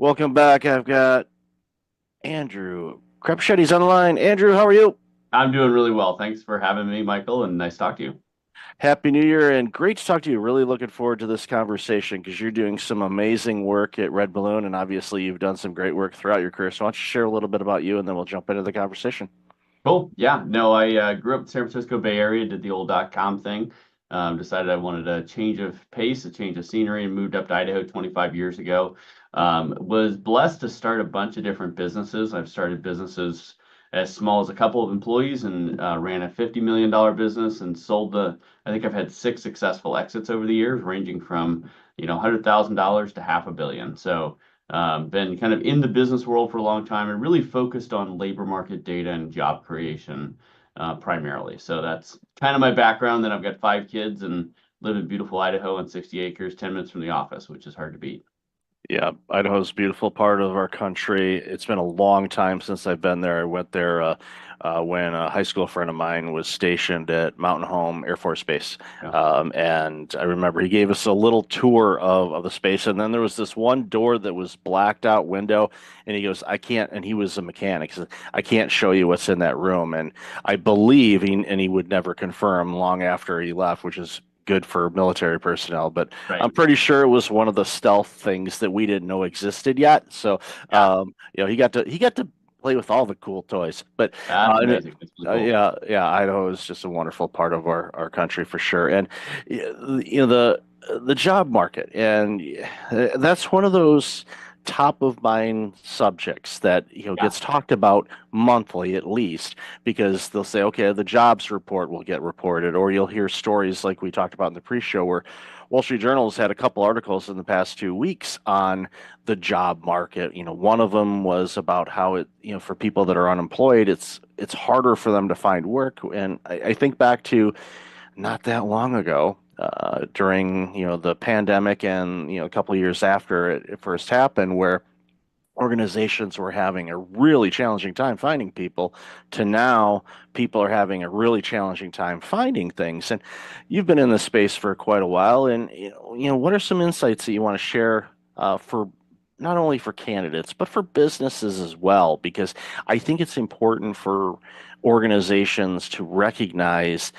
Welcome back. I've got Andrew Krepshetty's on the line. Andrew, how are you? I'm doing really well. Thanks for having me, Michael, and nice to talk to you. Happy New Year and great to talk to you. Really looking forward to this conversation because you're doing some amazing work at Red Balloon, and obviously you've done some great work throughout your career. So why don't you share a little bit about you and then we'll jump into the conversation. Cool. Yeah. No, I grew up in San Francisco Bay Area, did the old .com thing. Decided I wanted a change of pace, a change of scenery, and moved up to Idaho 25 years ago. Was blessed to start a bunch of different businesses. I've started businesses as small as a couple of employees and ran a $50 million business and I think I've had six successful exits over the years, ranging from, $100,000 to half a billion. So been kind of in the business world for a long time and really focused on labor market data and job creation primarily. So that's kind of my background. Then I've got five kids and live in beautiful Idaho on 60 acres, 10 minutes from the office, which is hard to beat. Yeah, Idaho's a beautiful part of our country. It's been a long time since I've been there. I went there when a high school friend of mine was stationed at Mountain Home Air Force Base. Yeah. And I remember he gave us a little tour of the space. And then there was this one door that was blacked out window. And he goes, I can't, and he was a mechanic. He said, I can't show you what's in that room. And I believe, and he would never confirm long after he left, which is good for military personnel, but I'm Right. pretty sure it was one of the stealth things that we didn't know existed yet. So, Yeah. he got to play with all the cool toys. But That's and, amazing. That's really cool. yeah, Idaho is just a wonderful part of our country for sure. And the job market, and that's one of those top of mind subjects that Yeah. gets talked about monthly at least because they'll say, okay, the jobs report will get reported, or you'll hear stories like we talked about in the pre-show where Wall Street Journal's had a couple articles in the past 2 weeks on the job market. One of them was about how for people that are unemployed, it's harder for them to find work. And I think back to not that long ago, during the pandemic and a couple of years after it first happened, where organizations were having a really challenging time finding people to now people are having a really challenging time finding things. And you've been in this space for quite a while, and what are some insights that you want to share for not only for candidates but for businesses as well, because I think it's important for organizations to recognize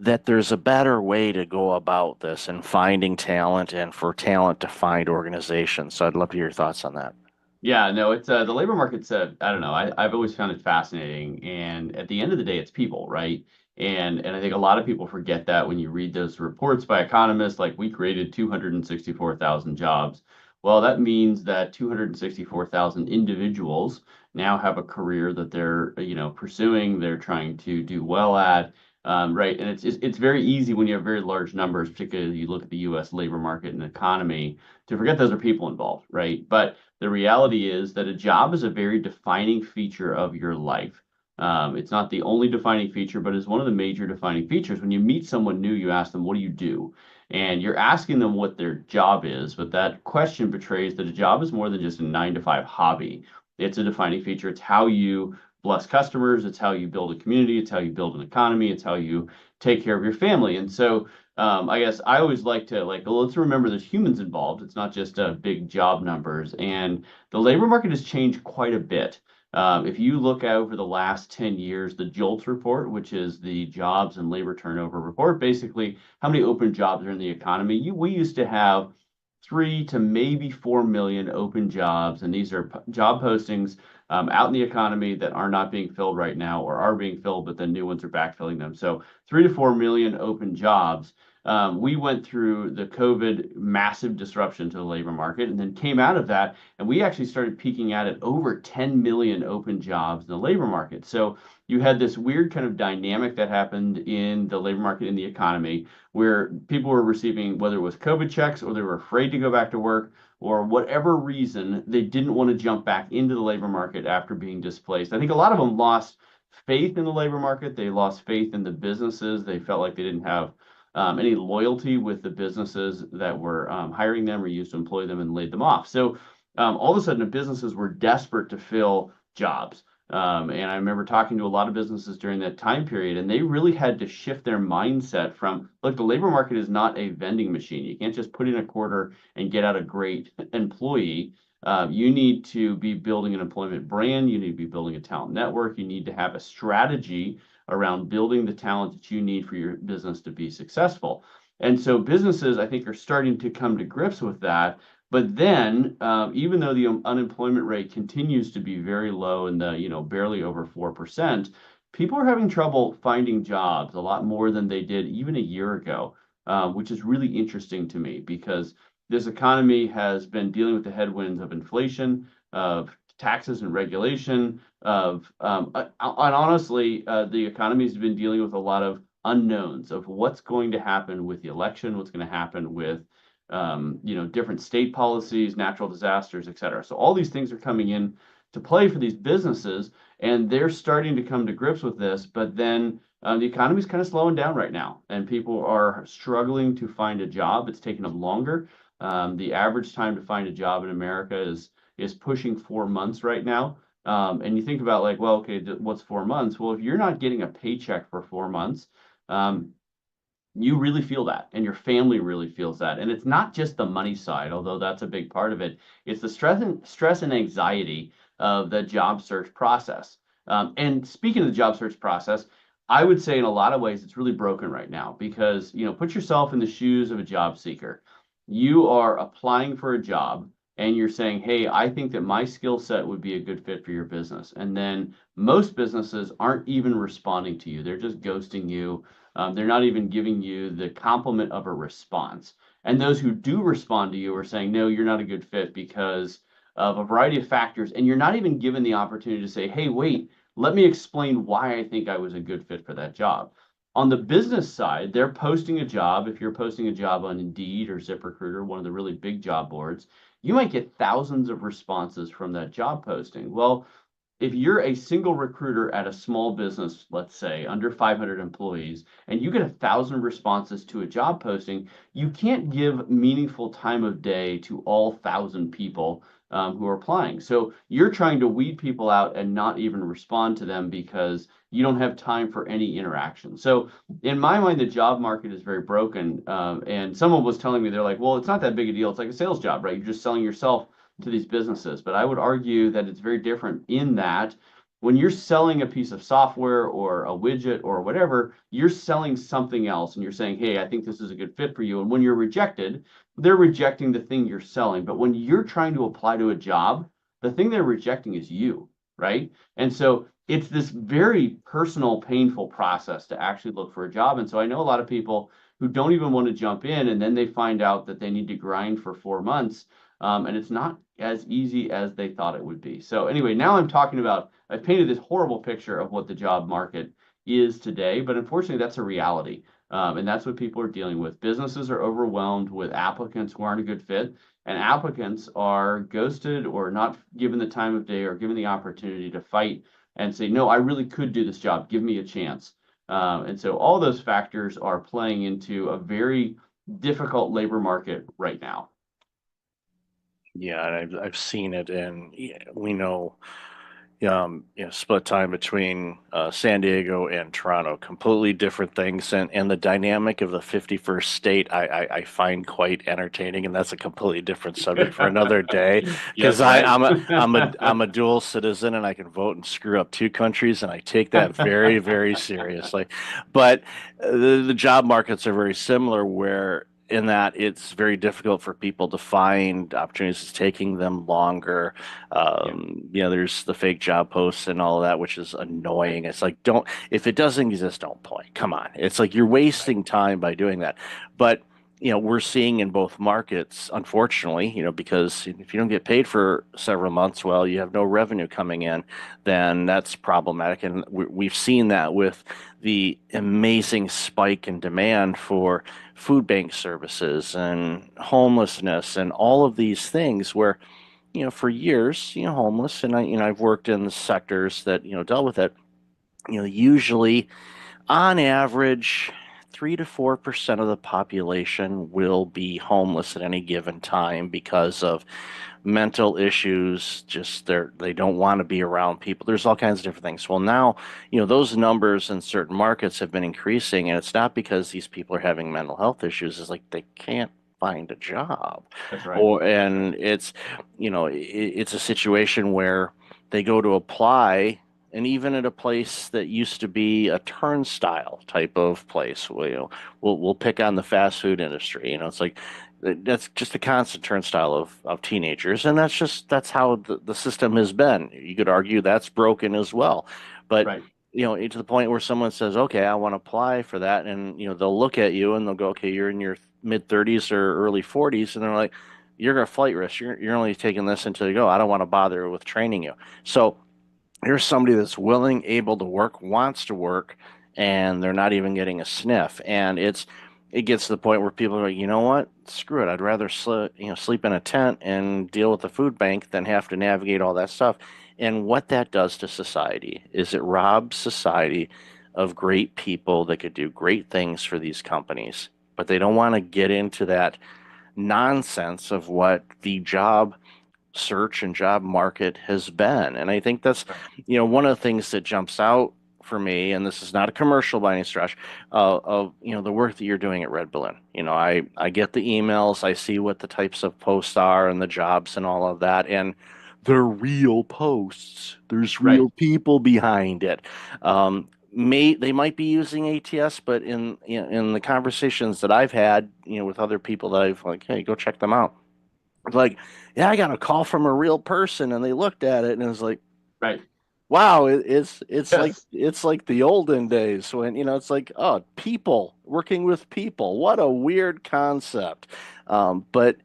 that there's a better way to go about this and finding talent and for talent to find organizations. So I'd love to hear your thoughts on that. Yeah, no, it's the labor market's I don't know. I've always found it fascinating. And at the end of the day, it's people, right? And I think a lot of people forget that when you read those reports by economists, like we created 264,000 jobs. Well, that means that 264,000 individuals now have a career that they're, pursuing, they're trying to do well at. Right. And it's very easy when you have very large numbers, particularly you look at the US labor market and economy, to forget those are people involved, right? But the reality is that a job is a very defining feature of your life. It's not the only defining feature, but it's one of the major defining features. When you meet someone new, you ask them, what do you do? And you're asking them what their job is, but that question betrays that a job is more than just a 9 to 5 hobby. It's a defining feature. It's how you bless customers. It's how you build a community. It's how you build an economy. It's how you take care of your family. And so I guess I always like to well, let's remember there's humans involved. It's not just big job numbers. And the labor market has changed quite a bit. If you look over the last 10 years, the JOLTS report, which is the jobs and labor turnover report, basically how many open jobs are in the economy. We used to have 3 to maybe 4 million open jobs, and these are job postings out in the economy that are not being filled right now or are being filled, but then new ones are backfilling them. So 3 to 4 million open jobs. We went through the COVID massive disruption to the labor market and then came out of that. And we actually started peaking out at over 10 million open jobs in the labor market. So you had this weird kind of dynamic that happened in the labor market in the economy where people were receiving, whether it was COVID checks or they were afraid to go back to work or whatever reason, they didn't want to jump back into the labor market after being displaced. I think a lot of them lost faith in the labor market. They lost faith in the businesses. They felt like they didn't have any loyalty with the businesses that were hiring them or used to employ them and laid them off. So all of a sudden, the businesses were desperate to fill jobs. And I remember talking to a lot of businesses during that time period, and they really had to shift their mindset from, look, the labor market is not a vending machine. You can't just put in a quarter and get out a great employee. You need to be building an employment brand. You need to be building a talent network. You need to have a strategy around building the talent that you need for your business to be successful. And so businesses, I think, are starting to come to grips with that. But then, even though the unemployment rate continues to be very low in the, barely over 4%, people are having trouble finding jobs a lot more than they did even a year ago, which is really interesting to me because this economy has been dealing with the headwinds of inflation, of taxes and regulation, and honestly, the economy has been dealing with a lot of unknowns of what's going to happen with the election, what's going to happen with different state policies, natural disasters, et cetera. So all these things are coming in to play for these businesses, and they're starting to come to grips with this. But then the economy is kind of slowing down right now, and people are struggling to find a job. It's taking them longer. The average time to find a job in America is pushing 4 months right now. And you think about like, well, okay, what's 4 months? Well, if you're not getting a paycheck for 4 months, um, you really feel that and your family really feels that. And it's not just the money side, although that's a big part of it. It's the stress and anxiety of the job search process. And speaking of the job search process, I would say in a lot of ways it's really broken right now because, put yourself in the shoes of a job seeker. You are applying for a job and you're saying, "Hey, I think that my skill set would be a good fit for your business." And then most businesses aren't even responding to you. They're just ghosting you. They're not even giving you the compliment of a response. And those who do respond to you are saying, no, you're not a good fit because of a variety of factors. And you're not even given the opportunity to say, hey, wait, let me explain why I think I was a good fit for that job. On the business side, they're posting a job. If you're posting a job on Indeed or ZipRecruiter, one of the really big job boards, you might get thousands of responses from that job posting. Well, if you're a single recruiter at a small business, let's say under 500 employees, and you get 1,000 responses to a job posting, you can't give meaningful time of day to all 1,000 people who are applying. So you're trying to weed people out and not even respond to them because you don't have time for any interaction. So in my mind, the job market is very broken. And someone was telling me, they're like, well, it's not that big a deal. It's like a sales job, right? You're just selling yourself to these businesses. But I would argue that it's very different in that when you're selling a piece of software or a widget or whatever, you're selling something else and you're saying, hey, I think this is a good fit for you. And when you're rejected, they're rejecting the thing you're selling. But when you're trying to apply to a job, the thing they're rejecting is you, right? And so it's this very personal, painful process to actually look for a job. And so I know a lot of people who don't even want to jump in and then they find out that they need to grind for 4 months and it's not as easy as they thought it would be. So anyway, now I painted this horrible picture of what the job market is today, but unfortunately that's a reality. And that's what people are dealing with. Businesses are overwhelmed with applicants who aren't a good fit, and applicants are ghosted or not given the time of day or given the opportunity to fight and say, no, I really could do this job. Give me a chance. And so all those factors are playing into a very difficult labor market right now. Yeah, and I've seen it, and we know, split time between San Diego and Toronto, completely different things, and the dynamic of the 51st state, I find quite entertaining, and that's a completely different subject for another day, because Yes, right. I'm a dual citizen, and I can vote and screw up two countries, and I take that very, very seriously. But the job markets are very similar, where in that it's very difficult for people to find opportunities. It's taking them longer. Yeah, There's the fake job posts and all of that, which is right, annoying. It's like, don't, if it doesn't exist, don't play. Come on. It's like you're right. wasting time by doing that. But, we're seeing in both markets, unfortunately, because if you don't get paid for several months, well, you have no revenue coming in, then that's problematic. And we've seen that with the amazing spike in demand for food bank services and homelessness and all of these things where for years, homeless, and I've worked in the sectors that, dealt with it, usually on average, 3 to 4% of the population will be homeless at any given time because of mental issues. Just they don't want to be around people. There's all kinds of different things. Well, now, those numbers in certain markets have been increasing, and it's not because these people are having mental health issues. It's like they can't find a job. That's right. Or and it's it's a situation where they go to apply, and even at a place that used to be a turnstile type of place, we'll pick on the fast food industry. It's like that's just a constant turnstile of teenagers, and that's how the system has been. You could argue that's broken as well, but Right. to the point where someone says, "Okay, I want to apply for that," and they'll look at you and they'll go, "Okay, you're in your mid 30s or early 40s," and they're like, "You're a flight risk. You're only taking this until you go. I don't want to bother with training you." So here's somebody that's willing, able to work, wants to work, and they're not even getting a sniff. And it gets to the point where people are like, you know what? Screw it. I'd rather sleep in a tent and deal with the food bank than have to navigate all that stuff. And what that does to society is it robs society of great people that could do great things for these companies, but they don't want to get into that nonsense of what the job search and job market has been. And I think that's, Right. one of the things that jumps out for me, and this is not a commercial by any stretch, of, the work that you're doing at Red Balloon. I get the emails, I see what the types of posts are and the jobs and all of that. And they're real posts. There's Right. real people behind it. They might be using ATS, but in the conversations that I've had, with other people that I've like, hey, go check them out. It's like, yeah, I got a call from a real person, and they looked at it, and it was like, Right. wow, Yes. it's like the olden days when it's like, oh, people working with people. What a weird concept. But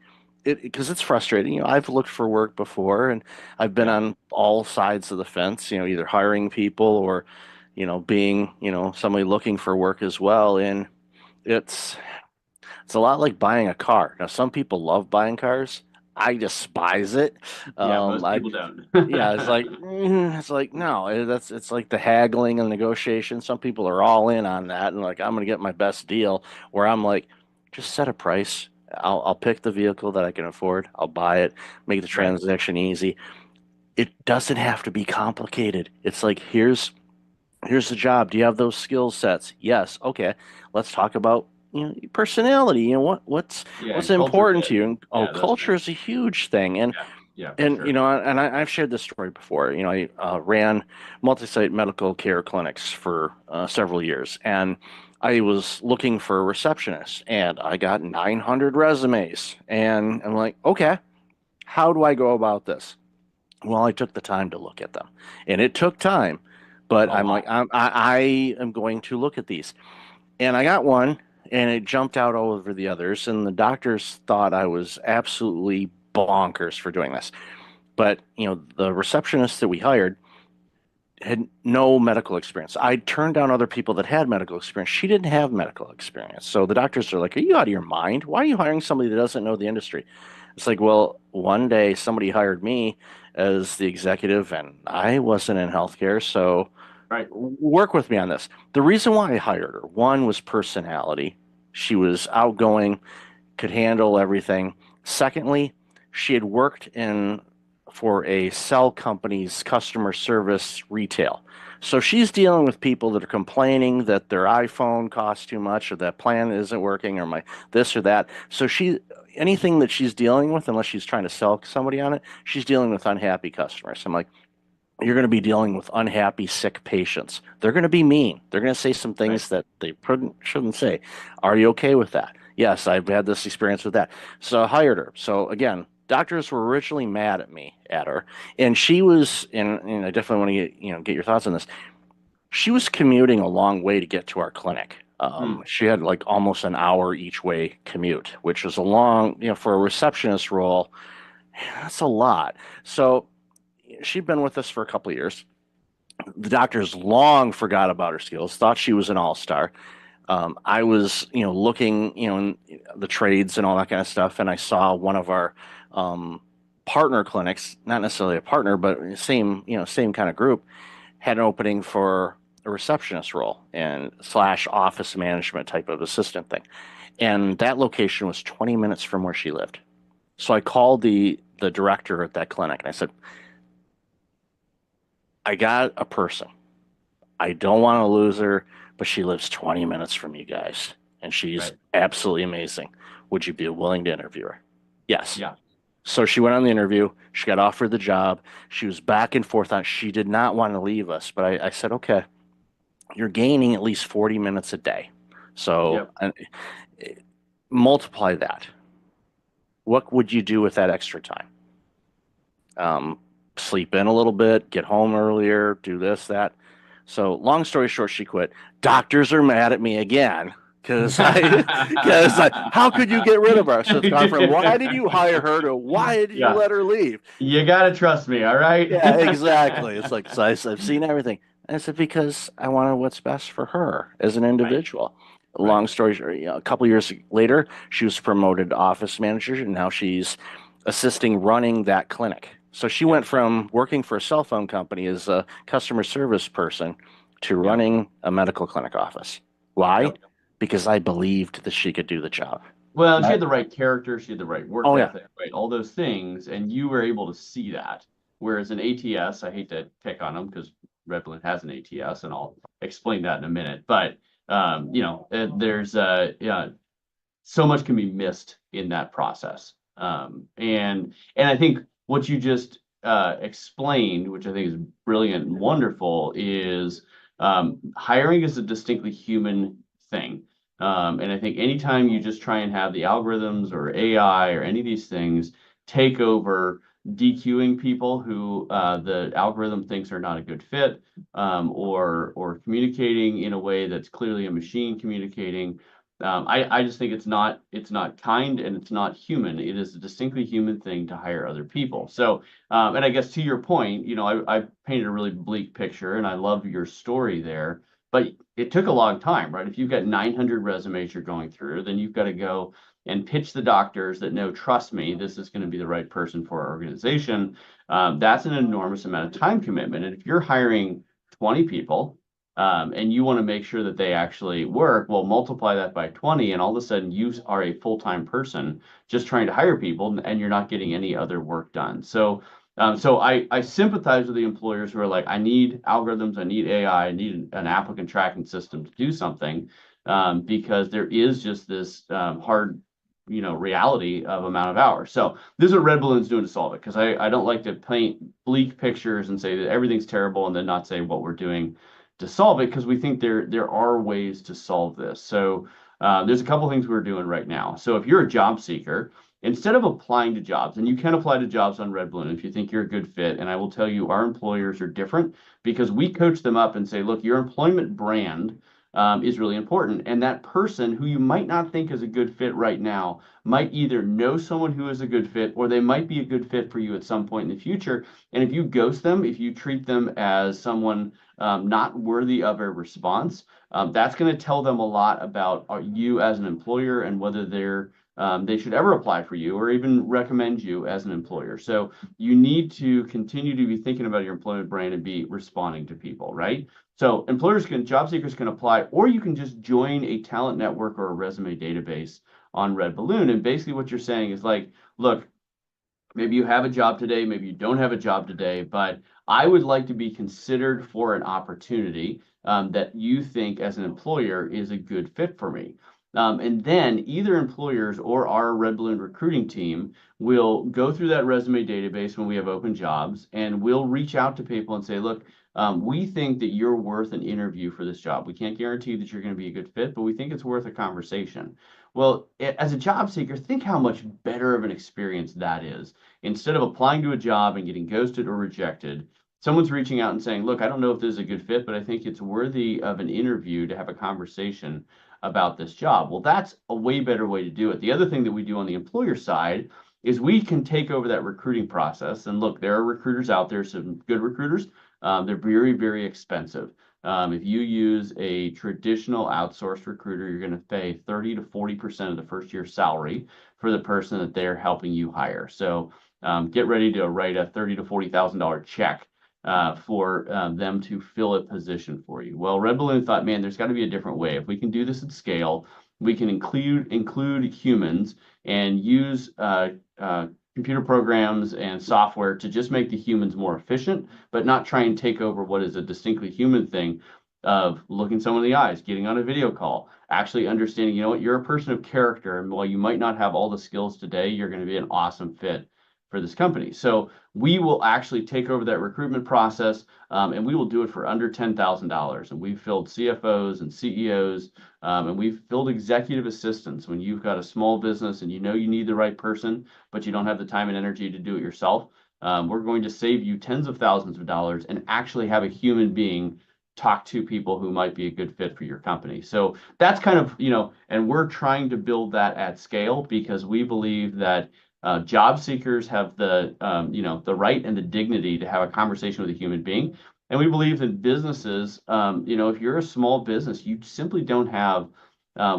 because it's frustrating. I've looked for work before, and I've been Yeah. on all sides of the fence. Either hiring people or being somebody looking for work as well, and it's it's a lot like buying a car. Now, some people love buying cars. I despise it. Yeah. Most I people don't. Yeah, it's like no, it's like the haggling and negotiation. Some people are all in on that, and like I'm gonna get my best deal. Where I'm like, just set a price. I'll pick the vehicle that I can afford. I'll buy it. Make the Right. transaction easy. It doesn't have to be complicated. It's like here's the job. Do you have those skill sets? Yes. Okay. Let's talk about your personality. Yeah. What's And culture important to fit. you. And Yeah. Those culture things. is a huge thing. And Yeah. Yeah. For and sure. I've shared this story before. I ran multi-site medical care clinics for several years, and I was looking for a receptionist, and I got 900 resumes, and I'm like, okay, how do I go about this? Well, I took the time to look at them, and it took time, but A I'm like, lot. I am going to look at these, and I got one, and it jumped out all over the others, and the doctors thought I was absolutely bonkers for doing this. But the receptionist that we hired had no medical experience. I turned down other people that had medical experience. She didn't have medical experience. So the doctors are like, "Are you out of your mind? Why are you hiring somebody that doesn't know the industry?" It's like, well, one day somebody hired me as the executive, and I wasn't in healthcare, so Right. work with me on this. The reason why I hired her, one was personality. She was outgoing, could handle everything. Secondly, she had worked in for a cell company's customer service retail. So she's dealing with people that are complaining that their iPhone costs too much or that plan isn't working or my this or that. So anything that she's dealing with, unless she's trying to sell somebody on it, she's dealing with unhappy customers. I'm like, you're going to be dealing with unhappy, sick patients. They're going to be mean. They're going to say some Right. things that they shouldn't say. Are you okay with that? Yes, I've had this experience with that. So I hired her. So again, doctors were originally mad at her, and she was, and I definitely want to get your thoughts on this. She was commuting a long way to get to our clinic. Hmm. She had like almost an hour each way commute, which was a long, for a receptionist role. That's a lot. So she'd been with us for a couple of years. The doctors long forgot about her skills, thought she was an all-star. I was, looking, in the trades and all that kind of stuff, and I saw one of our um, partner clinics, not necessarily a partner, but same kind of group, had an opening for a receptionist role and slash office management type of assistant thing. And that location was 20 minutes from where she lived. So I called the director at that clinic and I said, I got a person. I don't want to lose her, but she lives 20 minutes from you guys. and she's Right. absolutely amazing. Would you be willing to interview her? Yes. Yeah. So she went on the interview. She got offered the job. She was back and forth on. She did not want to leave us, but I said, okay, you're gaining at least 40 minutes a day. So Yep. multiply that. What would you do with that extra time? Um, Sleep in a little bit, get home earlier, do this, that. So long story short, she quit. Doctors are mad at me again how could you get rid of her? So it's gone from why did you hire her to why did you Yeah. let her leave? You gotta trust me, all right? Yeah, exactly. It's like, so I've seen everything. And I said, because I wanted what's best for her as an Right. individual. Right. Long story short, a couple years later, she was promoted to office manager, and now she's assisting running that clinic. So she Yep. went from working for a cell phone company as a customer service person to Yep. running a medical clinic office. Why? Yep. Because I believed that she could do the job. Well, she Right. had the right character, she had the right work Oh, yeah. ethic, right? All those things, and you were able to see that. Whereas an ATS, I hate to pick on them because Red Balloon has an ATS, and I'll explain that in a minute. But there's yeah, so much can be missed in that process. And I think what you just explained, which I think is brilliant and wonderful, is hiring is a distinctly human thing. And I think anytime you just try and have the algorithms or AI or any of these things take over DQing people who the algorithm thinks are not a good fit, or communicating in a way that's clearly a machine communicating. I just think it's not kind and it's not human. It is a distinctly human thing to hire other people. So, and I guess to your point, I painted a really bleak picture, and I love your story there. But it took a long time, right? If you've got 900 resumes you're going through, then you've got to go and pitch the doctors that no, trust me, this is going to be the right person for our organization. That's an enormous amount of time commitment. And if you're hiring 20 people, and you want to make sure that they actually work, well, multiply that by 20, and all of a sudden you are a full-time person just trying to hire people, and you're not getting any other work done. So I sympathize with the employers who are like, I need algorithms, I need AI, I need an applicant tracking system to do something, because there is just this hard, reality of amount of hours. So this is what Red Balloon's doing to solve it, because I don't like to paint bleak pictures and say that everything's terrible and then not say what we're doing to solve it, because we think there are ways to solve this. So there's a couple things we're doing right now. So if you're a job seeker, instead of applying to jobs, and you can apply to jobs on Red Balloon if you think you're a good fit, and I will tell you, our employers are different because we coach them up and say, look, your employment brand is really important. And that person who you might not think is a good fit right now might either know someone who is a good fit, or they might be a good fit for you at some point in the future. And if you ghost them, if you treat them as someone not worthy of a response, that's going to tell them a lot about you as an employer and whether they should ever apply for you or even recommend you as an employer. So you need to continue to be thinking about your employment brand and be responding to people, right? So job seekers can apply, or you can just join a talent network or a resume database on Red Balloon. And basically what you're saying is like, look, maybe you have a job today, maybe you don't have a job today, but I would like to be considered for an opportunity that you think as an employer is a good fit for me. And then either employers or our Red Balloon recruiting team will go through that resume database when we have open jobs, and we'll reach out to people and say, look, we think that you're worth an interview for this job. We can't guarantee that you're going to be a good fit, but we think it's worth a conversation. Well, as a job seeker, think how much better of an experience that is. Instead of applying to a job and getting ghosted or rejected, someone's reaching out and saying, look, I don't know if this is a good fit, but I think it's worthy of an interview to have a conversation about this job. Well, that's a way better way to do it. The other thing that we do on the employer side is we can take over that recruiting process. And look, there are recruiters out there, some good recruiters. They're very, very expensive. If you use a traditional outsourced recruiter, you're going to pay 30 to 40% of the first year salary for the person that they're helping you hire. So get ready to write a $30,000 to $40,000 check for them to fill a position for you. Well, Red Balloon thought, man, there's got to be a different way. If we can do this at scale, we can include humans and use computer programs and software to just make the humans more efficient, but not try and take over what is a distinctly human thing. of looking someone in the eyes, getting on a video call, actually understanding, you know what, you're a person of character. And while you might not have all the skills today, you're going to be an awesome fit for this company. So we will actually take over that recruitment process, and we will do it for under $10,000. And we've filled CFOs and CEOs, and we've filled executive assistants. When you've got a small business and you know you need the right person, but you don't have the time and energy to do it yourself, we're going to save you tens of thousands of dollars and actually have a human being talk to people who might be a good fit for your company. So that's kind of, and we're trying to build that at scale because we believe that job seekers have the right and the dignity to have a conversation with a human being. And we believe that businesses, if you're a small business, you simply don't have,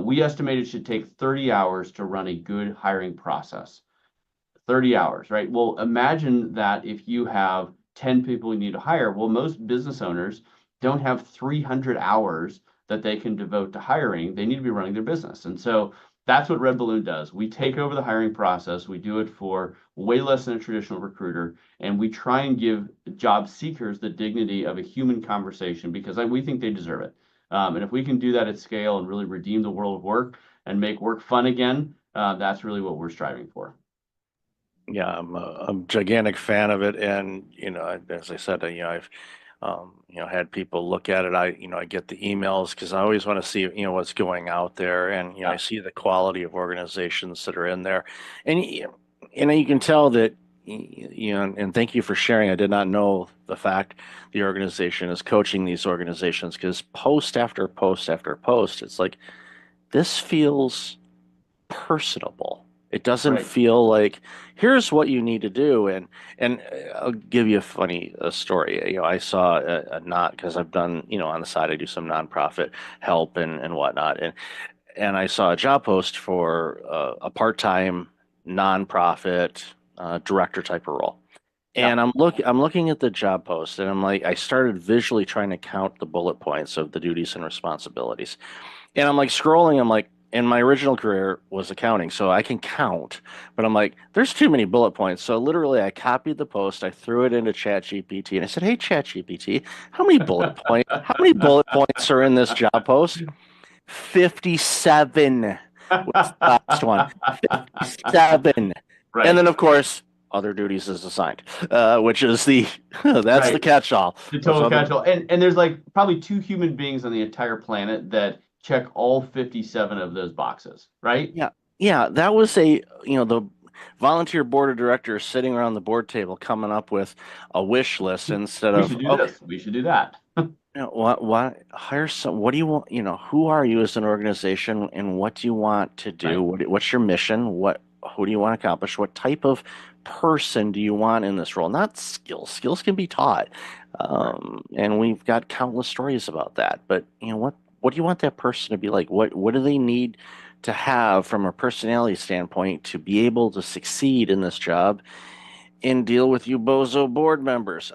we estimate it should take 30 hours to run a good hiring process. 30 hours, right? Well, imagine that if you have 10 people you need to hire. Well, most business owners don't have 300 hours that they can devote to hiring. They need to be running their business. And so that's what Red Balloon does. We take over the hiring process. We do it for way less than a traditional recruiter. And we try and give job seekers the dignity of a human conversation because we think they deserve it. And if we can do that at scale and really redeem the world of work and make work fun again, that's really what we're striving for. Yeah, I'm a gigantic fan of it, and as I said, I've had people look at it. I get the emails because I always want to see what's going out there, and I Yeah. see the quality of organizations that are in there, and you can tell that and thank you for sharing. I did not know the fact the organization is coaching these organizations because post after post after post, it's like this feels personable. It doesn't Right. feel like here's what you need to do. And I'll give you a funny story. I saw a not because I've done on the side I do some nonprofit help and whatnot, and I saw a job post for a part-time nonprofit director type of role. Yeah. And I'm looking at the job post and I'm like I started visually trying to count the bullet points of the duties and responsibilities. And I'm like scrolling, I'm like, and my original career was accounting, so I can count, but I'm like, there's too many bullet points. So literally I copied the post, I threw it into ChatGPT, and I said, hey ChatGPT, how many bullet points are in this job post? 57 was the last one. 57. And Right. then of course, other duties is assigned, which is the that's the Right. catch-all. The Those total other catch-all. And there's like probably two human beings on the entire planet that check all 57 of those boxes, right? Yeah, yeah, that was the volunteer board of directors sitting around the board table coming up with a wish list instead We of, should do okay, this. We should do that. what, hire some, what do you want, who are you as an organization and what do you want to do? Right. What's your mission? Who do you want to accomplish? What type of person do you want in this role? Not skills. Skills can be taught. Right. And we've got countless stories about that. But what do you want that person to be like? What do they need to have from a personality standpoint to be able to succeed in this job and deal with you bozo board members?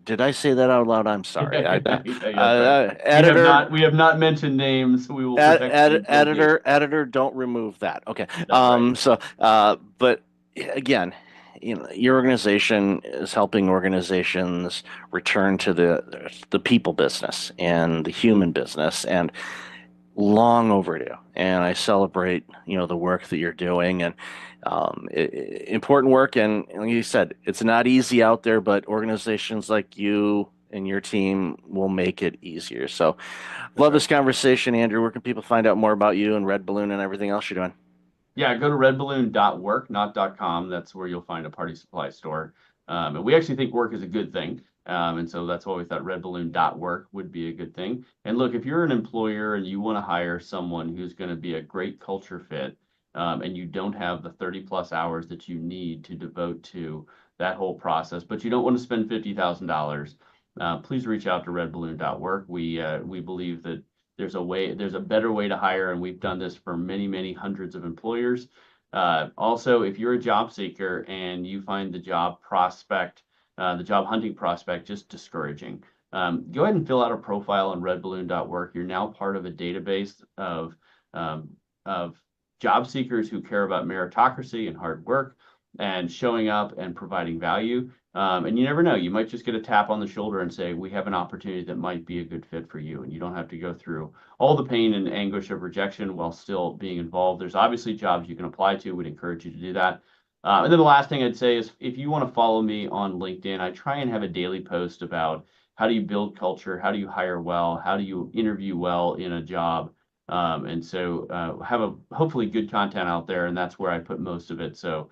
Did I say that out loud? I'm sorry. Yeah, that's right. Editor, We have not mentioned names. We will protect the name shield here. editor, don't remove that. Okay. That's right. But again, your organization is helping organizations return to the people business and the human business, and long overdue. And I celebrate, the work that you're doing and important work. And like you said, it's not easy out there, but organizations like you and your team will make it easier. So, That's love right. this conversation, Andrew. Where can people find out more about you and Red Balloon and everything else you're doing? Yeah, go to redballoon.work, not .com. That's where you'll find a party supply store. And we actually think work is a good thing. And so that's why we thought redballoon.work would be a good thing. And look, if you're an employer and you want to hire someone who's going to be a great culture fit, and you don't have the 30 plus hours that you need to devote to that whole process, but you don't want to spend $50,000, please reach out to redballoon.work. We believe that there's a better way to hire, and we've done this for many, many hundreds of employers. Also, if you're a job seeker and you find the job hunting prospect just discouraging, go ahead and fill out a profile on redballoon.work. You're now part of a database of job seekers who care about meritocracy and hard work. and showing up and providing value. And you never know, you might just get a tap on the shoulder and say, we have an opportunity that might be a good fit for you. And you don't have to go through all the pain and anguish of rejection while still being involved. There's obviously jobs you can apply to. Would encourage you to do that. And then the last thing I'd say is if you want to follow me on LinkedIn, I try and have a daily post about how do you build culture? How do you hire well? How do you interview well in a job? And so have a hopefully good content out there, and that's where I put most of it. So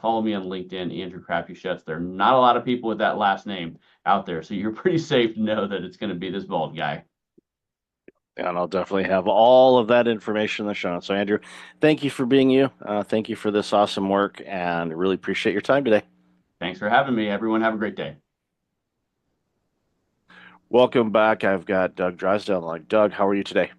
follow me on LinkedIn, Andrew Crapuchettes. There are not a lot of people with that last name out there, so you're pretty safe to know that it's going to be this bald guy. And I'll definitely have all of that information in the show notes. So, Andrew, thank you for being you. Thank you for this awesome work, and really appreciate your time today. Thanks for having me. Everyone, have a great day. Welcome back. I've got Doug Drysdale. Like, Doug, how are you today?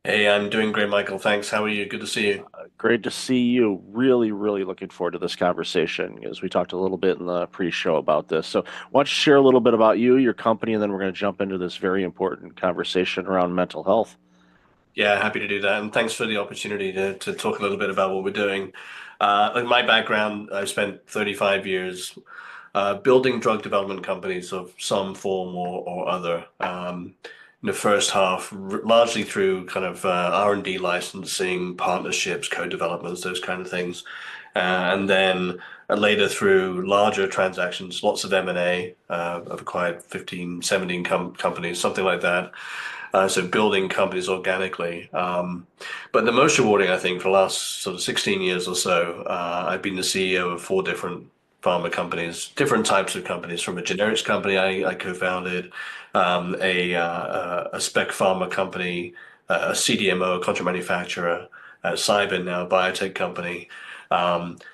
Hey, I'm doing great, Michael. Thanks. How are you? Good to see you. Great to see you. Really, really looking forward to this conversation as we talked a little bit in the pre-show about this. So, why don't you share a little bit about you, your company, and then we're going to jump into this very important conversation around mental health. Yeah, happy to do that. And thanks for the opportunity to talk a little bit about what we're doing. Like my background, I've spent 35 years building drug development companies of some form or other. In the first half, largely through kind of R&D licensing, partnerships, co-developments, those kind of things. And then later through larger transactions, lots of M&A. I've acquired 15, 17 companies, something like that. So building companies organically. But the most rewarding, I think, for the last sort of 16 years or so, I've been the CEO of four different pharma companies, different types of companies, from a generics company I co-founded, a spec pharma company, a CDMO, a contract manufacturer, Cybin, now a biotech company.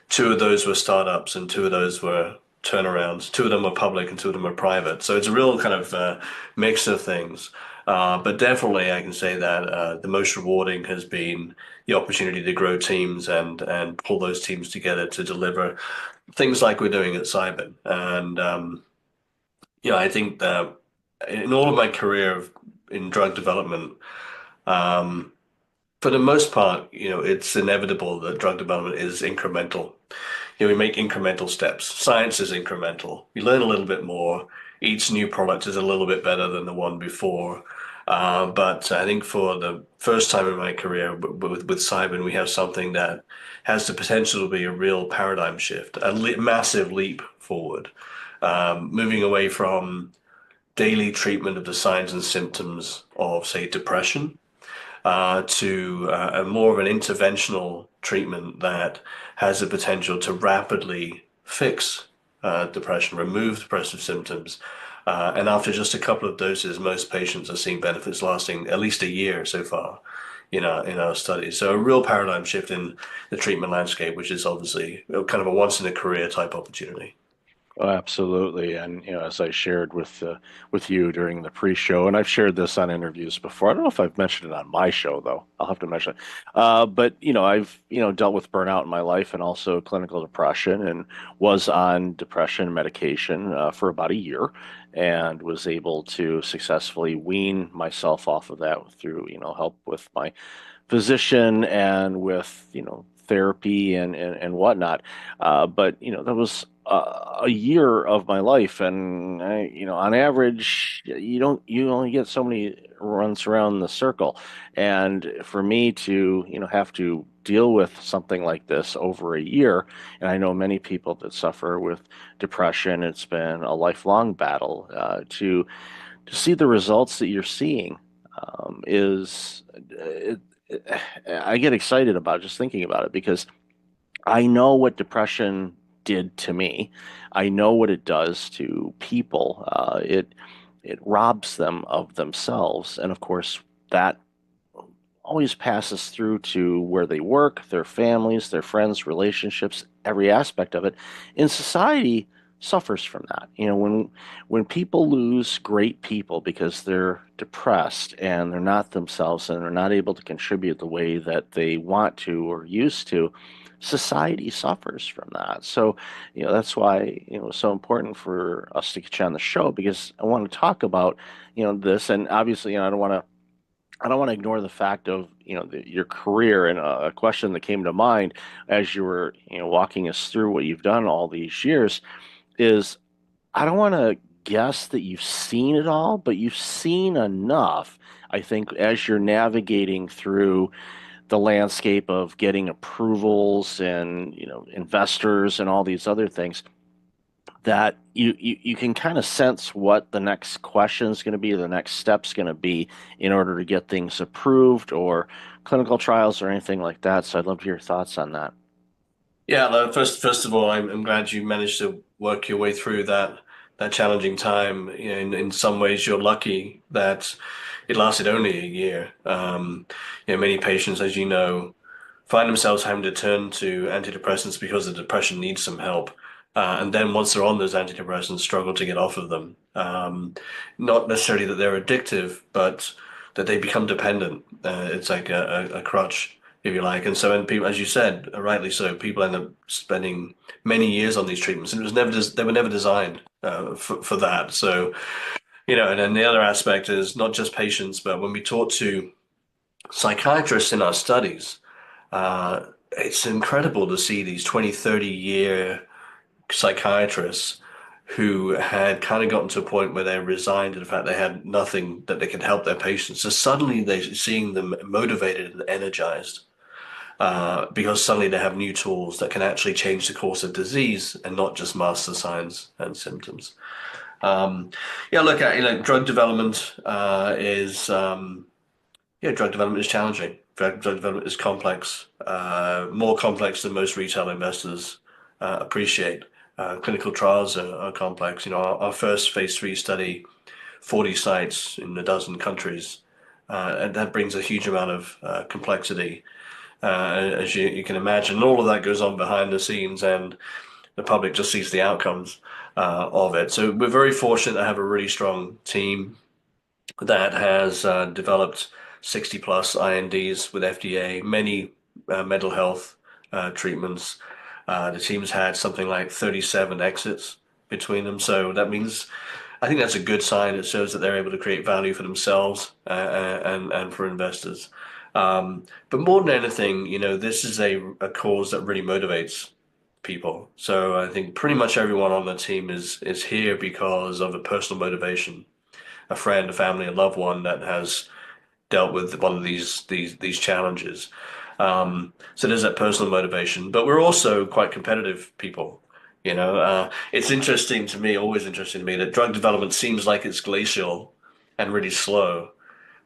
Two of those were startups and two of those were turnarounds. Two of them were public and two of them were private. So it's a real kind of mix of things. But definitely, I can say that the most rewarding has been the opportunity to grow teams and pull those teams together to deliver things like we're doing at Cybin. And I think that in all of my career in drug development, um, for the most part, it's inevitable that drug development is incremental. We make incremental steps. Science is incremental. We learn a little bit more. Each new product is a little bit better than the one before. But I think for the first time in my career with Cybin, we have something that has the potential to be a real paradigm shift, a massive leap forward, moving away from daily treatment of the signs and symptoms of, say, depression to a more of an interventional treatment that has the potential to rapidly fix depression, remove depressive symptoms. And after just a couple of doses, most patients are seeing benefits lasting at least a year so far, in our studies. So a real paradigm shift in the treatment landscape, which is obviously kind of a once in a career type opportunity. Oh, absolutely. And as I shared with you during the pre-show, and I've shared this on interviews before. I don't know if I've mentioned it on my show though. I'll have to mention it. But I've dealt with burnout in my life and also clinical depression, and was on depression medication for about a year, and was able to successfully wean myself off of that through help with my physician and with therapy and whatnot. But that was a year of my life, and on average, you only get so many runs around the circle, and for me to have to deal with something like this over a year, and I know many people that suffer with depression. It's been a lifelong battle to see the results that you're seeing is I get excited about just thinking about it, because I know what depression did to me. I know what it does to people. It robs them of themselves, and of course that always passes through to where they work, their families, their friends, relationships, every aspect of it. And society suffers from that. When people lose great people because they're depressed and they're not themselves and they're not able to contribute the way that they want to or used to, society suffers from that. So, that's why, it's so important for us to get you on the show, because I want to talk about, this. And obviously, I don't want to I don't want to ignore the fact of, your career, and a question that came to mind as you were, walking us through what you've done all these years is, I don't want to guess that you've seen it all, but you've seen enough, I think, as you're navigating through the landscape of getting approvals and, investors and all these other things, that you can kind of sense what the next question is going to be, the next step's going to be in order to get things approved or clinical trials or anything like that. So I'd love to hear your thoughts on that. Yeah, first of all, I'm glad you managed to work your way through that challenging time. In some ways, you're lucky that it lasted only a year. Many patients, as you know, find themselves having to turn to antidepressants because the depression needs some help. And then once they're on those antidepressants, struggle to get off of them. Not necessarily that they're addictive, but that they become dependent. It's like a crutch, if you like. And so, and people, as you said, rightly so, people end up spending many years on these treatments, and they were never designed for that. So, and then the other aspect is not just patients, but when we talk to psychiatrists in our studies, it's incredible to see these 20, 30-year psychiatrists who had kind of gotten to a point where they resigned to the fact they had nothing that they could help their patients. So suddenly they're seeing them motivated and energized because suddenly they have new tools that can actually change the course of disease and not just mask the signs and symptoms. Yeah, look, drug development drug development is challenging. Drug development is complex, more complex than most retail investors appreciate. Clinical trials are complex. Our first phase 3 study, 40 sites in a dozen countries, and that brings a huge amount of complexity, as you can imagine. And all of that goes on behind the scenes, and the public just sees the outcomes of it. So we're very fortunate to have a really strong team that has developed 60 plus INDs with FDA, many mental health treatments. The team's had something like 37 exits between them. So that means, I think that's a good sign. It shows that they're able to create value for themselves and for investors. But more than anything, this is a cause that really motivates people. So I think pretty much everyone on the team is here because of a personal motivation, a friend, a family, a loved one that has dealt with one of these challenges. So there's that personal motivation, but we're also quite competitive people. It's interesting to me, always interesting to me, that drug development seems like it's glacial and really slow,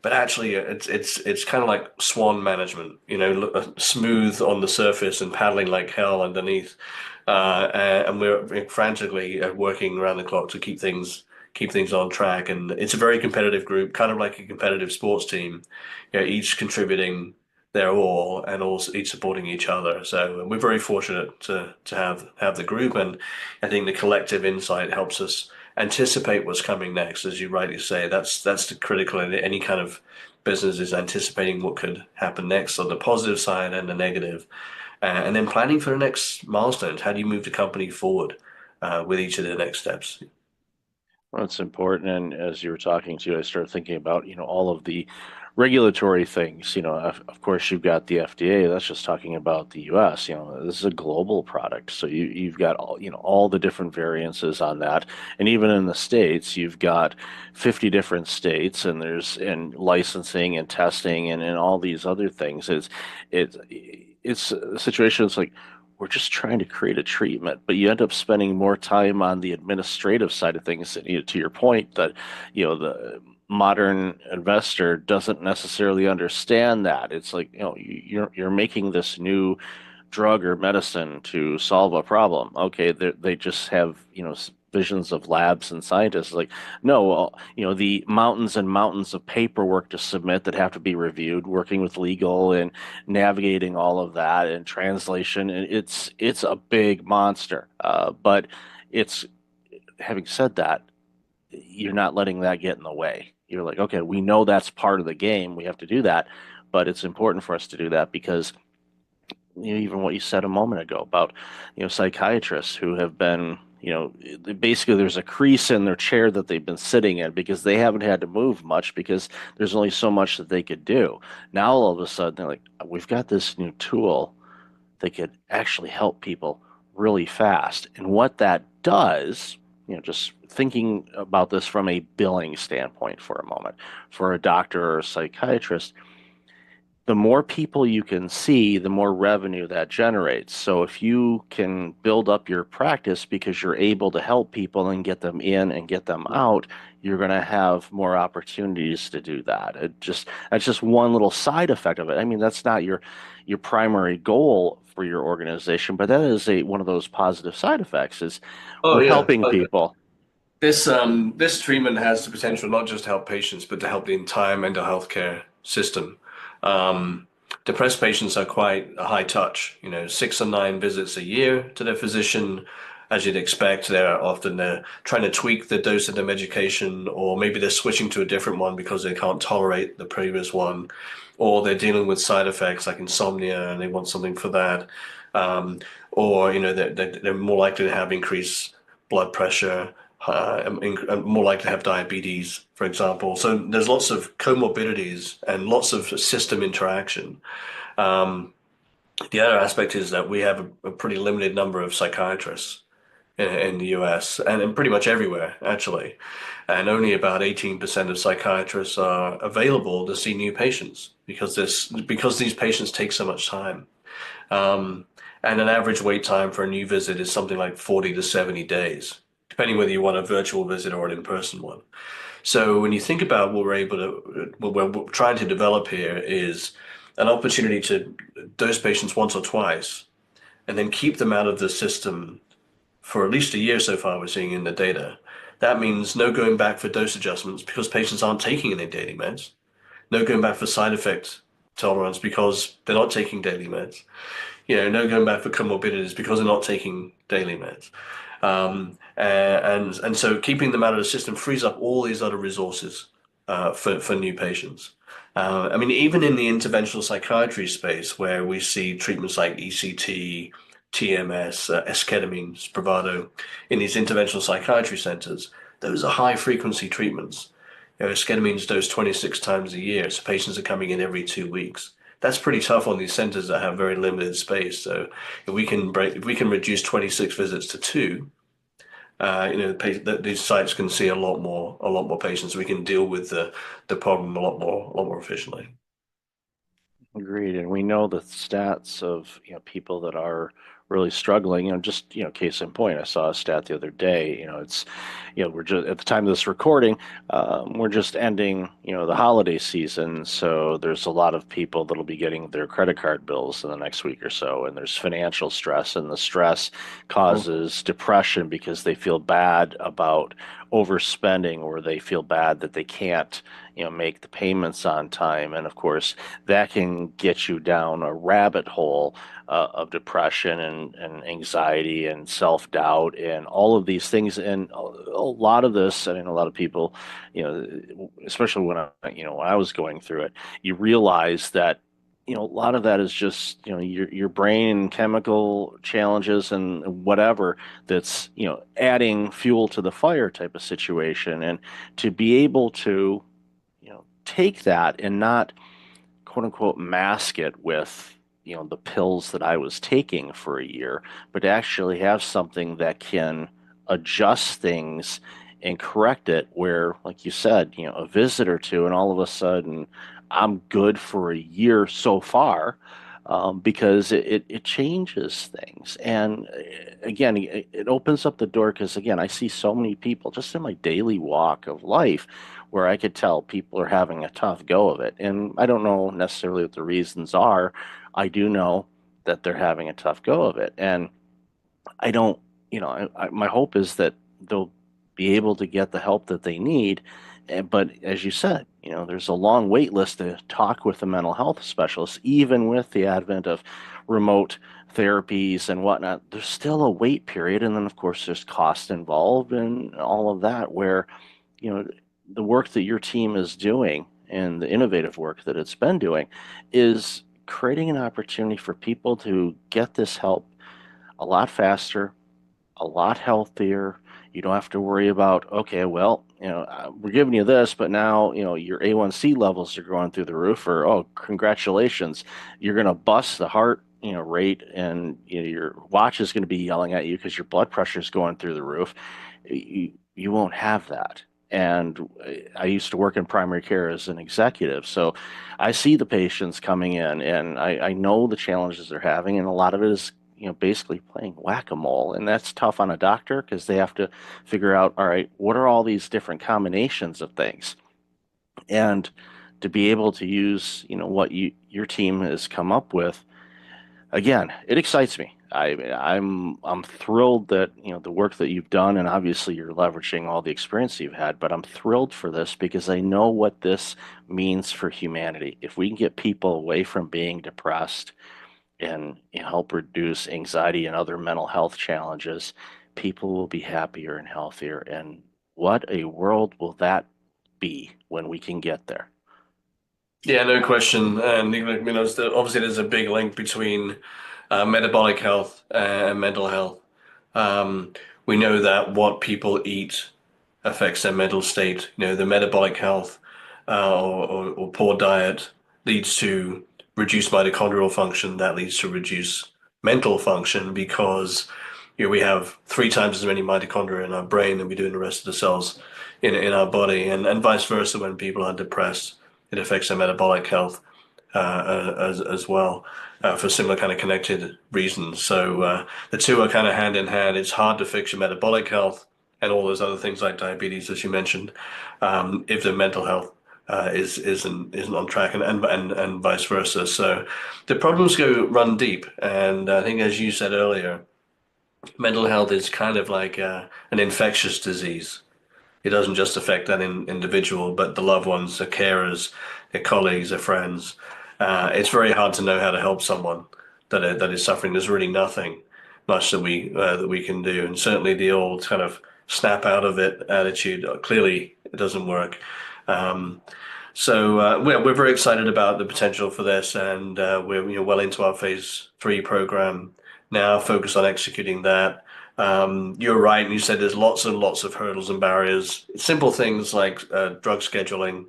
but actually it's kind of like swan management. Smooth on the surface and paddling like hell underneath. And we're frantically working around the clock to keep things on track. And it's a very competitive group, kind of like a competitive sports team, each contributing their all and also each supporting each other. So we're very fortunate to have the group, and I think the collective insight helps us anticipate what's coming next. As you rightly say, that's the critical in any kind of business, is anticipating what could happen next on the positive side and the negative, and then planning for the next milestones. How do you move the company forward with each of the next steps? Well, it's important. And as you were talking to, I started thinking about, all of the regulatory things. Of course, you've got the FDA. That's just talking about the U.S. This is a global product, so you've got all the different variances on that. And even in the states, you've got 50 different states, and there's licensing and testing and all these other things. It's a situation. It's like, we're just trying to create a treatment, but you end up spending more time on the administrative side of things. To your point, that the modern investor doesn't necessarily understand that. It's like, you're making this new drug or medicine to solve a problem. Okay, they just have, visions of labs and scientists. Like, no, well, the mountains and mountains of paperwork to submit that have to be reviewed, working with legal and navigating all of that and translation. And it's a big monster. But it's having said that, you're not letting that get in the way. You're like, okay, we know that's part of the game. We have to do that, but it's important for us to do that because, even what you said a moment ago about, psychiatrists who have been, basically there's a crease in their chair that they've been sitting in because they haven't had to move much because there's only so much that they could do. Now all of a sudden they're like, we've got this new tool that could actually help people really fast. And what that does, just thinking about this from a billing standpoint for a moment, for a doctor or a psychiatrist, the more people you can see, the more revenue that generates. So if you can build up your practice because you're able to help people and get them in and get them out, you're going to have more opportunities to do that. That's just one little side effect of it. I mean, that's not your primary goal for your organization, but that is one of those positive side effects is Oh we're yeah. helping people. This treatment has the potential not just to help patients, but to help the entire mental health care system. Um, Depressed patients are quite a high touch, 6 or 9 visits a year to their physician. As you'd expect, they're trying to tweak the dose of the medication, or maybe they're switching to a different one because they can't tolerate the previous one, or they're dealing with side effects like insomnia and they want something for that. Um, or they're more likely to have increased blood pressure, more likely to have diabetes, for example. So there's lots of comorbidities and lots of system interaction. Um, the other aspect is that we have a pretty limited number of psychiatrists in the US and pretty much everywhere, actually. And only about 18% of psychiatrists are available to see new patients because these patients take so much time. Um, and an average wait time for a new visit is something like 40 to 70 days, depending whether you want a virtual visit or an in-person one. So when you think about what we're trying to develop here is an opportunity to dose patients once or twice and then keep them out of the system for at least a year so far, we're seeing in the data. That means no going back for dose adjustments because patients aren't taking any daily meds. No going back for side effect tolerance because they're not taking daily meds. No going back for comorbidities because they're not taking daily meds. And so keeping them out of the system frees up all these other resources for new patients. I mean, even in the interventional psychiatry space, where we see treatments like ECT, TMS, esketamine, Spravato, in these interventional psychiatry centers, those are high frequency treatments. Esketamine is dosed 26 times a year, so patients are coming in every 2 weeks. That's pretty tough on these centers that have very limited space. So if we can reduce 26 visits to 2, these sites can see a lot more patients. We can deal with the problem a lot more efficiently. Agreed. And we know the stats of, people that are really struggling, just, case in point, I saw a stat the other day, it's, we're just at the time of this recording, we're just ending, the holiday season. So there's a lot of people that'll be getting their credit card bills in the next week or so. And there's financial stress, and the stress causes depression because they feel bad about overspending, or they feel bad that they can't, make the payments on time. And of course, that can get you down a rabbit hole of depression and anxiety and self-doubt and all of these things. And a lot of this, I mean, a lot of people, especially when I was going through it, you realize that a lot of that is just your brain chemical challenges and whatever that's adding fuel to the fire type of situation. And to be able to take that and not quote unquote mask it with the pills that I was taking for a year, but to actually have something that can adjust things and correct it where, like you said, a visit or two, and all of a sudden I'm good for a year so far, because it changes things. And again, it opens up the door because, again, I see so many people just in my daily walk of life where I could tell people are having a tough go of it. And I don't know necessarily what the reasons are. I do know that they're having a tough go of it. And I don't, my hope is that they'll be able to get the help that they need. But as you said, there's a long wait list to talk with a mental health specialist, even with the advent of remote therapies and whatnot. There's still a wait period. And then, of course, there's cost involved and all of that, where, you know, the work that your team is doing and the innovative work that it's been doing is creating an opportunity for people to get this help a lot faster, a lot healthier. You don't have to worry about, okay, well, we're giving you this, but now, your A1C levels are going through the roof, or, oh, congratulations, you're going to bust the heart, rate, and your watch is going to be yelling at you because your blood pressure is going through the roof. You won't have that. And I used to work in primary care as an executive, so I see the patients coming in, and I know the challenges they're having, and a lot of it is, basically playing whack-a-mole, and that's tough on a doctor because they have to figure out, all right, what are all these different combinations of things, and to be able to use, what your team has come up with. Again, it excites me. I'm thrilled that the work that you've done, and obviously you're leveraging all the experience you've had. But I'm thrilled for this because I know what this means for humanity. If we can get people away from being depressed and help reduce anxiety and other mental health challenges, people will be happier and healthier. And what a world will that be when we can get there? Yeah, no question. And obviously there's a big link between metabolic health and mental health. Um, we know that what people eat affects their mental state. The metabolic health or poor diet leads to reduced mitochondrial function. That leads to reduced mental function because we have 3 times as many mitochondria in our brain than we do in the rest of the cells in our body, and vice versa. When people are depressed, it affects their metabolic health as well for similar kind of connected reasons. So the two are kind of hand in hand. It's hard to fix your metabolic health and all those other things like diabetes, as you mentioned, if the mental health isn't on track, and vice versa. So the problems run deep, and I think, as you said earlier, mental health is kind of like an infectious disease. It doesn't just affect that individual, but the loved ones, their carers, their colleagues, their friends. It's very hard to know how to help someone that is suffering. There's really nothing much that we can do, and certainly the old kind of snap out of it attitude clearly it doesn't work. So we're very excited about the potential for this, and we're well into our phase 3 program now, focused on executing that. You're right, and you said there's lots and lots of hurdles and barriers. Simple things like drug scheduling,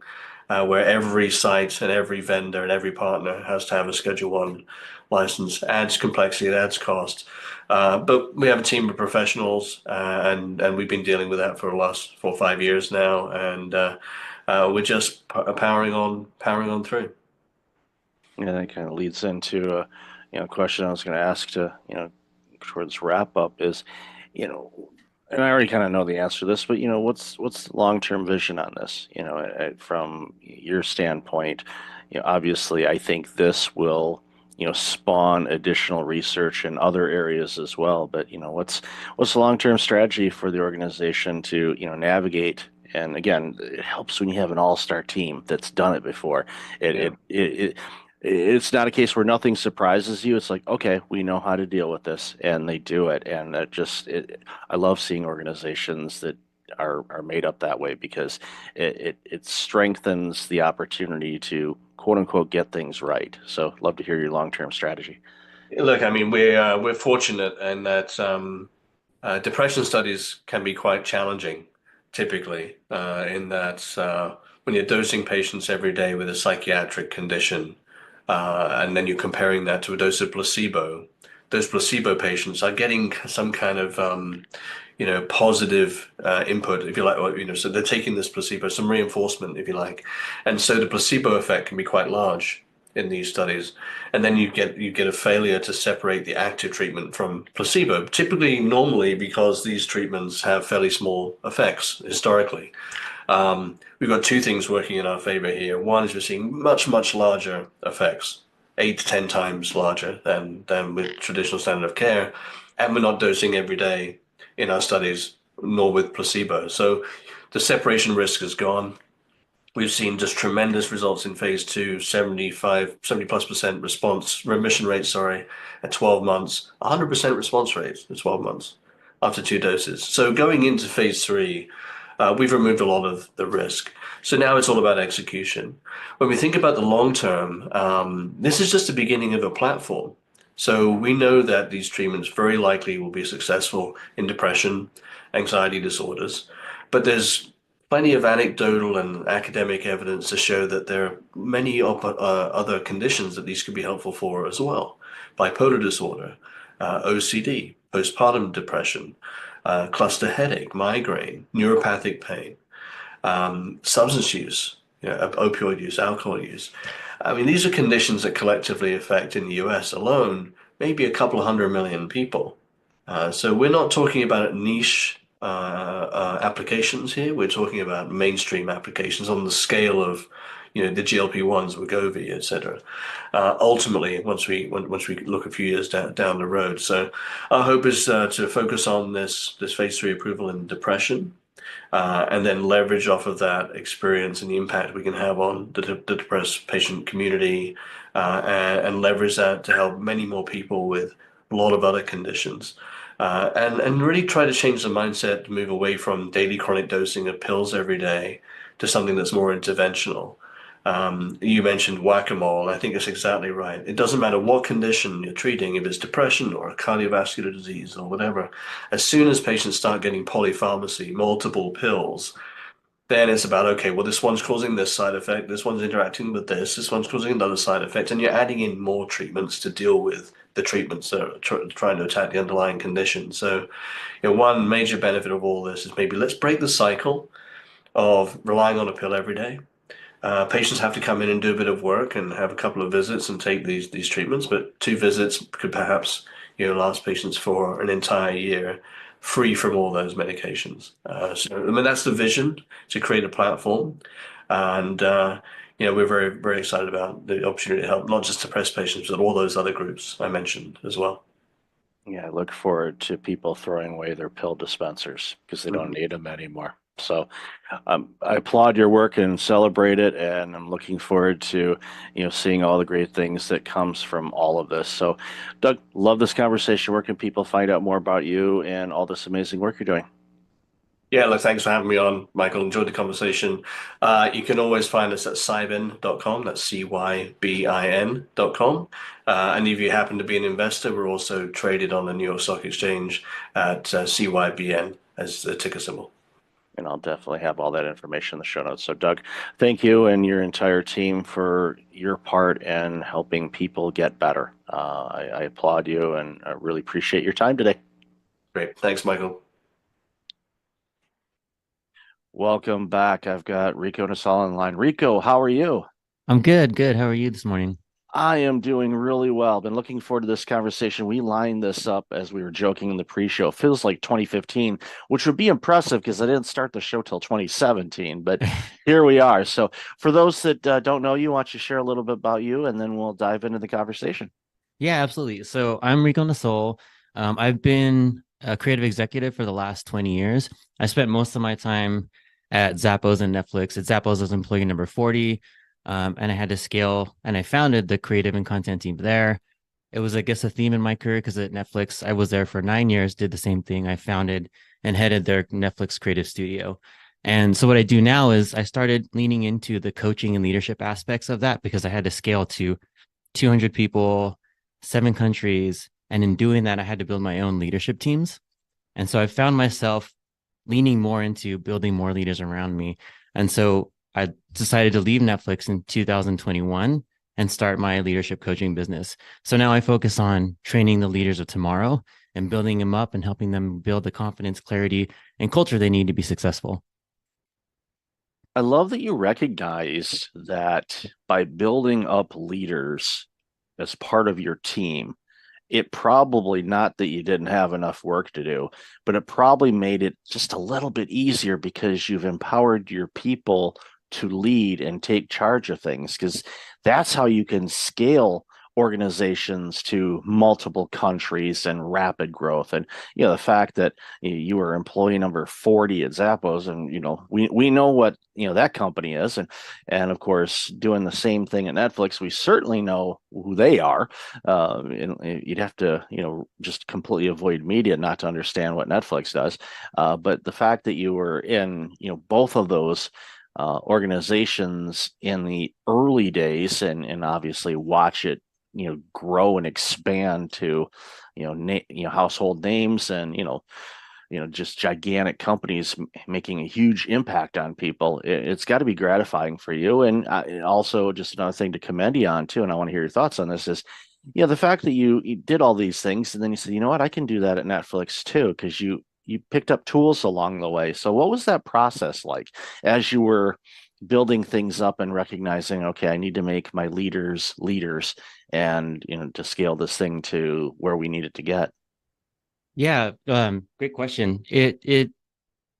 where every site and every vendor and every partner has to have a Schedule 1 license. Adds complexity, it adds cost. But we have a team of professionals, and we've been dealing with that for the last 4 or 5 years now, and we're just powering on through. Yeah, that kind of leads into a question I was going to ask to, towards wrap up is, and I already kind of know the answer to this, but what's the long-term vision on this? From your standpoint, obviously I think this will, spawn additional research in other areas as well. But what's the long-term strategy for the organization to, navigate? And again, it helps when you have an all-star team that's done it before. It's not a case where nothing surprises you. It's like, okay, we know how to deal with this, and they do it. And I love seeing organizations that are made up that way because it strengthens the opportunity to quote unquote get things right. So, love to hear your long-term strategy. Look, I mean, we're fortunate in that depression studies can be quite challenging, typically, in that when you're dosing patients every day with a psychiatric condition, and then you're comparing that to a dose of placebo, those placebo patients are getting some kind of positive input, if you like, or, so they're taking this placebo, some reinforcement, if you like, and so the placebo effect can be quite large in these studies, and then you get a failure to separate the active treatment from placebo, typically normally because these treatments have fairly small effects historically. We've got two things working in our favor here. One is we're seeing much, much larger effects, 8 to 10 times larger than with traditional standard of care, and we're not dosing every day in our studies, nor with placebo. So the separation risk is gone. We've seen just tremendous results in phase 2, 70+% remission rate, sorry, at 12 months, 100% response rate at 12 months after 2 doses. So going into phase 3, we've removed a lot of the risk. So now it's all about execution. When we think about the long term, this is just the beginning of a platform. So we know that these treatments very likely will be successful in depression, anxiety disorders, but there's plenty of anecdotal and academic evidence to show that there are many other conditions that these could be helpful for as well. Bipolar disorder, OCD, postpartum depression, cluster headache, migraine, neuropathic pain, substance use, opioid use, alcohol use. I mean, these are conditions that collectively affect in the US alone maybe a couple of 100 million people. So we're not talking about niche applications here. We're talking about mainstream applications on the scale of, the GLP-1s, Wegovy, etc. Ultimately, once we look a few years down the road. So our hope is to focus on this phase 3 approval in depression, and then leverage off of that experience and the impact we can have on the depressed patient community, and leverage that to help many more people with a lot of other conditions. And really try to change the mindset to move away from daily chronic dosing of pills every day to something that's more interventional. You mentioned whack-a-mole. I think it's exactly right. It doesn't matter what condition you're treating, if it's depression or a cardiovascular disease or whatever. As soon as patients start getting polypharmacy, multiple pills, then it's about, okay, well, this one's causing this side effect, this one's interacting with this one's causing another side effect, and you're adding in more treatments to deal with the treatments that are trying to attack the underlying condition. So, one major benefit of all this is maybe let's break the cycle of relying on a pill every day. Patients have to come in and do a bit of work and have a couple of visits and take these treatments, but 2 visits could perhaps last patients for an entire year, free from all those medications. So I mean that's the vision, to create a platform, and we're very very excited about the opportunity to help not just depressed patients but all those other groups I mentioned as well. Yeah, I look forward to people throwing away their pill dispensers because they don't Mhm. need them anymore. So I applaud your work and celebrate it, and I'm looking forward to seeing all the great things that comes from all of this. So, Doug, love this conversation. Where can people find out more about you and all this amazing work you're doing? Yeah, look, thanks for having me on, Michael. Enjoyed the conversation. You can always find us at cybin.com. That's cybin.com. And if you happen to be an investor, we're also traded on the New York Stock Exchange at CYBN as the ticker symbol. And I'll definitely have all that information in the show notes. So, Doug, thank you and your entire team for your part in helping people get better. I applaud you and I really appreciate your time today. Great. Thanks, Michael. Welcome back. I've got Rico Nasal on the line. Rico, how are you? I'm good, good. How are you this morning? I am doing really well. Been looking forward to this conversation. We lined this up as we were joking in the pre-show. Feels like 2015, which would be impressive because I didn't start the show till 2017, but here we are. So, for those that don't know you, why don't you share a little bit about you, and then we'll dive into the conversation. Yeah, absolutely. So I'm Rico Nasol. I've been a creative executive for the last 20 years. I spent most of my time at Zappos and Netflix. At Zappos, I was employee number 40, and I had to scale, and I founded the creative and content team there. It was, I guess, a theme in my career because at Netflix, I was there for 9 years, did the same thing. I founded and headed their Netflix creative studio. And so what I do now is I started leaning into the coaching and leadership aspects of that because I had to scale to 200 people, 7 countries. And in doing that, I had to build my own leadership teams. And so I found myself leaning more into building more leaders around me. And so I decided to leave Netflix in 2021 and start my leadership coaching business. So now I focus on training the leaders of tomorrow and building them up and helping them build the confidence, clarity, and culture they need to be successful. I love that you recognize that by building up leaders as part of your team, it probably not that you didn't have enough work to do, but it probably made it just a little bit easier because you've empowered your people to lead and take charge of things, because that's how you can scale organizations to multiple countries and rapid growth. And the fact that you were employee number 40 at Zappos, and we know what that company is, and of course doing the same thing at Netflix, we certainly know who they are. And you'd have to just completely avoid media not to understand what Netflix does. But the fact that you were in both of those organizations in the early days, and obviously watch it grow and expand to, household names and, just gigantic companies making a huge impact on people. It's got to be gratifying for you. And also, just another thing to commend you on too, and I want to hear your thoughts on this is, the fact that you did all these things and then you said, you know what, I can do that at Netflix too, because you picked up tools along the way. So what was that process like as you were building things up and recognizing, okay, I need to make my leaders leaders and, to scale this thing to where we need it to get? Yeah, great question. I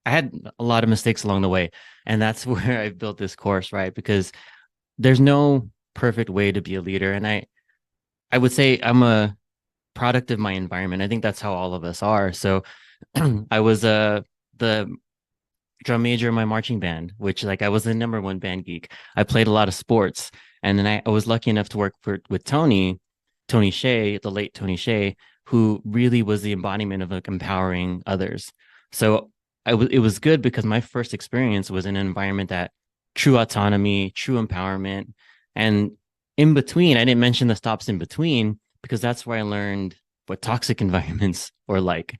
had a lot of mistakes along the way, and that's where I built this course, right? Because there's no perfect way to be a leader, and I would say I'm a product of my environment. I think that's how all of us are. So I was the drum major in my marching band, which like I was the number one band geek. I played a lot of sports, and then I was lucky enough to work with Tony Shea, the late Tony Shea, who really was the embodiment of like empowering others. So it was good because my first experience was in an environment that true autonomy, true empowerment, and in between, I didn't mention the stops in between because that's where I learned what toxic environments were like.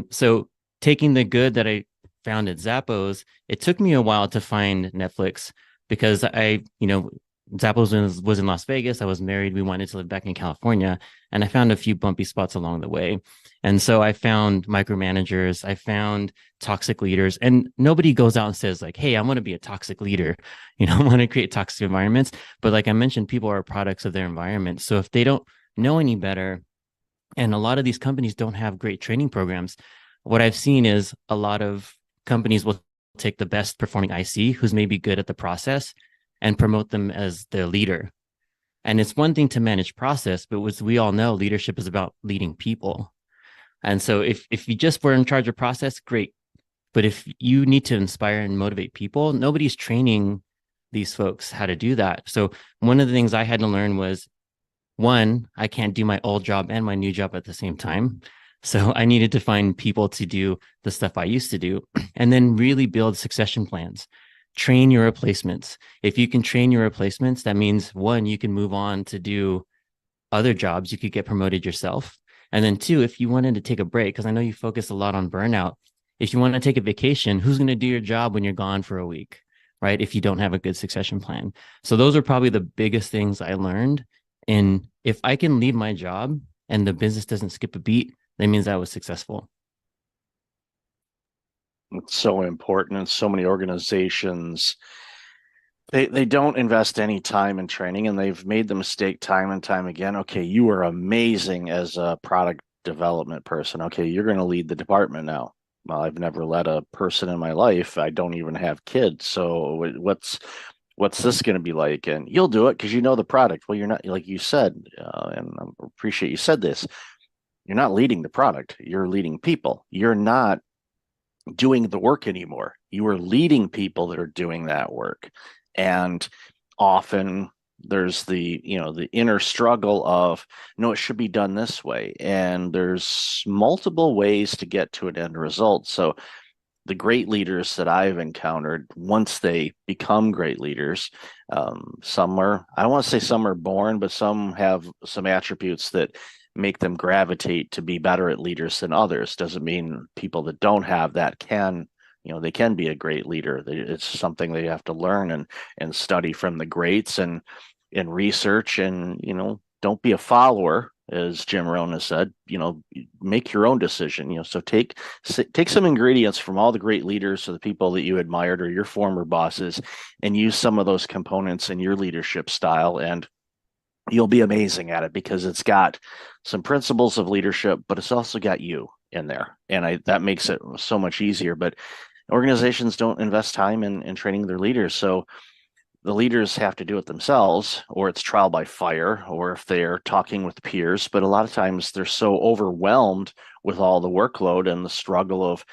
So taking the good that I found at Zappos, it took me a while to find Netflix because Zappos was in Las Vegas. I was married. We wanted to live back in California, and I found a few bumpy spots along the way. And so I found micromanagers, I found toxic leaders, and nobody goes out and says like, "Hey, I want to be a toxic leader." I want to create toxic environments. But like I mentioned, people are products of their environment. So if they don't know any better, and a lot of these companies don't have great training programs, what I've seen is a lot of companies will take the best performing IC who's maybe good at the process and promote them as their leader. And it's one thing to manage process, but as we all know, leadership is about leading people. And so if you just were in charge of process, great. But if you need to inspire and motivate people, nobody's training these folks how to do that. So one of the things I had to learn was, one, I can't do my old job and my new job at the same time. So I needed to find people to do the stuff I used to do and then really build succession plans. Train your replacements. If you can train your replacements, that means one, you can move on to do other jobs. You could get promoted yourself. And then two, if you wanted to take a break, because I know you focus a lot on burnout, if you want to take a vacation, who's going to do your job when you're gone for a week, right? If you don't have a good succession plan. So those are probably the biggest things I learned. And if I can leave my job and the business doesn't skip a beat, that means I was successful. It's so important, and so many organizations they don't invest any time in training, and they've made the mistake time and time again. Okay, you are amazing as a product development person. Okay, you're going to lead the department now. Well, I've never led a person in my life. I don't even have kids. So what's this going to be like? And you'll do it because you know the product. Well, you're not, like you said, and I appreciate you said this. You're not leading the product. You're leading people. You're not doing the work anymore. You are leading people that are doing that work. And often there's the inner struggle of, no, it should be done this way. And there's multiple ways to get to an end result. So the great leaders that I've encountered, once they become great leaders, some are, I don't want to say some are born, but some have some attributes that make them gravitate to be better at leaders than others. Doesn't mean people that don't have that can, they can be a great leader. It's something they have to learn and study from the greats and research and, don't be a follower, as Jim Rohn has said, make your own decision, so take some ingredients from all the great leaders or the people that you admired or your former bosses and use some of those components in your leadership style, and you'll be amazing at it because it's got some principles of leadership, but it's also got you in there. And that makes it so much easier. But organizations don't invest time in training their leaders. So the leaders have to do it themselves, or it's trial by fire, or if they're talking with peers. But a lot of times they're so overwhelmed with all the workload and the struggle of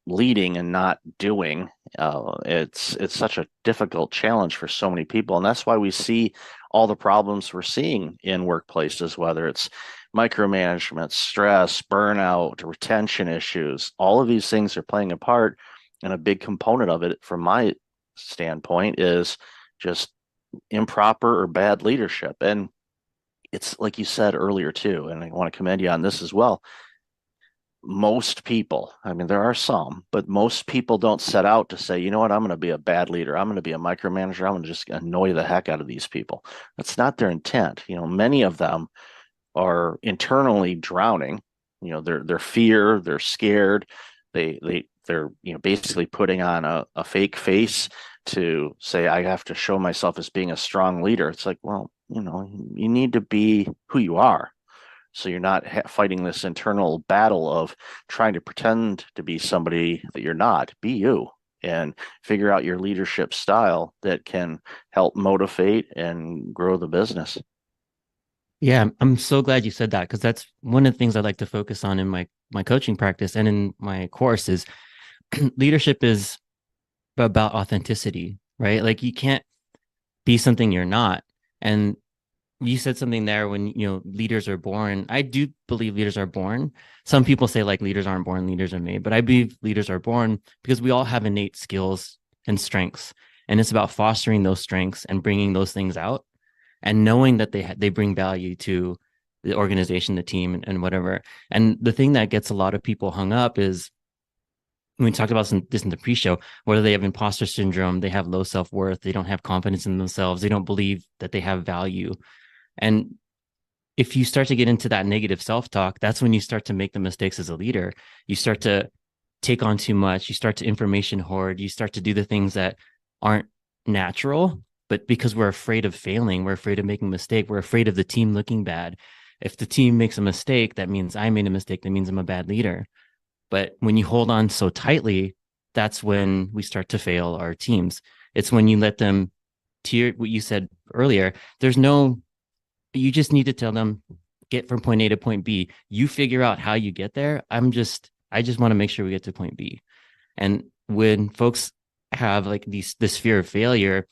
leading and not doing. It's such a difficult challenge for so many people. And that's why we see all the problems we're seeing in workplaces, whether it's micromanagement, stress, burnout, retention issues. All of these things are playing a part. And a big component of it, from my standpoint, is just improper or bad leadership. And it's like you said earlier too, and I want to commend you on this as well. Most people, I mean, there are some, but most people don't set out to say, you know what, I'm going to be a bad leader. I'm going to be a micromanager. I'm going to just annoy the heck out of these people. That's not their intent. Many of them are internally drowning. They're fear, they're scared. They're basically putting on a fake face to say, I have to show myself as being a strong leader. It's like, well, you need to be who you are. So you're not fighting this internal battle of trying to pretend to be somebody that you're not. Be you and figure out your leadership style that can help motivate and grow the business. Yeah, I'm so glad you said that, because that's one of the things I like to focus on in my coaching practice and in my course is leadership is about authenticity, right? Like you can't be something you're not. And you said something there when, leaders are born. I do believe leaders are born. Some people say like leaders aren't born, leaders are made, but I believe leaders are born because we all have innate skills and strengths. And it's about fostering those strengths and bringing those things out and knowing that they bring value to the organization, the team, and whatever. And the thing that gets a lot of people hung up is we talked about this in the pre-show, whether they have imposter syndrome, they have low self-worth, they don't have confidence in themselves, they don't believe that they have value. And if you start to get into that negative self-talk, that's when you start to make the mistakes as a leader. You start to take on too much, you start to information hoard, you start to do the things that aren't natural, but because we're afraid of failing, we're afraid of making a mistake, we're afraid of the team looking bad. If the team makes a mistake, that means I made a mistake, that means I'm a bad leader. But when you hold on so tightly, that's when we start to fail our teams. It's when you let them tier what you said earlier. You just need to tell them, get from point A to point B. You figure out how you get there. I just want to make sure we get to point B. And when folks have like this fear of failure,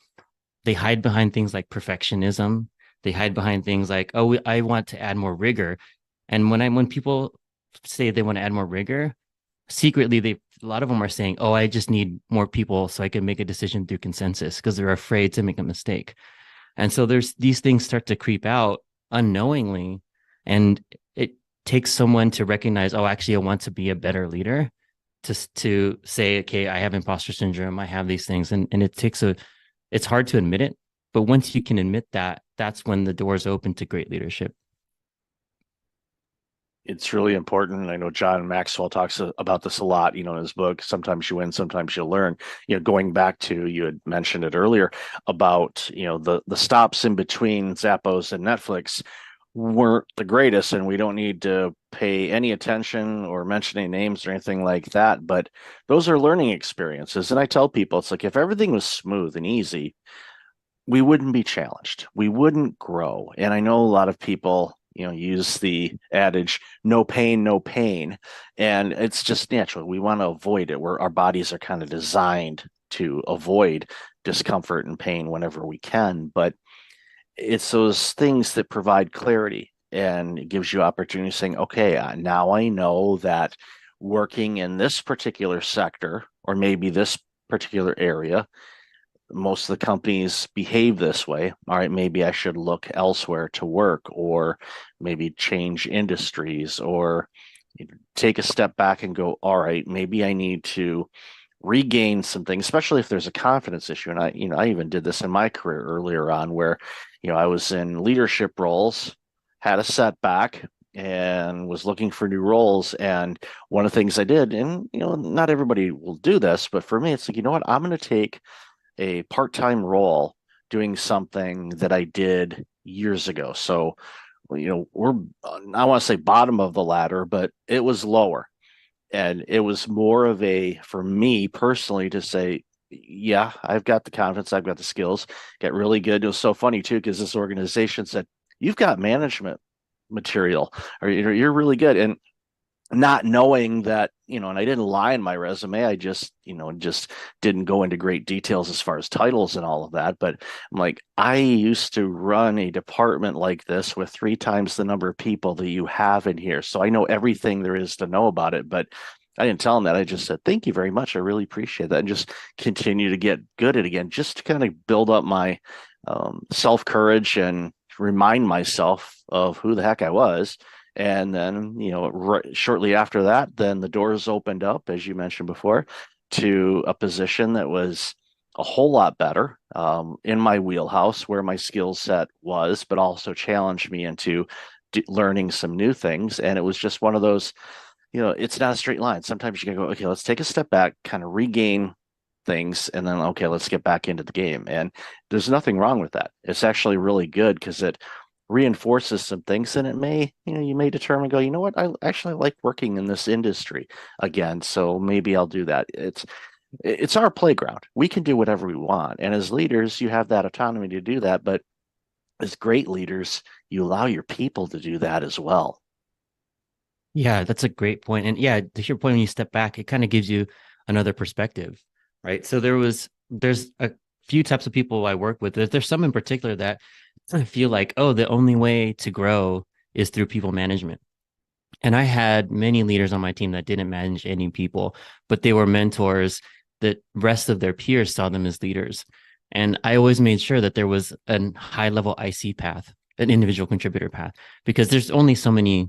they hide behind things like perfectionism. They hide behind things like, oh, I want to add more rigor. And when people say they want to add more rigor, secretly a lot of them are saying, oh, I just need more people so I can make a decision through consensus, because they're afraid to make a mistake. And so these things start to creep out unknowingly, and it takes someone to recognize, oh, actually I want to be a better leader, to say, okay, I have imposter syndrome, I have these things, and it's hard to admit it, but once you can admit that, that's when the doors open to great leadership. It's really important. And I know John Maxwell talks about this a lot, in his book, Sometimes You Win, Sometimes You Learn. Going back to, you had mentioned it earlier about, the stops in between Zappos and Netflix weren't the greatest, and we don't need to pay any attention or mention any names or anything like that. But those are learning experiences. And I tell people, it's like if everything was smooth and easy, we wouldn't be challenged. We wouldn't grow. And I know a lot of people, use the adage, no pain, no pain. And it's just natural. We want to avoid it, where our bodies are kind of designed to avoid discomfort and pain whenever we can. But it's those things that provide clarity, and it gives you opportunity saying, okay, now I know that working in this particular sector, or maybe this particular area, most of the companies behave this way. All right, maybe I should look elsewhere to work, or maybe change industries, or take a step back and go, all right, maybe I need to regain something, especially if there's a confidence issue. And I even did this in my career earlier on, where, I was in leadership roles, had a setback, and was looking for new roles. And one of the things I did, and, not everybody will do this, but for me, it's like, you know what, I'm going to take a part-time role doing something that I did years ago. So, we're, I want to say bottom of the ladder, but it was lower. And it was more of for me personally, to say, yeah, I've got the confidence, I've got the skills, get really good. It was so funny too, because this organization said, you've got management material, or you're really good. And not knowing that, and I didn't lie in my resume. I just didn't go into great details as far as titles and all of that. But I'm like, I used to run a department like this with 3 times the number of people that you have in here. So I know everything there is to know about it. But I didn't tell them that. I just said, thank you very much. I really appreciate that. And just continue to get good at it again, just to kind of build up my self-courage and remind myself of who the heck I was. And then, shortly after that, then the doors opened up, as you mentioned before, to a position that was a whole lot better, in my wheelhouse where my skill set was, but also challenged me into learning some new things. And it was just one of those, it's not a straight line. Sometimes you can go, okay, let's take a step back, kind of regain things, and then, okay, let's get back into the game. And there's nothing wrong with that. It's actually really good because it reinforces some things, and it may, you may determine, go, you know what, I actually like working in this industry again, so maybe I'll do that. It's our playground. We can do whatever we want. And as leaders, you have that autonomy to do that. But as great leaders, you allow your people to do that as well. Yeah, that's a great point. And yeah, to your point, when you step back, it kind of gives you another perspective, right? So there's a few types of people I work with. There's some in particular that I feel like, oh, the only way to grow is through people management. And I had many leaders on my team that didn't manage any people, but they were mentors. The rest of their peers saw them as leaders. And I always made sure that there was a high level IC path, an individual contributor path, because there's only so many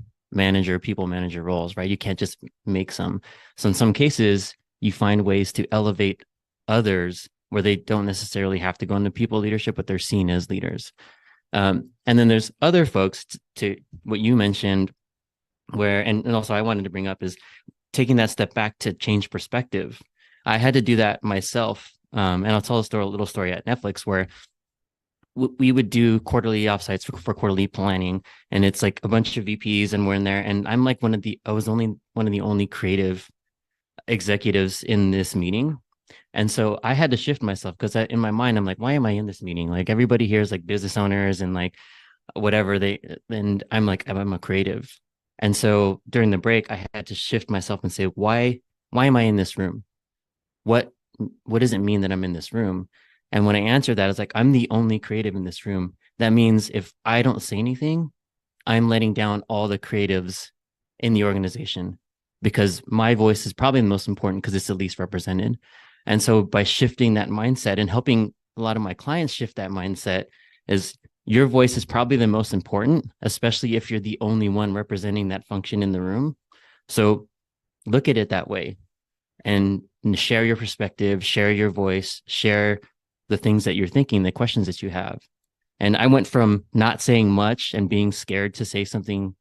people manager roles, right? You can't just make some. So in some cases, you find ways to elevate others where they don't necessarily have to go into people leadership, but they're seen as leaders. And then there's other folks to what you mentioned, where, and also I wanted to bring up is taking that step back to change perspective. I had to do that myself. And I'll tell a little story at Netflix where we would do quarterly offsites for quarterly planning, and it's like a bunch of VPs, and we're in there, and I'm like I was only one of the only creative executives in this meeting. And so I had to shift myself because in my mind, I'm like, why am I in this meeting? Like everybody here is like business owners and like whatever and I'm like, I'm a creative. And so during the break, I had to shift myself and say, why am I in this room? What does it mean that I'm in this room? And when I answered that, it's like, I'm the only creative in this room. That means if I don't say anything, I'm letting down all the creatives in the organization because my voice is probably the most important because it's the least represented. And so by shifting that mindset and helping a lot of my clients shift that mindset, is your voice is probably the most important, especially if you're the only one representing that function in the room. So look at it that way and share your perspective, share your voice, share the things that you're thinking, the questions that you have. And I went from not saying much and being scared to say something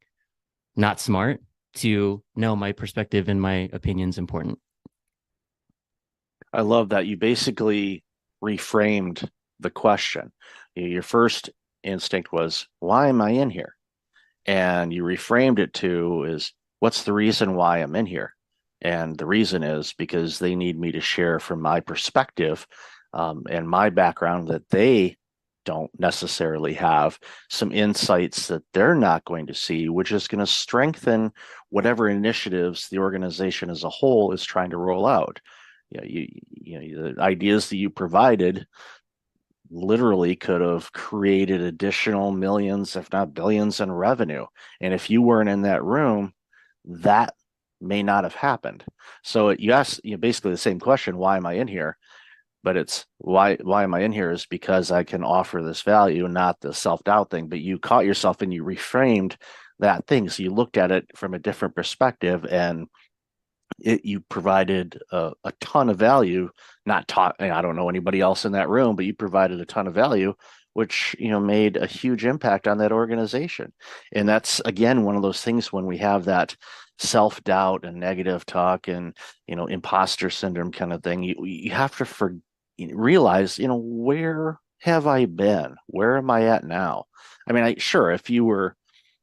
not smart to no, my perspective and my opinion's important. I love that you basically reframed the question. Your first instinct was, why am I in here? And you reframed it to is, what's the reason why I'm in here? And the reason is because they need me to share from my perspective, and my background that they don't necessarily have, some insights that they're not going to see, which is going to strengthen whatever initiatives the organization as a whole is trying to roll out. The ideas that you provided literally could have created additional millions, if not billions, in revenue. And if you weren't in that room, that may not have happened. So you ask, basically the same question, why am I in here? But it's why am I in here is because I can offer this value, not the self-doubt thing. But you caught yourself and you reframed that thing. So you looked at it from a different perspective, and you provided a ton of value. Not taught, I don't know anybody else in that room, but you provided a ton of value, which made a huge impact on that organization. And that's again one of those things when we have that self-doubt and negative talk and imposter syndrome kind of thing. You have to realize where have I been? Where am I at now? I mean, sure, if you were,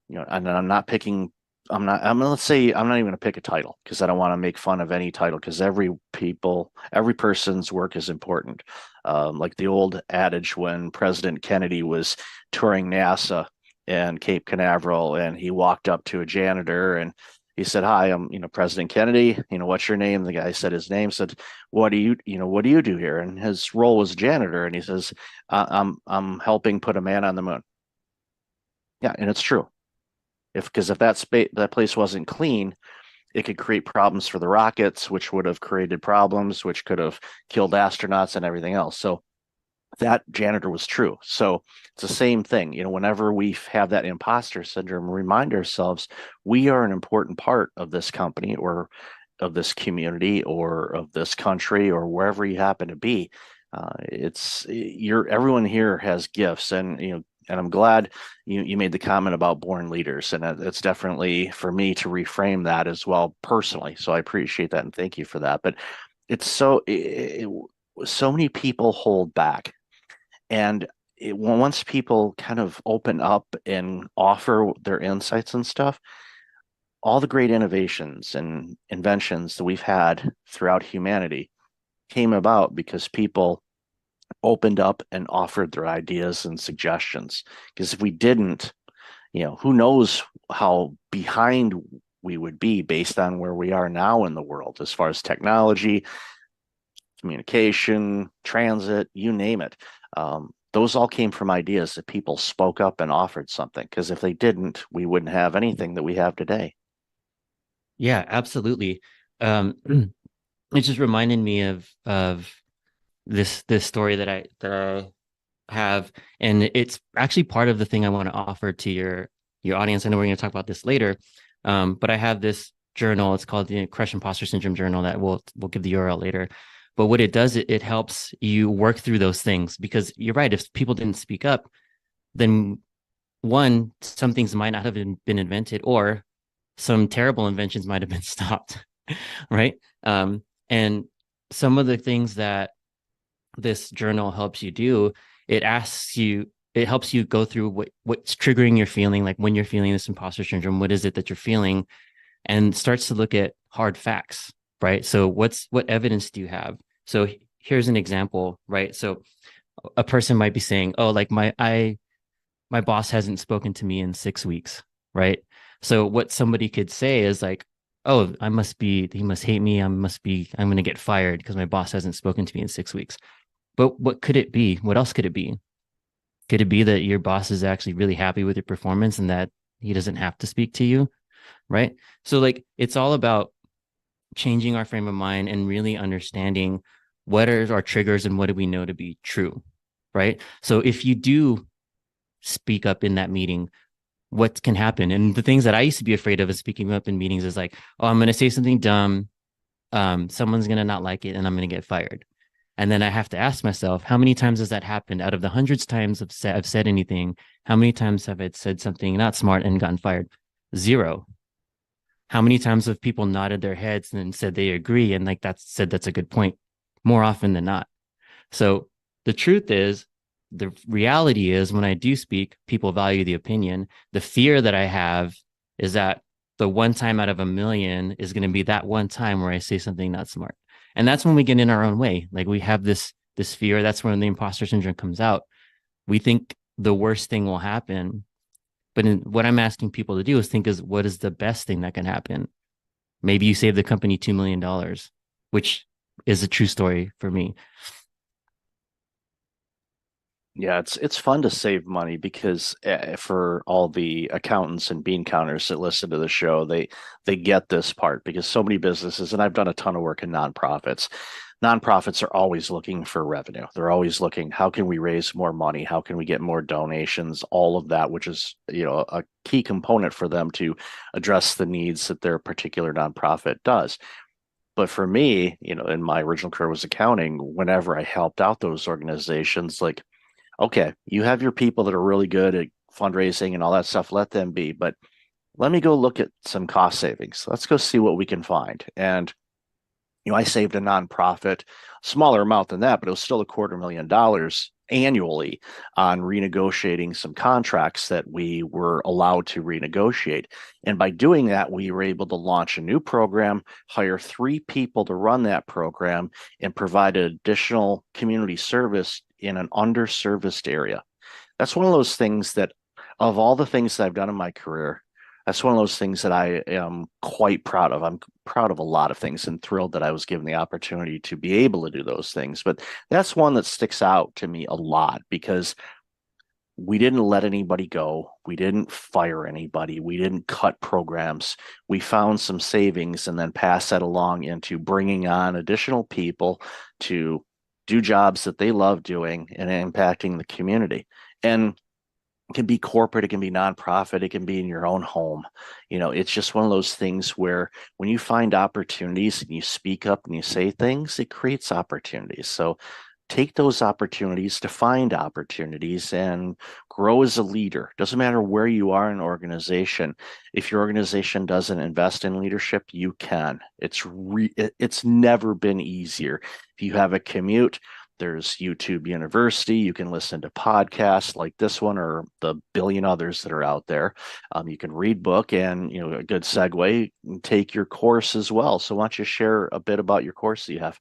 and I'm not picking. Let's say I'm not even going to pick a title because I don't want to make fun of any title, because every person's work is important. Like the old adage when President Kennedy was touring NASA and Cape Canaveral, and he walked up to a janitor and he said, "Hi, I'm President Kennedy. What's your name?" The guy said his name. Said, "What do you do here?" And his role was janitor. And he says, "I'm helping put a man on the moon." Yeah, and it's true. Because if that place wasn't clean, it could create problems for the rockets, which would have created problems, which could have killed astronauts and everything else. So that janitor was true. So it's the same thing. Whenever we have that imposter syndrome, remind ourselves we are an important part of this company or of this community or of this country or wherever you happen to be. Everyone here has gifts, and I'm glad you made the comment about born leaders, and it's definitely for me to reframe that as well personally. So I appreciate that and thank you for that. But it's so many people hold back, and once people kind of open up and offer their insights and stuff, all the great innovations and inventions that we've had throughout humanity came about because people opened up and offered their ideas and suggestions. Because if we didn't, who knows how behind we would be based on where we are now in the world as far as technology, communication, transit, you name it. Those all came from ideas that people spoke up and offered something. Because if they didn't, we wouldn't have anything that we have today. Yeah, absolutely. Um, it just reminded me of this story that I have, and it's actually part of the thing I want to offer to your audience. I know we're going to talk about this later, but I have this journal. It's called the Crush Imposter Syndrome Journal that we'll give the URL later. But what it does, it helps you work through those things, because you're right. If people didn't speak up, then one, some things might not have been invented, or some terrible inventions might have been stopped, right? And some of the things that this journal helps you do, it helps you go through what's triggering your feeling, like when you're feeling this imposter syndrome, what is it that you're feeling, and starts to look at hard facts, right? So what evidence do you have? So here's an example, right? So a person might be saying, oh, like my boss hasn't spoken to me in 6 weeks, right? So what somebody could say is like, oh, he must hate me. I'm going to get fired because my boss hasn't spoken to me in 6 weeks. But what could it be? What else could it be? Could it be that your boss is actually really happy with your performance and that he doesn't have to speak to you, right? So like, it's all about changing our frame of mind and really understanding what are our triggers and what do we know to be true, right? So if you do speak up in that meeting, what can happen? And the things that I used to be afraid of is speaking up in meetings is like, oh, I'm going to say something dumb. Someone's going to not like it and I'm going to get fired. And then I have to ask myself, how many times has that happened? Out of the hundreds of times I've said anything, how many times have I said something not smart and gotten fired? Zero. How many times have people nodded their heads and said they agree and like that's a good point? More often than not. So the truth is, the reality is when I do speak, people value the opinion. The fear that I have is that the one time out of a million is going to be that one time where I say something not smart. And that's when we get in our own way. Like we have this fear. That's when the imposter syndrome comes out. We think the worst thing will happen. But what I'm asking people to do is think is what is the best thing that can happen? Maybe you save the company $2 million, which is a true story for me. Yeah, it's fun to save money because for all the accountants and bean counters that listen to the show, they get this part because so many businesses, and I've done a ton of work in nonprofits. Nonprofits are always looking for revenue. They're always looking, how can we raise more money? How can we get more donations? All of that, which is, a key component for them to address the needs that their particular nonprofit does. But for me, in my original career was accounting, whenever I helped out those organizations, like, okay, you have your people that are really good at fundraising and all that stuff, let them be. But let me go look at some cost savings. Let's go see what we can find. And, I saved a nonprofit, smaller amount than that, but it was still $250,000 annually on renegotiating some contracts that we were allowed to renegotiate. And by doing that, we were able to launch a new program, hire 3 people to run that program, and provide additional community service in an underserviced area. That's one of those things that, of all the things that I've done in my career, that's one of those things that I am quite proud of. I'm proud of a lot of things and thrilled that I was given the opportunity to be able to do those things. But that's one that sticks out to me a lot because we didn't let anybody go. We didn't fire anybody. We didn't cut programs. We found some savings and then passed that along into bringing on additional people to do jobs that they love doing and impacting the community. And it can be corporate, it can be nonprofit, it can be in your own home. It's just one of those things where when you find opportunities and you speak up and you say things, it creates opportunities. So take those opportunities to find opportunities and grow as a leader. Doesn't matter where you are in an organization. If your organization doesn't invest in leadership, you can. It's never been easier. If you have a commute, there's YouTube University. You can listen to podcasts like this one or the billion others that are out there. You can read book and, a good segue, take your course as well. So why don't you share a bit about your course that you have?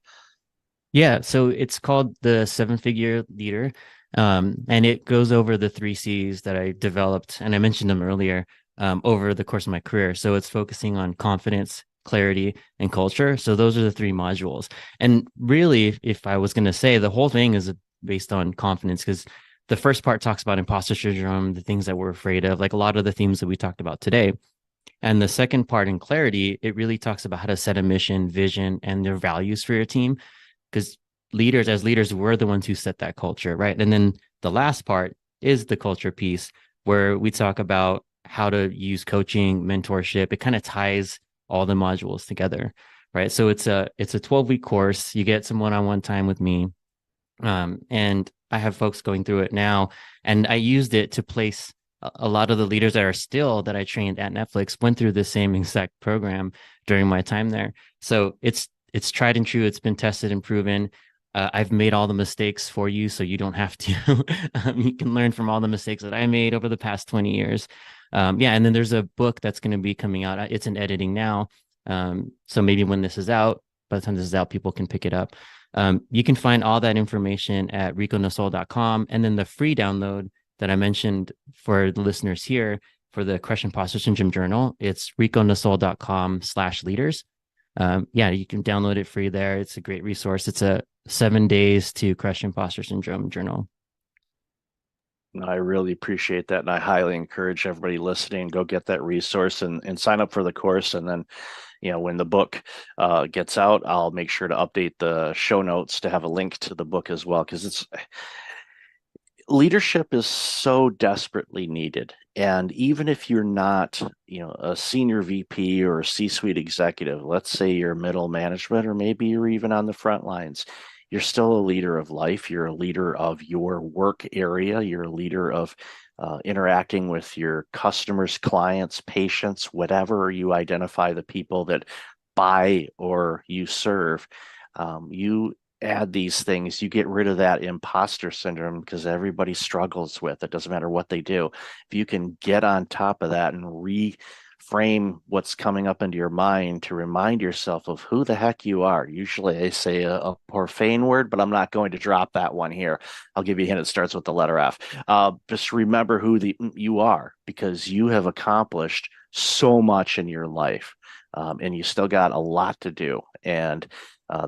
Yeah, so it's called the Seven Figure Leader, and it goes over the 3 C's that I developed, and I mentioned them earlier, over the course of my career. So it's focusing on confidence, clarity, and culture. So those are the 3 modules. And really, if I was going to say, the whole thing is based on confidence, because the first part talks about imposter syndrome, the things that we're afraid of, like a lot of the themes that we talked about today. And the second part in clarity, it really talks about how to set a mission, vision, and their values for your team, because as leaders, we're the ones who set that culture, right? And then the last part is the culture piece, where we talk about how to use coaching, mentorship. It kind of ties all the modules together, right? So it's a 12-week course. You get some one-on-one time with me, and I have folks going through it now. And I used it to place a lot of the leaders that I trained at Netflix went through the same exact program during my time there. So it's tried and true. It's been tested and proven. I've made all the mistakes for you, so you don't have to. You can learn from all the mistakes that I made over the past 20 years. Yeah, and then there's a book that's going to be coming out. It's in editing now. So maybe when this is out, by the time this is out, people can pick it up. You can find all that information at riconasol.com. And then the free download that I mentioned for the listeners here for the Crush Imposter Syndrome Journal, it's riconasol.com/leaders. Yeah, you can download it free there. It's a great resource. It's a 7 days to Crush Imposter Syndrome journal. I really appreciate that. And I highly encourage everybody listening, go get that resource and sign up for the course. And then, when the book gets out, I'll make sure to update the show notes to have a link to the book as well, because leadership is so desperately needed. And even if you're not, a senior VP or a C-suite executive, let's say you're middle management, or maybe you're even on the front lines, you're still a leader of life. You're a leader of your work area. You're a leader of interacting with your customers, clients, patients, whatever you identify the people that buy or you serve. You add these things, you get rid of that imposter syndrome, because everybody struggles with it. Doesn't matter what they do. If you can get on top of that and reframe what's coming up into your mind to remind yourself of who the heck you are. Usually I say a profane word, but I'm not going to drop that one here. I'll give you a hint. It starts with the letter F. Just remember who you are, because you have accomplished so much in your life, and you still got a lot to do. And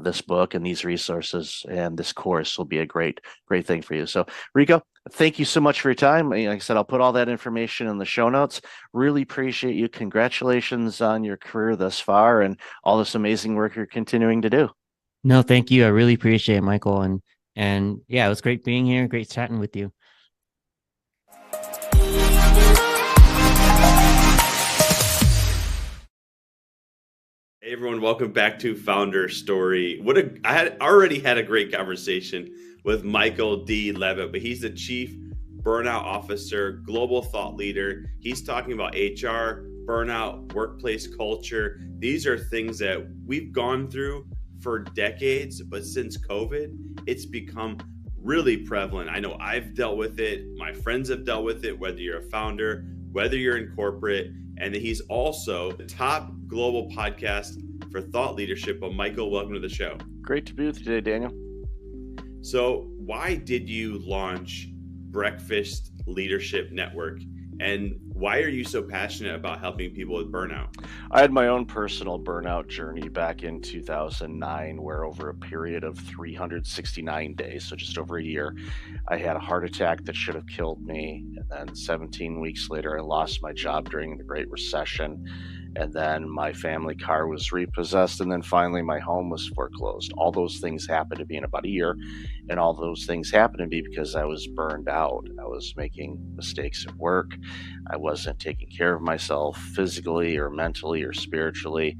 this book and these resources and this course will be a great thing for you. So, Rico, thank you so much for your time. Like I said, I'll put all that information in the show notes. Really appreciate you. Congratulations on your career thus far and all this amazing work you're continuing to do. No, thank you. I really appreciate it, Michael. And yeah, it was great being here. Great chatting with you. Hey everyone, welcome back to Founder Story. I had already had a great conversation with Michael D. Levitt, but he's the Chief Burnout Officer, Global Thought Leader. He's talking about HR, burnout, workplace culture. These are things that we've gone through for decades, but since COVID, it's become really prevalent. I know I've dealt with it. My friends have dealt with it, whether you're a founder, whether you're in corporate. And he's also the top global podcast for thought leadership. But Michael, welcome to the show. Great to be with you today, Daniel. So why did you launch Breakfast Leadership Network? And why are you so passionate about helping people with burnout? I had my own personal burnout journey back in 2009, where over a period of 369 days, so just over a year, I had a heart attack that should have killed me. And then 17 weeks later, I lost my job during the Great Recession. and then my family car was repossessed, and then finally my home was foreclosed. All those things happened to me in about a year, and all those things happened to me because I was burned out. I was making mistakes at work. I wasn't taking care of myself physically or mentally or spiritually.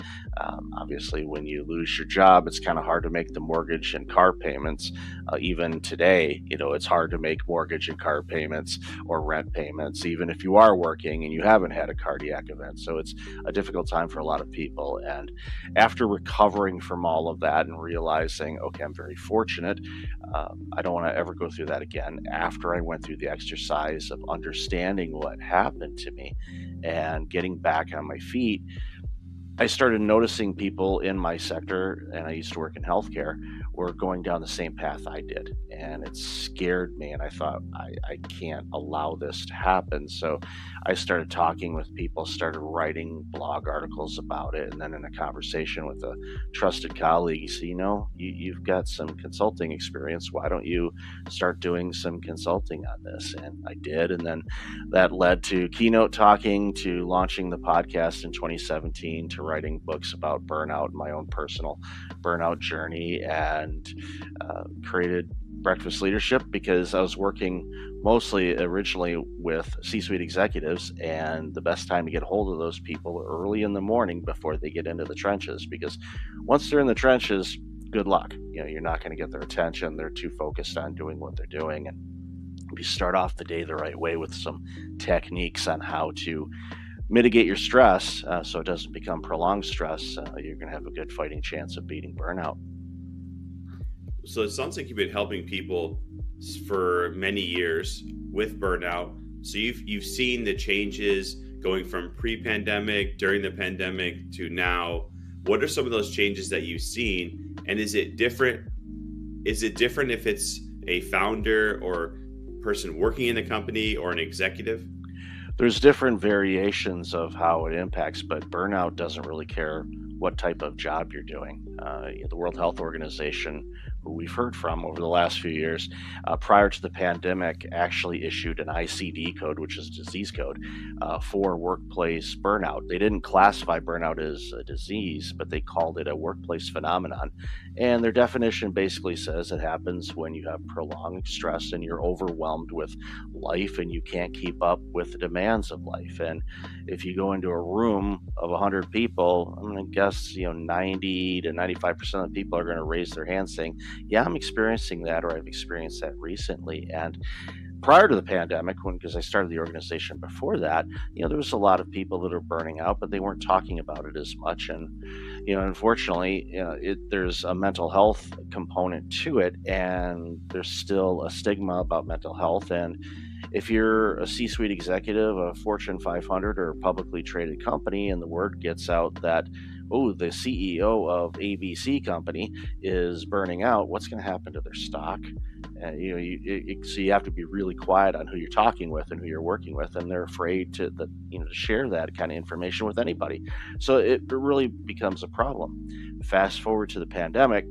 Obviously, when you lose your job, it's kind of hard to make the mortgage and car payments. Even today, it's hard to make mortgage and car payments or rent payments, even if you are working and you haven't had a cardiac event. So it's a difficult time for a lot of people. And after recovering from all of that and realizing, okay, I'm very fortunate, I don't want to ever go through that again. After I went through the exercise of understanding what happened to me and getting back on my feet, I started noticing people in my sector, and I used to work in healthcare, were going down the same path I did. And it scared me. And I thought, I can't allow this to happen. So I started talking with people, started writing blog articles about it. And then in a conversation with a trusted colleague, he said, you've got some consulting experience. Why don't you start doing some consulting on this? And I did. And then that led to keynote talking, to launching the podcast in 2017, to writing books about burnout, my own personal burnout journey, and created Breakfast Leadership because I was working mostly originally with C-suite executives, and the best time to get a hold of those people early in the morning before they get into the trenches, because once they're in the trenches, good luck. You're not going to get their attention. They're too focused on doing what they're doing. And if you start off the day the right way with some techniques on how to mitigate your stress so it doesn't become prolonged stress, you're going to have a good fighting chance of beating burnout. So it sounds like you've been helping people for many years with burnout. So you've seen the changes going from pre-pandemic, during the pandemic to now. What are some of those changes that you've seen? And is it different? Is it different if it's a founder or person working in the company or an executive? There's different variations of how it impacts, but burnout doesn't really care what type of job you're doing. The World Health Organization, who we've heard from over the last few years, prior to the pandemic, actually issued an ICD code, which is a disease code, for workplace burnout. They didn't classify burnout as a disease, but they called it a workplace phenomenon. And their definition basically says it happens when you have prolonged stress and you're overwhelmed with life and you can't keep up with the demands of life. And if you go into a room of 100 people, I'm going to guess 90 to 95% of the people are going to raise their hand saying, yeah, I'm experiencing that, or I've experienced that recently. And prior to the pandemic, because I started the organization before that, there was a lot of people that are burning out, but they weren't talking about it as much. And unfortunately, there's a mental health component to it, and there's still a stigma about mental health. And if you're a C-suite executive, a Fortune 500 or a publicly traded company, and the word gets out that, oh, the CEO of ABC company is burning out, what's going to happen to their stock? So you have to be really quiet on who you're talking with and who you're working with, and they're afraid to share that kind of information with anybody. So it really becomes a problem. Fast forward to the pandemic.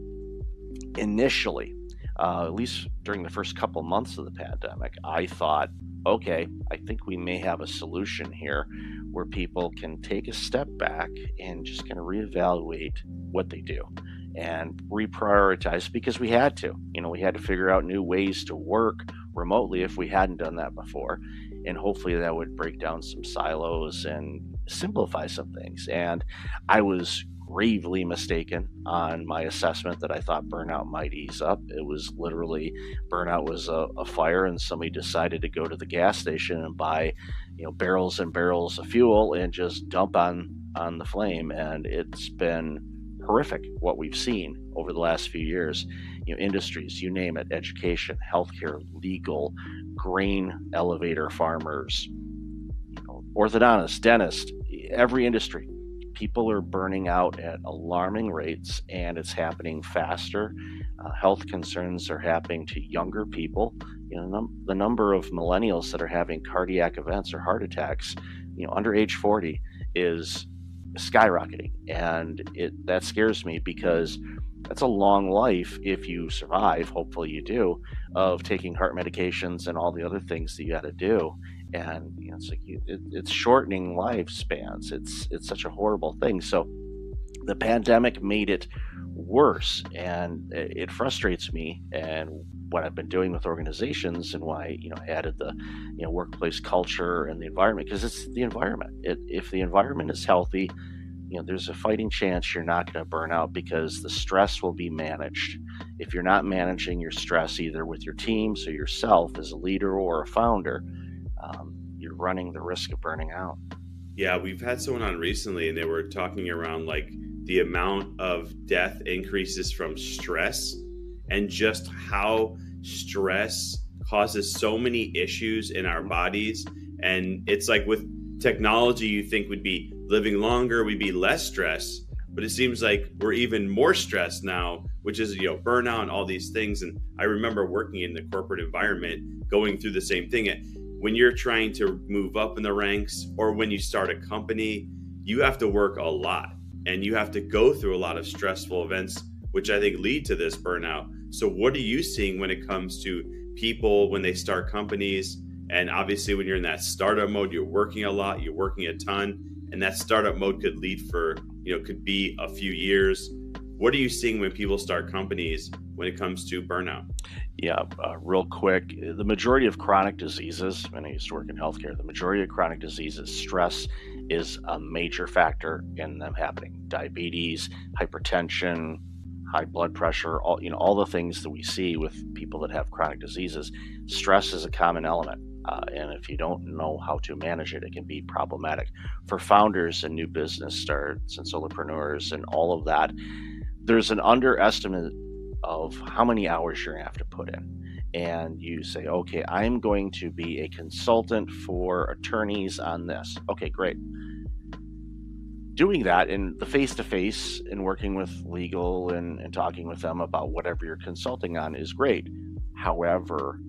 Initially, at least during the first couple months of the pandemic, I thought, okay, I think we may have a solution here where people can take a step back and just kind of reevaluate what they do and reprioritize, because we had to. We had to figure out new ways to work remotely if we hadn't done that before. And hopefully that would break down some silos and simplify some things. And I was gravely mistaken on my assessment that I thought burnout might ease up. It was literally, burnout was a fire, and somebody decided to go to the gas station and buy barrels and barrels of fuel and just dump on the flame. And it's been horrific what we've seen over the last few years. Industries, you name it, education, healthcare, legal, grain elevator farmers, orthodontists, dentists, every industry. People are burning out at alarming rates, and it's happening faster. Health concerns are happening to younger people. The number of millennials that are having cardiac events or heart attacks, under age 40 is skyrocketing. And that scares me, because that's a long life if you survive, hopefully you do, of taking heart medications and all the other things that you got to do. And it's like it's shortening lifespans. It's such a horrible thing. So the pandemic made it worse, and it frustrates me. And what I've been doing with organizations, and why I added the workplace culture and the environment, because it's the environment. If the environment is healthy, there's a fighting chance you're not going to burn out, because the stress will be managed. If you're not managing your stress, either with your teams or yourself as a leader or a founder, you're running the risk of burning out. Yeah, we've had someone on recently, and they were talking around like the amount of death increases from stress, and just how stress causes so many issues in our bodies. And it's like with technology, you think we'd be living longer, we'd be less stressed, but it seems like we're even more stressed now, which is, burnout and all these things. And I remember working in the corporate environment, going through the same thing. When you're trying to move up in the ranks, or when you start a company, you have to work a lot, and you have to go through a lot of stressful events, which I think lead to this burnout. So what are you seeing when it comes to people when they start companies? And obviously when you're in that startup mode, you're working a lot, you're working a ton, and that startup mode could lead for, could be a few years. What are you seeing when people start companies when it comes to burnout? Yeah, real quick, the majority of chronic diseases, and I used to work in healthcare, the majority of chronic diseases, stress is a major factor in them happening. Diabetes, hypertension, high blood pressure, all the things that we see with people that have chronic diseases, stress is a common element. And if you don't know how to manage it, it can be problematic. For founders and new business starts and solopreneurs and all of that, there's an underestimate of how many hours you're going to have to put in. And you say, okay, I'm going to be a consultant for attorneys on this. Okay, great. Doing that in the face-to-face and working with legal and talking with them about whatever you're consulting on is great. However,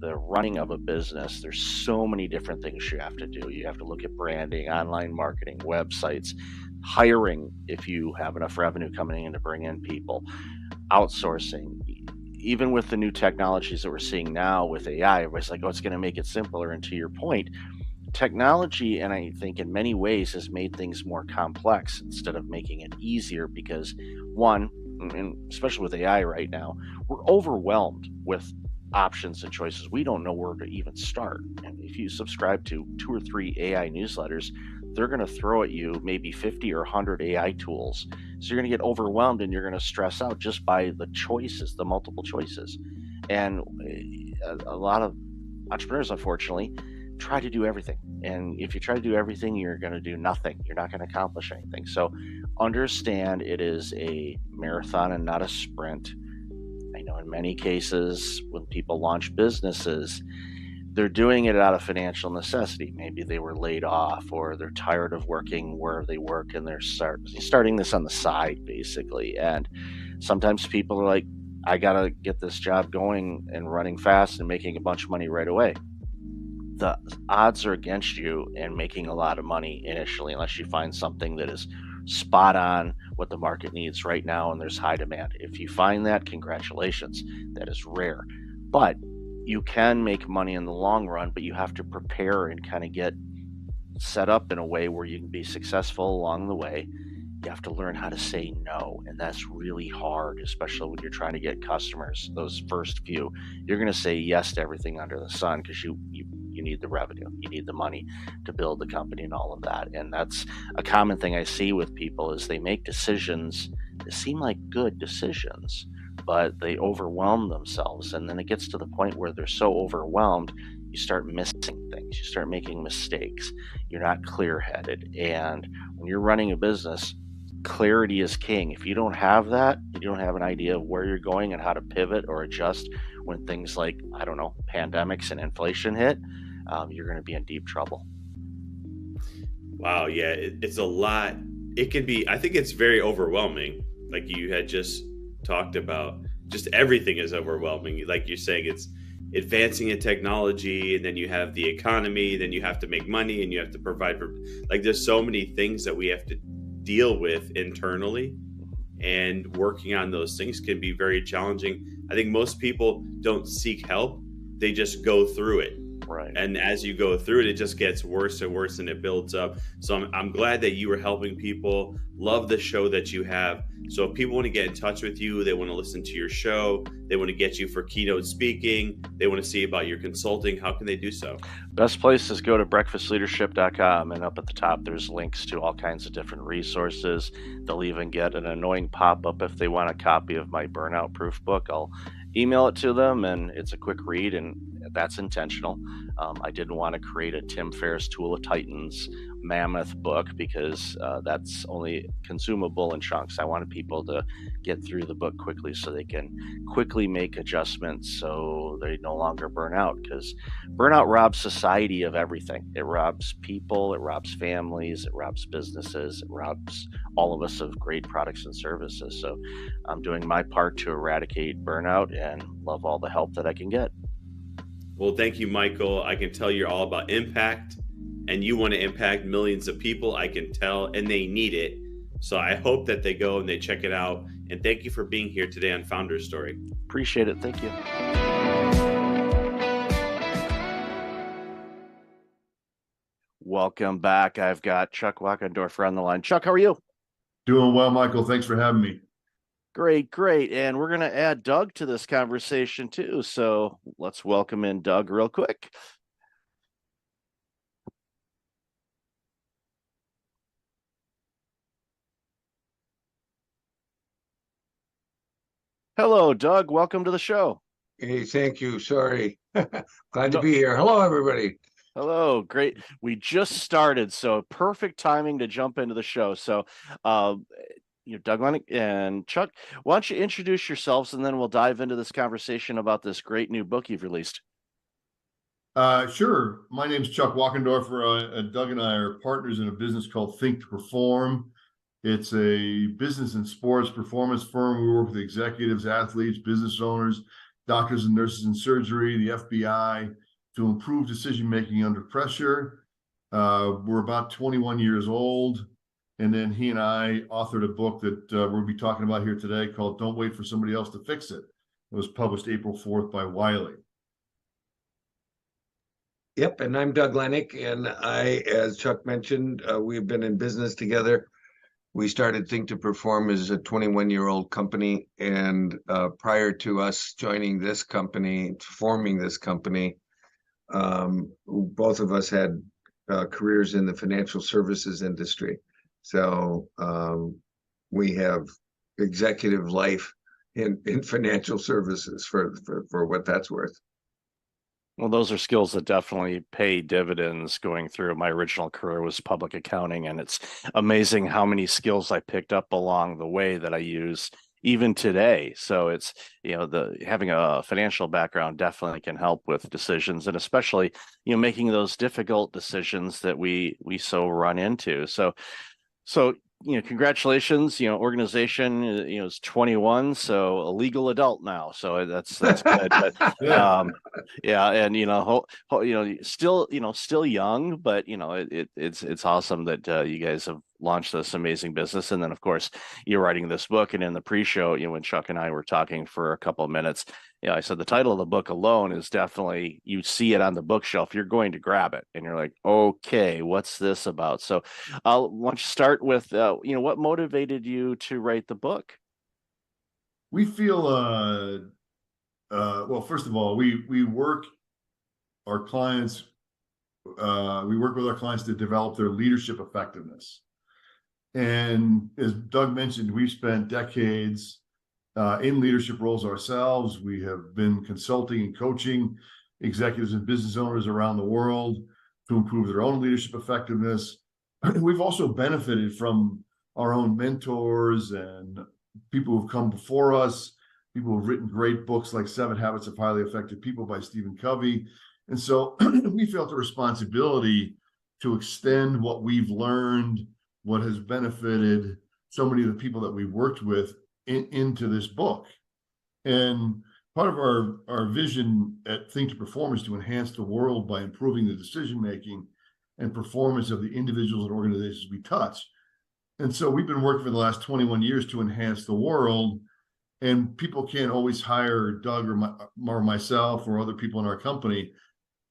the running of a business, there's so many different things you have to do. You have to look at branding, online marketing, websites, hiring if you have enough revenue coming in to bring in people, outsourcing. Even with the new technologies that we're seeing now with AI, everybody's like, oh, it's going to make it simpler. And to your point, technology, and I think in many ways, has made things more complex instead of making it easier, because one, and especially with AI right now, we're overwhelmed with options and choices. We don't know where to even start. And if you subscribe to 2 or 3 AI newsletters, they're going to throw at you maybe 50 or 100 AI tools. So you're going to get overwhelmed, and you're going to stress out just by the choices, the multiple choices. And a lot of entrepreneurs, unfortunately, try to do everything. And if you try to do everything, you're going to do nothing. You're not going to accomplish anything. So understand it is a marathon and not a sprint. I know in many cases when people launch businesses, they're doing it out of financial necessity. Maybe they were laid off, or they're tired of working where they work, and they're starting this on the side, basically. And sometimes people are like, I got to get this job going and running fast and making a bunch of money right away. The odds are against you in making a lot of money initially, unless you find something that is spot on what the market needs right now and there's high demand. If you find that, congratulations. That is rare. But you can make money in the long run, but you have to prepare and kind of get set up in a way where you can be successful along the way. You have to learn how to say no, and that's really hard, especially when you're trying to get customers. Those first few, you're going to say yes to everything under the sun because you need the revenue, you need the money to build the company and all of that. And that's a common thing I see with people is they make decisions that seem like good decisions, but they overwhelm themselves. And then it gets to the point where they're so overwhelmed, you start missing things, you start making mistakes, you're not clear-headed. And when you're running a business, clarity is king. If you don't have that, you don't have an idea of where you're going and how to pivot or adjust when things like, I don't know, pandemics and inflation hit, you're going to be in deep trouble. Wow. Yeah. It's a lot. It can be, I think it's very overwhelming. Like you had just talked about, just everything is overwhelming. Like you're saying, it's advancing in technology, and then you have the economy, then you have to make money, and you have to provide for, like, there's so many things that we have to deal with internally, and working on those things can be very challenging. I think most people don't seek help. They just go through it. Right. And as you go through it, it just gets worse and worse and it builds up. So I'm glad that you are helping people. Love the show that you have. So if people want to get in touch with you, they want to listen to your show, they want to get you for keynote speaking, they want to see about your consulting, how can they do so? Best place is go to breakfastleadership.com, and up at the top there's links to all kinds of different resources. They'll even get an annoying pop-up if they want a copy of my Burnout Proof book. I'll email it to them, and it's a quick read, and that's intentional. I didn't want to create a Tim Ferriss Tool of Titans mammoth book because that's only consumable in chunks. I wanted people to get through the book quickly so they can quickly make adjustments so they no longer burn out, because burnout robs society of everything. It robs people, it robs families, it robs businesses, it robs all of us of great products and services. So I'm doing my part to eradicate burnout and love all the help that I can get. Well, thank you, Michael. I can tell you're all about impact, and you want to impact millions of people. I can tell, and they need it. So I hope that they go and they check it out. And thank you for being here today on Founder Story. Appreciate it. Thank you. Welcome back. I've got Chuck Wachendorfer on the line. Chuck, how are you? Doing well, Michael. Thanks for having me. Great, great. And we're going to add Doug to this conversation too. So let's welcome in Doug real quick. Hello, Doug. Welcome to the show. Hey, thank you. Sorry. Glad to be here. Hello, everybody. Hello, great. We just started, so perfect timing to jump into the show. So, Doug Lennox and Chuck, why don't you introduce yourselves, and then we'll dive into this conversation about this great new book you've released. Sure. My name's Chuck Wachendorfer. Doug and I are partners in a business called Think to Perform. It's a business and sports performance firm. We work with executives, athletes, business owners, doctors and nurses in surgery, the FBI, to improve decision-making under pressure. We're about 21 years old. And then he and I authored a book that we'll be talking about here today called Don't Wait for Somebody Else to Fix It. It was published April 4th by Wiley. Yep, and I'm Doug Lennox, and I, as Chuck mentioned, we've been in business together. We started Think to Perform as a 21-year-old company, and prior to us joining this company, forming this company, both of us had careers in the financial services industry. So we have executive life in financial services for what that's worth. Well, those are skills that definitely pay dividends. Going through my original career was public accounting, and it's amazing how many skills I picked up along the way that I use even today. So it's, having a financial background definitely can help with decisions, and especially, making those difficult decisions that we so run into. So congratulations, organization, is 21, so a legal adult now. So that's good. But, yeah. And, still young, but, it's awesome that you guys have launched this amazing business. And then, of course, you're writing this book. And in the pre-show, when Chuck and I were talking for a couple of minutes, I said the title of the book alone is definitely, you see it on the bookshelf, you're going to grab it, and you're like, okay, what's this about? So why don't you start with, what motivated you to write the book? We feel, well, first of all, we work our clients, we work with our clients to develop their leadership effectiveness. And as Doug mentioned, we've spent decades in leadership roles ourselves. We have been consulting and coaching executives and business owners around the world to improve their own leadership effectiveness. We've also benefited from our own mentors and people who've come before us, people who've written great books like 7 Habits of Highly Effective People by Stephen Covey. And so we felt a responsibility to extend what we've learned, what has benefited so many of the people that we've worked with into this book. And part of our vision at Think to Perform is to enhance the world by improving the decision-making and performance of the individuals and organizations we touch. And so we've been working for the last 21 years to enhance the world, and people can't always hire Doug or myself or other people in our company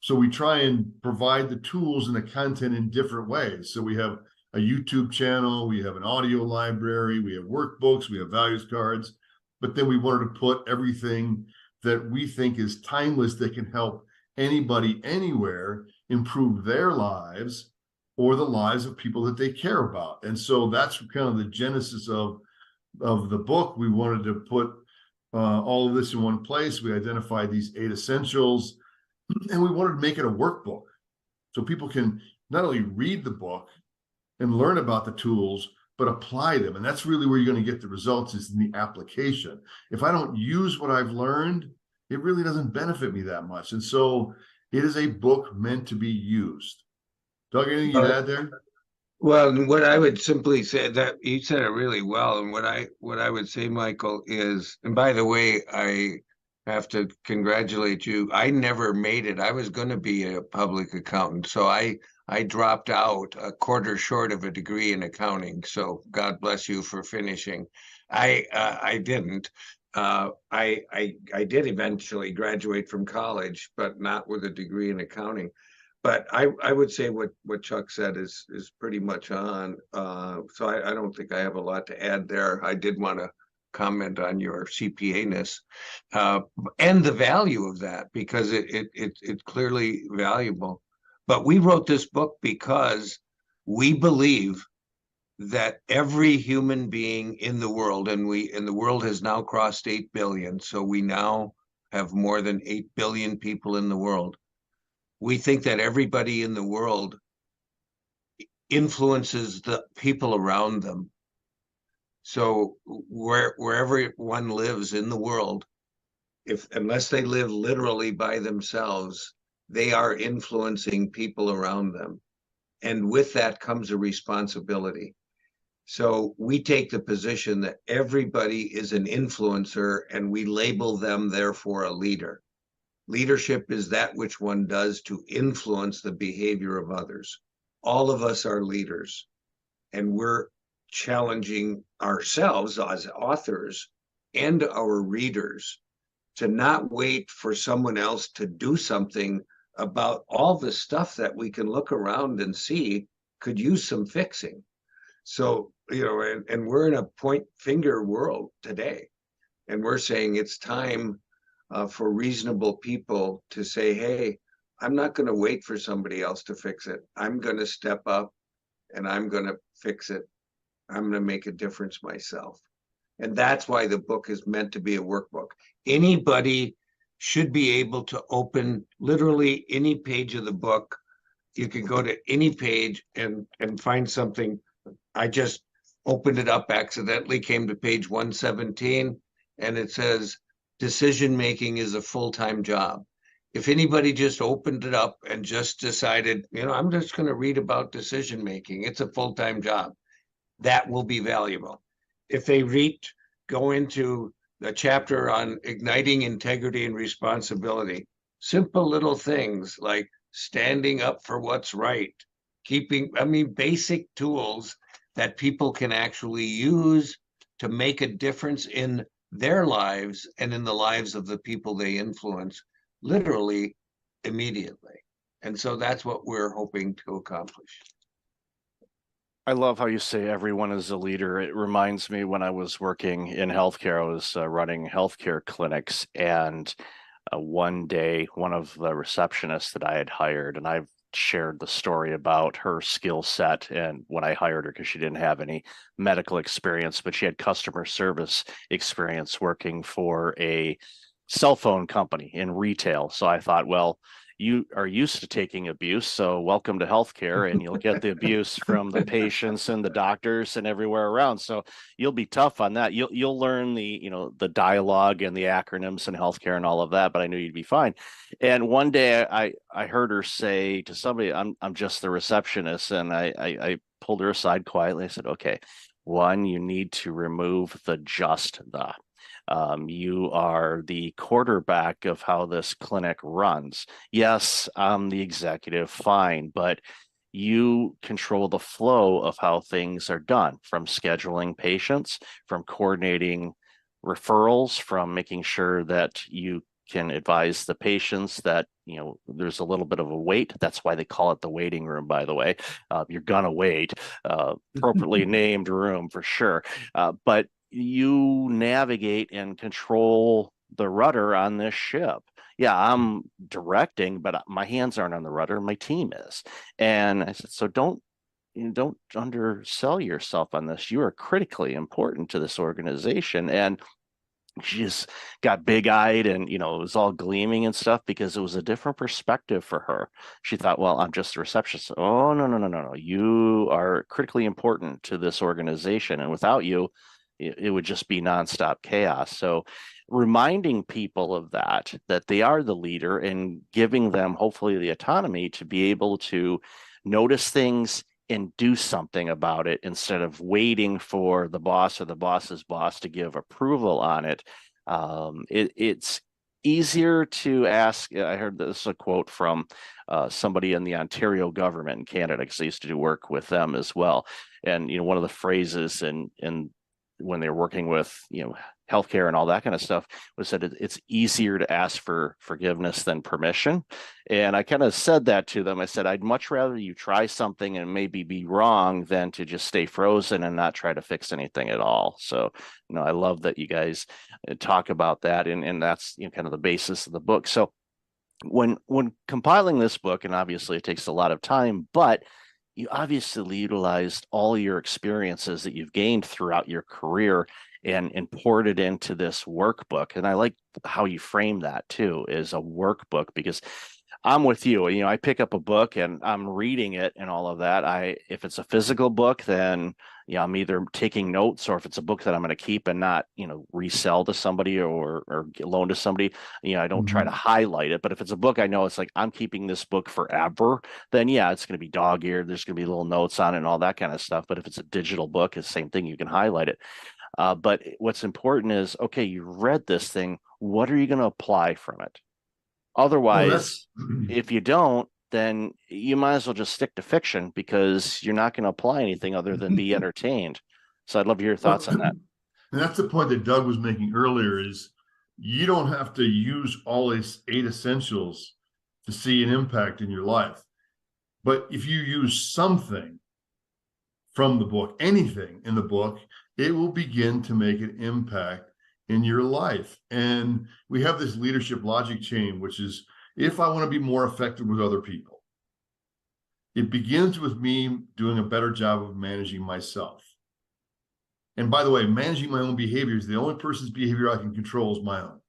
So we try and provide the tools and the content in different ways. So we have a YouTube channel, we have an audio library, we have workbooks, we have values cards, but then we wanted to put everything that we think is timeless that can help anybody anywhere improve their lives or the lives of people that they care about. And so that's kind of the genesis of the book. We wanted to put all of this in one place. We identified these 8 essentials, and we wanted to make it a workbook so people can not only read the book and learn about the tools, but apply them. And that's really where you're going to get the results, is in the application. If I don't use what I've learned, it really doesn't benefit me that much. And so it is a book meant to be used. Doug, anything you'd add there? Well, what I would simply say, that you said it really well, and what I would say, Michael, is, and by the way, I have to congratulate you. I never made it. I was going to be a public accountant, so I dropped out a quarter short of a degree in accounting. So God bless you for finishing. I didn't. I did eventually graduate from college, but not with a degree in accounting. But I would say what Chuck said is pretty much on. So I don't think I have a lot to add there. I did want to comment on your CPA-ness and the value of that, because it's clearly valuable. But we wrote this book because we believe that every human being in the world, and the world has now crossed 8 billion, so we now have more than 8 billion people in the world. We think that everybody in the world influences the people around them. So wherever one lives in the world, unless they live literally by themselves, they are influencing people around them. And with that comes a responsibility. So we take the position that everybody is an influencer, and we label them, therefore, a leader. Leadership is that which one does to influence the behavior of others. All of us are leaders, and we're challenging ourselves as authors and our readers to not wait for someone else to do something about all the stuff that we can look around and see could use some fixing. So, and we're in a point finger world today, and we're saying it's time for reasonable people to say, hey, I'm not going to wait for somebody else to fix it. I'm going to step up and I'm going to fix it. I'm going to make a difference myself. And that's why the book is meant to be a workbook. Anybody should be able to open literally any page of the book. You can go to any page and find something. I just opened it up accidentally, came to page 117, and it says, decision-making is a full-time job. If anybody just opened it up and just decided, I'm just going to read about decision-making, it's a full-time job, that will be valuable. If they go into the chapter on igniting integrity and responsibility, simple little things like standing up for what's right, basic tools that people can actually use to make a difference in their lives and in the lives of the people they influence, literally immediately. And so that's what we're hoping to accomplish. I love how you say everyone is a leader. It reminds me when I was working in healthcare, I was running healthcare clinics, and one day, one of the receptionists that I had hired, and I've shared the story about her skill set and when I hired her, because she didn't have any medical experience, but she had customer service experience working for a cell phone company in retail. So I thought, well, you are used to taking abuse, so welcome to healthcare, and you'll get the abuse from the patients and the doctors and everywhere around. So you'll be tough on that. You'll learn the dialogue and the acronyms in healthcare and all of that, but I knew you'd be fine. And one day I heard her say to somebody, I'm just the receptionist, and I pulled her aside quietly. I said, okay, one, you need to remove the just the. You are the quarterback of how this clinic runs. Yes, I'm the executive, fine, but you control the flow of how things are done, from scheduling patients, from coordinating referrals, from making sure that you can advise the patients that, you know, there's a little bit of a wait. That's why they call it the waiting room, by the way. You're gonna wait, appropriately named room for sure. But you navigate and control the rudder on this ship. Yeah, I'm directing, but my hands aren't on the rudder. My team is. And I said, so don't undersell yourself on this. You are critically important to this organization. And she just got big-eyed and, you know, it was all gleaming and stuff because it was a different perspective for her. She thought, well, I'm just a receptionist. Oh, no, no, no, no, no. You are critically important to this organization. And without you, it would just be nonstop chaos. So reminding people of that they are the leader and giving them hopefully the autonomy to be able to notice things and do something about it instead of waiting for the boss or the boss's boss to give approval on it. It's easier to ask. I heard this a quote from somebody in the Ontario government in Canada, because I used to do work with them as well. And, you know, one of the phrases in when they're working with, you know, healthcare and all that kind of stuff was that it's easier to ask for forgiveness than permission. And I kind of said that to them. I said, I'd much rather you try something and maybe be wrong than to just stay frozen and not try to fix anything at all. So, you know, I love that you guys talk about that. And that's, you know, kind of the basis of the book. So when compiling this book, and obviously it takes a lot of time, but you obviously utilized all your experiences that you've gained throughout your career and poured it into this workbook. And I like how you frame that too, as a workbook, because I'm with you. You know, I pick up a book and I'm reading it and all of that. If it's a physical book, then yeah, I'm either taking notes, or if it's a book that I'm going to keep and not, you know, resell to somebody or loan to somebody, you know, I don't try to highlight it. But if it's a book I know it's like I'm keeping this book forever, then yeah, it's going to be dog-eared. There's going to be little notes on it and all that kind of stuff. But if it's a digital book, it's the same thing. You can highlight it. But what's important is, okay, you read this thing. What are you going to apply from it? Otherwise, if you don't, then you might as well just stick to fiction, because you're not going to apply anything other than be entertained. So I'd love your thoughts on that. And that's the point that Doug was making earlier, is you don't have to use all these 8 essentials to see an impact in your life. But if you use something from the book, anything in the book, it will begin to make an impact in your life. And we have this leadership logic chain, which is, if I want to be more effective with other people, it begins with me doing a better job of managing myself. And by the way, managing my own behavior is the only person's behavior I can control is my own.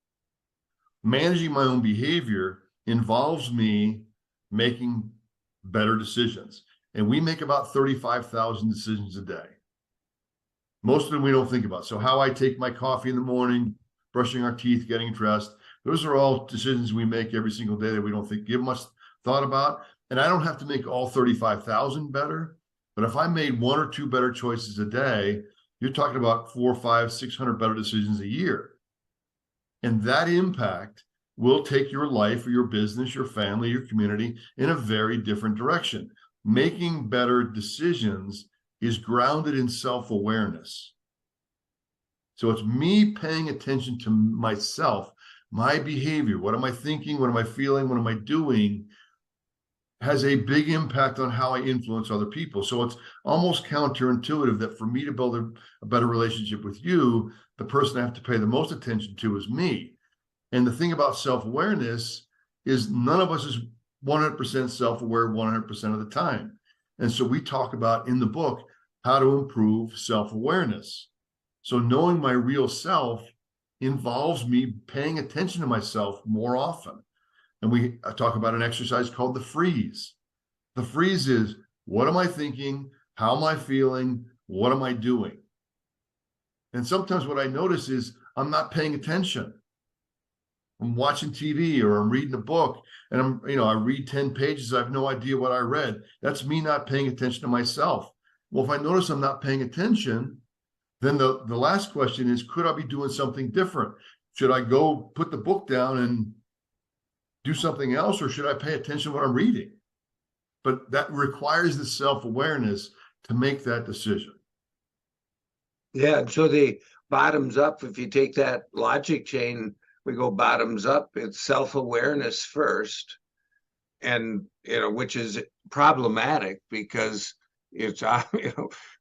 Managing my own behavior involves me making better decisions. And we make about 35,000 decisions a day. Most of them we don't think about. So how I take my coffee in the morning, brushing our teeth, getting dressed, those are all decisions we make every single day that we don't give much thought about. And I don't have to make all 35,000 better, but if I made 1 or 2 better choices a day, you're talking about 4, 5, 600 better decisions a year. And that impact will take your life or your business, your family, your community in a very different direction. Making better decisions is grounded in self-awareness. So it's me paying attention to myself, my behavior. What am I thinking? What am I feeling? What am I doing? Has a big impact on how I influence other people. So it's almost counterintuitive that for me to build a better relationship with you, the person I have to pay the most attention to is me. And the thing about self-awareness is none of us is 100% self-aware 100% of the time. And so we talk about in the book how to improve self-awareness. So knowing my real self involves me paying attention to myself more often. And we talk about an exercise called the freeze. The freeze is, what am I thinking? How am I feeling? What am I doing? And sometimes what I notice is I'm not paying attention. I'm watching TV or I'm reading a book and I read 10 pages. I have no idea what I read. That's me not paying attention to myself. Well, if I notice I'm not paying attention, then the last question is, could I be doing something different? Should I go put the book down and do something else, or should I pay attention to what I'm reading? But that requires the self-awareness to make that decision. Yeah, so the bottoms up, if you take that logic chain, we go bottoms up. It's self-awareness first, and which is problematic because it's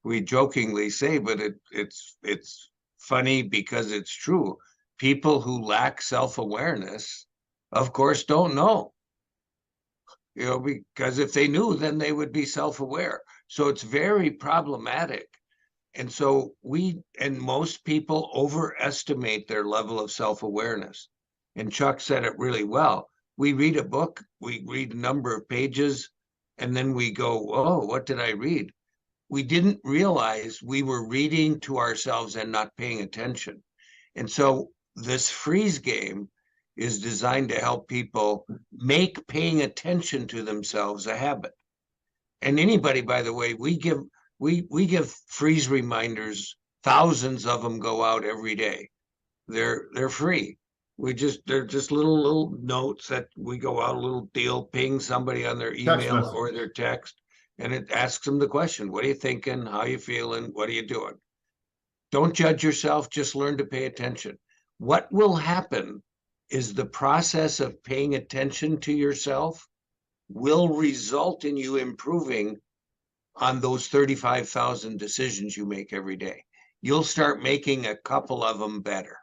we jokingly say, but it's funny because it's true. People who lack self-awareness, of course, don't know. Because if they knew, then they would be self-aware. So it's very problematic. And so most people overestimate their level of self-awareness. And Chuck said it really well. We read a book, we read a number of pages, and then we go, oh, what did I read? We didn't realize we were reading to ourselves and not paying attention. And so this freeze game is designed to help people make paying attention to themselves a habit. And anybody, by the way, we give freeze reminders. Thousands of them go out every day. They're free. They're just little notes that we go out, a little deal, ping somebody on their email or their text, and it asks them the question: what are you thinking? How are you feeling? What are you doing? Don't judge yourself, just learn to pay attention. What will happen is the process of paying attention to yourself will result in you improving on those 35,000 decisions you make every day. You'll start making a couple of them better.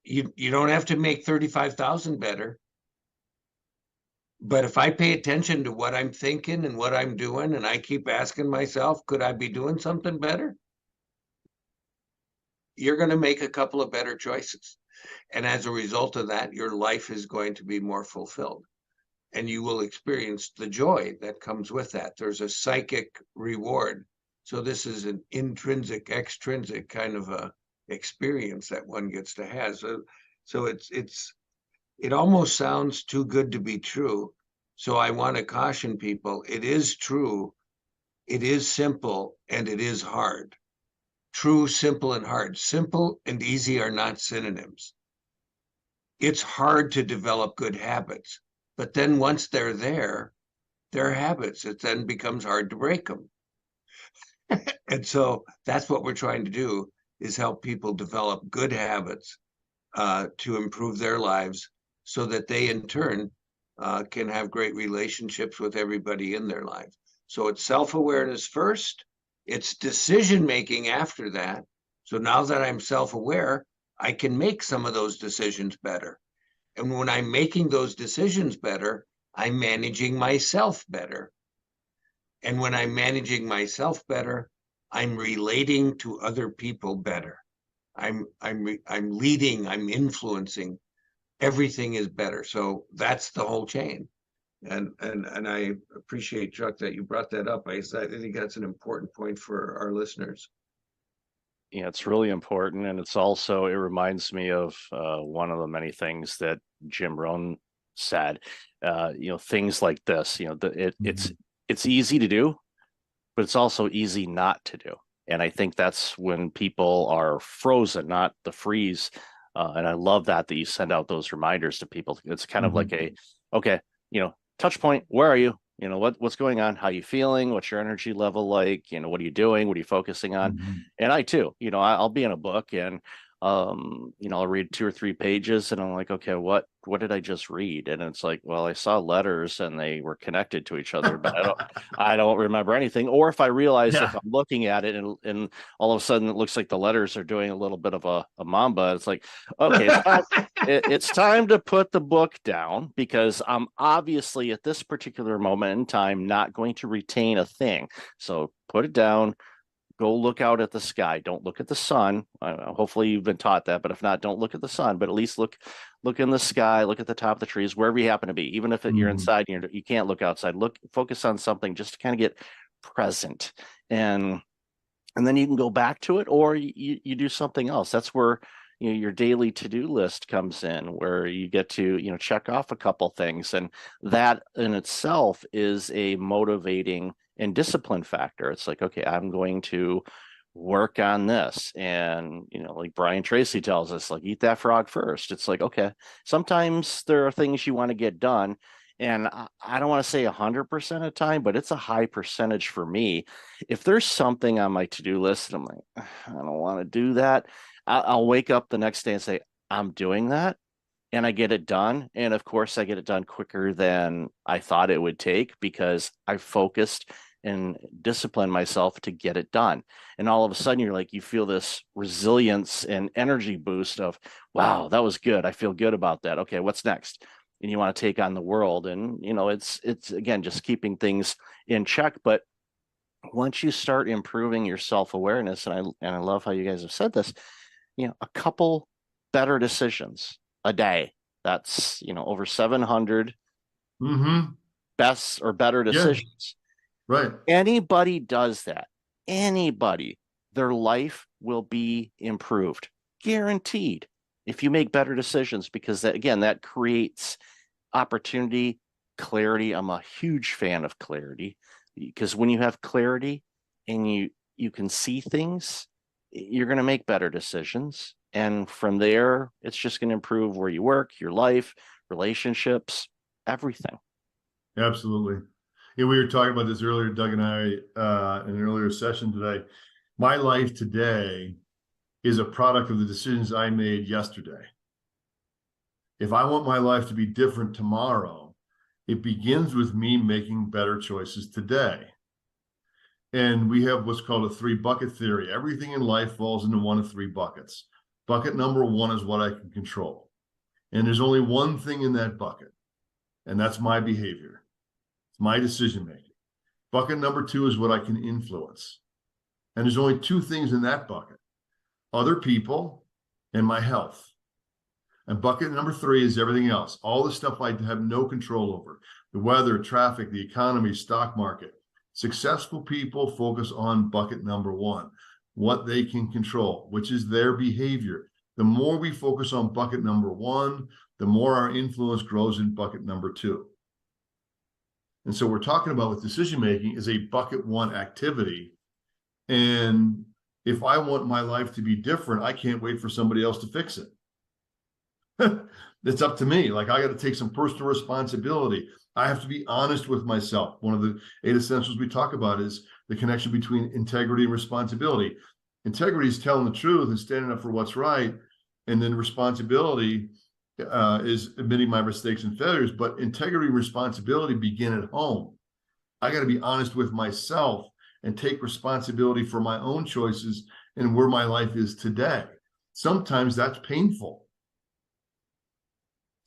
You don't have to make 35,000 better. But if I pay attention to what I'm thinking and what I'm doing, and I keep asking myself, could I be doing something better? You're going to make a couple of better choices. And as a result of that, your life is going to be more fulfilled. And you will experience the joy that comes with that. There's a psychic reward. So this is an intrinsic, extrinsic kind of a experience that one gets to have. So it almost sounds too good to be true. So I want to caution people, it is true, it is simple, and it is hard. True, simple, and hard. Simple and easy are not synonyms. It's hard to develop good habits, but then once they're habits. It then becomes hard to break them. And so that's what we're trying to do, is help people develop good habits to improve their lives so that they in turn can have great relationships with everybody in their lives. So it's self-awareness first, it's decision-making after that. So now that I'm self-aware, I can make some of those decisions better. And when I'm making those decisions better, I'm managing myself better. And when I'm managing myself better, I'm relating to other people better. I'm leading, I'm influencing. Everything is better. So that's the whole chain. And I appreciate, Chuck, that you brought that up. I think that's an important point for our listeners. Yeah, it's really important, and it reminds me of one of the many things that Jim Rohn said. Things like this. It's easy to do, but it's also easy not to do. And I think that's when people are frozen, not the freeze. And I love that you send out those reminders to people. It's kind of like okay, touch point. Where are you? What's going on? How you feeling? What's your energy level like? What are you doing? What are you focusing on? And I too, I'll be in a book and I'll read 2 or 3 pages and I'm like, okay, what did I just read? And it's like, well, I saw letters and they were connected to each other, but I don't remember anything. Or if I realize if I'm looking at it and all of a sudden it looks like the letters are doing a little bit of a mamba, it's like, okay, it's time to put the book down, because I'm obviously at this particular moment in time not going to retain a thing. So put it down. Go look out at the sky. Don't look at the sun. Hopefully you've been taught that, but if not, don't look at the sun, but at least look in the sky, look at the top of the trees, wherever you happen to be. Even if you're inside, you can't look outside. Focus on something just to kind of get present. And then you can go back to it, or you do something else. That's where your daily to-do list comes in, where you get to check off a couple things, and that in itself is a motivating and discipline factor. It's like, okay, I'm going to work on this, and like Brian Tracy tells us, like, eat that frog first. It's like, okay, sometimes there are things you want to get done, and I don't want to say 100% of the time, but it's a high percentage for me. If there's something on my to-do list and I'm like, I don't want to do that, I'll wake up the next day and say, I'm doing that and I get it done. And of course, I get it done quicker than I thought it would take because I focused and disciplined myself to get it done. And all of a sudden, you're like, you feel this resilience and energy boost of, wow, that was good. I feel good about that. Okay, what's next? And you want to take on the world. And, it's again, just keeping things in check. But once you start improving your self-awareness, and I love how you guys have said this, a couple better decisions a day. That's, over 700 Mm-hmm. best or better Yeah, decisions. right. Anybody does that, anybody, their life will be improved, guaranteed, if you make better decisions, because that, again, that creates opportunity, clarity. I'm a huge fan of clarity because when you have clarity and you can see things, you're going to make better decisions. And from there, it's just going to improve where you work, your life, relationships, everything. Absolutely. Yeah, we were talking about this earlier, Doug and I, in an earlier session today. My life today is a product of the decisions I made yesterday. If I want my life to be different tomorrow, it begins with me making better choices today. And we have what's called a 3-bucket theory. Everything in life falls into one of 3 buckets. Bucket number 1 is what I can control. And there's only one thing in that bucket, and that's my behavior. It's my decision making. Bucket number 2 is what I can influence. And there's only 2 things in that bucket: other people and my health. And bucket number 3 is everything else, all the stuff I have no control over: the weather, traffic, the economy, stock market. Successful people focus on bucket number 1, what they can control, which is their behavior. The more we focus on bucket number 1, the more our influence grows in bucket number 2. And so we're talking about with decision making is a bucket 1 activity. And if I want my life to be different, I can't wait for somebody else to fix it. It's up to me. Like, I got to take some personal responsibility. I have to be honest with myself. One of the 8 essentials we talk about is the connection between integrity and responsibility. Integrity is telling the truth and standing up for what's right. And then responsibility is admitting my mistakes and failures. But integrity and responsibility begin at home. I got to be honest with myself and take responsibility for my own choices and where my life is today. Sometimes that's painful.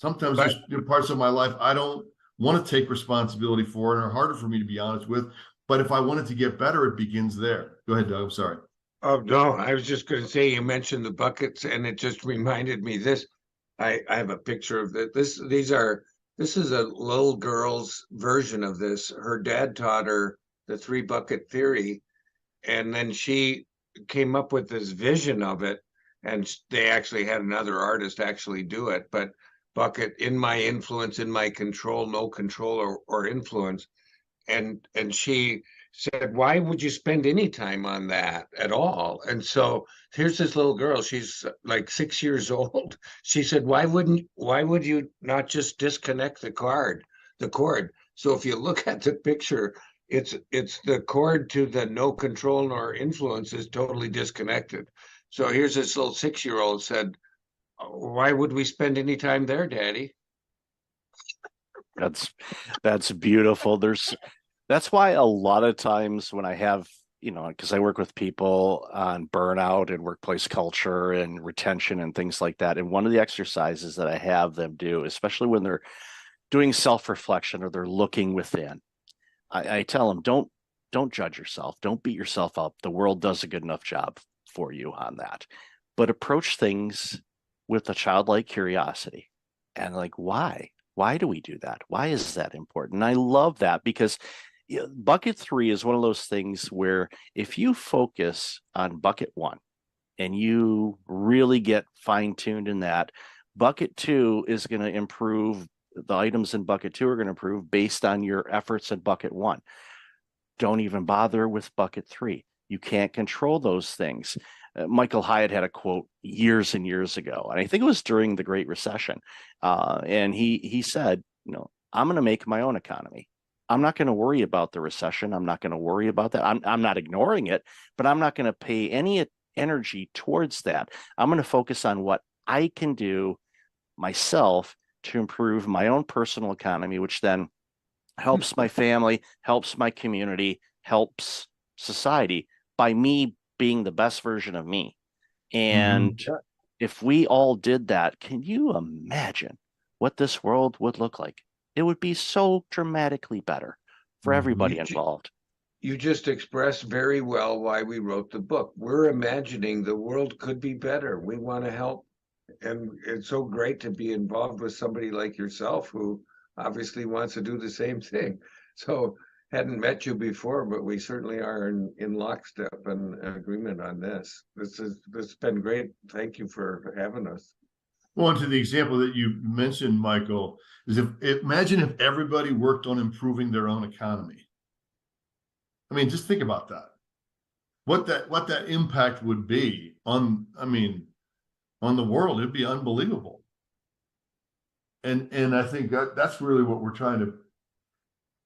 Sometimes there's parts of my life I don't want to take responsibility for and are harder for me to be honest with. But if I want it to get better, it begins there. Go ahead, Doug. I'm sorry. Oh, no, I was just going to say, you mentioned the buckets, and it just reminded me this. I have a picture of this. This is a little girl's version of this. Her dad taught her the 3-bucket theory, and then she came up with this vision of it, and they actually had another artist actually do it. But bucket: in my influence, in my control, no control or influence. And she said, why would you spend any time on that at all? And so here's this little girl, she's like 6 years old. She said, why would you not just disconnect the cord? So if you look at the picture, it's the cord to the no control nor influence is totally disconnected. So here's this little 6-year-old said, why would we spend any time there, Daddy? That's beautiful. That's why a lot of times when I have, because I work with people on burnout and workplace culture and retention and things like that. And one of the exercises that I have them do, especially when they're doing self-reflection or they're looking within, I tell them, don't judge yourself. Don't beat yourself up. The world does a good enough job for you on that. But approach things with a childlike curiosity. And like, why? Why do we do that? Why is that important? And I love that because bucket 3 is one of those things where if you focus on bucket 1 and you really get fine-tuned in that, bucket 2 is going to improve. The items in bucket 2 are going to improve based on your efforts in bucket 1. Don't even bother with bucket 3. You can't control those things. Michael Hyatt had a quote years and years ago, and I think it was during the Great Recession. And he said, I'm going to make my own economy. I'm not going to worry about the recession. I'm not going to worry about that. I'm not ignoring it, but I'm not going to pay any energy towards that. I'm going to focus on what I can do myself to improve my own personal economy, which then helps my family, helps my community, helps society by me being the best version of me. And if we all did that, can you imagine what this world would look like? It would be so dramatically better for everybody involved. You just expressed very well why we wrote the book. We're imagining the world could be better. We want to help. And it's so great to be involved with somebody like yourself who obviously wants to do the same thing. So hadn't met you before, but we certainly are in lockstep and agreement on this. This has been great. Thank you for having us. Well, and to the example that you mentioned, Michael, is imagine if everybody worked on improving their own economy. I mean, just think about that. What that impact would be on the world. It'd be unbelievable. And I think that's really what we're trying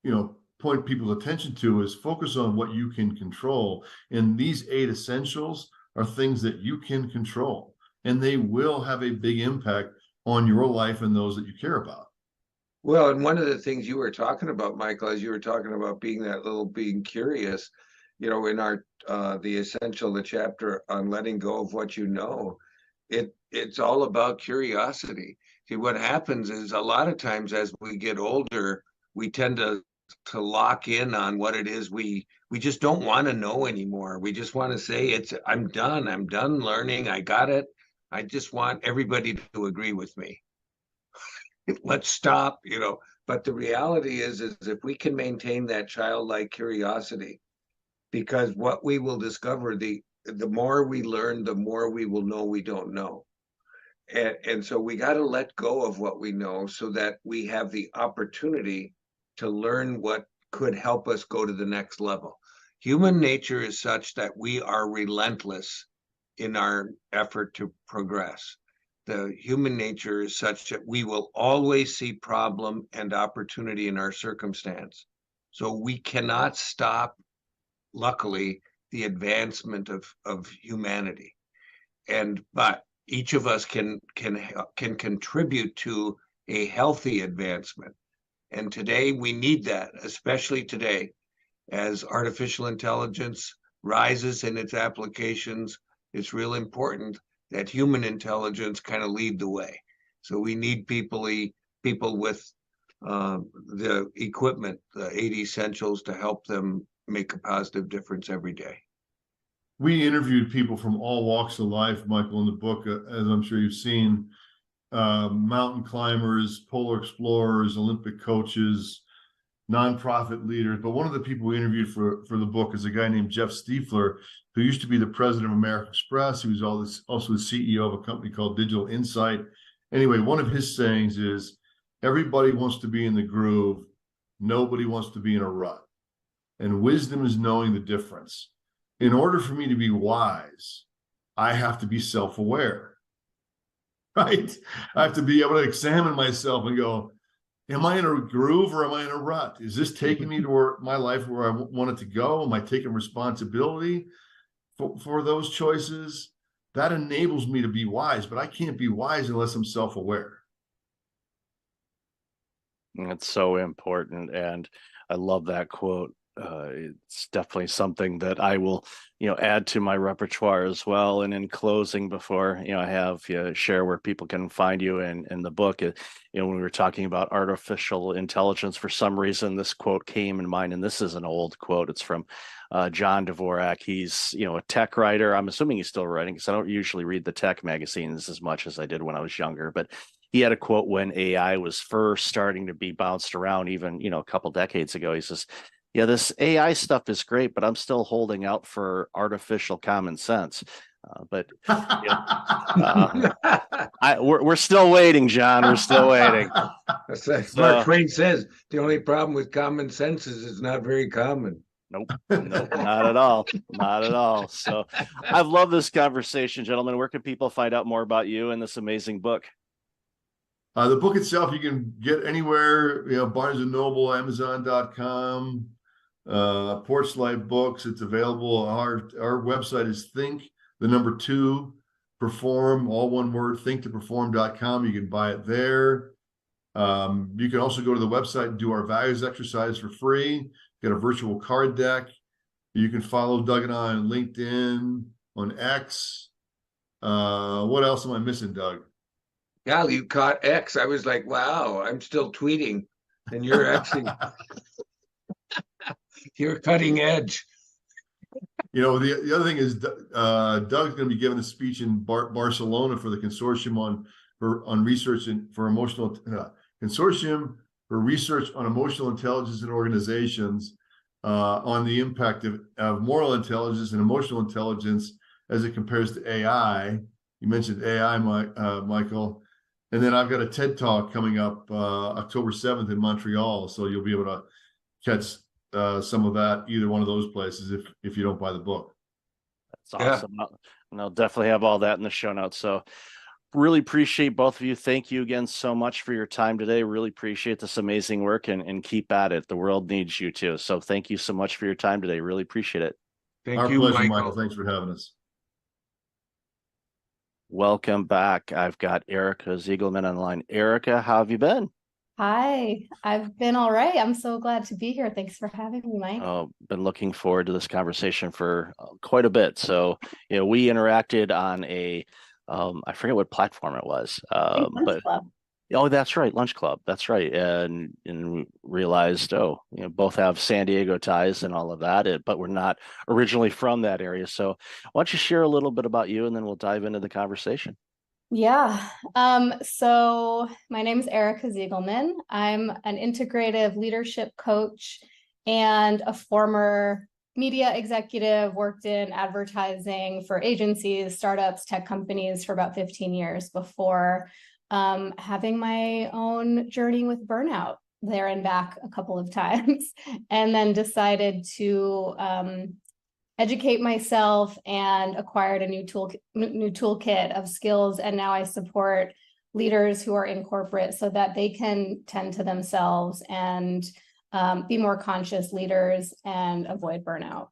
to, point people's attention to, is focus on what you can control. And these 8 essentials are things that you can control, and they will have a big impact on your life and those that you care about. Well, and one of the things you were talking about, Michael, as you were talking about being curious, in our the chapter on letting go of what you know, it's all about curiosity. See, what happens is a lot of times as we get older, we tend to lock in on what it is we just don't want to know anymore. We just want to say I'm done learning, I got it. I just want everybody to agree with me. Let's stop, but the reality is if we can maintain that childlike curiosity, because what we will discover, the more we learn, the more we will know we don't know. And so we got to let go of what we know so that we have the opportunity to learn what could help us go to the next level. Human nature is such that we are relentless in our effort to progress. The human nature is such that we will always see problem and opportunity in our circumstance. So we cannot stop, luckily, the advancement of humanity. But each of us can contribute to a healthy advancement. And today we need that, especially today, as artificial intelligence rises in its applications. It's real important that human intelligence kind of lead the way. So we need people with the equipment, the 8 essentials, to help them make a positive difference every day. We interviewed people from all walks of life, Michael, in the book, as I'm sure you've seen, mountain climbers, polar explorers, Olympic coaches, nonprofit leaders. But one of the people we interviewed for the book is a guy named Jeff Stiefler, who used to be the president of American Express. He was also the CEO of a company called Digital Insight. Anyway, one of his sayings is, everybody wants to be in the groove. Nobody wants to be in a rut. And wisdom is knowing the difference. In order for me to be wise, I have to be self-aware, right? I have to be able to examine myself and go, am I in a groove or am I in a rut? Is this taking me to my life where I want it to go? Am I taking responsibility for those choices? That enables me to be wise, but I can't be wise unless I'm self-aware. It's so important. And I love that quote. It's definitely something that I will, add to my repertoire as well. And in closing, before, I have share where people can find you in the book, when we were talking about artificial intelligence, for some reason, this quote came in mind, and this is an old quote. It's from John Dvorak. He's, a tech writer. I'm assuming he's still writing, because I don't usually read the tech magazines as much as I did when I was younger, but he had a quote when AI was first starting to be bounced around, even, a couple decades ago. He says, yeah, this AI stuff is great, but I'm still holding out for artificial common sense. We're still waiting, John. We're still waiting. Mark Twain says the only problem with common sense is it's not very common. Nope, not at all. Not at all. So I've loved this conversation, gentlemen. Where can people find out more about you and this amazing book? The book itself, you can get anywhere, Barnes & Noble, Amazon.com, Porchlight Books. It's available. Our website is 2 Perform, all one word, thinktoperform.com. You can buy it there. You can also go to the website and do our values exercise for free. Get a virtual card deck. You can follow Doug and I on LinkedIn, on X. What else am I missing, Doug? Yeah, you caught X. I was like, wow, I'm still tweeting. And you're actually, you're cutting edge. You know, the other thing is Doug's going to be giving a speech in Barcelona for the consortium on research for emotional consortium for research on emotional intelligence in organizations on the impact of moral intelligence and emotional intelligence as it compares to AI. You mentioned AI, Michael. And then I've got a TED Talk coming up October 7th in Montreal. So you'll be able to catch some of that, either one of those places, if you don't buy the book. That's awesome. And I'll definitely have all that in the show notes. So really appreciate both of you. Thank you again so much for your time today. Really appreciate this amazing work, and keep at it. The world needs you too. So thank you so much for your time today. Really appreciate it. Thank Our you, pleasure, Michael. Michael. Thanks for having us. Welcome back. I've got Erica Ziegelman on the line. Erica, how have you been? Hi, I've been all right. I'm so glad to be here. Thanks for having me, Mike. Been looking forward to this conversation for quite a bit. So, we interacted on I forget what platform it was, but Club. oh, that's right, Lunch Club. That's right, and we realized, both have San Diego ties and all of that, but we're not originally from that area. So, why don't you share a little bit about you, and then we'll dive into the conversation. Yeah. So my name is Erica Ziegelman. I'm an integrative leadership coach and a former media executive, worked in advertising for agencies, startups, tech companies for about 15 years before having my own journey with burnout there and back a couple of times, and then decided to educate myself and acquired a new toolkit of skills. And now I support leaders who are in corporate so that they can tend to themselves and be more conscious leaders and avoid burnout.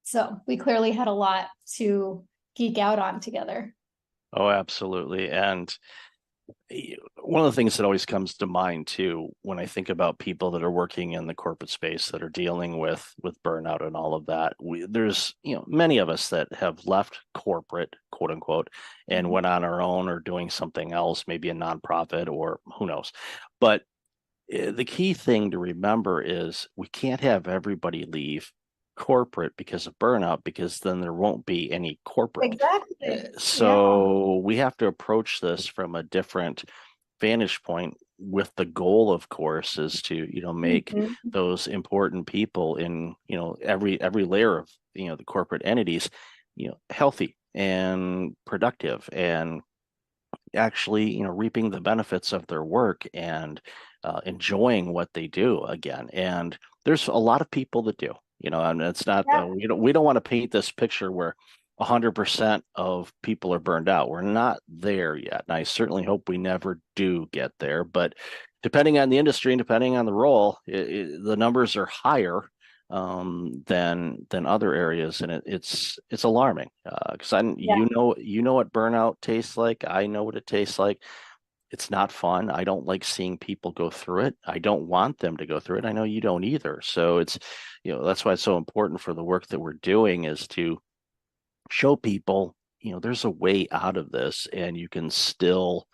So we clearly had a lot to geek out on together. Oh, absolutely. And one of the things that always comes to mind too, when I think about people that are working in the corporate space that are dealing with burnout and all of that, there's many of us that have left corporate, quote unquote, and went on our own or doing something else, maybe a nonprofit or who knows. But the key thing to remember is we can't have everybody leave corporate because of burnout, because then there won't be any corporate. Exactly. So we have to approach this from a different vantage point, with the goal, of course, is to make those important people in every layer of the corporate entities healthy and productive, and actually reaping the benefits of their work and enjoying what they do again. And there's a lot of people that do. And it's not, we don't want to paint this picture where 100% of people are burned out. We're not there yet. And I certainly hope we never do get there. But depending on the industry and depending on the role, the numbers are higher than other areas. And it's alarming because you know what burnout tastes like. I know what it tastes like. It's not fun. I don't like seeing people go through it. I don't want them to go through it. I know you don't either. So it's, that's why it's so important for the work that we're doing, is to show people, there's a way out of this, and you can still,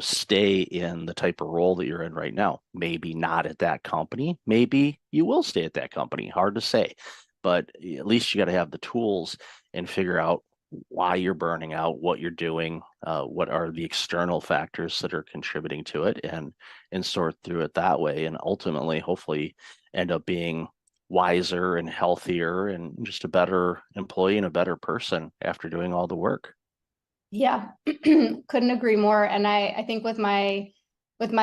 stay in the type of role that you're in right now. Maybe not at that company. Maybe you will stay at that company. Hard to say, but at least you got to have the tools and figure out why you're burning out, what you're doing, what are the external factors that are contributing to it, and sort through it that way, and ultimately, hopefully, end up being wiser and healthier and just a better employee and a better person after doing all the work. Yeah, couldn't agree more. And I think with my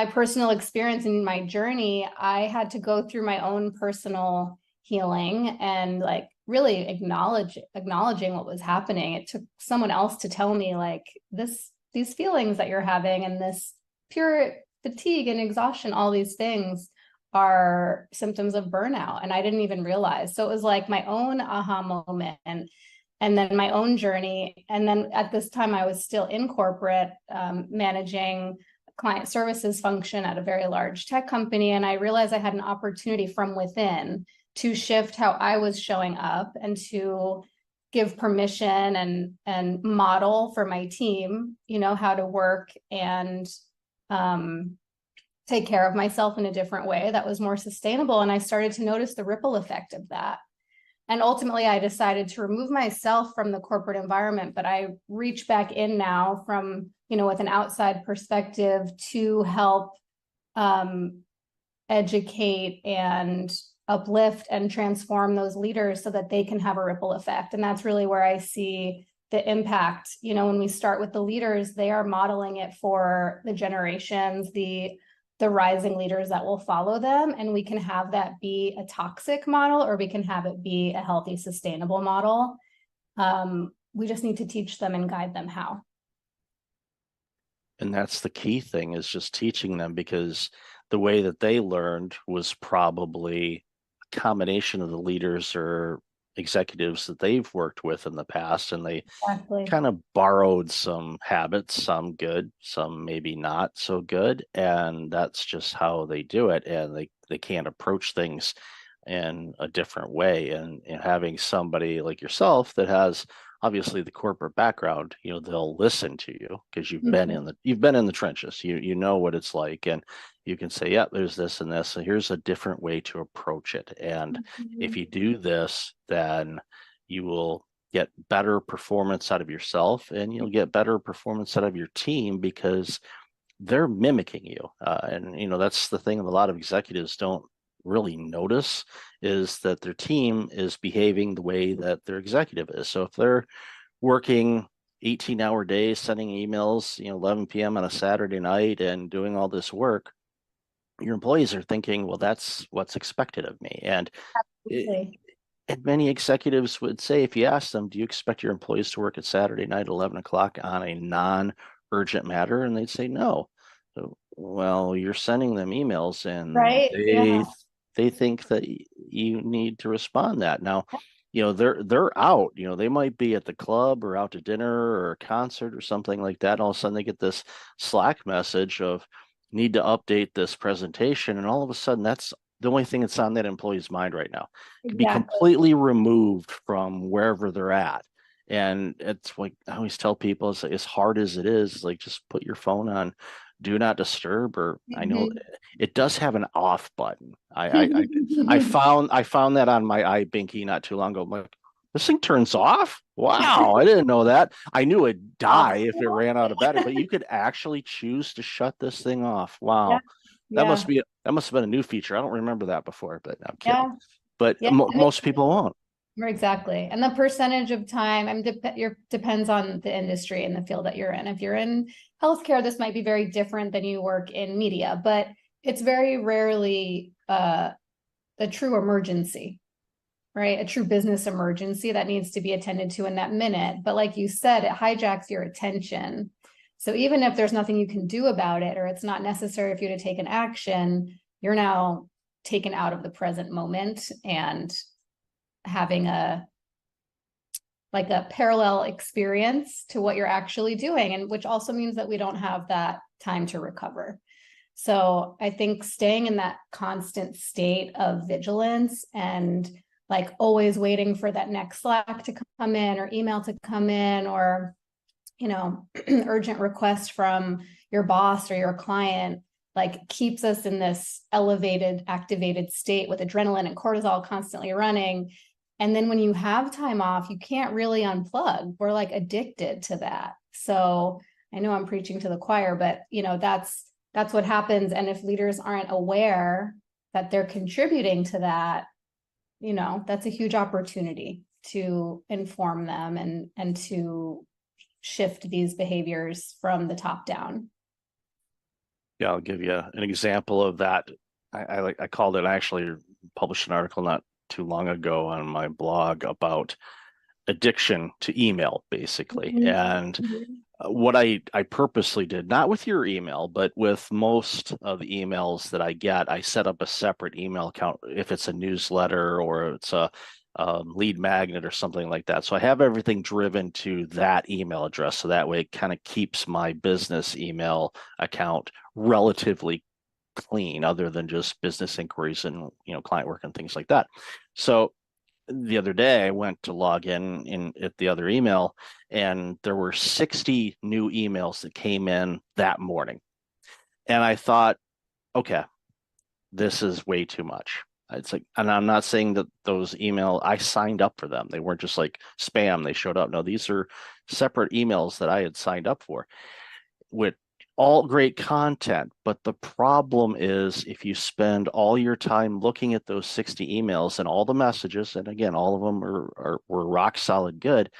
personal experience and my journey, I had to go through my own personal healing and really acknowledging what was happening. It took someone else to tell me these feelings that you're having and this pure fatigue and exhaustion, all these things are symptoms of burnout. And I didn't even realize. So it was like my own aha moment. And and then my own journey. And then at this time, I was still in corporate, managing client services function at a very large tech company. And I realized I had an opportunity from within to shift how I was showing up and to give permission and model for my team, how to work and take care of myself in a different way that was more sustainable. And I started to notice the ripple effect of that. And ultimately, I decided to remove myself from the corporate environment, but I reach back in now from, with an outside perspective to help educate and uplift and transform those leaders so that they can have a ripple effect. And that's really where I see the impact. When we start with the leaders, they are modeling it for the generations, the rising leaders that will follow them. And we can have that be a toxic model, or we can have it be a healthy, sustainable model. We just need to teach them and guide them how. And that's the key thing, is just teaching them, because the way that they learned was probably a combination of the leaders or executives that they've worked with in the past, and they kind of borrowed some habits, some good, some maybe not so good, and that's just how they do it. And they can't approach things in a different way. And having somebody like yourself that has obviously the corporate background, they'll listen to you because you've been in the trenches. You know what it's like, and you can say, yeah, there's this and this, and here's a different way to approach it. And if you do this, then you will get better performance out of yourself, and you'll get better performance out of your team, because they're mimicking you. And that's the thing that a lot of executives don't really notice, is that their team is behaving the way that their executive is. So if they're working 18-hour days, sending emails, 11 p.m. on a Saturday night and doing all this work, your employees are thinking, well, that's what's expected of me. And many executives would say, if you ask them, do you expect your employees to work at Saturday night, 11 o'clock on a non-urgent matter? And they'd say, no. So, well, you're sending them emails, and they think that you need to respond that. Now, they're out, they might be at the club or out to dinner or a concert or something like that. All of a sudden they get this Slack message of, need to update this presentation. And all of a sudden, that's the only thing that's on that employee's mind right now. It can be completely removed from wherever they're at. And it's like, I always tell people, it's like, as hard as it is, like, just put your phone on do not disturb, or I know it does have an off button. I found that on my iBinky not too long ago. I'm like, this thing turns off? Wow, I didn't know that. I knew it'd die if it ran out of battery, but you could actually choose to shut this thing off. Wow. That must have been a new feature. I don't remember that before, but I'm kidding. But most people won't. Exactly. And the percentage of time, depends on the industry and the field that you're in. If you're in healthcare, this might be very different than you work in media, but it's very rarely a true emergency, right? A true business emergency that needs to be attended to in that minute. But like you said, it hijacks your attention. So even if there's nothing you can do about it, or it's not necessary for you to take an action, you're now taken out of the present moment and having a parallel experience to what you're actually doing, and which also means that we don't have that time to recover. So I think staying in that constant state of vigilance and like always waiting for that next Slack to come in or email to come in, or urgent request from your boss or your client, like keeps us in this elevated, activated state with adrenaline and cortisol constantly running. And then when you have time off, you can't really unplug. We're like addicted to that. So I know I'm preaching to the choir, but that's what happens. And if leaders aren't aware that they're contributing to that, that's a huge opportunity to inform them and to shift these behaviors from the top down. Yeah, I'll give you an example of that. I called it, I actually published an article not too long ago on my blog about addiction to email, basically. And what I purposely did, not with your email, but with most of the emails that I get, I set up a separate email account. If it's a newsletter or it's a lead magnet or something like that. So I have everything driven to that email address. So that way it kind of keeps my business email account relatively clean, other than just business inquiries and, client work and things like that. So the other day I went to log in at the other email, and there were 60 new emails that came in that morning. And I thought, okay, this is way too much. It's like, and I'm not saying that those I signed up for them. They weren't just like spam, they showed up. No, these are separate emails that I had signed up for with all great content. But the problem is, if you spend all your time looking at those 60 emails and all the messages, and again, all of them were rock solid good,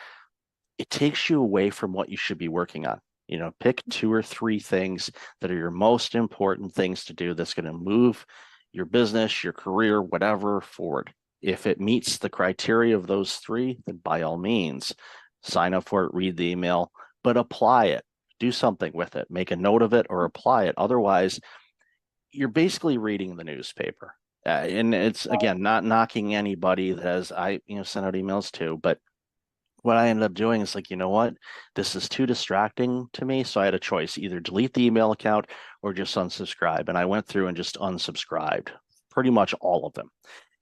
it takes you away from what you should be working on. Pick 2 or 3 things that are your most important things to do that's going to move your business, your career, whatever, forward. If it meets the criteria of those 3, then by all means, sign up for it, read the email, but apply it. Do something with it. Make a note of it or apply it. Otherwise, you're basically reading the newspaper. And it's, again, not knocking anybody that has, sent out emails too, but what I ended up doing is like, you know what, this is too distracting to me. So I had a choice: either delete the email account or just unsubscribe. And I went through and just unsubscribed pretty much all of them.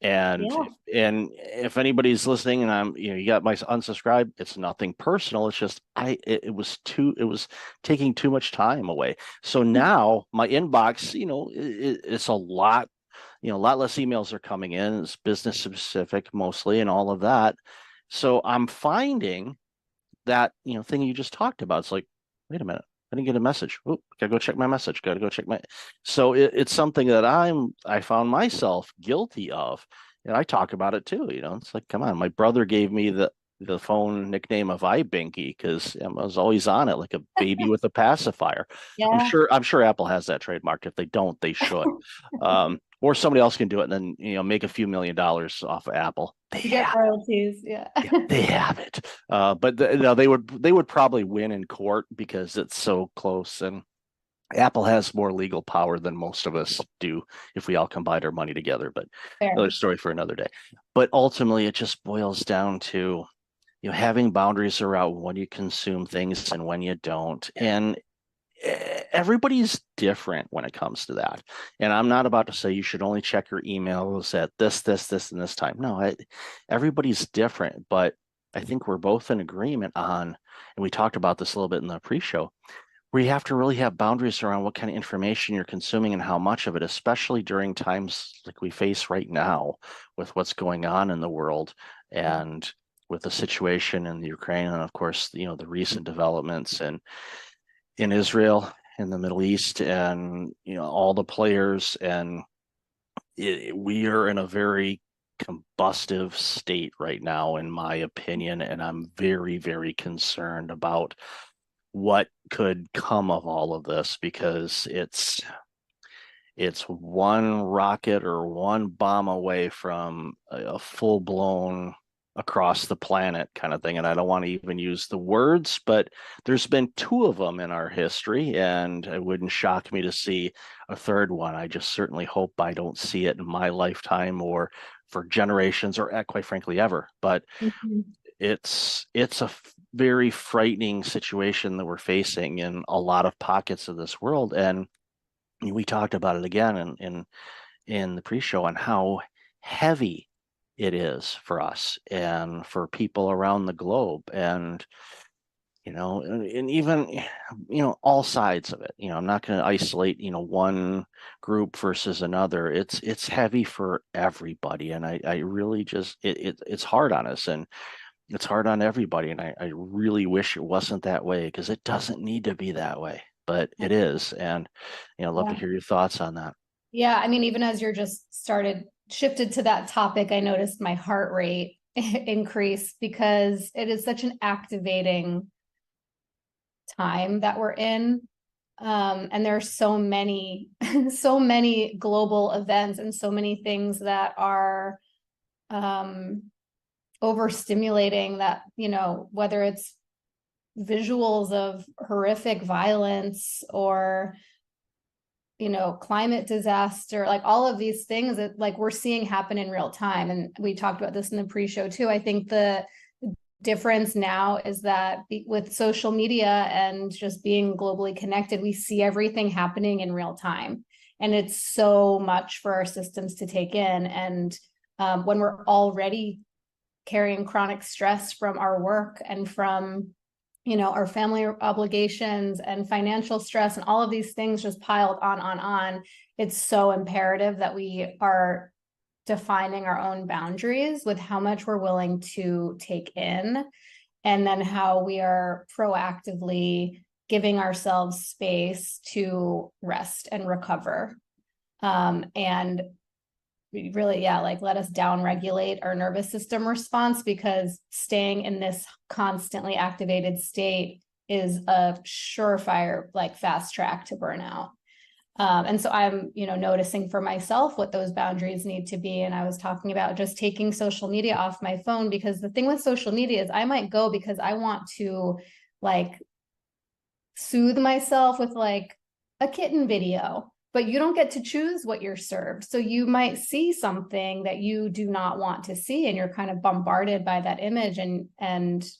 And if anybody's listening and you got my unsubscribe, it's nothing personal. It's just it was taking too much time away. So now my inbox, it's a lot, a lot less emails are coming in. It's business specific mostly and all of that. So I'm finding that, thing you just talked about. It's like, wait a minute, I didn't get a message. Oh, gotta go check my message. Gotta go check my. So it's something that I found myself guilty of, and I talk about it too. It's like, come on, my brother gave me the phone nickname of iBinky because I was always on it like a baby with a pacifier. Yeah. I'm sure Apple has that trademarked. If they don't, they should. Or somebody else can do it and then make a few $1 million off of Apple. They get royalties. Yeah. they have it. But they would probably win in court because it's so close, and Apple has more legal power than most of us do if we all combine our money together. But another story for another day. But ultimately, it just boils down to having boundaries around when you consume things and when you don't. And everybody's different when it comes to that. And I'm not about to say you should only check your emails at this, and this time. No, everybody's different. But I think we're both in agreement on, and we talked about this a little bit in the pre-show, where you have to really have boundaries around what kind of information you're consuming and how much of it, especially during times like we face right now with what's going on in the world and with the situation in the Ukraine, and of course, the recent developments and in Israel, in the Middle East, and all the players, and we are in a very combustive state right now, in my opinion, and I'm very, very concerned about what could come of all of this, because it's one rocket or one bomb away from a full-blown across the planet kind of thing. And I don't want to even use the words, but there's been 2 of them in our history, and it wouldn't shock me to see a 3rd one. I just certainly hope I don't see it in my lifetime or for generations or quite frankly ever. But it's a very frightening situation that we're facing in a lot of pockets of this world. And we talked about it again in the pre-show on how heavy it is for us and for people around the globe, and and even all sides of it. I'm not going to isolate one group versus another. It's heavy for everybody, and I really just it's hard on us, and it's hard on everybody, and I really wish it wasn't that way, because it doesn't need to be that way, but it is. And I'd love to hear your thoughts on that. Yeah, I mean, even as you're just shifted to that topic, I noticed my heart rate increase, because it is such an activating time that we're in. And there are so many global events and so many things that are overstimulating, that, whether it's visuals of horrific violence or climate disaster, like all of these things that like we're seeing happen in real time. And we talked about this in the pre-show too. I think the difference now is that with social media and just being globally connected, we see everything happening in real time. And it's so much for our systems to take in. And when we're already carrying chronic stress from our work and from our family obligations and financial stress and all of these things just piled on, it's so imperative that we are defining our own boundaries with how much we're willing to take in, and then how we are proactively giving ourselves space to rest and recover. And really, like let us down regulate our nervous system response, because staying in this constantly activated state is a surefire, like fast track to burnout. And so I'm, noticing for myself what those boundaries need to be. And I was talking about just taking social media off my phone, because the thing with social media is I might go because I want to like soothe myself with like a kitten video, but you don't get to choose what you're served. So you might see something that you do not want to see, and you're kind of bombarded by that image. And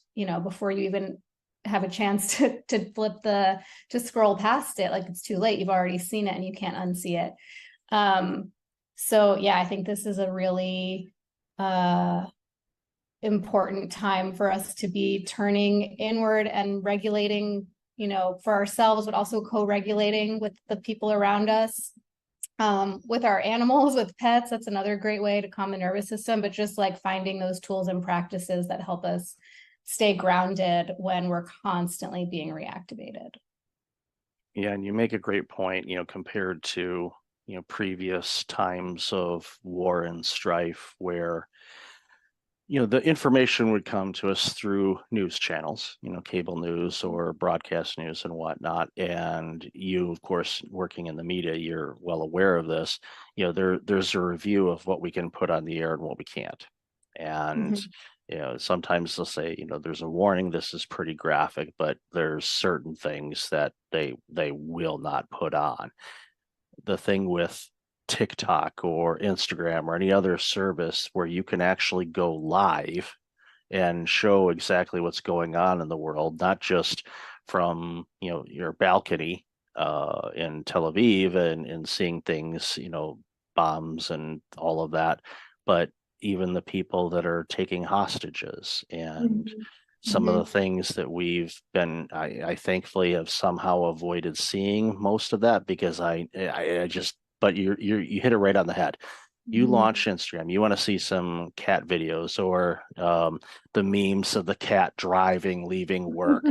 before you even have a chance to scroll past it, like it's too late. You've already seen it and you can't unsee it. So yeah, I think this is a really important time for us to be turning inward and regulating, for ourselves, but also co-regulating with the people around us, with our animals, with pets. That's another great way to calm the nervous system, but just like finding those tools and practices that help us stay grounded when we're constantly being reactivated. Yeah, and you make a great point, compared to, previous times of war and strife where, the information would come to us through news channels, cable news or broadcast news and whatnot. And you, of course, working in the media, you're well aware of this. There's a review of what we can put on the air and what we can't. And sometimes they'll say, there's a warning, this is pretty graphic, but there's certain things that they will not put on. The thing with TikTok or Instagram or any other service where you can actually go live and show exactly what's going on in the world, not just from, your balcony in Tel Aviv and seeing things, bombs and all of that, but even the people that are taking hostages and some of the things that we've been, I thankfully have somehow avoided seeing most of that, because I just, but you hit it right on the head. You launch Instagram, you want to see some cat videos or the memes of the cat driving, leaving work.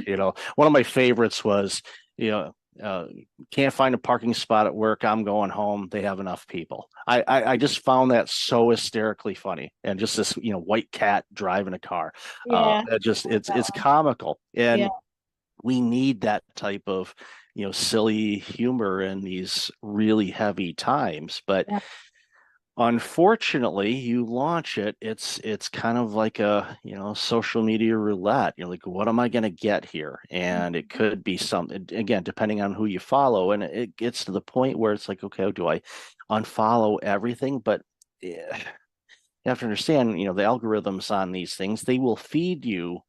One of my favorites was, can't find a parking spot at work, I'm going home, they have enough people. I just found that so hysterically funny, and just this white cat driving a car. It's comical, and we need that type of silly humor in these really heavy times. But unfortunately, you launch it, it's kind of like a social media roulette. You're like, what am I going to get here? And it could be something, again, depending on who you follow, and it gets to the point where it's like, okay, do I unfollow everything? But you have to understand, the algorithms on these things, they will feed you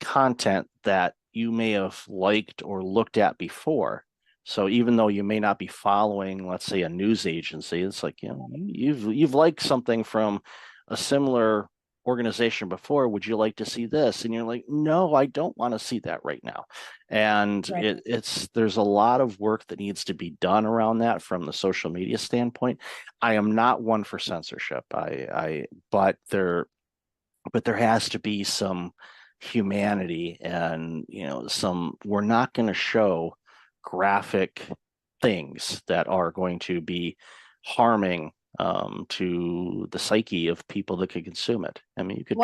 content that you may have liked or looked at before. So even though you may not be following, let's say, a news agency, it's like, you've liked something from a similar organization before. Would you like to see this? And you're like, no, I don't want to see that right now. And there's a lot of work that needs to be done around that from the social media standpoint. I am not one for censorship. But there has to be some humanity, and we're not going to show graphic things that are going to be harming to the psyche of people that could consume it. I mean, you could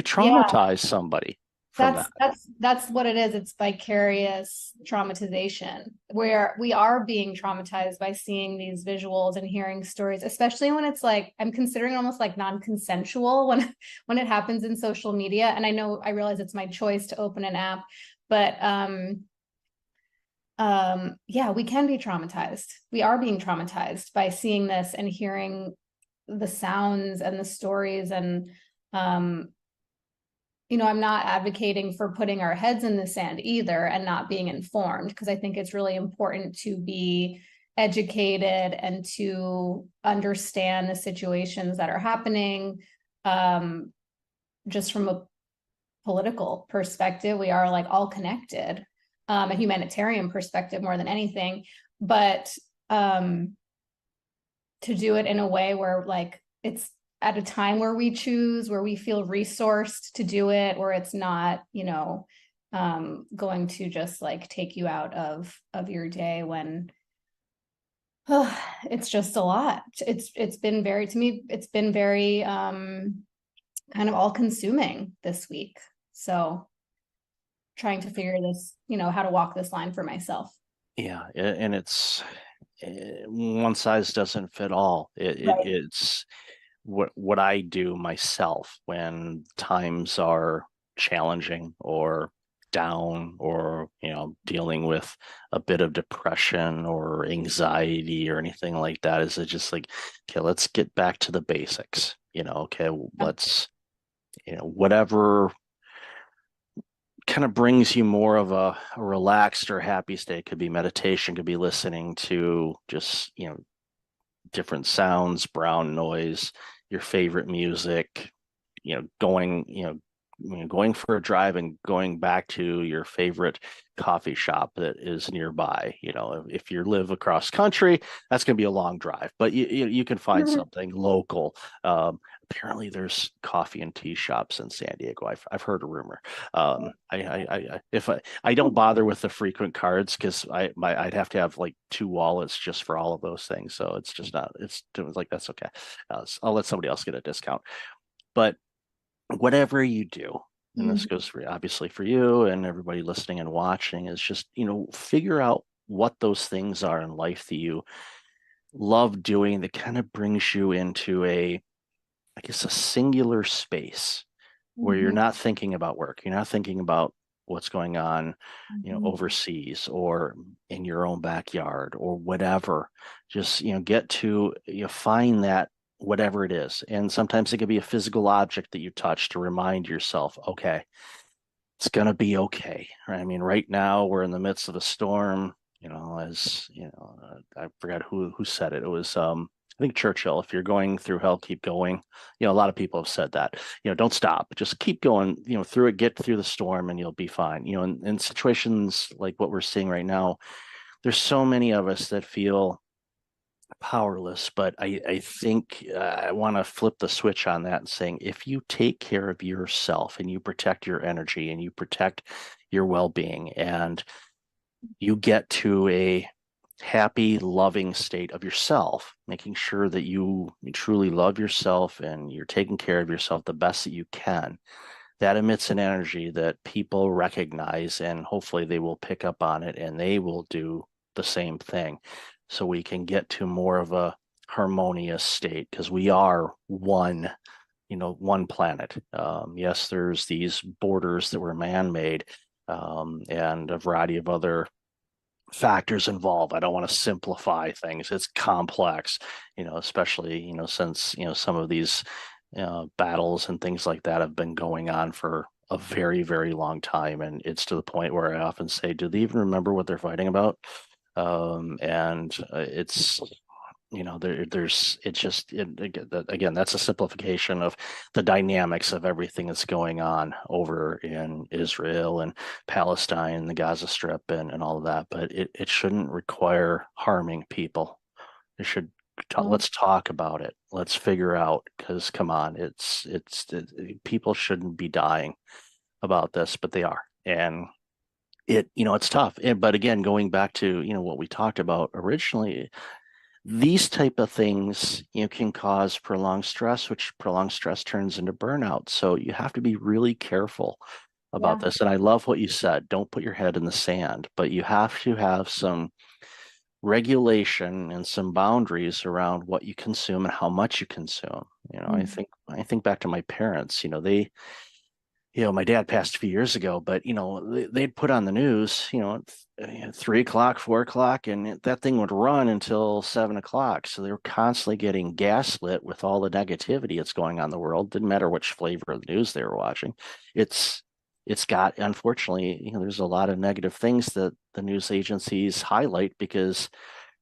traumatize somebody. That's what it is. It's vicarious traumatization, where we are being traumatized by seeing these visuals and hearing stories, especially when it's like, I'm considering it almost like non-consensual when it happens in social media. And I realize it's my choice to open an app, but yeah, we can be traumatized. We are being traumatized by seeing this and hearing the sounds and the stories. And, you know, I'm not advocating for putting our heads in the sand either and not being informed, because I think it's really important to be educated and to understand the situations that are happening. Just from a political perspective, we are like all connected, a humanitarian perspective more than anything, but to do it in a way where like it's at a time where we choose, where we feel resourced to do it, where it's not, you know, going to just like take you out of your day when it's just a lot. It's been very, to me, it's been very kind of all consuming this week. So trying to figure this, you know, how to walk this line for myself. Yeah, and it's one size doesn't fit all. Right. It's what I do myself when times are challenging or down, or you know, dealing with a bit of depression or anxiety or anything like that, is it just like, okay, let's get back to the basics, you know, okay, let's, you know, whatever kind of brings you more of a relaxed or happy state. Could be meditation, could be listening to just, you know, different sounds, brown noise, your favorite music, you know, going for a drive and going back to your favorite coffee shop that is nearby. You know, if you live across country, that's going to be a long drive, but you can find something local. Apparently there's coffee and tea shops in San Diego. I've heard a rumor. I don't bother with the frequent cards, because I'd have to have like 2 wallets just for all of those things. So it's just not, it's like, that's okay. I'll let somebody else get a discount. But whatever you do, and this goes for, obviously for you and everybody listening and watching, is just, you know, figure out what those things are in life that you love doing, that kind of brings you into a, I guess, a singular space where you're not thinking about work. You're not thinking about what's going on, you know, overseas or in your own backyard or whatever. Just, you know, get to, you know, find that whatever it is. And sometimes it could be a physical object that you touch to remind yourself, okay, it's going to be okay. Right? I mean, right now we're in the midst of a storm, you know, as you know, I forgot who said it. It was, I think Churchill, if you're going through hell, keep going. You know, a lot of people have said that, you know, don't stop, just keep going, you know, through it, get through the storm and you'll be fine. You know, in situations like what we're seeing right now, there's so many of us that feel powerless, but I think I want to flip the switch on that and saying, if you take care of yourself and you protect your energy and you protect your well-being and you get to a happy, loving state of yourself, making sure that you truly love yourself and you're taking care of yourself the best that you can, that emits an energy that people recognize, and hopefully they will pick up on it and they will do the same thing, so we can get to more of a harmonious state, because we are one, you know, one planet. Yes, there's these borders that were man-made, and a variety of other factors involved. I don't want to simplify things. It's complex, you know, especially, you know, since, you know, some of these battles and things like that have been going on for a very, very long time. And it's to the point where I often say, do they even remember what they're fighting about? And it's, you know, again, that's a simplification of the dynamics of everything that's going on over in Israel and Palestine, the Gaza Strip, and all of that. But it shouldn't require harming people. It should let's talk about it. Let's figure out, because come on, people shouldn't be dying about this, but they are. And you know, it's tough. But again, going back to, you know, what we talked about originally, these type of things, you know, can cause prolonged stress, which prolonged stress turns into burnout. So you have to be really careful about this. And I love what you said, don't put your head in the sand, but you have to have some regulation and some boundaries around what you consume and how much you consume. You know, I think back to my parents, you know, My dad passed a few years ago, but they'd put on the news, at 3 o'clock, 4 o'clock, and that thing would run until 7 o'clock. So they were constantly getting gaslit with all the negativity that's going on in the world. Didn't matter which flavor of the news they were watching. It's got, unfortunately, there's a lot of negative things that the news agencies highlight because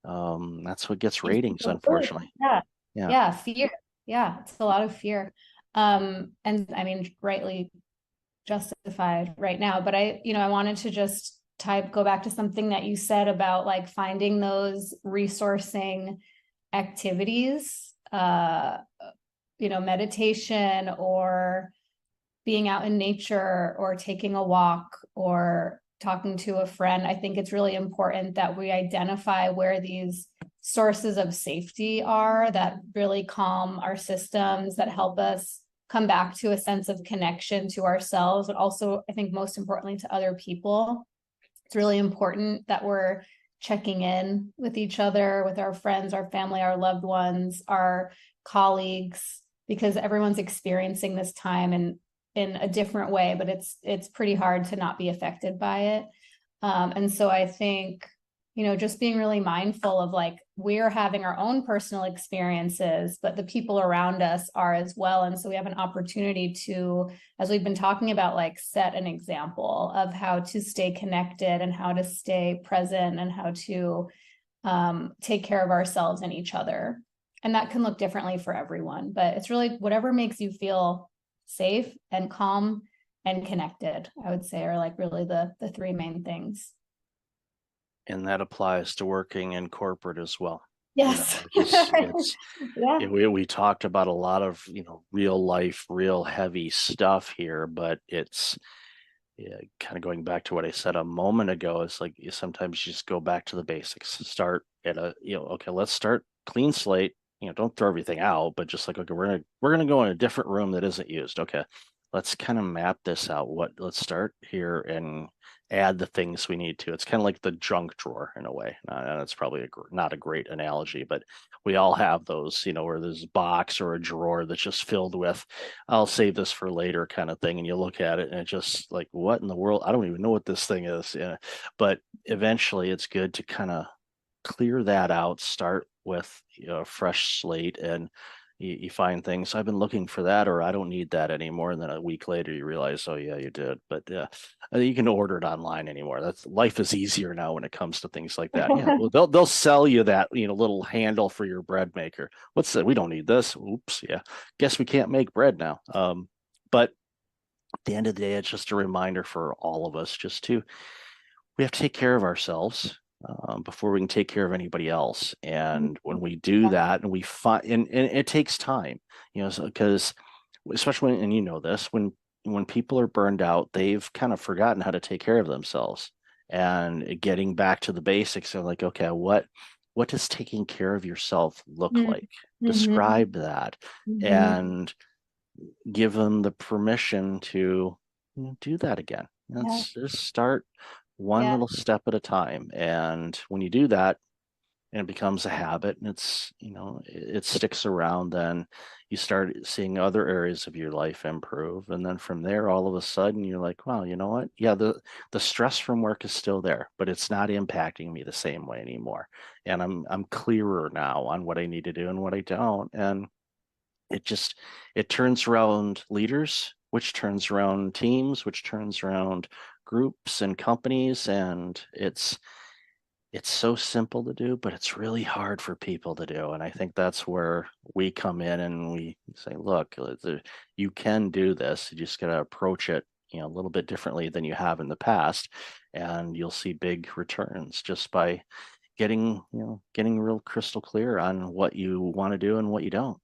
that's what gets ratings, unfortunately. Yeah. Yeah. Yeah. Fear. Yeah. It's a lot of fear. And I mean, rightly justified right now, but I wanted to just go back to something that you said about like finding those resourcing activities, meditation or being out in nature or taking a walk or talking to a friend. I think it's really important that we identify where these sources of safety are that really calm our systems, that help us come back to a sense of connection to ourselves, but also, I think most importantly, to other people. It's really important that we're checking in with each other, with our friends, our family, our loved ones, our colleagues, because everyone's experiencing this time in a different way, but it's pretty hard to not be affected by it. And so I think, just being really mindful of like, we're having our own personal experiences, but the people around us are as well. And so we have an opportunity to, as we've been talking about, like set an example of how to stay connected and how to stay present and how to take care of ourselves and each other. And that can look differently for everyone, but it's really whatever makes you feel safe and calm and connected, I would say, are like really the three main things. And that applies to working in corporate as well. Yes. Yeah. We talked about a lot of, real life, real heavy stuff here, but it's kind of going back to what I said a moment ago. It's like sometimes you just go back to the basics, start at okay, let's start clean slate. Don't throw everything out, but just like, okay, we're gonna go in a different room that isn't used. Okay, let's kind of map this out. Let's start here and add the things we need to. It's kind of like the junk drawer in a way. And it's probably not a great analogy, but we all have those, where there's a box or a drawer that's just filled with, I'll save this for later kind of thing. And you look at it and it's just like, what in the world? I don't even know what this thing is. Yeah. But eventually it's good to kind of clear that out, start with a fresh slate, and you find things, I've been looking for that, or I don't need that anymore. And then a week later you realize, oh yeah, you did. But you can order it online anymore. That's, life is easier now when it comes to things like that. Yeah, well, they'll sell you that little handle for your bread maker. What's that? We don't need this. Oops, yeah. Guess we can't make bread now. But at the end of the day, it's just a reminder for all of us we have to take care of ourselves before we can take care of anybody else. And when we do that, and we find, and it takes time, because especially when, and this, when people are burned out, they've kind of forgotten how to take care of themselves. And getting back to the basics of like, okay, what does taking care of yourself look like? Describe that and give them the permission to do that again. Let's just start one little step at a time. And when you do that, and it becomes a habit, and it's, it sticks around, then you start seeing other areas of your life improve. And then from there, all of a sudden you're like, wow, you know what? Yeah, the stress from work is still there, but it's not impacting me the same way anymore. And I'm clearer now on what I need to do and what I don't. And it turns around leaders, which turns around teams, which turns around groups and companies. And it's so simple to do, but it's really hard for people to do. And I think that's where we come in and we say, look, you can do this. You just got to approach it, a little bit differently than you have in the past. And you'll see big returns just by getting real crystal clear on what you want to do and what you don't.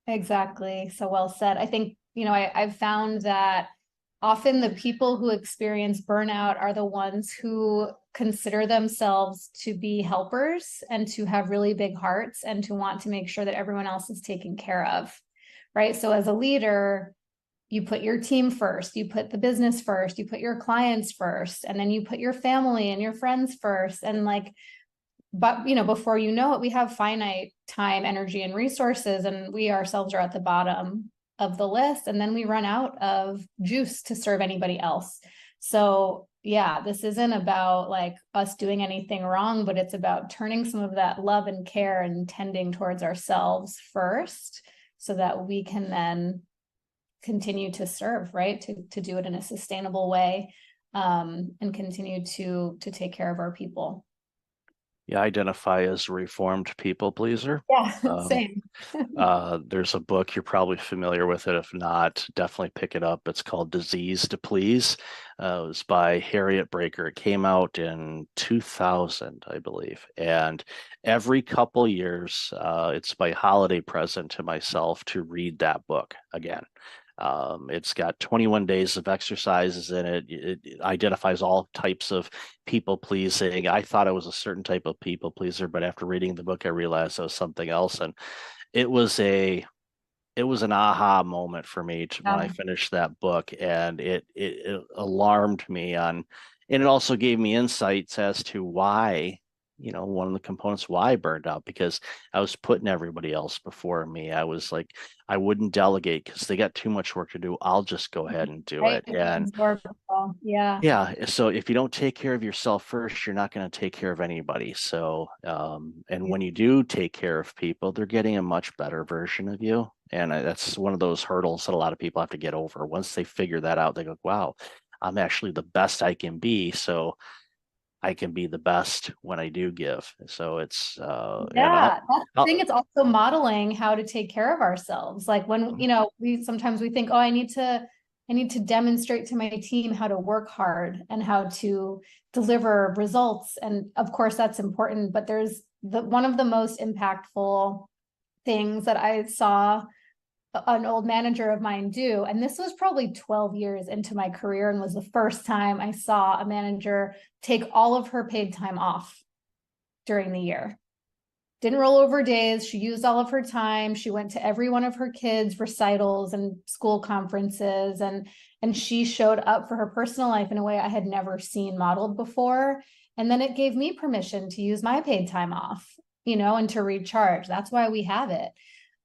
Exactly. So well said. I think, I've found that often the people who experience burnout are the ones who consider themselves to be helpers and to have really big hearts and to want to make sure that everyone else is taken care of, right? So as a leader, you put your team first, you put the business first, you put your clients first, and then you put your family and your friends first. And but before you know it, we have finite time, energy, and resources, and we ourselves are at the bottom of the list, and then we run out of juice to serve anybody else. So yeah, this isn't about like us doing anything wrong, but it's about turning some of that love and care and tending towards ourselves first, so that we can then continue to serve, right? To do it in a sustainable way, and continue to take care of our people. Yeah, identify as a reformed people pleaser. Yeah, same. There's a book, you're probably familiar with it. If not, definitely pick it up. It's called Disease to Please. It was by Harriet Breaker. It came out in 2000, I believe. And every couple years, it's my holiday present to myself to read that book again. It's got 21 days of exercises in it. It identifies all types of people pleasing. I thought I was a certain type of people pleaser, but after reading the book, I realized I was something else. And it was an aha moment for me when I finished that book, and it alarmed me and it also gave me insights as to why, one of the components why I burned out, because I was putting everybody else before me. I was like, I wouldn't delegate because they got too much work to do. I'll just go ahead and do it. And yeah, so if you don't take care of yourself first, you're not going to take care of anybody. So, and when you do take care of people, they're getting a much better version of you. And that's one of those hurdles that a lot of people have to get over. Once they figure that out, they go, wow, I'm actually the best I can be. So I can be the best when I do give. So it's that's the thing. It's also modeling how to take care of ourselves. Like when, we sometimes we think, oh, I need to demonstrate to my team how to work hard and how to deliver results. And of course that's important, but there's one of the most impactful things that I saw an old manager of mine do, and this was probably 12 years into my career, and was the first time I saw a manager take all of her paid time off during the year. Didn't roll over days. She used all of her time. She went to every one of her kids' recitals and school conferences, and she showed up for her personal life in a way I had never seen modeled before. And then it gave me permission to use my paid time off, and to recharge. That's why we have it.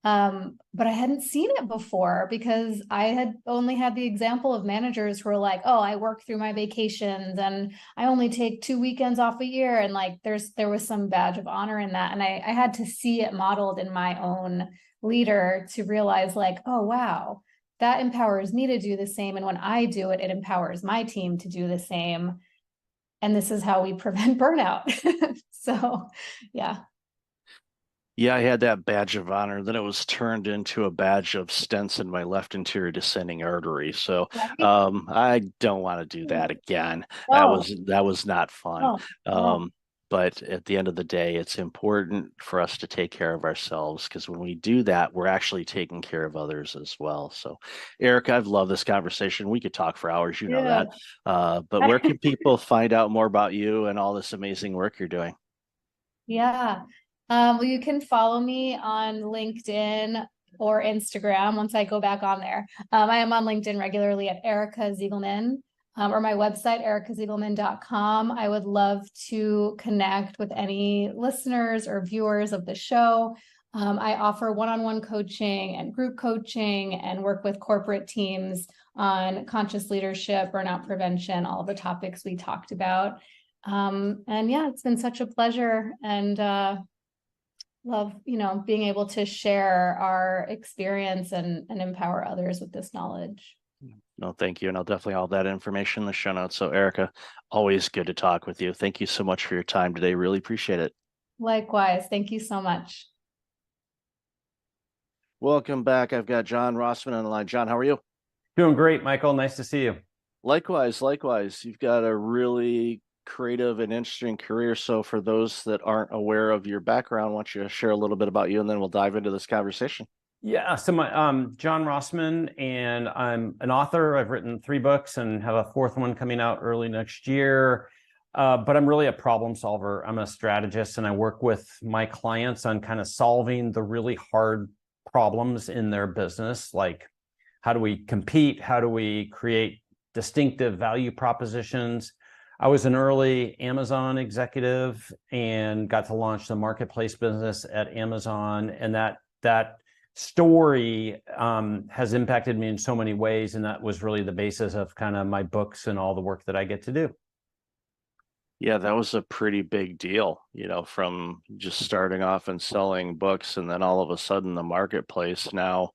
But I hadn't seen it before, because I had only had the example of managers who are like, oh, I work through my vacations and I only take 2 weekends off a year. And like, there was some badge of honor in that. And I had to see it modeled in my own leader to realize like, oh, wow, that empowers me to do the same. And when I do it, it empowers my team to do the same. And this is how we prevent burnout. So, yeah. Yeah, I had that badge of honor. Then it was turned into a badge of stents in my left anterior descending artery. So I don't want to do that again. That was not fun. But at the end of the day, it's important for us to take care of ourselves, because when we do that, we're actually taking care of others as well. So, Erica, I've loved this conversation. We could talk for hours, you know that. But where can people find out more about you and all this amazing work you're doing? Yeah. Well, you can follow me on LinkedIn or Instagram once I go back on there. I am on LinkedIn regularly at Erica Ziegelman, or my website, ericaziegelman.com. I would love to connect with any listeners or viewers of the show. I offer one-on-one coaching and group coaching, and work with corporate teams on conscious leadership, burnout prevention, all the topics we talked about. And yeah, it's been such a pleasure, and love, being able to share our experience and empower others with this knowledge. No, thank you. And I'll definitely all that information in the show notes. So, Erica, always good to talk with you. Thank you so much for your time today. Really appreciate it. Likewise. Thank you so much. Welcome back. I've got John Rossman on the line. John, how are you? Doing great, Michael. Nice to see you. Likewise. You've got a really creative and interesting career. So for those that aren't aware of your background, why don't you share a little bit about you, and then we'll dive into this conversation. Yeah, so my John Rossman, and I'm an author. I've written 3 books and have a 4th one coming out early next year. But I'm really a problem solver. I'm a strategist, and I work with my clients on kind of solving the really hard problems in their business, like how do we compete? How do we create distinctive value propositions? I was an early Amazon executive and got to launch the marketplace business at Amazon, and that story has impacted me in so many ways, and that was really the basis of kind of my books and all the work that I get to do. Yeah, that was a pretty big deal, from just starting off and selling books, and then all of a sudden the marketplace now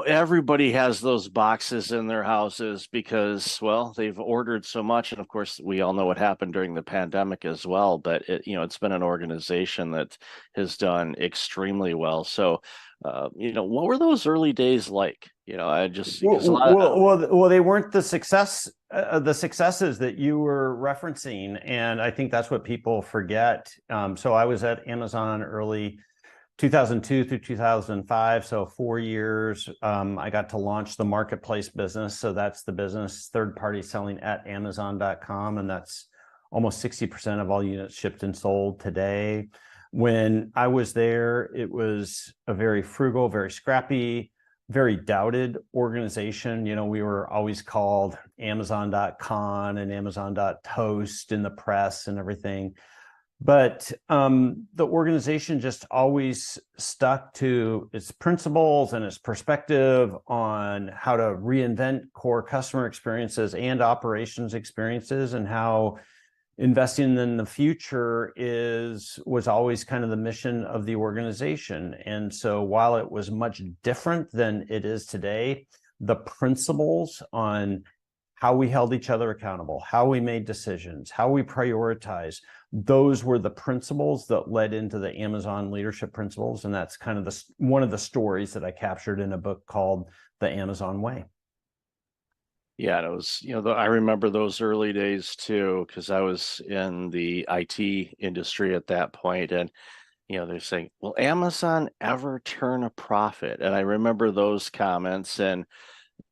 everybody has those boxes in their houses because, well, they've ordered so much. And of course, we all know what happened during the pandemic as well, but it's been an organization that has done extremely well. So, what were those early days like? I just, because well, they weren't the successes that you were referencing. And I think that's what people forget. So I was at Amazon early 2002 through 2005, so 4 years. I got to launch the marketplace business. So that's the business third-party selling at Amazon.com, and that's almost 60% of all units shipped and sold today. When I was there, it was a very frugal, very scrappy, very doubted organization. We were always called Amazon.con and Amazon.toast in the press and everything. But the organization just always stuck to its principles and its perspective on how to reinvent core customer experiences and operations experiences, and how investing in the future was always kind of the mission of the organization. And so while it was much different than it is today, the principles on how we held each other accountable, how we made decisions, how we prioritize, those were the principles that led into the Amazon leadership principles. And that's kind of one of the stories that I captured in a book called The Amazon Way. Yeah, and it was, I remember those early days too, because I was in the IT industry at that point, and they're saying, "Will Amazon ever turn a profit?" And I remember those comments, and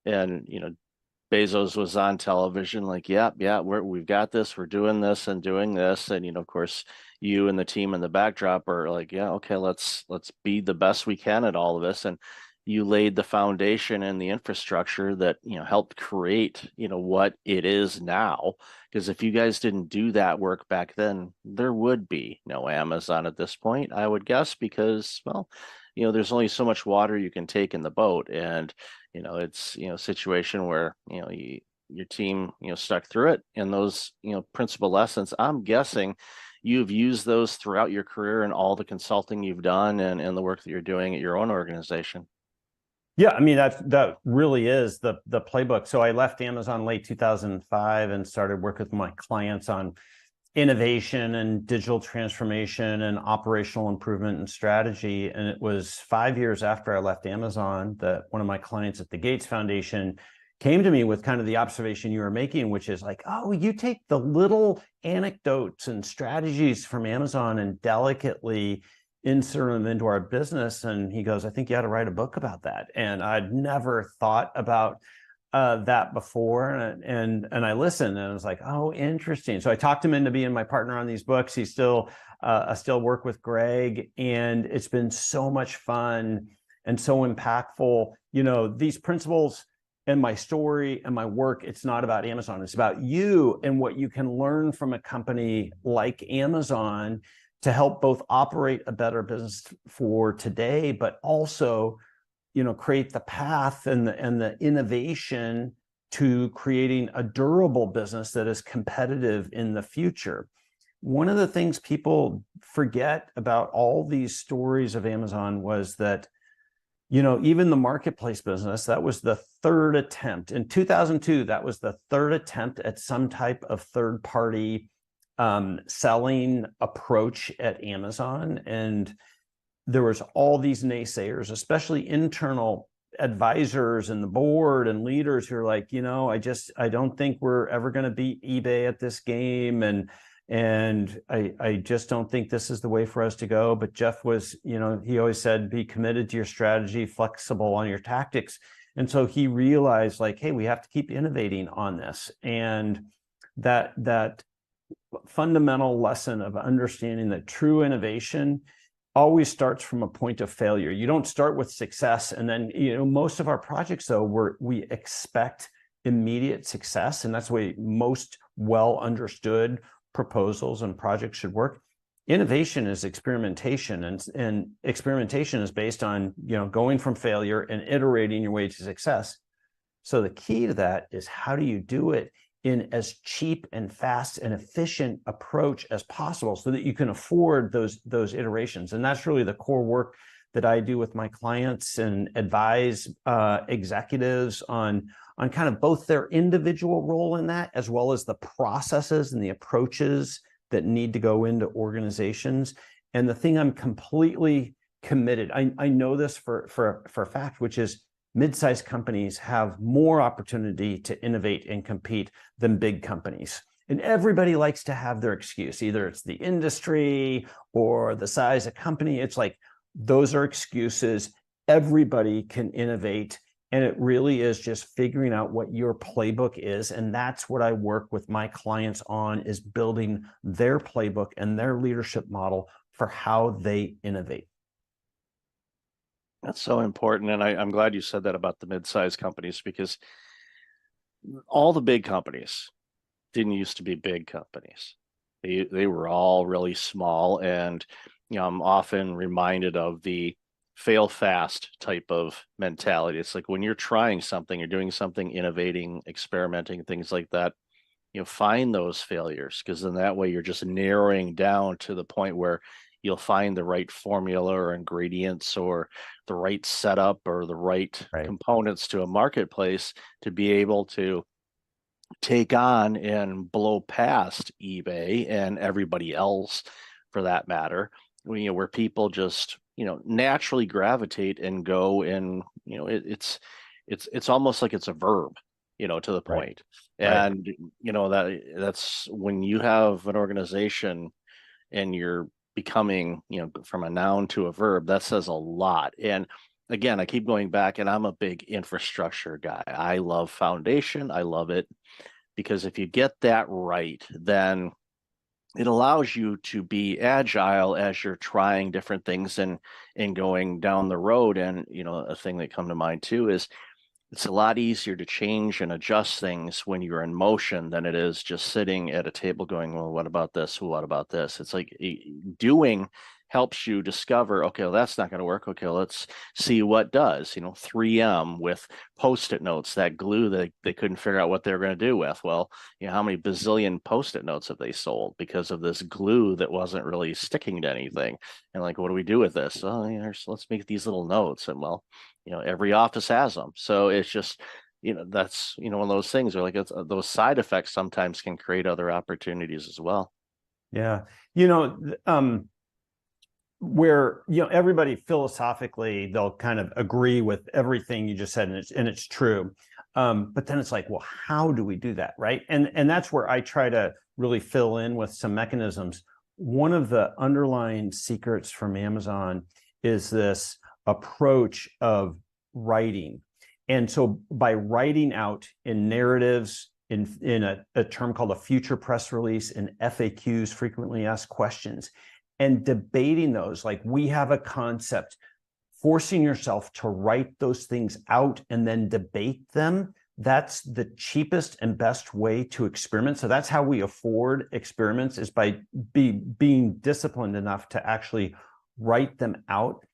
Bezos was on television like, yeah, we've got this, we're doing this and doing this, and of course, you and the team in the backdrop are like, yeah, okay, let's be the best we can at all of this, and you laid the foundation and the infrastructure that helped create what it is now. Because if you guys didn't do that work back then, there would be no Amazon at this point, I would guess, because, well, there's only so much water you can take in the boat, and it's a situation where your team stuck through it, and those principal lessons, I'm guessing you've used those throughout your career and all the consulting you've done and the work that you're doing at your own organization. Yeah, I mean, that really is the playbook. So I left Amazon late 2005 and started working with my clients on innovation and digital transformation and operational improvement and strategy. And it was 5 years after I left Amazon that one of my clients at the Gates Foundation came to me with kind of the observation you were making, which is like, oh, you take the little anecdotes and strategies from Amazon and delicately insert them into our business. And he goes, I think you ought to write a book about that. And I'd never thought about that before. And I listened, and I was like, oh, interesting. So I talked him into being my partner on these books. I still work with Greg, and it's been so much fun and so impactful. These principles and my story and my work, it's not about Amazon. It's about you and what you can learn from a company like Amazon to help both operate a better business for today, but also, create the path and the innovation to creating a durable business that is competitive in the future. One of the things people forget about all these stories of Amazon was that, even the marketplace business, that was the third attempt. In 2002, that was the third attempt at some type of third-party selling approach at Amazon. And there was all these naysayers, especially internal advisors and the board and leaders who are like, I don't think we're ever going to beat eBay at this game. And I just don't think this is the way for us to go. But Jeff was, he always said, be committed to your strategy, flexible on your tactics. And so he realized like, hey, we have to keep innovating on this. And that fundamental lesson of understanding that true innovation always starts from a point of failure. You don't start with success. And then, most of our projects, though, we expect immediate success. And that's the way most well understood proposals and projects should work. Innovation is experimentation, and experimentation is based on, going from failure and iterating your way to success. So the key to that is, how do you do it in as cheap and fast and efficient approach as possible so that you can afford those iterations? And that's really the core work that I do with my clients and advise executives on kind of both their individual role in that, as well as the processes and the approaches that need to go into organizations. And the thing I'm completely committed, I know this for a fact, which is mid-sized companies have more opportunity to innovate and compete than big companies. And everybody likes to have their excuse. Either it's the industry or the size of company. It's like, those are excuses. Everybody can innovate. And it really is just figuring out what your playbook is. And that's what I work with my clients on, is building their playbook and their leadership model for how they innovate. That's so important. And I'm glad you said that about the mid-sized companies, because all the big companies didn't used to be big companies. They were all really small. And I'm often reminded of the fail fast type of mentality. It's like, when you're trying something, you're doing something, innovating, experimenting, things like that, find those failures, because then that way you're just narrowing down to the point where you'll find the right formula or ingredients or the right setup or the right components to a marketplace to be able to take on and blow past eBay and everybody else, for that matter, where people just naturally gravitate and go, and it's almost like it's a verb, to the point. And that's when you have an organization and you're becoming, from a noun to a verb, that says a lot. And again, I keep going back, and I'm a big infrastructure guy. I love foundation. I love it because if you get that right, then it allows you to be agile as you're trying different things and going down the road. And, a thing that come to mind too is, it's a lot easier to change and adjust things when you're in motion than it is just sitting at a table going, well, what about this? What about this? It's like doing helps you discover, okay, well, that's not going to work. Okay, let's see what does. 3M with Post-it notes, that glue that they couldn't figure out what they were going to do with. Well, how many bazillion Post-it notes have they sold because of this glue that wasn't really sticking to anything? And like, what do we do with this? Oh, let's make these little notes. And well, every office has them. So it's just, that's, one of those things where, like, those side effects sometimes can create other opportunities as well. Yeah. Where, everybody philosophically, they'll kind of agree with everything you just said, and it's true. But then it's like, well, how do we do that? Right. And that's where I try to really fill in with some mechanisms. One of the underlying secrets from Amazon is this approach of writing. And so by writing out in narratives, in a term called a future press release, and FAQs, frequently asked questions, and debating those, like, we have a concept, forcing yourself to write those things out and then debate them. That's the cheapest and best way to experiment. So that's how we afford experiments, is by being disciplined enough to actually write them out.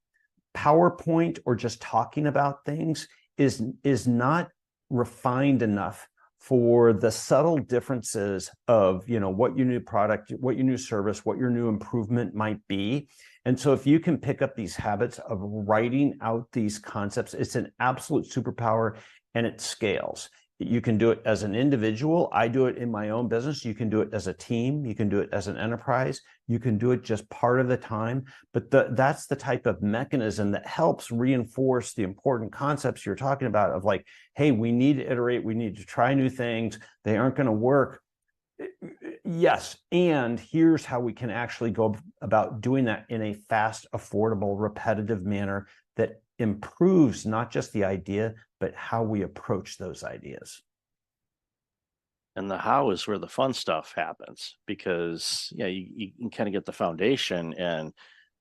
PowerPoint or just talking about things is not refined enough for the subtle differences of, what your new product, what your new service, what your new improvement might be. And so if you can pick up these habits of writing out these concepts, it's an absolute superpower, and it scales. You can do it as an individual. I do it in my own business. You can do it as a team. You can do it as an enterprise. You can do it just part of the time. But that's the type of mechanism that helps reinforce the important concepts you're talking about, of like, hey, we need to iterate. We need to try new things. They aren't going to work. Yes. And here's how we can actually go about doing that in a fast, affordable, repetitive manner that improves not just the idea, but how we approach those ideas. And the how is where the fun stuff happens, because you can kind of get the foundation and,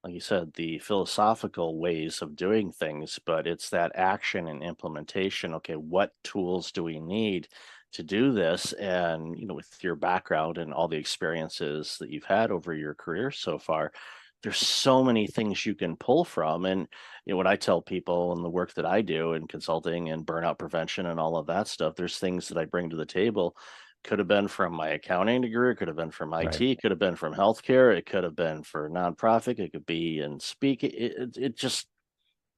like you said, the philosophical ways of doing things, but it's that action and implementation. Okay, what tools do we need to do this. And, with your background and all the experiences that you've had over your career so far, there's so many things you can pull from. And, what I tell people in the work that I do in consulting and burnout prevention and all of that stuff, there's things that I bring to the table. Could have been from my accounting degree, could have been from IT, Right. could have been from healthcare, it could have been for nonprofit, it could be in speaking. It just,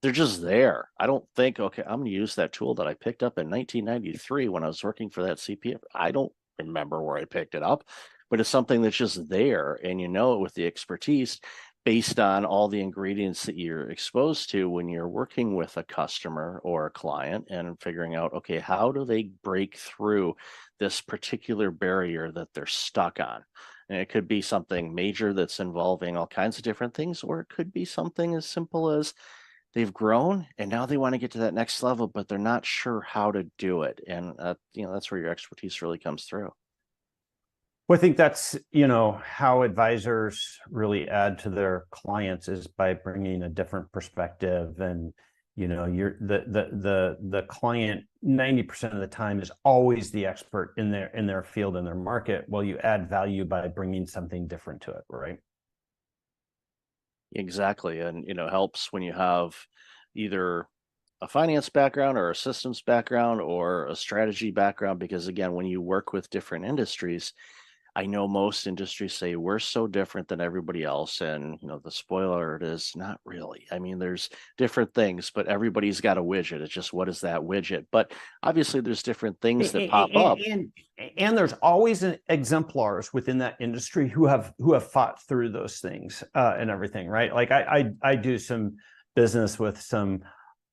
they're just there. I don't think, okay, I'm going to use that tool that I picked up in 1993 when I was working for that CPF. I don't remember where I picked it up, but it's something that's just there. And it with the expertise based on all the ingredients that you're exposed to when you're working with a customer or a client and figuring out, okay, how do they break through this particular barrier that they're stuck on? And it could be something major that's involving all kinds of different things, or it could be something as simple as they've grown and now they want to get to that next level, but they're not sure how to do it. And, that's where your expertise really comes through. Well, I think that's, how advisors really add to their clients is by bringing a different perspective. And, you're the client 90% of the time is always the expert in their field, in their market. Well, you add value by bringing something different to it, right? Exactly. And, helps when you have either a finance background or a systems background or a strategy background, because again, when you work with different industries, I know most industries say we're so different than everybody else. And, the spoiler it is not really. I mean, there's different things, but everybody's got a widget. It's just, what is that widget? But obviously there's different things that pop up. And there's always exemplars within that industry who have fought through those things and everything, right? Like I do some business with some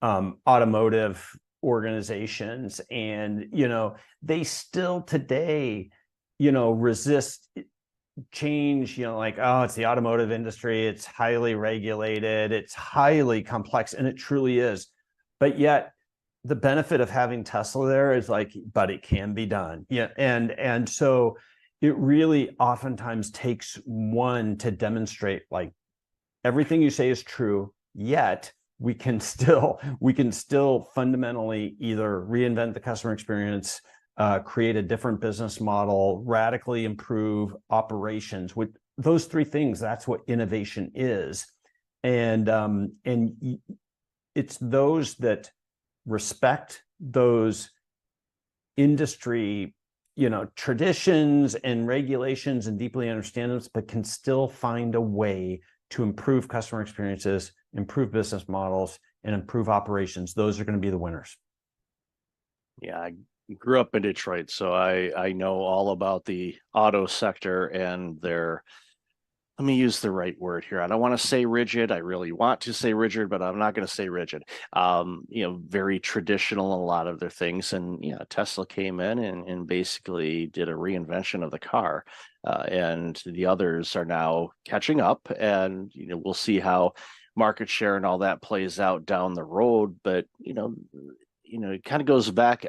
automotive organizations, and they still today resist change, like, oh, it's the automotive industry, it's highly regulated, it's highly complex, and it truly is. But yet the benefit of having Tesla there is like, but it can be done. Yeah. And so it really oftentimes takes one to demonstrate like everything you say is true, yet we can still fundamentally either reinvent the customer experience, create a different business model, radically improve operations. With those three things, that's what innovation is. And it's those that respect those industry, traditions and regulations and deeply understand them, but can still find a way to improve customer experiences, improve business models, and improve operations. Those are going to be the winners. Yeah, I grew up in Detroit, so I know all about the auto sector and their, let me use the right word here. I don't want to say rigid. I really want to say rigid, but I'm not going to say rigid. Very traditional in a lot of their things. And, Tesla came in and basically did a reinvention of the car. And the others are now catching up. And, we'll see how market share and all that plays out down the road. But, it kind of goes back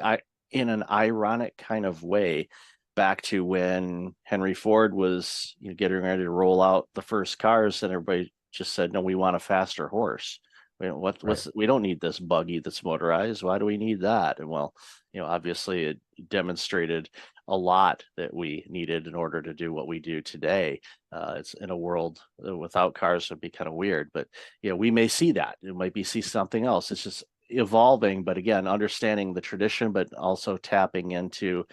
in an ironic kind of way back to when Henry Ford was getting ready to roll out the first cars, and everybody just said, no, we want a faster horse. We don't need this buggy that's motorized. Why do we need that? And well, obviously it demonstrated a lot that we needed in order to do what we do today. It's in a world without cars would be kind of weird, but we may see that. It might be see something else. It's just evolving, but again, understanding the tradition, but also tapping into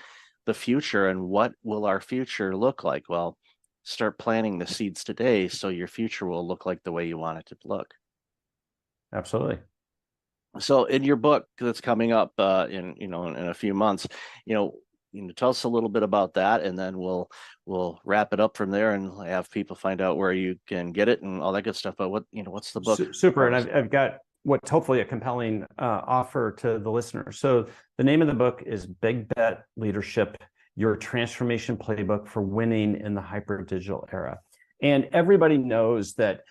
the future and what will our future look like? Well, start planting the seeds today so your future will look like the way you want it to look. Absolutely. So in your book that's coming up in a few months, tell us a little bit about that, and then we'll wrap it up from there and have people find out where you can get it and all that good stuff. But what's the book? Super. And I've got what's hopefully a compelling offer to the listener. So the name of the book is Big Bet Leadership, Your Transformation Playbook for Winning in the Hyper Digital Era. And everybody knows that,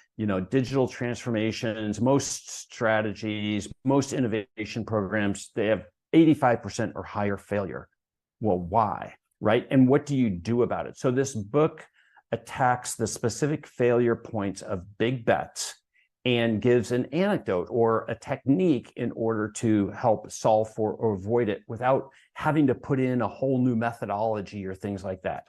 digital transformations, most strategies, most innovation programs, they have 85% or higher failure. Well, why? Right? And what do you do about it? So this book attacks the specific failure points of big bets and gives an anecdote or a technique in order to help solve for or avoid it without having to put in a whole new methodology or things like that.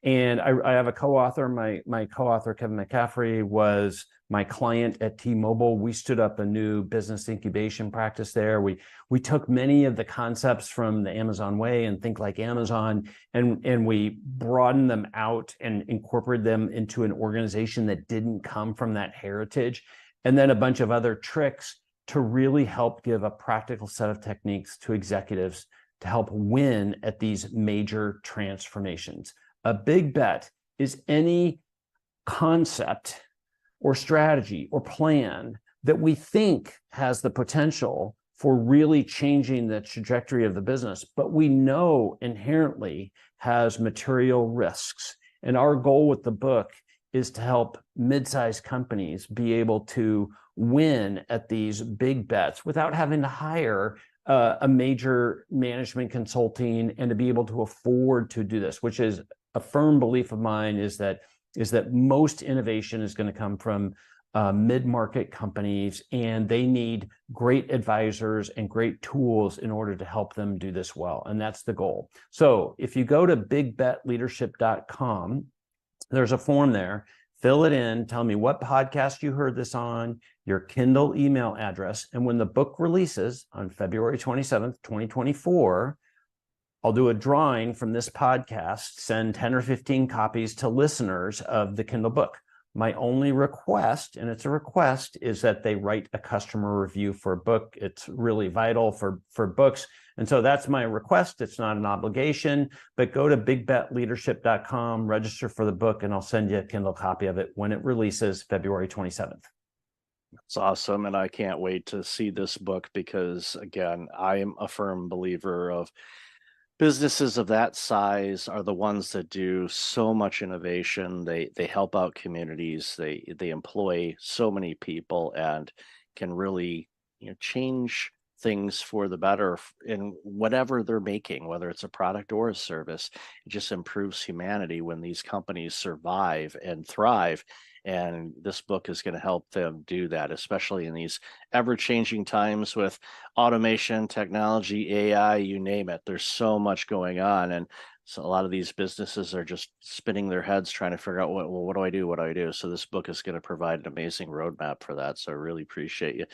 And I have a co-author. My co-author, Kevin McCaffrey, was my client at T-Mobile. We stood up a new business incubation practice there. We took many of the concepts from the Amazon way and Think Like Amazon, and we broadened them out and incorporated them into an organization that didn't come from that heritage. And then a bunch of other tricks to really help give a practical set of techniques to executives to help win at these major transformations. A big bet is any concept or strategy or plan that we think has the potential for really changing the trajectory of the business, but we know inherently has material risks. And our goal with the book is to help mid-sized companies be able to win at these big bets without having to hire a major management consulting and to be able to afford to do this, which is a firm belief of mine, is that most innovation is going to come from mid-market companies, and they need great advisors and great tools in order to help them do this well. And that's the goal. So if you go to bigbetleadership.com, there's a form there. Fill it in, tell me what podcast you heard this on, your Kindle email address, and when the book releases on February 27th, 2024, I'll do a drawing from this podcast, send 10 or 15 copies to listeners of the Kindle book. My only request, and it's a request, is that they write a customer review for a book. It's really vital for books. And so that's my request. It's not an obligation, but go to bigbetleadership.com, register for the book, and I'll send you a Kindle copy of it when it releases February 27th. It's awesome. And I can't wait to see this book because, again, I am a firm believer of businesses of that size are the ones that do so much innovation. They help out communities. They employ so many people and can really, change things for the better in whatever they're making, whether it's a product or a service. It just improves humanity when these companies survive and thrive. And this book is going to help them do that, especially in these ever-changing times with automation, technology, AI, you name it. There's so much going on. And so a lot of these businesses are just spinning their heads trying to figure out, what do I do? What do I do? So this book is going to provide an amazing roadmap for that. So I really appreciate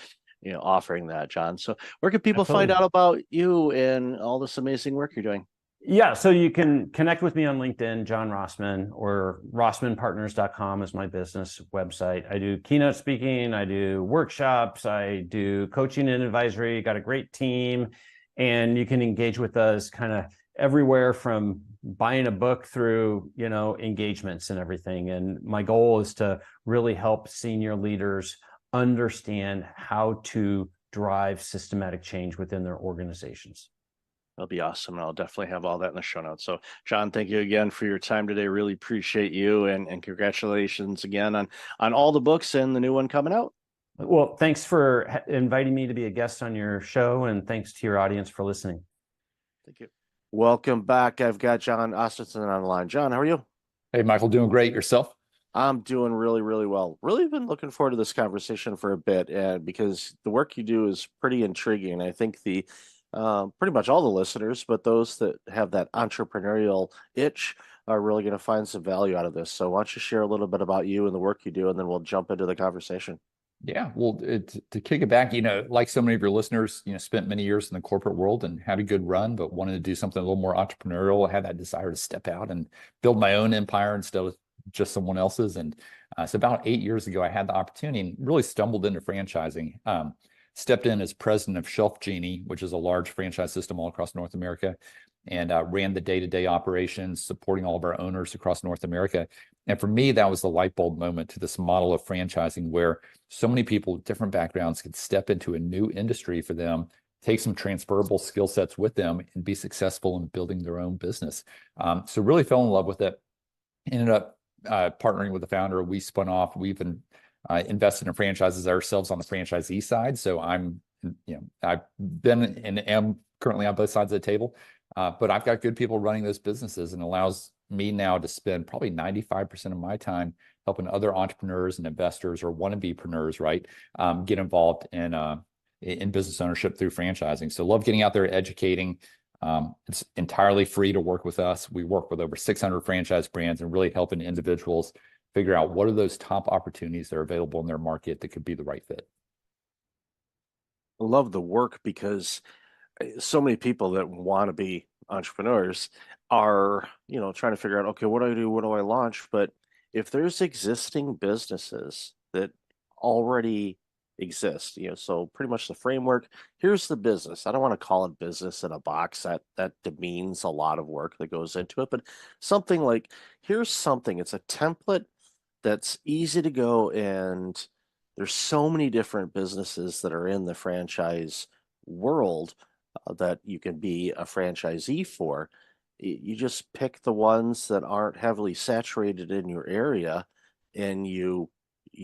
you offering that, John. So where can people find out about you and all this amazing work you're doing? Yeah, so you can connect with me on LinkedIn, John Rossman, or rossmanpartners.com is my business website. I do keynote speaking, I do workshops, I do coaching and advisory, got a great team, and you can engage with us kind of everywhere from buying a book through, engagements and everything. And my goal is to really help senior leaders understand how to drive systematic change within their organizations. That'll be awesome. And I'll definitely have all that in the show notes. So, John, thank you again for your time today. Really appreciate you, and congratulations again on all the books and the new one coming out. Well, thanks for inviting me to be a guest on your show, and thanks to your audience for listening. Thank you. Welcome back. I've got John Ostenson on the line. John, how are you? Hey, Michael, doing great. Yourself? I'm doing really, really well. Really been looking forward to this conversation for a bit, and because the work you do is pretty intriguing. I think pretty much all the listeners, but those that have that entrepreneurial itch are really going to find some value out of this. So why don't you share a little bit about you and the work you do, and then we'll jump into the conversation. Yeah, well, to kick it back, like so many of your listeners, spent many years in the corporate world and had a good run, but wanted to do something a little more entrepreneurial. I had that desire to step out and build my own empire instead of just someone else's. And so about 8 years ago, I had the opportunity and really stumbled into franchising. Stepped in as president of Shelf Genie, which is a large franchise system all across North America, and ran the day-to-day operations, supporting all of our owners across North America. And for me, that was the light bulb moment to this model of franchising, where so many people with different backgrounds could step into a new industry for them, take some transferable skill sets with them, and be successful in building their own business. So really fell in love with it. Ended up partnering with the founder. We spun off. We've been invested in franchises ourselves on the franchisee side. So I've been and am currently on both sides of the table, but I've got good people running those businesses, and allows me now to spend probably 95% of my time helping other entrepreneurs and investors or wannabe-preneurs, right, get involved in business ownership through franchising. So love getting out there, educating. It's entirely free to work with us. We work with over 600 franchise brands and really helping individuals figure out what are those top opportunities that are available in their market that could be the right fit. I love the work because so many people that want to be entrepreneurs are, trying to figure out, okay, what do I do? What do I launch? But if there's existing businesses that already exist, so pretty much the framework, here's the business. I don't want to call it business in a box. That demeans a lot of work that goes into it, but something like, here's something, it's a template that's easy to go, and there's so many different businesses that are in the franchise world that you can be a franchisee for. You just pick the ones that aren't heavily saturated in your area, and you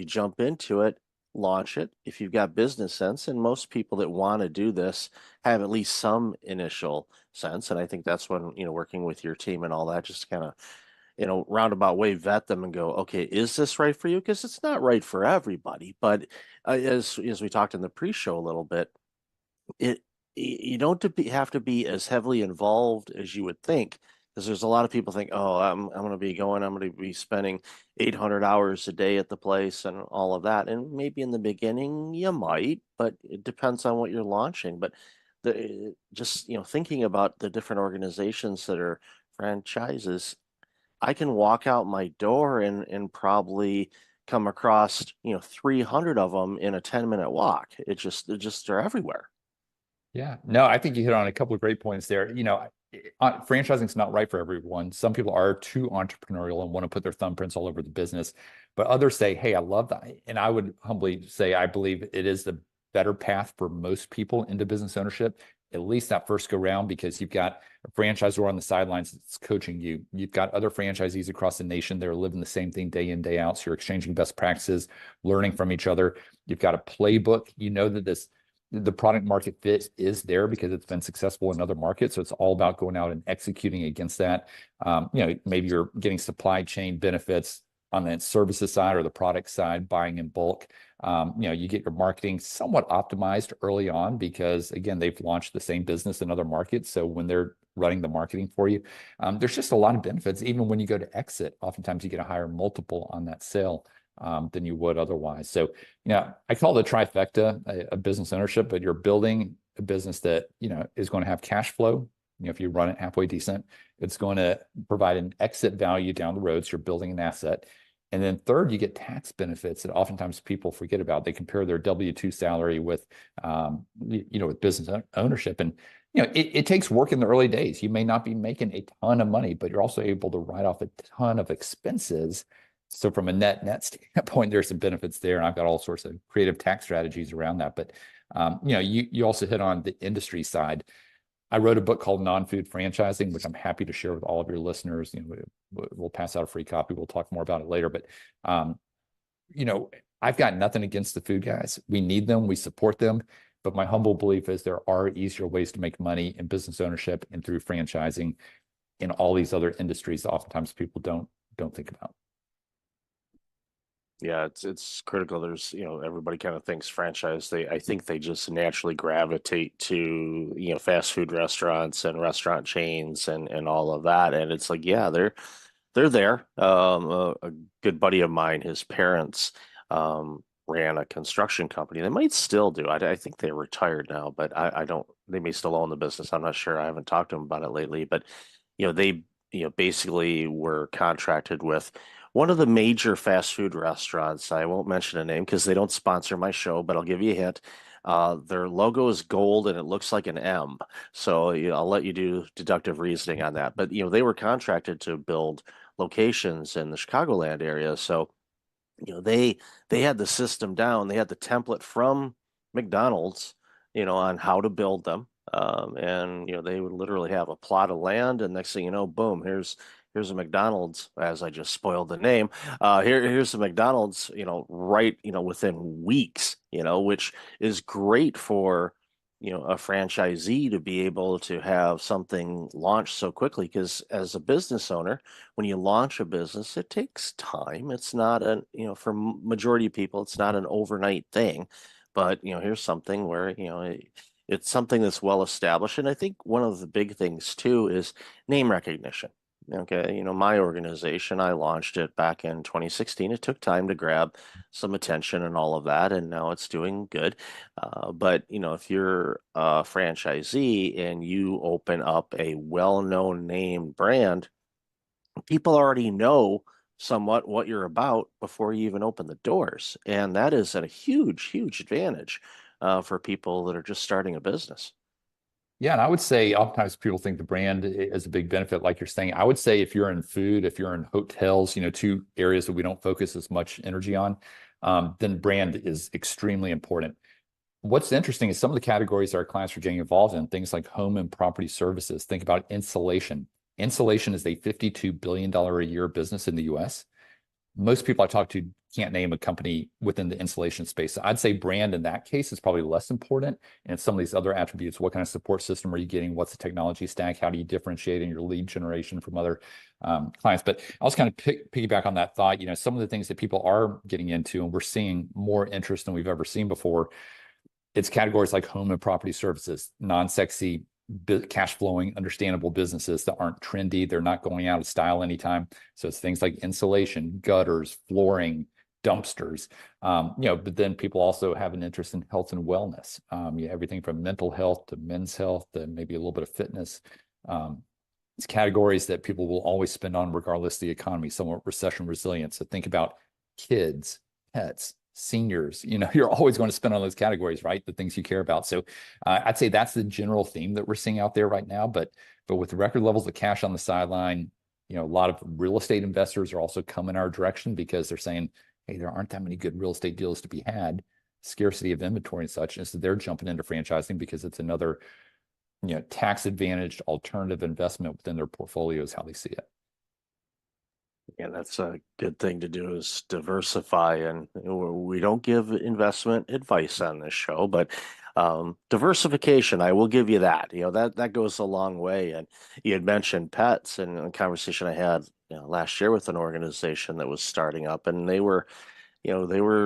jump into it, launch it if you've got business sense. And most people that want to do this have at least some initial sense. And I think that's when, working with your team and all that, just kind of, roundabout way vet them and go, okay, is this right for you? Because it's not right for everybody. But as we talked in the pre-show a little bit, it you don't have to be as heavily involved as you would think, because there's a lot of people think, oh, I'm going to be spending 800 hours a day at the place and all of that. And maybe in the beginning you might, but it depends on what you're launching. But just thinking about the different organizations that are franchises, I can walk out my door and probably come across 300 of them in a 10-minute walk. They're everywhere. Yeah, no, I think you hit on a couple of great points there. Franchising is not right for everyone. Some people are too entrepreneurial and want to put their thumbprints all over the business, but others say, hey, I love that. And I would humbly say, I believe it is the better path for most people into business ownership, at least that first go round, because you've got a franchisor on the sidelines that's coaching you. You've got other franchisees across the nation that are living the same thing day in, day out. So you're exchanging best practices, learning from each other. You've got a playbook. That the product market fit is there because it's been successful in other markets. So it's all about going out and executing against that. Maybe you're getting supply chain benefits on the services side or the product side, buying in bulk. You get your marketing somewhat optimized early on because, again, they've launched the same business in other markets. So when they're running the marketing for you, there's just a lot of benefits. Even when you go to exit, oftentimes you get a higher multiple on that sale than you would otherwise. So, I call it a trifecta, a business ownership, but you're building a business that, is going to have cash flow. If you run it halfway decent, it's going to provide an exit value down the road. So you're building an asset. And then third, you get tax benefits that oftentimes people forget about. They compare their W-2 salary with, with business ownership. And, it takes work in the early days. You may not be making a ton of money, but you're also able to write off a ton of expenses. So from a net standpoint, there's some benefits there. And I've got all sorts of creative tax strategies around that. But, you also hit on the industry side. I wrote a book called Non-Food Franchising, which I'm happy to share with all of your listeners. We'll pass out a free copy. We'll talk more about it later. But, I've got nothing against the food guys. We need them. We support them. But my humble belief is there are easier ways to make money in business ownership and through franchising in all these other industries that oftentimes people don't think about. Yeah, it's critical. There's, everybody kind of thinks franchise. I think they just naturally gravitate to, fast food restaurants and restaurant chains and all of that. And it's like, yeah, they're there. A good buddy of mine, his parents ran a construction company. They might still do. I think they're retired now, but I don't. They may still own the business. I'm not sure. I haven't talked to them about it lately. But they basically were contracted with one of the major fast food restaurants. I won't mention a name because they don't sponsor my show, but I'll give you a hint. Their logo is gold and it looks like an M. So I'll let you do deductive reasoning on that. But they were contracted to build locations in the Chicagoland area. So they had the system down. They had the template from McDonald's, on how to build them. And they would literally have a plot of land, and next thing you know, boom, here's a McDonald's, as I just spoiled the name. Here's the McDonald's, right, within weeks, which is great for a franchisee to be able to have something launched so quickly. Because as a business owner, when you launch a business, it takes time. It's not for majority of people, it's not an overnight thing. But here's something where it's something that's well established. And I think one of the big things too is name recognition. Okay, my organization, I launched it back in 2016. It took time to grab some attention and all of that, and now it's doing good. But if you're a franchisee and you open up a well-known name brand, people already know somewhat what you're about before you even open the doors, and that is a huge, huge advantage for people that are just starting a business. Yeah, and I would say oftentimes people think the brand is a big benefit, like you're saying. I would say if you're in food, if you're in hotels, two areas that we don't focus as much energy on, then brand is extremely important. What's interesting is some of the categories our clients are getting involved in, things like home and property services. Think about insulation. Insulation is a $52 billion a year business in the US. Most people I talk to can't name a company within the insulation space. So I'd say brand in that case is probably less important. And some of these other attributes, what kind of support system are you getting? What's the technology stack? How do you differentiate in your lead generation from other clients? But I'll just kind of piggyback on that thought. Some of the things that people are getting into, and we're seeing more interest than we've ever seen before, it's categories like home and property services, non-sexy, cash flowing, understandable businesses that aren't trendy. They're not going out of style anytime. So it's things like insulation, gutters, flooring, dumpsters. But then people also have an interest in health and wellness. Everything from mental health to men's health to maybe a little bit of fitness. It's categories that people will always spend on regardless of the economy, somewhat recession resilient. So think about kids, pets, seniors. You're always going to spend on those categories, right? The things you care about. So I'd say that's the general theme that we're seeing out there right now. But with record levels of cash on the sideline, a lot of real estate investors are also coming our direction because they're saying, hey, there aren't that many good real estate deals to be had, scarcity of inventory and such. And so they're jumping into franchising because it's another, tax advantaged alternative investment within their portfolios, how they see it. Yeah, that's a good thing to do, is diversify. And we don't give investment advice on this show, but diversification, I will give you that. That goes a long way. And you had mentioned pets, and a conversation I had last year with an organization that was starting up, and they were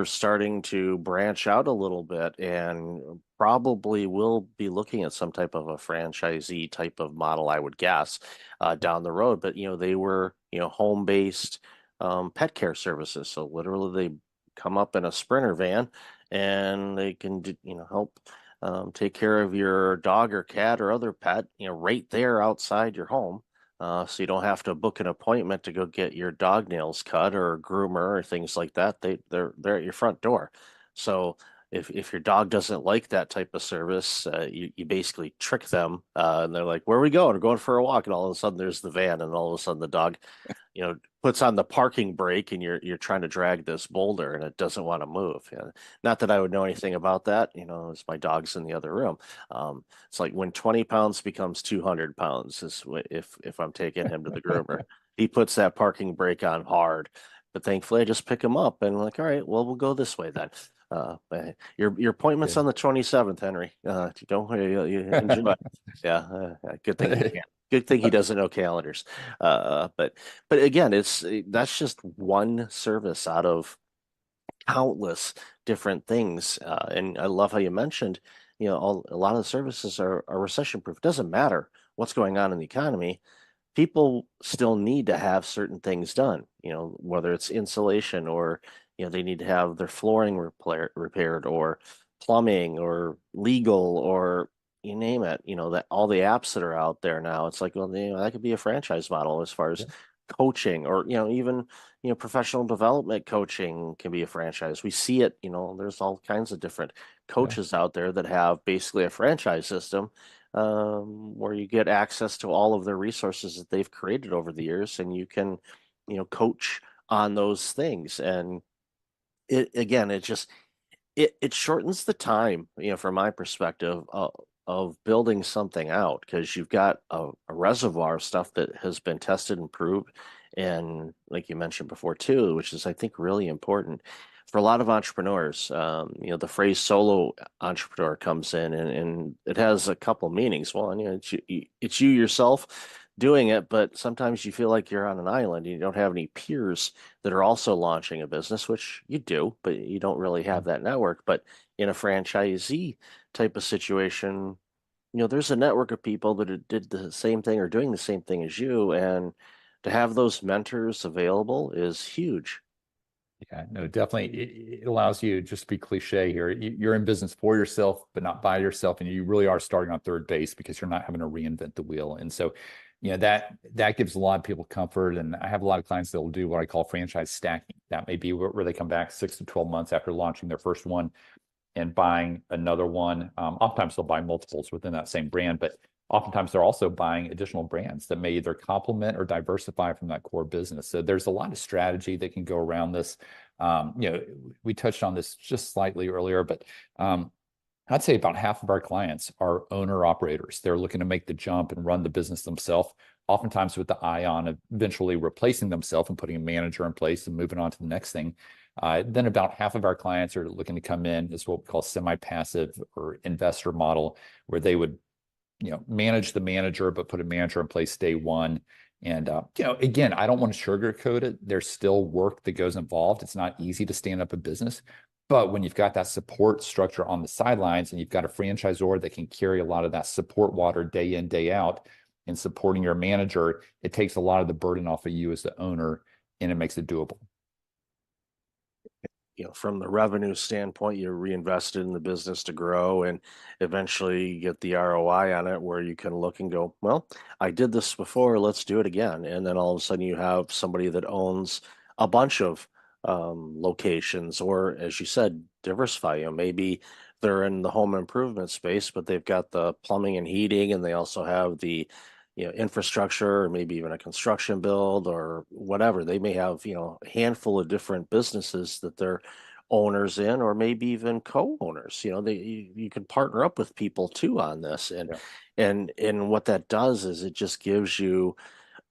starting to branch out a little bit and probably will be looking at some type of a franchisee type of model, I would guess, down the road. But, they were, home-based pet care services. So literally they come up in a Sprinter van and they can, help take care of your dog or cat or other pet, right there outside your home. So you don't have to book an appointment to go get your dog nails cut or a groomer or things like that. They're at your front door. So if your dog doesn't like that type of service, you basically trick them, and they're like, "Where are we going? We're going for a walk." And all of a sudden there's the van, and all of a sudden the dog, puts on the parking brake, and you're trying to drag this boulder, and it doesn't want to move. Not that I would know anything about that, as my dog's in the other room. It's like when 20 pounds becomes 200 pounds is if I'm taking him to the groomer. He puts that parking brake on hard, but thankfully I just pick him up and all right, well, we'll go this way then. Your appointment's on the 27th, Henry. You enjoy. Yeah, good thing. Good thing he doesn't know calendars. But again, that's just one service out of countless different things. And I love how you mentioned, a lot of the services are recession proof. It doesn't matter what's going on in the economy. People still need to have certain things done, whether it's insulation or, they need to have their flooring repaired or plumbing or legal or you name it, that all the apps that are out there now, it's like, well, that could be a franchise model as far as coaching or, even, professional development coaching can be a franchise. We see it, there's all kinds of different coaches out there that have basically a franchise system where you get access to all of their resources that they've created over the years, and you can, coach on those things. And it shortens the time, from my perspective, of building something out, because you've got a reservoir of stuff that has been tested and proved. And like you mentioned before too, which is, I think, really important, for a lot of entrepreneurs, the phrase solo entrepreneur comes in, and it has a couple meanings. One, it's you yourself doing it, but sometimes you feel like you're on an island and you don't have any peers that are also launching a business, which you do, but you don't really have that network. But in a franchisee type of situation, there's a network of people that did the same thing or doing the same thing as you, and to have those mentors available is huge. Yeah, no, definitely. It allows you, just to be cliche here, you're in business for yourself, but not by yourself. And you really are starting on third base because you're not having to reinvent the wheel. And so, that gives a lot of people comfort. And I have a lot of clients that will do what I call franchise stacking. That may be where they come back 6 to 12 months after launching their first one and buying another one. Oftentimes they'll buy multiples within that same brand, but oftentimes they're also buying additional brands that may either complement or diversify from that core business. So there's a lot of strategy that can go around this. We touched on this just slightly earlier, but I'd say about half of our clients are owner operators. They're looking to make the jump and run the business themselves, oftentimes with the eye on eventually replacing themselves and putting a manager in place and moving on to the next thing. Then about half of our clients are looking to come in as what we call semi-passive or investor model, where they would manage the manager, but put a manager in place day one. And, again, I don't want to sugarcoat it. There's still work that goes involved. It's not easy to stand up a business. But when you've got that support structure on the sidelines and you've got a franchisor that can carry a lot of that support water day in, day out in supporting your manager, it takes a lot of the burden off of you as the owner, and it makes it doable. From the revenue standpoint, you're reinvested in the business to grow and eventually get the ROI on it where you can look and go, well, I did this before, let's do it again. And then all of a sudden you have somebody that owns a bunch of locations, or as you said, diversify. Maybe they're in the home improvement space, but they've got the plumbing and heating, and they also have the infrastructure, or maybe even a construction build or whatever. They may have, a handful of different businesses that they're owners in, or maybe even co-owners. You can partner up with people too on this. And what that does is it just gives you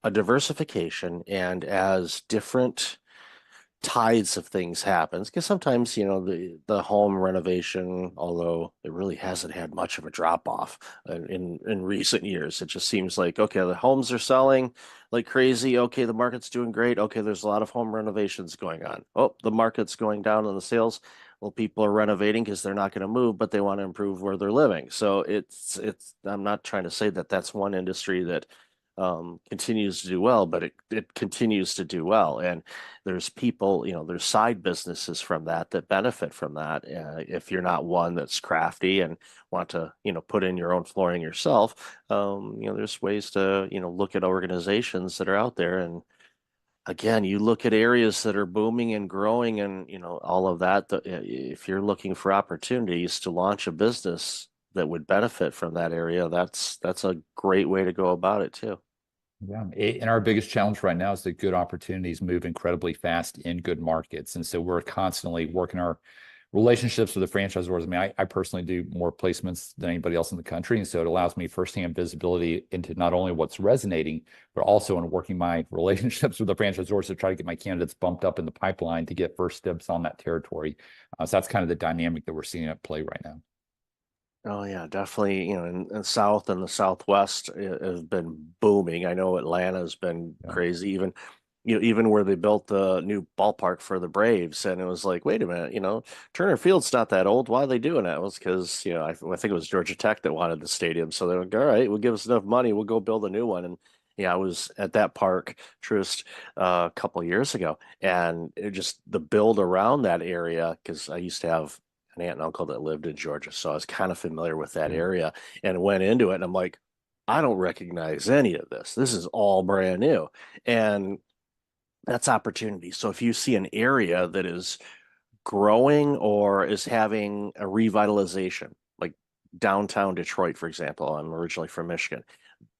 a diversification, and as different tides of things happens, because sometimes the home renovation, although it really hasn't had much of a drop off in recent years, it just seems like, okay, the homes are selling like crazy, okay, the market's doing great, okay, there's a lot of home renovations going on, oh, the market's going down on the sales. Well, people are renovating because they're not going to move, but they want to improve where they're living. So it's I'm not trying to say that that's one industry that continues to do well, but it continues to do well. And there's people, there's side businesses from that benefit from that. If you're not one that's crafty and want to, put in your own flooring yourself, there's ways to, look at organizations that are out there. And again, you look at areas that are booming and growing and, all of that. If you're looking for opportunities to launch a business that would benefit from that area, that's a great way to go about it too. Yeah. And our biggest challenge right now is that good opportunities move incredibly fast in good markets. And so we're constantly working our relationships with the franchisors. I mean, I personally do more placements than anybody else in the country. And so it allows me firsthand visibility into not only what's resonating, but also in working my relationships with the franchisors to try to get my candidates bumped up in the pipeline to get first dibs on that territory. So that's kind of the dynamic that we're seeing at play right now. Oh yeah, definitely. In the South and the Southwest has been booming. I know Atlanta has been crazy. Even where they built the new ballpark for the Braves, and it was like, wait a minute, Turner Field's not that old. Why are they doing that? It was because I think it was Georgia Tech that wanted the stadium, so they were like, all right, we'll give us enough money, we'll go build a new one. And yeah, I was at that park, Trist, a couple of years ago, and it just the build around that area, because I used to have an aunt and uncle that lived in Georgia, so I was kind of familiar with that area and went into it, and I'm like, I don't recognize any of this. This is all brand new. And that's opportunity. So if you see an area that is growing or is having a revitalization, like downtown Detroit, for example, I'm originally from Michigan,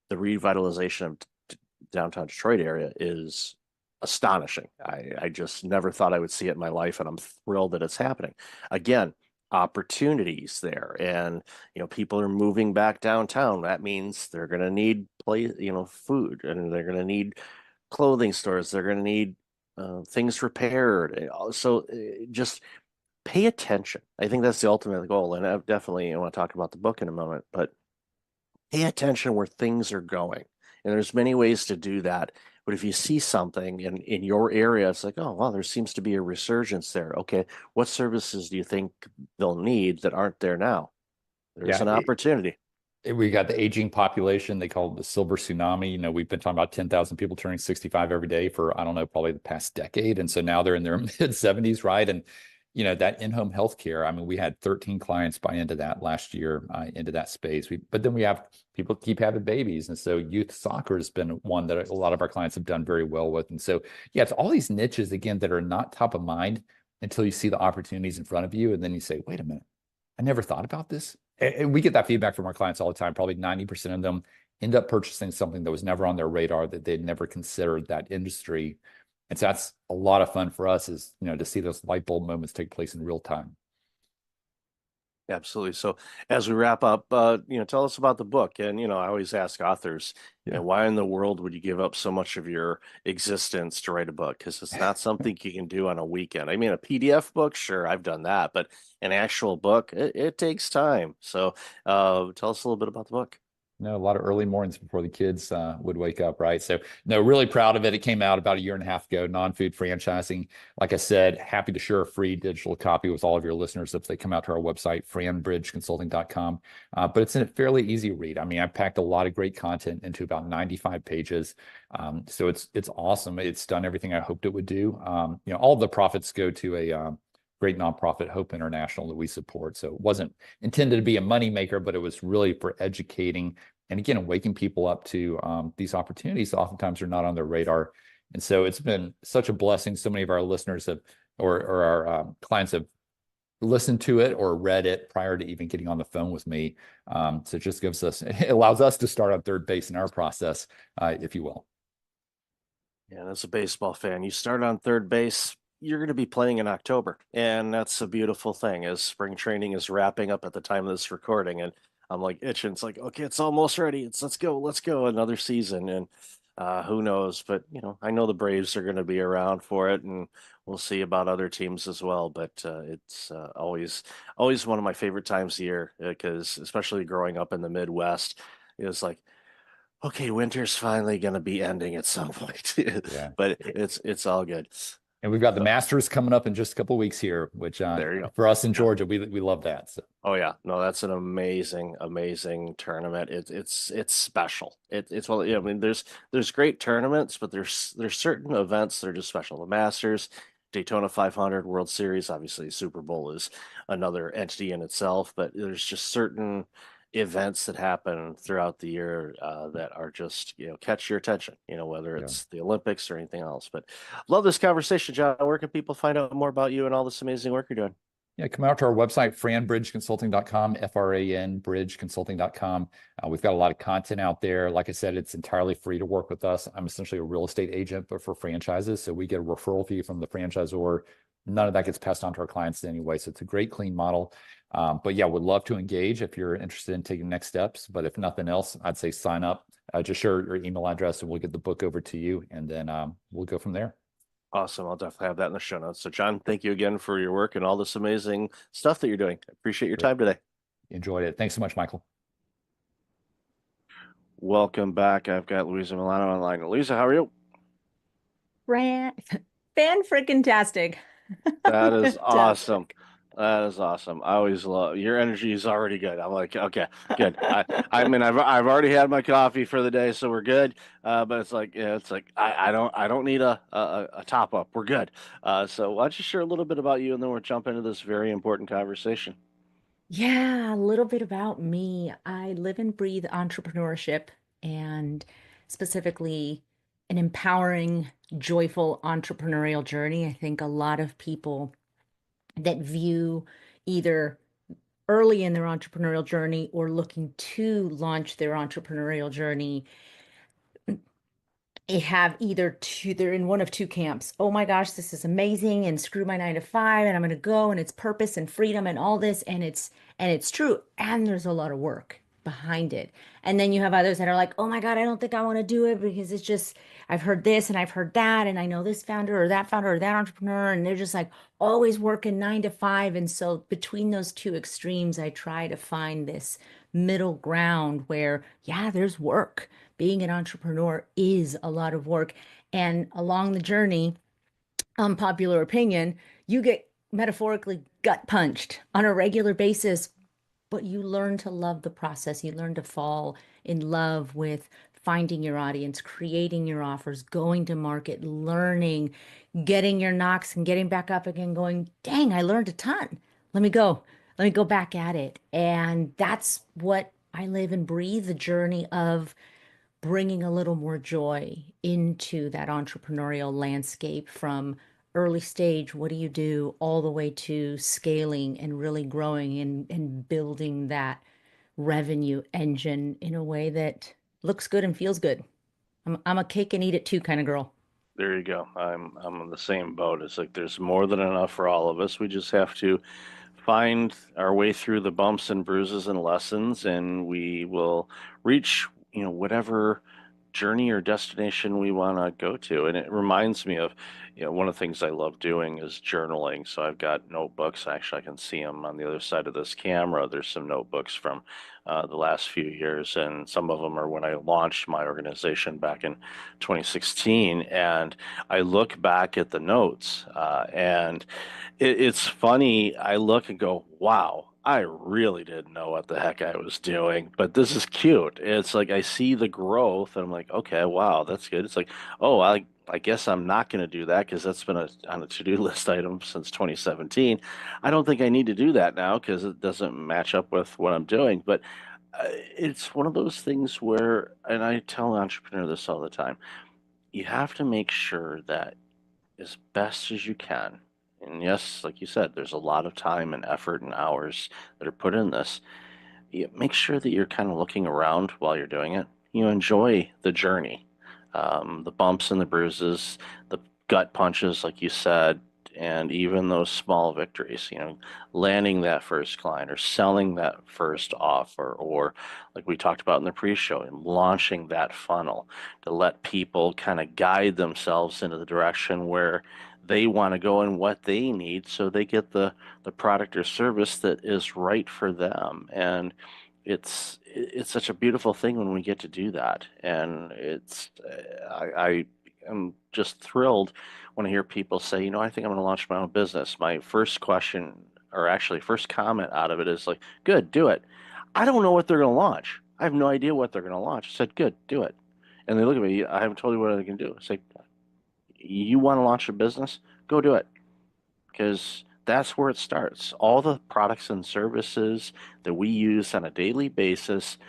the revitalization of downtown Detroit area is astonishing. I just never thought I would see it in my life, and I'm thrilled that it's happening. Again, opportunities there, and people are moving back downtown. That means they're going to need food, and they're going to need clothing stores. They're going to need things repaired. So just pay attention. I think that's the ultimate goal. And I definitely want to talk about the book in a moment, but pay attention where things are going. And there's many ways to do that. But if you see something in your area, it's like, oh, wow, there seems to be a resurgence there. Okay, what services do you think they'll need that aren't there now? There's an opportunity. We got the aging population. They call it the silver tsunami. You know, we've been talking about 10,000 people turning 65 every day for, I don't know, probably the past decade. And so now they're in their mid 70s, right? And, you know, that in-home healthcare, I mean, we had 13 clients buy into that last year, into that space. But then we have people keep having babies. And so youth soccer has been one that a lot of our clients have done very well with. And so, yeah, it's all these niches, again, that are not top of mind until you see the opportunities in front of you. And then you say, wait a minute, I never thought about this. And we get that feedback from our clients all the time. Probably 90% of them end up purchasing something that was never on their radar, that they'd never considered that industry. And so that's a lot of fun for us, is, you know, to see those light bulb moments take place in real time. Absolutely. So as we wrap up, tell us about the book. And, I always ask authors, why in the world would you give up so much of your existence to write a book? Because it's not something you can do on a weekend. I mean, a PDF book, sure, I've done that, but an actual book, it takes time. So tell us a little bit about the book. A lot of early mornings before the kids would wake up, right? So, no, really proud of it. It came out about a year and a half ago, non-food franchising. Like I said, happy to share a free digital copy with all of your listeners if they come out to our website, franbridgeconsulting.com. But it's a fairly easy read. I mean, I packed a lot of great content into about 95 pages. So it's awesome. It's done everything I hoped it would do. All of the profits go to a great nonprofit, Hope International, that we support. So it wasn't intended to be a moneymaker, but it was really for educating and, again, waking people up to these opportunities that oftentimes are not on their radar. And so it's been such a blessing. So many of our listeners have, or our clients have listened to it or read it prior to even getting on the phone with me. So it just it allows us to start on third base in our process, if you will. Yeah, as a baseball fan, you start on third base, you're going to be playing in October. And that's a beautiful thing, as spring training is wrapping up at the time of this recording. And I'm like itching. It's like, okay, it's almost ready. Let's go another season. And who knows? But, I know the Braves are going to be around for it, and we'll see about other teams as well. But it's always one of my favorite times of year, because especially growing up in the Midwest, it's like, okay, winter's finally going to be ending at some point. Yeah. But it's all good. And we've got the Masters coming up in just a couple of weeks here, which there you go. For us in Georgia, we love that. So. Oh yeah, no, that's an amazing tournament. It's special. It's well, I mean, there's great tournaments, but there's certain events that are just special. The Masters, Daytona 500, World Series, obviously Super Bowl is another entity in itself, but there's just certain events that happen throughout the year that are just, catch your attention, whether it's the Olympics or anything else. But love this conversation, John. Where can people find out more about you and all this amazing work you're doing? Yeah, come out to our website, franbridgeconsulting.com, FRAN bridgeconsulting.com. We've got a lot of content out there. Like I said, it's entirely free to work with us. I'm essentially a real estate agent, but for franchises. So we get a referral fee from the franchisor. None of that gets passed on to our clients anyway. So it's a great, clean model. But yeah, would love to engage if you're interested in taking next steps. But if nothing else, I'd say sign up. Just share your email address and we'll get the book over to you. And then we'll go from there. Awesome. I'll definitely have that in the show notes. So, John, thank you again for your work and all this amazing stuff that you're doing. I appreciate your time today. Enjoyed it. Thanks so much, Michael. Welcome back. I've got Louisa Milano online. Louisa, how are you? Fan-freaking-tastic. That is awesome. That is awesome. I always love your energy is already good. I'm like, okay, good. I mean, I've already had my coffee for the day, so we're good. But it's like, I don't need a top up. We're good. So why don't you share a little bit about you, and then we'll jump into this very important conversation. Yeah, a little bit about me. I live and breathe entrepreneurship, and specifically an empowering, joyful entrepreneurial journey. I think a lot of people that view either early in their entrepreneurial journey or looking to launch their entrepreneurial journey, they have they're in one of two camps. Oh my gosh, this is amazing, and screw my 9 to 5, and I'm going to go, and it's purpose and freedom and all this. And it's true. And there's a lot of work. behind it. And then you have others that are like, oh my God, I don't think I want to do it because it's just, I've heard this and I've heard that, and I know this founder or that entrepreneur, and they're just like always working 9 to 5. And so between those two extremes, I try to find this middle ground where, yeah, there's work. Being an entrepreneur is a lot of work. And along the journey, unpopular opinion, you get metaphorically gut punched on a regular basis, but you learn to love the process. You learn to fall in love with finding your audience, creating your offers, going to market, learning, getting your knocks and getting back up again, going, dang, I learned a ton. Let me go. Let me go back at it. And that's what I live and breathe, the journey of bringing a little more joy into that entrepreneurial landscape from early stage, what do you do, all the way to scaling and really growing and building that revenue engine in a way that looks good and feels good. I'm a cake and eat it too kind of girl. There you go. I'm in the same boat. It's like there's more than enough for all of us. We just have to find our way through the bumps and bruises and lessons, and we will reach, whatever journey or destination we want to go to. And it reminds me of, one of the things I love doing is journaling. So I've got notebooks. Actually, I can see them on the other side of this camera. There's some notebooks from the last few years, and some of them are when I launched my organization back in 2016. And I look back at the notes, and it's funny. I look and go, wow, I really didn't know what the heck I was doing, but this is cute. It's like I see the growth and I'm like, okay, wow, that's good. It's like, oh, I guess I'm not going to do that because that's been on a to-do list item since 2017. I don't think I need to do that now because it doesn't match up with what I'm doing. But it's one of those things where, and I tell an entrepreneur this all the time, you have to make sure that as best as you can. And yes, like you said, there's a lot of time and effort and hours that are put in this. You make sure that you're kind of looking around while you're doing it. You enjoy the journey, the bumps and the bruises, the gut punches, like you said, and even those small victories, landing that first client or selling that first offer, or like we talked about in the pre-show, and launching that funnel to let people kind of guide themselves into the direction where they want to go and what they need so they get the product or service that is right for them. And it's such a beautiful thing when we get to do that. And I am just thrilled when I hear people say, I think I'm going to launch my own business. My first question, or actually first comment out of it, is like, good, do it. I don't know what they're going to launch. I have no idea what they're going to launch. I said, good, do it. And they look at me, I haven't told you what they can do. I say, you want to launch a business? Go do it. Because that's where it starts. All the products and services that we use on a daily basis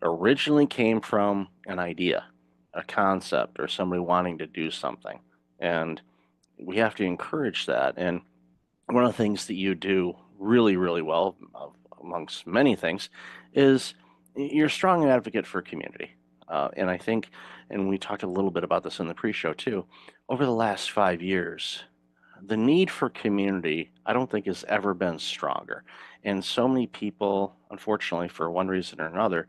originally came from an idea, a concept, or somebody wanting to do something. And we have to encourage that. And one of the things that you do really, really well, amongst many things, is you're a strong advocate for community. And I think, and we talked a little bit about this in the pre-show too, over the last 5 years, the need for community, I don't think, has ever been stronger. And so many people, unfortunately, for one reason or another,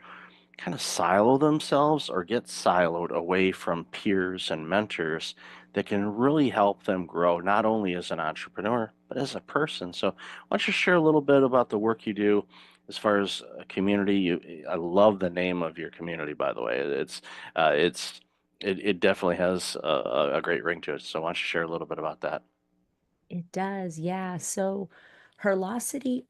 kind of silo themselves or get siloed away from peers and mentors that can really help them grow, not only as an entrepreneur, but as a person. So why don't you share a little bit about the work you do as far as a community? I love the name of your community, by the way. It definitely has a great ring to it. So why don't you share a little bit about that? It does, yeah. So Herlocity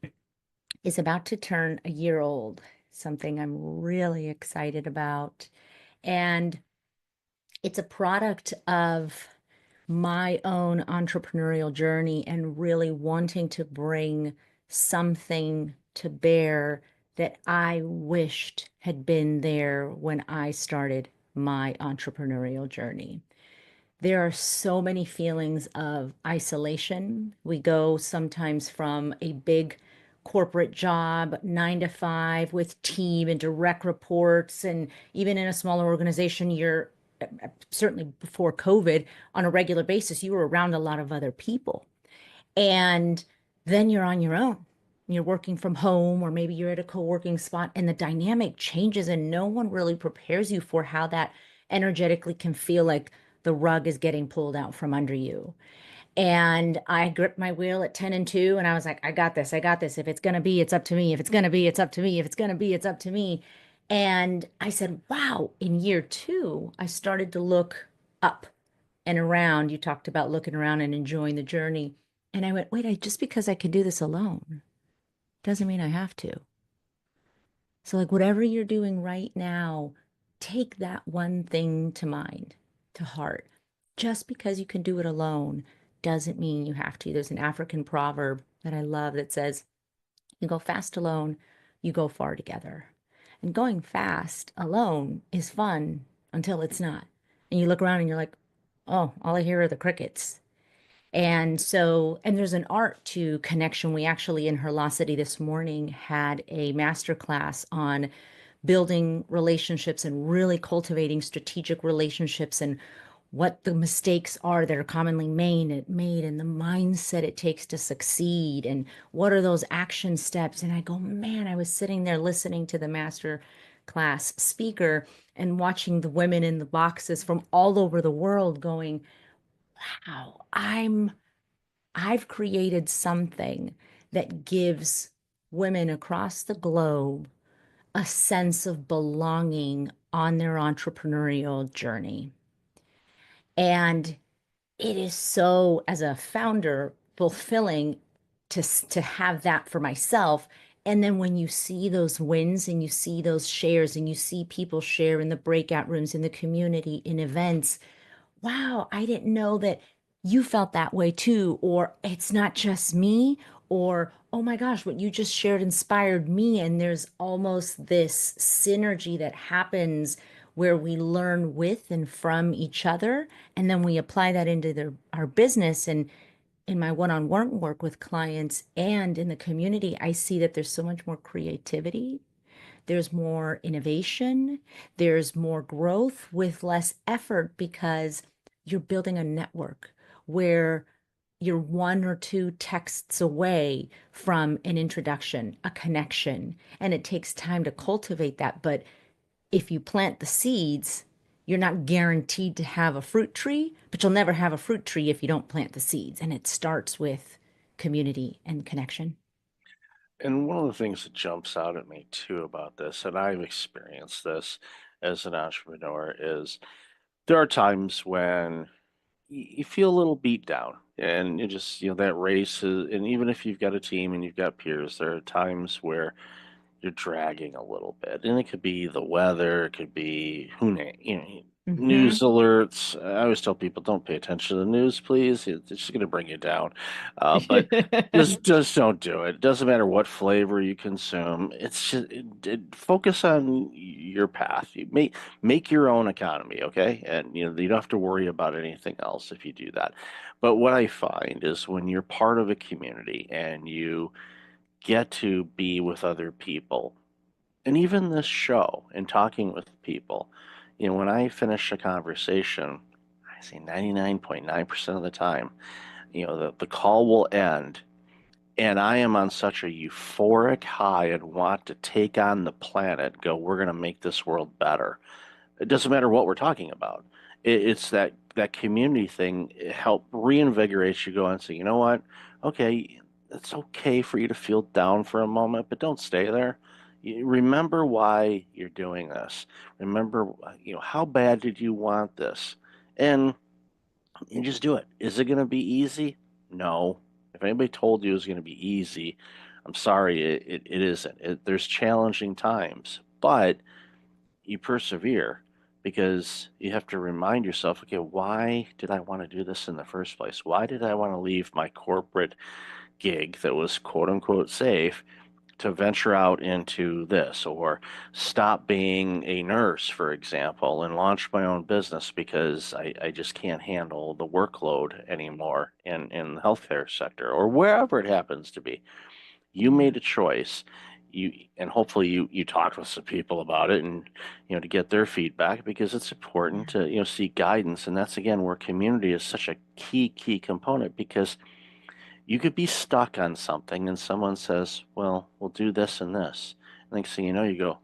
is about to turn a year old, something I'm really excited about. And it's a product of my own entrepreneurial journey and really wanting to bring something to bear that I wished had been there when I started my entrepreneurial journey. There are so many feelings of isolation. We go sometimes from a big corporate job, 9 to 5, with team and direct reports. And even in a smaller organization, you're certainly before COVID, on a regular basis, you were around a lot of other people. And then you're on your own. you're working from home, or maybe you're at a co-working spot, and the dynamic changes and no one really prepares you for how that energetically can feel like the rug is getting pulled out from under you. And I gripped my wheel at 10 and 2, and I was like, I got this. I got this. If it's going to be, it's up to me. If it's going to be, it's up to me. If it's going to be, it's up to me. And I said, wow, in year 2, I started to look up and around. You talked about looking around and enjoying the journey. And I went, wait, just because I can do this alone doesn't mean I have to. So, like, whatever you're doing right now, take that one thing to mind, to heart. Just because you can do it alone doesn't mean you have to. There's an African proverb that I love that says, you go fast alone, you go far together. And going fast alone is fun until it's not. And you look around and you're like, oh, all I hear are the crickets. And so, and there's an art to connection. We actually in Herlosity this morning had a master class on building relationships and really cultivating strategic relationships, and what the mistakes are that are commonly made and the mindset it takes to succeed, and what are those action steps. And I go, man, I was sitting there listening to the master class speaker and watching the women in the boxes from all over the world going, wow, I've created something that gives women across the globe a sense of belonging on their entrepreneurial journey. And it is so, as a founder, fulfilling to have that for myself. And then when you see those wins and you see those shares and you see people share in the breakout rooms, in the community, in events, wow, I didn't know that you felt that way too. Or it's not just me. Or, oh my gosh, what you just shared inspired me. And there's almost this synergy that happens where we learn with and from each other. And then we apply that into our business. And in my one-on-one work with clients and in the community, I see that there's so much more creativity. There's more innovation, there's more growth with less effort, because you're building a network where you're 1 or 2 texts away from an introduction, a connection, and it takes time to cultivate that. But if you plant the seeds, you're not guaranteed to have a fruit tree, but you'll never have a fruit tree if you don't plant the seeds. And it starts with community and connection. And one of the things that jumps out at me too about this, and I've experienced this as an entrepreneur, is there are times when you feel a little beat down and you just, that race is, and even if you've got a team and you've got peers, there are times where you're dragging a little bit. And it could be the weather, it could be news alerts. I always tell people, don't pay attention to the news, please. It's just going to bring you down. But just don't do it. It doesn't matter what flavor you consume. It's just focus on your path. You make your own economy, okay? And you don't have to worry about anything else if you do that. But what I find is when you're part of a community and you get to be with other people, and even this show and talking with people, when I finish a conversation, I say 99.9% of the time, the call will end, and I am on such a euphoric high and want to take on the planet, go, we're going to make this world better. It doesn't matter what we're talking about. It's that community thing. It help reinvigorate you, go and say, you know what? Okay, it's okay for you to feel down for a moment, but don't stay there. Remember why you're doing this. Remember, how bad did you want this? And you just do it. Is it going to be easy? No. If anybody told you it was going to be easy, I'm sorry, it isn't. There's challenging times, but you persevere because you have to remind yourself, okay, why did I want to do this in the first place? Why did I want to leave my corporate gig that was quote unquote safe to venture out into this, or stop being a nurse, for example, and launch my own business because I just can't handle the workload anymore in the healthcare sector or wherever it happens to be. You made a choice. And hopefully you talked with some people about it, and to get their feedback, because it's important to seek guidance. And that's again where community is such a key component, because You could be stuck on something and someone says, well, we'll do this and this. Next thing you know, you go,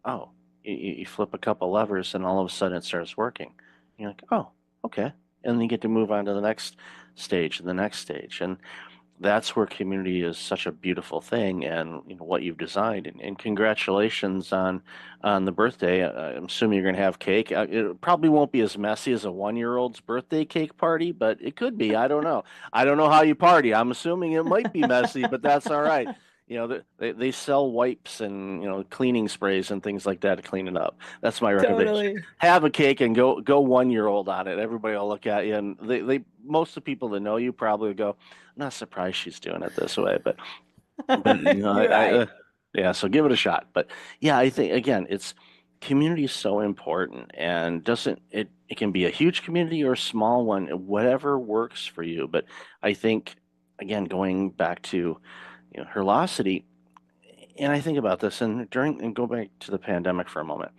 oh, you flip a couple levers and all of a sudden it starts working. You're like, oh, okay. And then you get to move on to the next stage and the next stage. And that's where community is such a beautiful thing, and what you've designed. And congratulations on the birthday. I'm assuming you're going to have cake. It probably won't be as messy as a 1-year-old's birthday cake party, but it could be. I don't know. I don't know how you party. I'm assuming it might be messy, but that's all right. They sell wipes and cleaning sprays and things like that to clean it up. That's my recommendation. Totally. Have a cake and go 1-year-old on it. Everybody will look at you, and they most of the people that know you probably go, I'm not surprised she's doing it this way, but You're right. yeah. So give it a shot. But yeah, I think again, community is so important, and doesn't it? It can be a huge community or a small one, whatever works for you. But I think again, going back to Herlocity, and I think about this, and go back to the pandemic for a moment.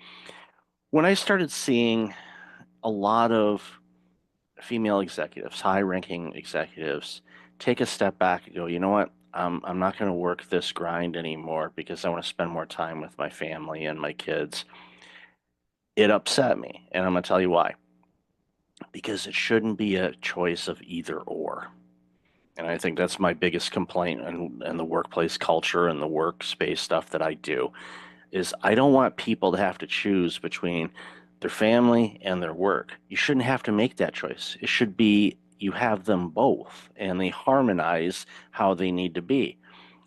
When I started seeing a lot of female executives, high-ranking executives, take a step back and go, you know what? I'm not going to work this grind anymore because I want to spend more time with my family and my kids. It upset me, and I'm going to tell you why. Because it shouldn't be a choice of either or. And I think that's my biggest complaint in the workplace culture and the workspace stuff that I do, is I don't want people to have to choose between their family and their work. You shouldn't have to make that choice. It should be you have them both and they harmonize how they need to be.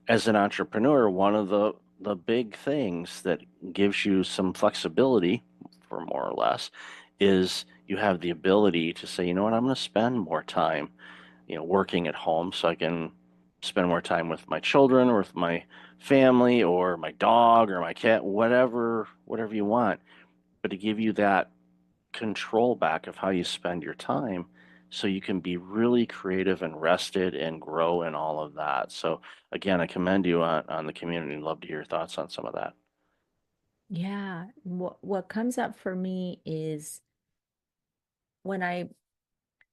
As an entrepreneur, one of the big things that gives you some flexibility, for more or less, is you have the ability to say, you know what, I'm going to spend more time, working at home so I can spend more time with my children or with my family or my dog or my cat, whatever you want, but to give you that control back of how you spend your time so you can be really creative and rested and grow and all of that. So again, I commend you on the community. Love to hear your thoughts on some of that. Yeah. What comes up for me is when I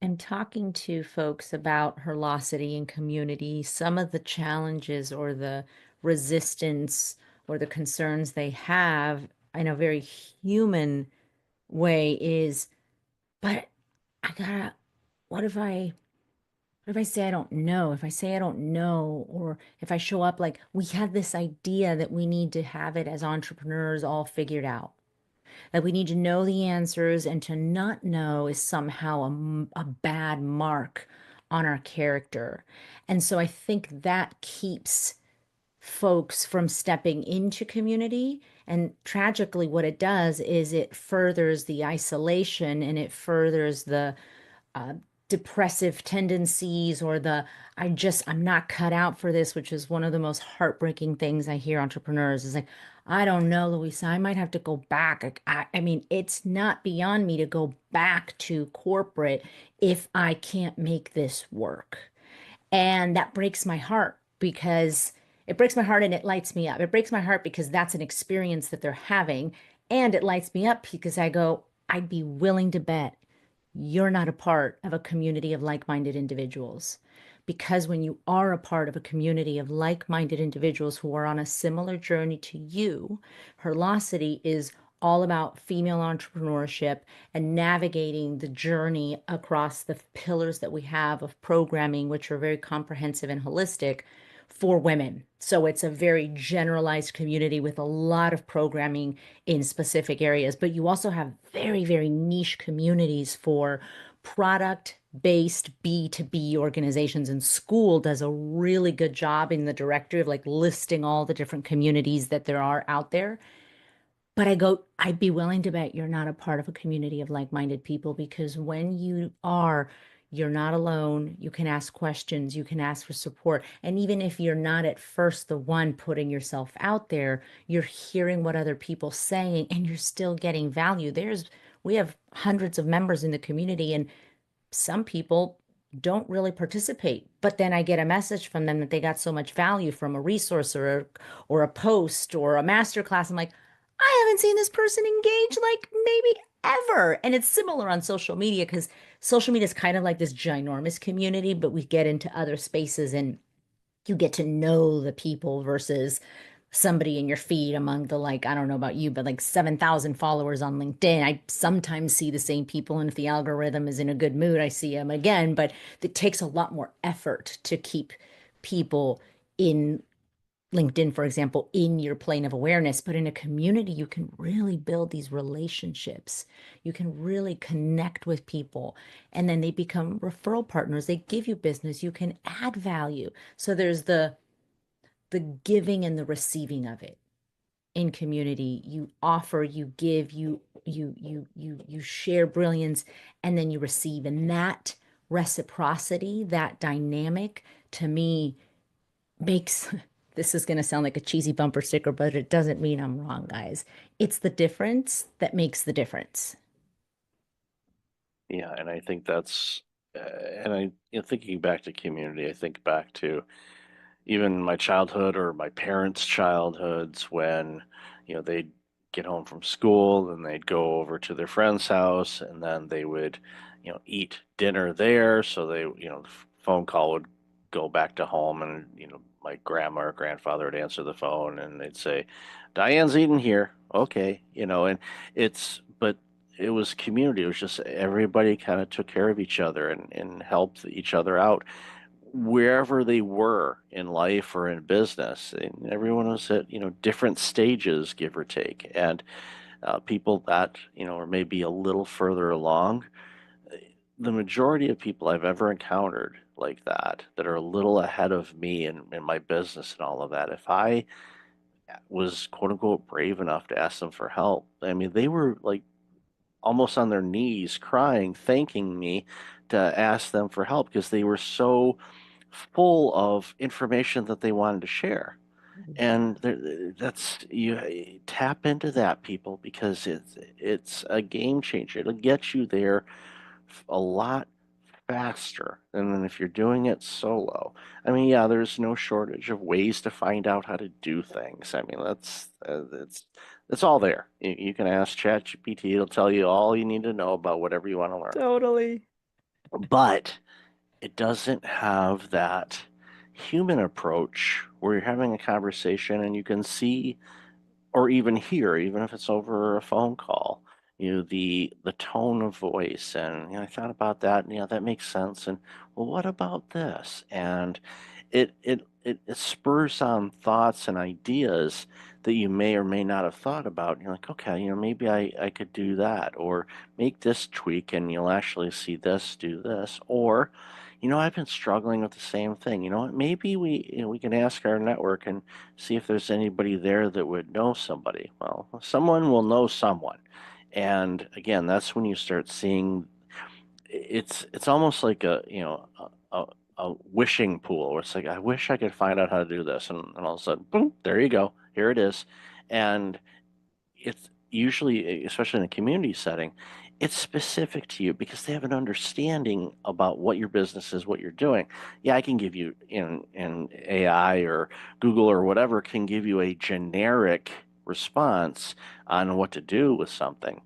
am talking to folks about Herlocity and community, some of the challenges or the resistance or the concerns they have in a very human way is, but I gotta, what if I say I don't know? If I say I don't know, or if I show up like we had this idea that we need to have it as entrepreneurs all figured out, that we need to know the answers, and to not know is somehow a bad mark on our character. And so I think that keeps folks from stepping into community. And tragically, what it does is it furthers the isolation and it furthers the uh, depressive tendencies or I'm not cut out for this, which is one of the most heartbreaking things I hear entrepreneurs is like, I don't know, Louisa, I might have to go back. Like, I mean, it's not beyond me to go back to corporate if I can't make this work. And that breaks my heart because it breaks my heart and it lights me up. It breaks my heart because that's an experience that they're having. And it lights me up because I go, I'd be willing to bet you're not a part of a community of like-minded individuals. Because when you are a part of a community of like-minded individuals who are on a similar journey to you, Herlocity is all about female entrepreneurship and navigating the journey across the pillars that we have of programming, which are very comprehensive and holistic for women. So it's a very generalized community with a lot of programming in specific areas, but you also have very, very niche communities for product-based B2B organizations. And school does a really good job in the directory of like listing all the different communities that there are out there. But I go, I'd be willing to bet you're not a part of a community of like-minded people, because when you are, you're not alone. You can ask questions, you can ask for support. And even if you're not at first the one putting yourself out there, you're hearing what other people saying and you're still getting value. We have hundreds of members in the community, and some people don't really participate, but then I get a message from them that they got so much value from a resource or a post or a master class. I'm like, I haven't seen this person engage like maybe ever. And it's similar on social media because social media is kind of like this ginormous community, but we get into other spaces and you get to know the people versus somebody in your feed among the, like, I don't know about you, but like 7,000 followers on LinkedIn. I sometimes see the same people, and if the algorithm is in a good mood, I see them again, but it takes a lot more effort to keep people in LinkedIn, for example, in your plane of awareness. But in a community, you can really build these relationships. You can really connect with people, and then they become referral partners. They give you business. You can add value. So there's the giving and the receiving of it. In community, you offer, you give, you share brilliance, and then you receive. And that reciprocity, that dynamic, to me makes this is going to sound like a cheesy bumper sticker, but it doesn't mean I'm wrong, guys. It's the difference that makes the difference. Yeah, and I think that's, and I, thinking back to community, I think back to even my childhood or my parents' childhoods when, they'd get home from school and they'd go over to their friend's house and then they would, eat dinner there. So they, phone call would go back to home and, my grandma or grandfather would answer the phone and they'd say, Diane's eating here. Okay. And but it was community. It was just everybody kind of took care of each other and helped each other out wherever they were in life or in business. And everyone was at different stages, give or take, and people that are maybe a little further along. The majority of people I've ever encountered like that are a little ahead of me in my business and all of that, if I was quote unquote brave enough to ask them for help, I mean, they were like almost on their knees crying, thanking me to ask them for help because they were so full of information that they wanted to share. And that's you tap into that, people, because it's a game changer. It'll get you there a lot faster than if you're doing it solo. I mean, yeah, there's no shortage of ways to find out how to do things. I mean, it's all there. You can ask ChatGPT; it'll tell you all you need to know about whatever you want to learn. Totally. But it doesn't have that human approach where you're having a conversation and you can see or even hear, even if it's over a phone call, the tone of voice. And I thought about that, and that makes sense. And well, what about this? And it spurs on thoughts and ideas that you may or may not have thought about. And you're like, okay, maybe I could do that, or make this tweak, and you'll actually see this, do this, or I've been struggling with the same thing. You know what? Maybe we can ask our network and see if there's anybody there that would know somebody. Well, someone will know someone. And again, that's when you start seeing it's almost like a wishing pool where it's like, I wish I could find out how to do this. And all of a sudden, boom, there you go. Here it is. And it's usually, especially in a community setting, it's specific to you because they have an understanding about what your business is, what you're doing. Yeah, I can give you in AI or Google or whatever can give you a generic response on what to do with something.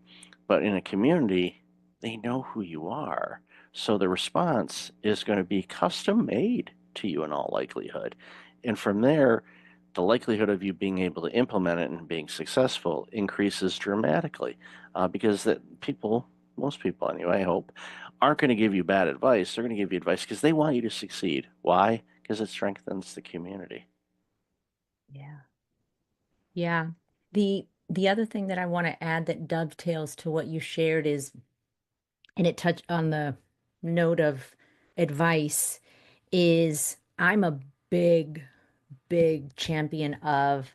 But in a community, they know who you are. So the response is going to be custom made to you in all likelihood. And from there, the likelihood of you being able to implement it and being successful increases dramatically because most people anyway, I hope, aren't going to give you bad advice. They're going to give you advice because they want you to succeed. Why? Because it strengthens the community. Yeah. Yeah. The other thing that I want to add that dovetails to what you shared is, and it touched on the note of advice, is I'm a big champion of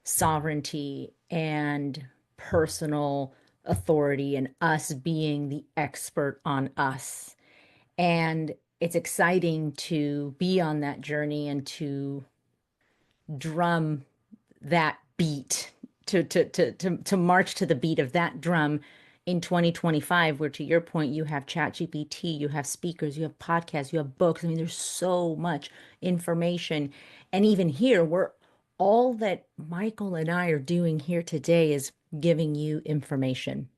sovereignty and personal authority and us being the expert on us. And it's exciting to be on that journey and to drum that beat, to march to the beat of that drum in 2025, where, to your point, you have ChatGPT, you have speakers, you have podcasts, you have books. I mean, there's so much information. And even here, all that Michael and I are doing here today is giving you information.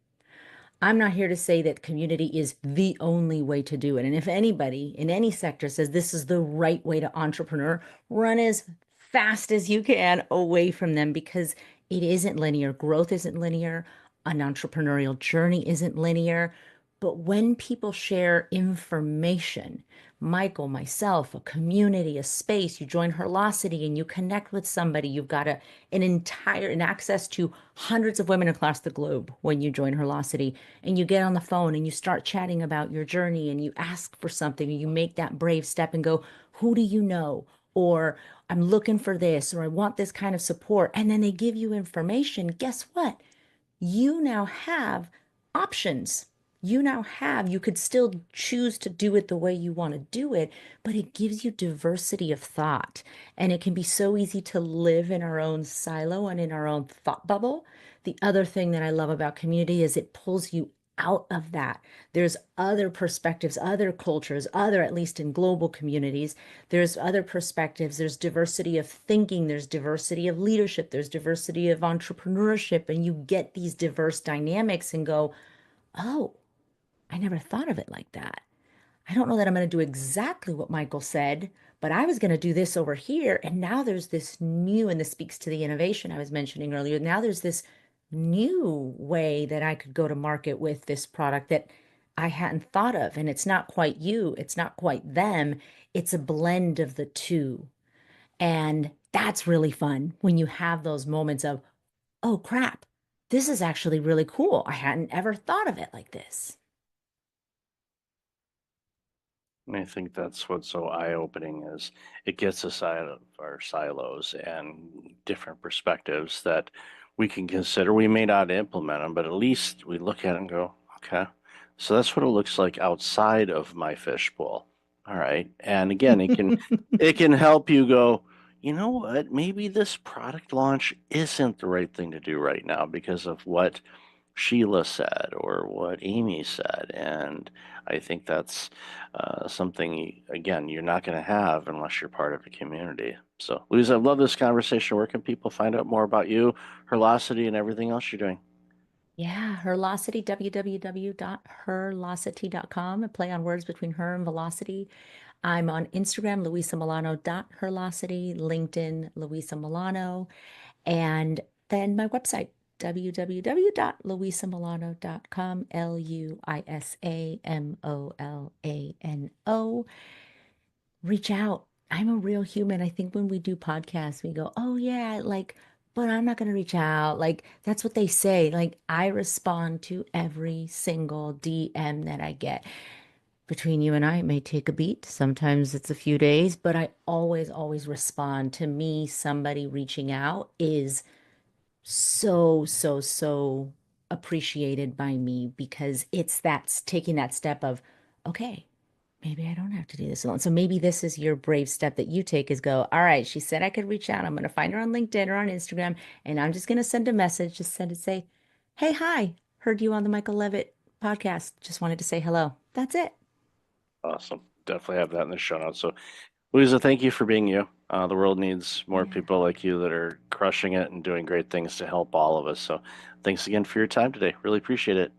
I'm not here to say that community is the only way to do it. And if anybody in any sector says this is the right way to entrepreneur, run as fast as you can away from them, because it isn't linear. Growth isn't linear. An entrepreneurial journey isn't linear. But when people share information, Michael, myself, a community, a space, you join Herlocity and you connect with somebody, you've got an access to hundreds of women across the globe when you join Herlocity, and you get on the phone and you start chatting about your journey and you ask for something and you make that brave step and go, who do you know? Or I'm looking for this, or I want this kind of support. And then they give you information. Guess what? You now have options. You could still choose to do it the way you want to do it, but it gives you diversity of thought. And it can be so easy to live in our own silo and in our own thought bubble. The other thing that I love about community is it pulls you out of that. There's other perspectives, other cultures, at least in global communities, there's other perspectives. There's diversity of thinking, there's diversity of leadership, there's diversity of entrepreneurship, and you get these diverse dynamics and go, oh, I never thought of it like that. I don't know that I'm going to do exactly what Michael said, but I was going to do this over here. And now there's this new, and this speaks to the innovation I was mentioning earlier. Now there's this new way that I could go to market with this product that I hadn't thought of. And it's not quite you, it's not quite them. It's a blend of the two. And that's really fun when you have those moments of, oh crap, this is actually really cool. I hadn't ever thought of it like this. And I think that's what's so eye-opening is it gets us out of our silos and different perspectives that we can consider. We may not implement them, but at least we look at it and go, okay, so that's what it looks like outside of my fishbowl. All right. And again, it can help you go, you know what, maybe this product launch isn't the right thing to do right now because of what Sheila said or what Amy said. And I think that's something, again, you're not going to have unless you're part of a community. So, Louise, I love this conversation. Where can people find out more about you, Herlocity, and everything else you're doing? Yeah, Herlocity, www.herlocity.com, a play on words between her and velocity. I'm on Instagram, luisamilano.herlocity, LinkedIn, Luisa Milano, and then my website, www.luisamilano.com, LuisaMolano. Reach out. I'm a real human. I think when we do podcasts, we go, oh, yeah, like, but I'm not going to reach out. Like, that's what they say. Like, I respond to every single DM that I get. Between you and I, it may take a beat. Sometimes it's a few days, but I always, always respond. To me, somebody reaching out is so appreciated by me, because it's taking that step of, okay, maybe I don't have to do this alone. So maybe this is your brave step that you take, is go, all right, she said I could reach out. I'm going to find her on LinkedIn or on Instagram, and I'm just going to send a message, say, hey, hi, heard you on the Michael Levitt podcast. Just wanted to say hello. That's it. Awesome. Definitely have that in the show notes. So, Louisa, thank you for being you. The world needs more people like you that are crushing it and doing great things to help all of us. So thanks again for your time today. Really appreciate it.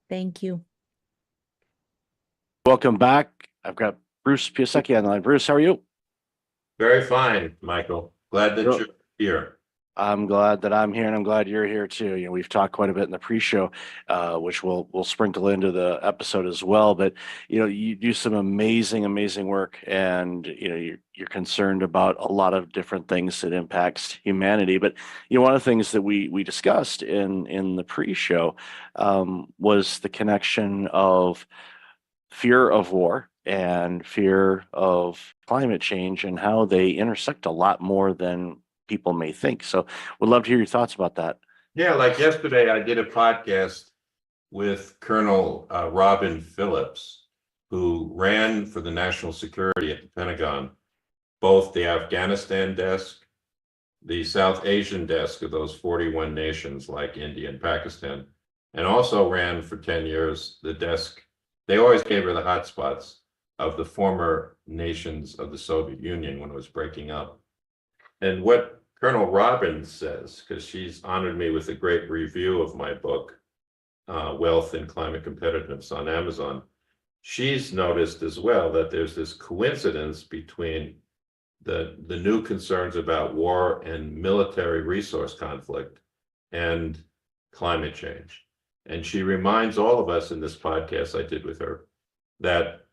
Thank you. Welcome back. I've got Bruce Piasecki on the line. Bruce, how are you? Very fine, Michael. Glad that you're here. I'm glad that I'm here, and I'm glad you're here too. You know, we've talked quite a bit in the pre-show, which we'll sprinkle into the episode as well. But you know, you do some amazing work, and you know, you're concerned about a lot of different things that impacts humanity. But you know, one of the things that we discussed in the pre-show was the connection of fear of war and fear of climate change, and how they intersect a lot more than people may think. So would love to hear your thoughts about that. Yeah, like yesterday, I did a podcast with Colonel Robin Phillips, who ran for the national security at the Pentagon, both the Afghanistan desk, the South Asian desk of those 41 nations like India and Pakistan, and also ran for 10 years the desk. They always gave her the hotspots of the former nations of the Soviet Union when it was breaking up. And what Colonel Robbins says, because she's honored me with a great review of my book, Wealth and Climate Competitiveness on Amazon. She's noticed as well that there's this coincidence between the new concerns about war and military resource conflict and climate change. And she reminds all of us in this podcast I did with her that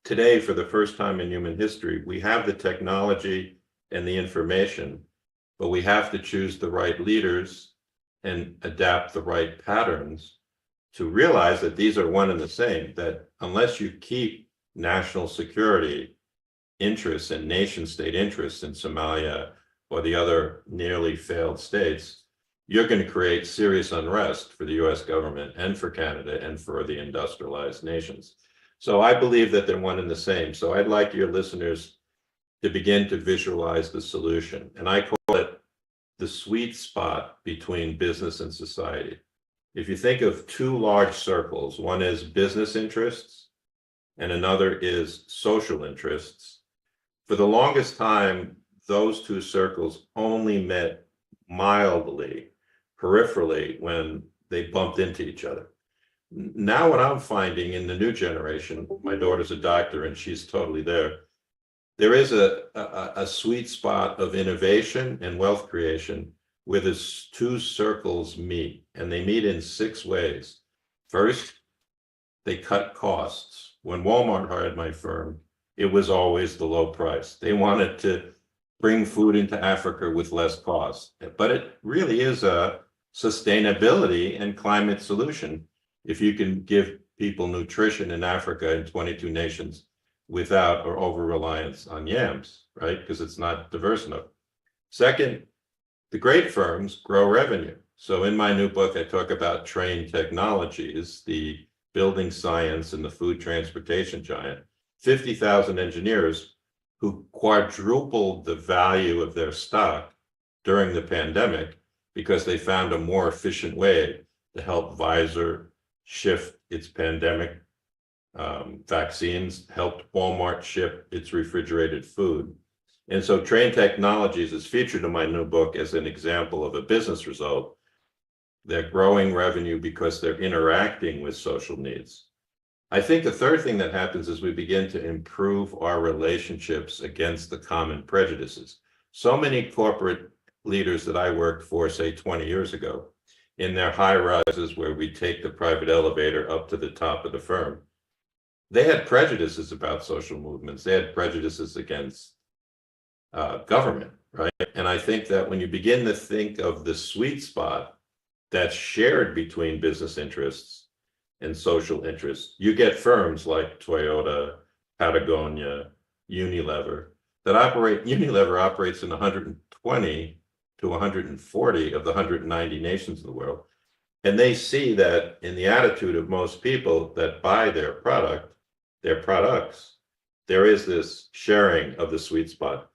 today, for the first time in human history, we have the technology and the information, but we have to choose the right leaders and adapt the right patterns to realize that these are one and the same, that unless you keep national security interests and nation state interests in Somalia or the other nearly failed states, you're going to create serious unrest for the US government and for Canada and for the industrialized nations. So I believe that they're one and the same. So I'd like your listeners to begin to visualize the solution. And I call it the sweet spot between business and society. If you think of two large circles, one is business interests and another is social interests. For the longest time, those two circles only met mildly, peripherally, when they bumped into each other. Now what I'm finding in the new generation, my daughter's a doctor and she's totally there. There is a sweet spot of innovation and wealth creation where the two circles meet, and they meet in 6 ways. First, they cut costs. When Walmart hired my firm, it was always the low price. They wanted to bring food into Africa with less cost. But it really is a sustainability and climate solution if you can give people nutrition in Africa in 22 nations without or over reliance on yams, right? Because it's not diverse enough. Second, the great firms grow revenue. So in my new book, I talk about Trane Technologies, the building science and the food transportation giant, 50,000 engineers who quadrupled the value of their stock during the pandemic because they found a more efficient way to help Pfizer shift its pandemic vaccines, helped Walmart ship its refrigerated food. And so Trane Technologies is featured in my new book as an example of a business result. They're growing revenue because they're interacting with social needs. I think the third thing that happens is we begin to improve our relationships against the common prejudices. So many corporate leaders that I worked for, say 20 years ago, in their high rises where we take the private elevator up to the top of the firm, they had prejudices about social movements. They had prejudices against government, right? And I think that when you begin to think of the sweet spot that's shared between business interests and social interests, you get firms like Toyota, Patagonia, Unilever that operate. Unilever operates in 120 to 140 of the 190 nations in the world. And they see that in the attitude of most people that buy their products, there is this sharing of the sweet spot.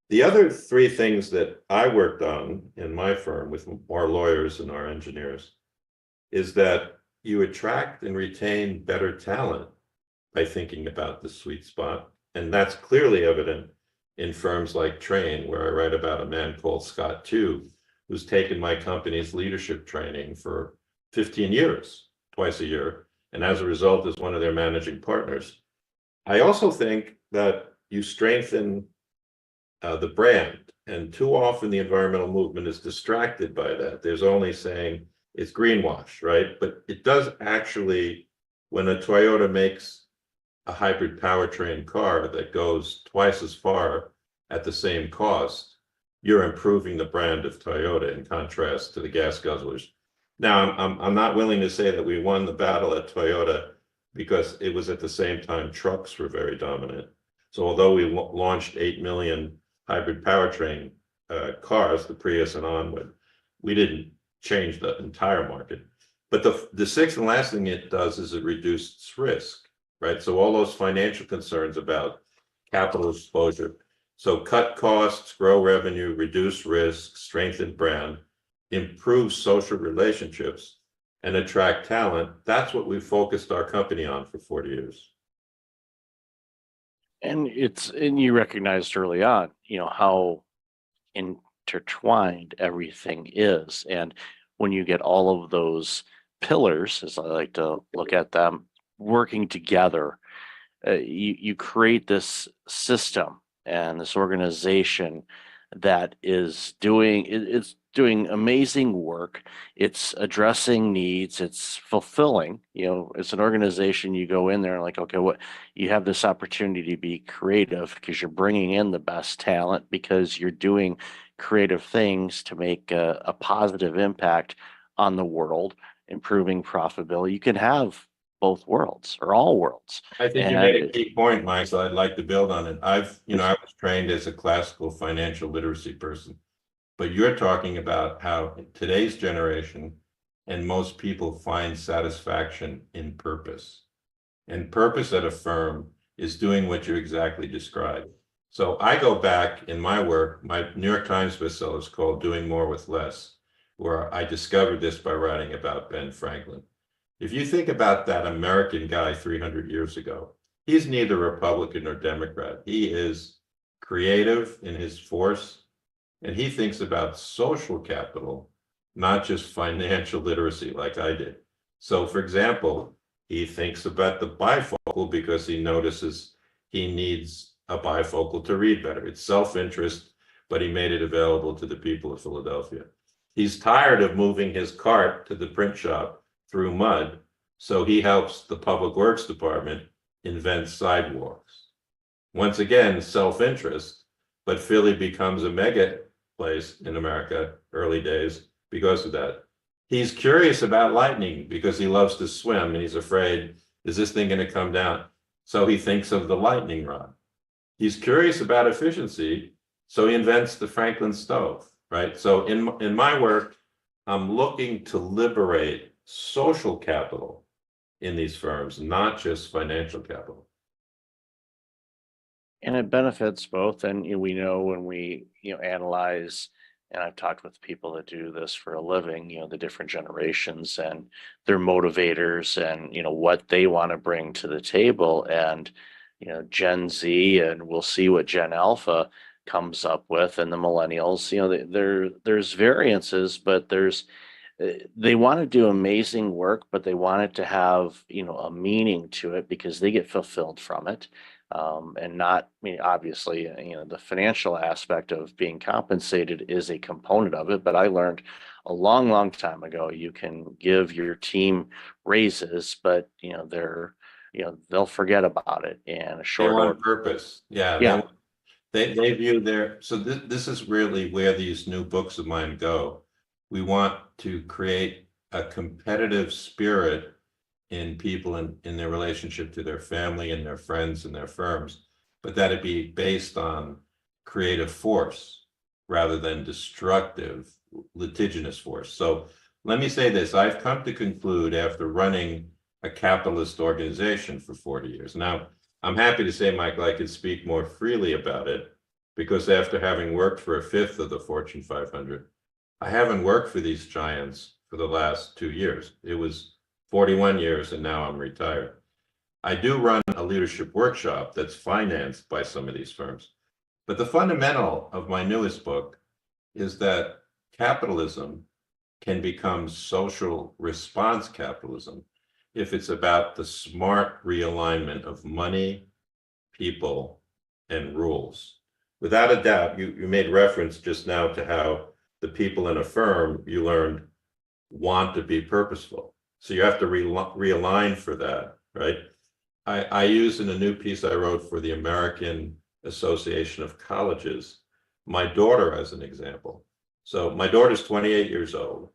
The other 3 things that I worked on in my firm with our lawyers and our engineers is that you attract and retain better talent by thinking about the sweet spot. And that's clearly evident in firms like Trane, where I write about a man called Scott Tu, who's taken my company's leadership training for 15 years, twice a year, and as a result is one of their managing partners. I also think that you strengthen the brand, and too often the environmental movement is distracted by that. There's only saying it's greenwash, right? But it does actually, when a Toyota makes a hybrid powertrain car that goes twice as far at the same cost, you're improving the brand of Toyota in contrast to the gas guzzlers. Now, I'm not willing to say that we won the battle at Toyota because it was at the same time trucks were very dominant. So although we launched 8 million hybrid powertrain cars, the Prius and onward, we didn't change the entire market. But the sixth and last thing it does is it reduces risk, right? So all those financial concerns about capital exposure. So cut costs, grow revenue, reduce risk, strengthen brand, improve social relationships, and attract talent. That's what we've focused our company on for 40 years. And you recognized early on, how intertwined everything is. And when you get all of those pillars, as I like to look at them, working together, you create this system and this organization that is it's doing amazing work. It's addressing needs. It's fulfilling. It's an organization. You go in there and like, okay, what you have this opportunity to be creative because you're bringing in the best talent because you're doing creative things to make a positive impact on the world, improving profitability. You can have both worlds or all worlds. I think you made a key point, Mike, so I'd like to build on it. I was trained as a classical financial literacy person, but you're talking about how today's generation and most people find satisfaction in purpose. And purpose at a firm is doing what you exactly described. So I go back in my work, my New York Times bestseller is called Doing More with Less, where I discovered this by writing about Ben Franklin. If you think about that American guy 300 years ago, he's neither Republican nor Democrat. He is creative in his force, and he thinks about social capital, not just financial literacy like I did. So, for example, he thinks about the bifocal because he notices he needs a bifocal to read better. It's self-interest, but he made it available to the people of Philadelphia. He's tired of moving his cart to the print shop through mud, so he helps the Public Works Department invent sidewalks. Once again, self-interest, but Philly becomes a mega place in America, early days, because of that. He's curious about lightning because he loves to swim and he's afraid, is this thing going to come down? So he thinks of the lightning rod. He's curious about efficiency, so he invents the Franklin stove, right? So in my work, I'm looking to liberate social capital in these firms, not just financial capital. And it benefits both. And we know when we analyze, and I've talked with people that do this for a living, the different generations and their motivators and what they want to bring to the table. And Gen Z, and we'll see what Gen Alpha comes up with, and the millennials. There's variances, but they want to do amazing work, but they want it to have a meaning to it because they get fulfilled from it. And not, obviously, the financial aspect of being compensated is a component of it. But I learned a long, long time ago, you can give your team raises, but they'll forget about it in a short order. order. Purpose, yeah. Yeah. They view so this is really where these new books of mine go. We want to create a competitive spirit in people in their relationship to their family and their friends and their firms, but that it be based on creative force rather than destructive, litigious force. So let me say this, I've come to conclude after running a capitalist organization for 40 years. Now, I'm happy to say, Michael, I could speak more freely about it because after having worked for a fifth of the Fortune 500, I haven't worked for these giants for the last 2 years. It was 41 years and now I'm retired. I do run a leadership workshop that's financed by some of these firms. But the fundamental of my newest book is that capitalism can become social response capitalism if it's about the smart realignment of money, people, and rules. Without a doubt, you made reference just now to how the people in a firm you learned want to be purposeful. So you have to realign for that, right? I use in a new piece I wrote for the American Association of Colleges, my daughter as an example. So my daughter's 28 years old.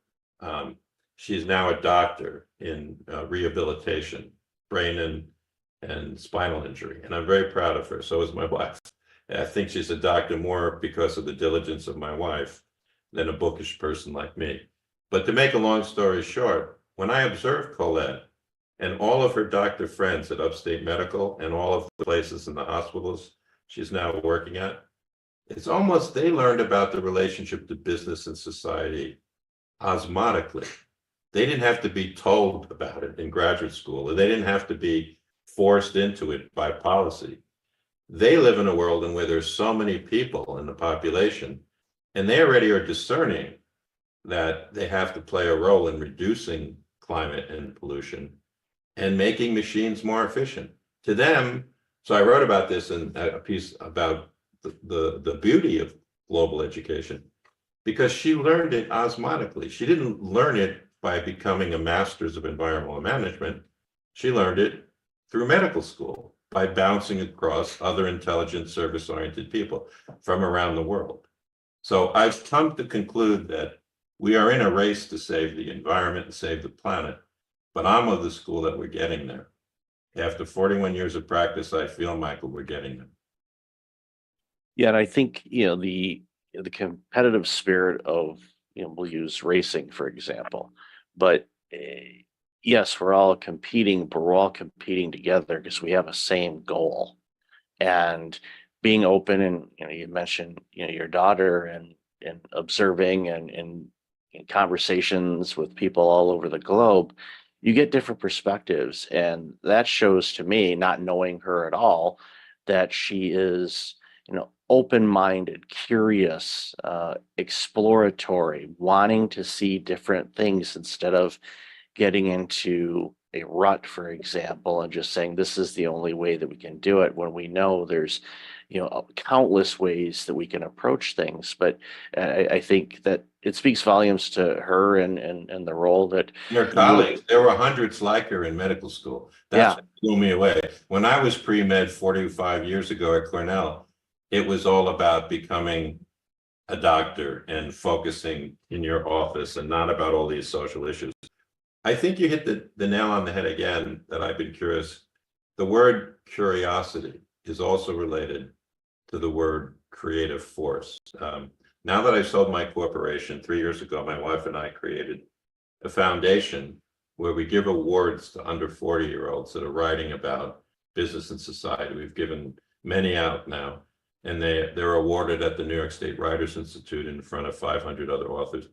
She's now a doctor in rehabilitation, brain and spinal injury. And I'm very proud of her. So is my wife. I think she's a doctor more because of the diligence of my wife than a bookish person like me. But to make a long story short, when I observed Colette and all of her doctor friends at Upstate Medical and all of the places in the hospitals she's now working at, it's almost they learned about the relationship to business and society osmotically. They didn't have to be told about it in graduate school, or they didn't have to be forced into it by policy. They live in a world in where there's so many people in the population, and they already are discerning that they have to play a role in reducing climate and pollution and making machines more efficient. To them, so I wrote about this in a piece about the beauty of global education, because she learned it osmotically. She didn't learn it by becoming a master's of environmental management. She learned it through medical school by bouncing across other intelligent, service-oriented people from around the world. So I've come to conclude that we are in a race to save the environment and save the planet, but I'm of the school that we're getting there. After 41 years of practice, I feel, Michael, we're getting there. Yeah, and I think, the competitive spirit of, we'll use racing, for example, but yes, we're all competing, but we're all competing together because we have a same goal. And being open, and you mentioned your daughter, and observing, and in conversations with people all over the globe, you get different perspectives, and that shows to me, not knowing her at all, that she is open-minded, curious, exploratory, wanting to see different things instead of getting into a rut, for example, and just saying this is the only way that we can do it, when we know there's countless ways that we can approach things. But I think that it speaks volumes to her, and the role that Her colleagues, there were hundreds like her in medical school. That's what blew me away. When I was pre-med 45 years ago at Cornell, it was all about becoming a doctor and focusing in your office and not about all these social issues. I think you hit the nail on the head again, that I've been curious. The word curiosity is also related to the word creative force. Now that I sold my corporation 3 years ago, my wife and I created a foundation where we give awards to under 40-year-olds that are writing about business and society. We've given many out now, and they're awarded at the New York State Writers Institute in front of 500 other authors.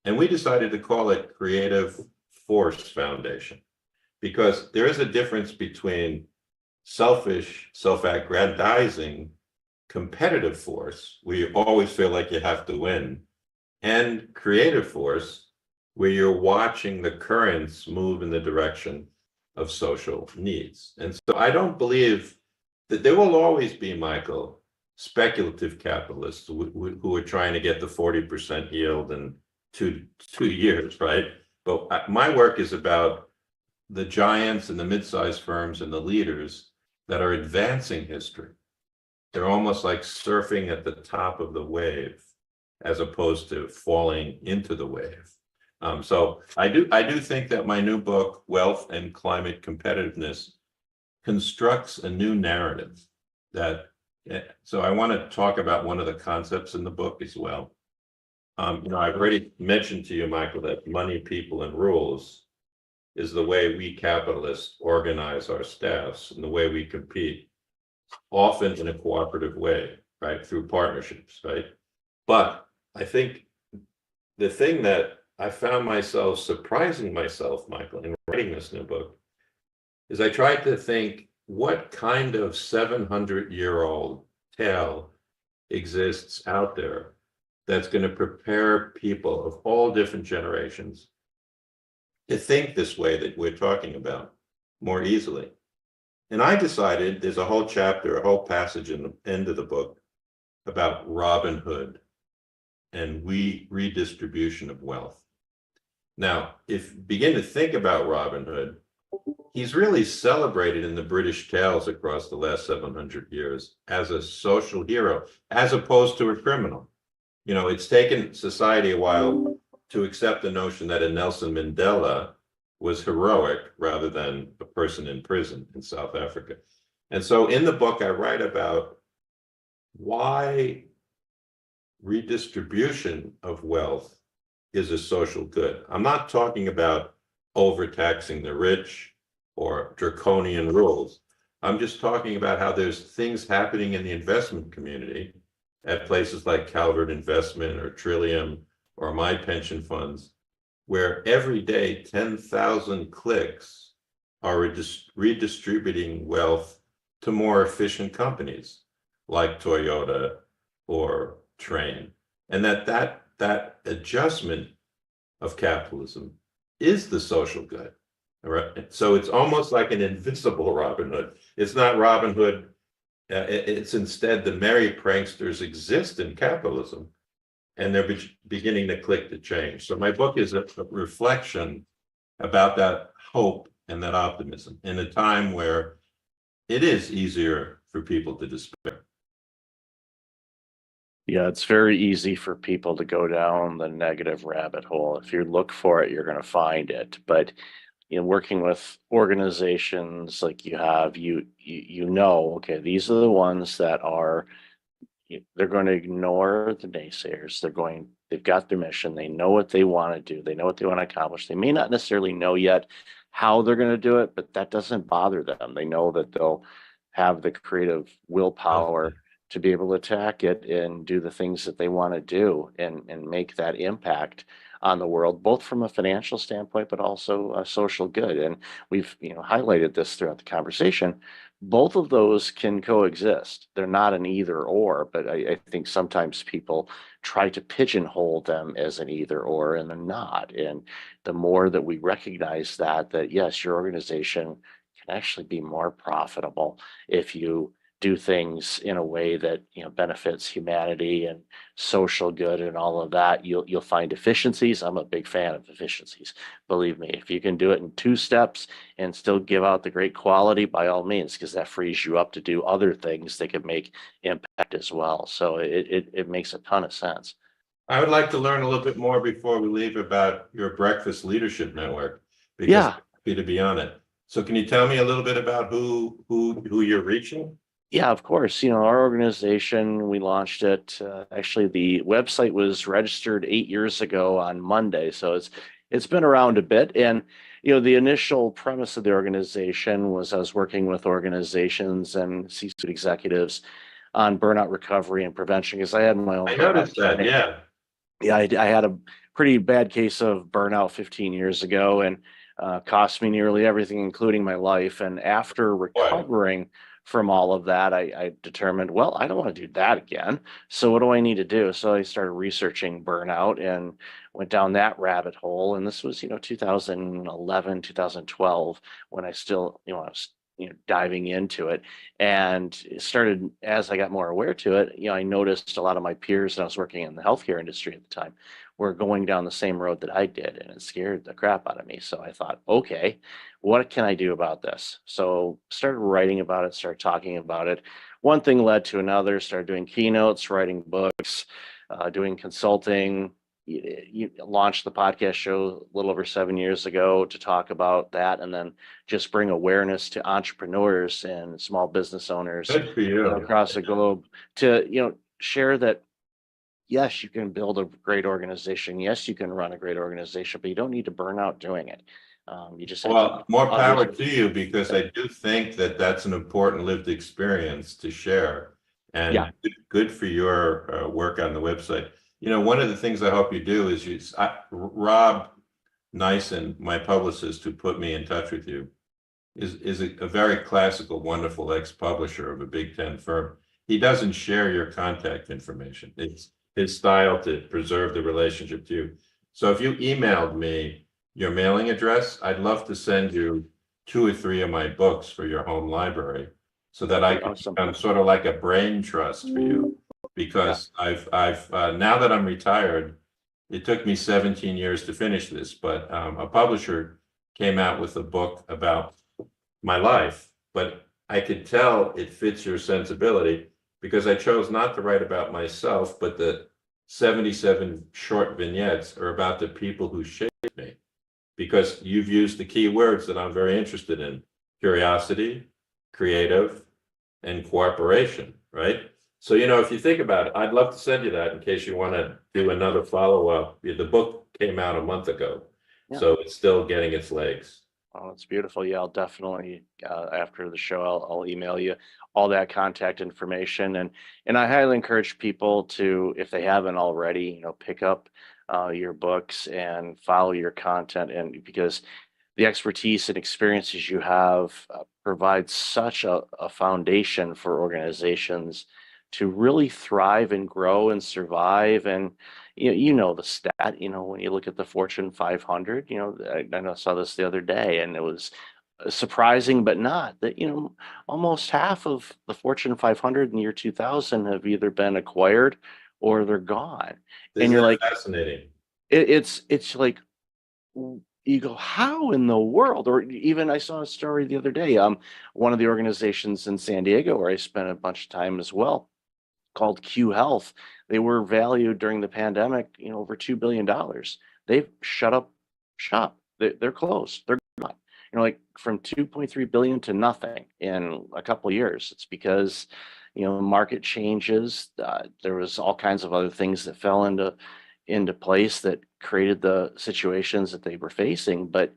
And we decided to call it Creative Force Foundation, because there is a difference between selfish, self-aggrandizing, competitive force, where you always feel like you have to win, and creative force, where you're watching the currents move in the direction of social needs. And so I don't believe that there will always be, Michael, speculative capitalists who are trying to get the 40% yield in two years, right? But my work is about the giants and the mid-sized firms and the leaders that are advancing history. They're almost like surfing at the top of the wave, as opposed to falling into the wave. So I do think that my new book, Wealth and Climate Competitiveness, constructs a new narrative. So I want to talk about one of the concepts in the book as well. I've already mentioned to you, Michael, that money, people, and rules is the way we capitalists organize our staffs and the way we compete, often in a cooperative way, right, through partnerships, right? But I think the thing that I found myself surprising myself, Michael, in writing this new book, is I tried to think, what kind of 700-year-old tale exists out there that's going to prepare people of all different generations to think this way that we're talking about more easily. And I decided there's a whole chapter, a whole passage in the end of the book about Robin Hood and redistribution of wealth. Now, if you begin to think about Robin Hood, he's really celebrated in the British tales across the last 700 years as a social hero, as opposed to a criminal. It's taken society a while to accept the notion that a Nelson Mandela was heroic rather than a person in prison in South Africa. And so in the book, I write about why redistribution of wealth is a social good. I'm not talking about overtaxing the rich or draconian rules. I'm just talking about how there's things happening in the investment community at places like Calvert Investment or Trillium or my pension funds, where every day 10,000 clicks are redistributing wealth to more efficient companies like Toyota or Train. And that adjustment of capitalism is the social good. All right. So it's almost like an invisible Robin Hood. It's not Robin Hood. It's instead the merry pranksters exist in capitalism, and they're beginning to click the change. So my book is a reflection about that hope and that optimism in a time where it is easier for people to despair. Yeah, it's very easy for people to go down the negative rabbit hole. If you look for it, you're going to find it. But working with organizations like you have, you know, okay, these are the ones that are they're going to ignore the naysayers. They've got their mission. They know what they want to do. They know what they want to accomplish. They may not necessarily know yet how they're going to do it, but that doesn't bother them. They know that they'll have the creative willpower to be able to attack it and do the things that they want to do and make that impact on the world, both from a financial standpoint, but also a social good. And we've, highlighted this throughout the conversation. Both of those can coexist. They're not an either or, but I think sometimes people try to pigeonhole them as an either or, and they're not. And the more that we recognize that yes, your organization can actually be more profitable if you do things in a way that benefits humanity and social good and all of that, you'll find efficiencies. I'm a big fan of efficiencies. Believe me, if you can do it in 2 steps and still give out the great quality, by all means, because that frees you up to do other things that can make impact as well. So it makes a ton of sense. I would like to learn a little bit more before we leave about your Breakfast Leadership Network, because Yeah. I'm happy to be on it. So can you tell me a little bit about who you're reaching? Yeah, of course. Our organization, we launched it. Actually, the website was registered 8 years ago on Monday, so it's been around a bit. And the initial premise of the organization was I was working with organizations and C-suite executives on burnout recovery and prevention because I had my own. I burnout noticed that. journey. Yeah. Yeah, I had a pretty bad case of burnout 15 years ago, and cost me nearly everything, including my life. And after recovering from all of that, I determined, well, I don't want to do that again. So what do I need to do? So I started researching burnout and went down that rabbit hole. And this was, 2011, 2012, when I still, I was, diving into it. And it started, as I got more aware to it, I noticed a lot of my peers, and I was working in the healthcare industry at the time, were going down the same road that I did, and it scared the crap out of me. So I thought, okay, what can I do about this? So started writing about it, started talking about it. One thing led to another, started doing keynotes, writing books, doing consulting. You launched the podcast show a little over 7 years ago to talk about that, and then just bring awareness to entrepreneurs and small business owners Good for you. across the globe to share that yes, you can build a great organization. Yes, you can run a great organization, but you don't need to burn out doing it. You just have Well, to more power to you, because I do think that that's an important lived experience to share. And Yeah. good for your work on the website. One of the things I hope you do is Rob Nyson, my publicist who put me in touch with you, is a very classical, wonderful ex-publisher of a Big Ten firm. He doesn't share your contact information. It's his style to preserve the relationship to you. So if you emailed me your mailing address, I'd love to send you 2 or 3 of my books for your home library, so that I can become sort of like a brain trust for you. Because I've now that I'm retired, it took me 17 years to finish this, but a publisher came out with a book about my life, but I could tell it fits your sensibility, because I chose not to write about myself, but the 77 short vignettes are about the people who shaped me, because you've used the key words that I'm very interested in: curiosity, creative, and cooperation, right? So, if you think about it, I'd love to send you that in case you want to do another follow-up. The book came out a month ago, so it's still getting its legs. Oh, it's beautiful. Yeah, I'll definitely, after the show, I'll email you all that contact information. And I highly encourage people to, if they haven't already, pick up your books and follow your content. And because the expertise and experiences you have provide such a foundation for organizations to really thrive and grow and survive. And you know the stat, when you look at the Fortune 500, I saw this the other day, and it was surprising, but not that, almost half of the Fortune 500 in the year 2000 have either been acquired or they're gone. And Isn't you're that like, fascinating? it's like, you go, how in the world? Or even I saw a story the other day, one of the organizations in San Diego where I spent a bunch of time as well, called Q Health. They were valued during the pandemic, over $2 billion. They've shut up shop. They're closed. They're gone. Like from 2.3 billion to nothing in a couple of years. It's because, market changes. There was all kinds of other things that fell into place that created the situations that they were facing. But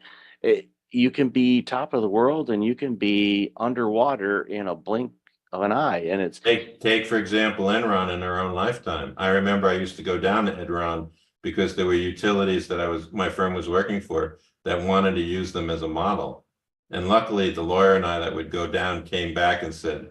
you can be top of the world and you can be underwater in a blink of an eye. And it's Take for example, Enron in their own lifetime. I remember I used to go down to Enron because there were utilities that my firm was working for that wanted to use them as a model. And luckily, the lawyer and I that would go down came back and said,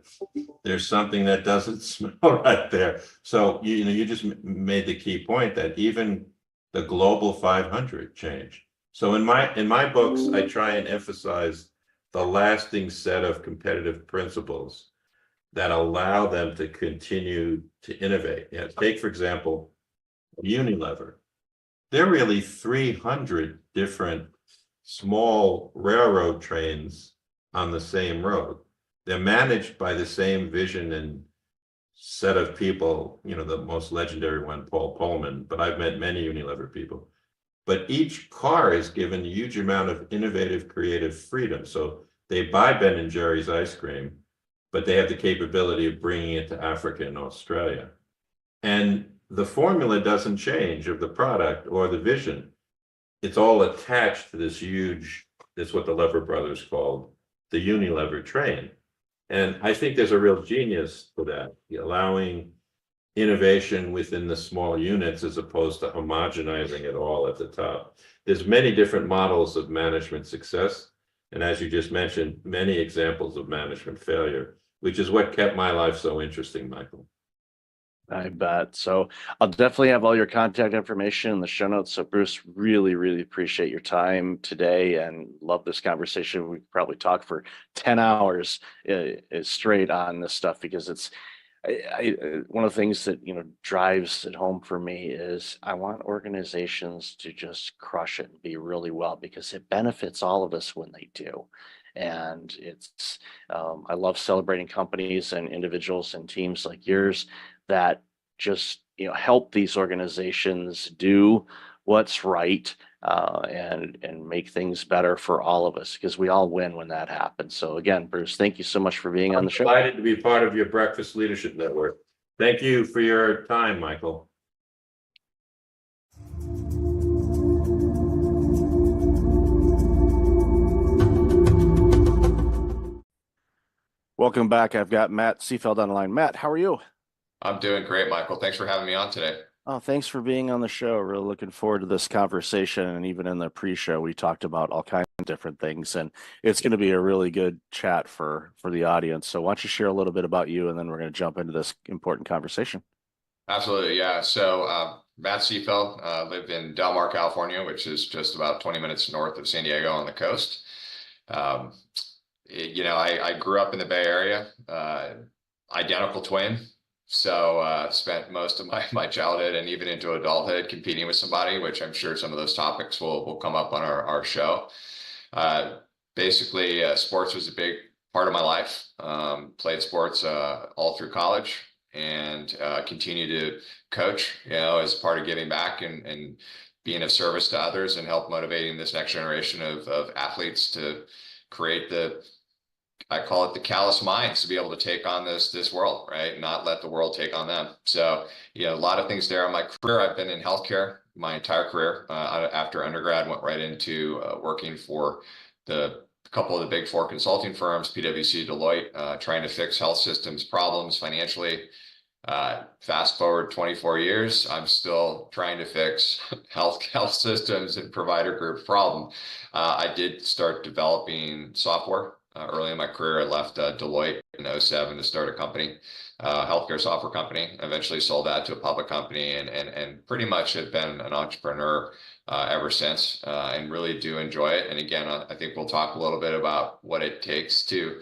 there's something that doesn't smell right there. So, you just made the key point that even the global 500 changed. So in my books, I try and emphasize the lasting set of competitive principles that allow them to continue to innovate. Take, for example, Unilever. There are really 300 different small railroad trains on the same road. They're managed by the same vision and set of people, the most legendary one, Paul Pullman, but I've met many Unilever people. But each car is given a huge amount of innovative, creative freedom. So they buy Ben & Jerry's ice cream, but they have the capability of bringing it to Africa and Australia. And the formula doesn't change of the product or the vision. It's all attached to this huge, that's what the Lever brothers called the Unilever train. And I think there's a real genius to that, allowing innovation within the small units as opposed to homogenizing it all at the top. There's many different models of management success. And as you just mentioned, many examples of management failure, which is what kept my life so interesting, Michael. I bet. So I'll definitely have all your contact information in the show notes. So Bruce, really, really appreciate your time today and love this conversation. We could probably talk for 10 hours straight on this stuff because it's one of the things that drives it home for me is I want organizations to just crush it and be really well because it benefits all of us when they do. And it's I love celebrating companies and individuals and teams like yours that just help these organizations do what's right and make things better for all of us because we all win when that happens. So again, Bruce, thank you so much for being on the show. I'm delighted to be part of your Breakfast Leadership Network. Thank you for your time, Michael. Welcome back. I've got Matt Seafeld on the line. Matt, how are you? I'm doing great, Michael. Thanks for having me on today. Oh, thanks for being on the show. Really looking forward to this conversation. And even in the pre-show, we talked about all kinds of different things, and it's going to be a really good chat for the audience. So why don't you share a little bit about you, and then we're going to jump into this important conversation. Absolutely, yeah. So Matt Seafeld, live in Del Mar, California, which is just about 20 minutes north of San Diego on the coast. I grew up in the Bay Area, identical twin. So spent most of my childhood and even into adulthood competing with somebody, which I'm sure some of those topics will come up on our show. Basically, sports was a big part of my life. Played sports all through college and continue to coach, as part of giving back and being of service to others and help motivating this next generation of athletes to create I call it the callous minds to be able to take on this world, right? Not let the world take on them. So, a lot of things there. In my career, I've been in healthcare my entire career. After undergrad, went right into working for a couple of the big four consulting firms, PwC, Deloitte, trying to fix health systems problems financially. Fast forward 24 years, I'm still trying to fix health systems and provider group problem. I did start developing software Early in my career, I left Deloitte in 2007 to start a company, healthcare software company. Eventually sold that to a public company, and pretty much have been an entrepreneur ever since, and really do enjoy it. And again, I think we'll talk a little bit about what it takes to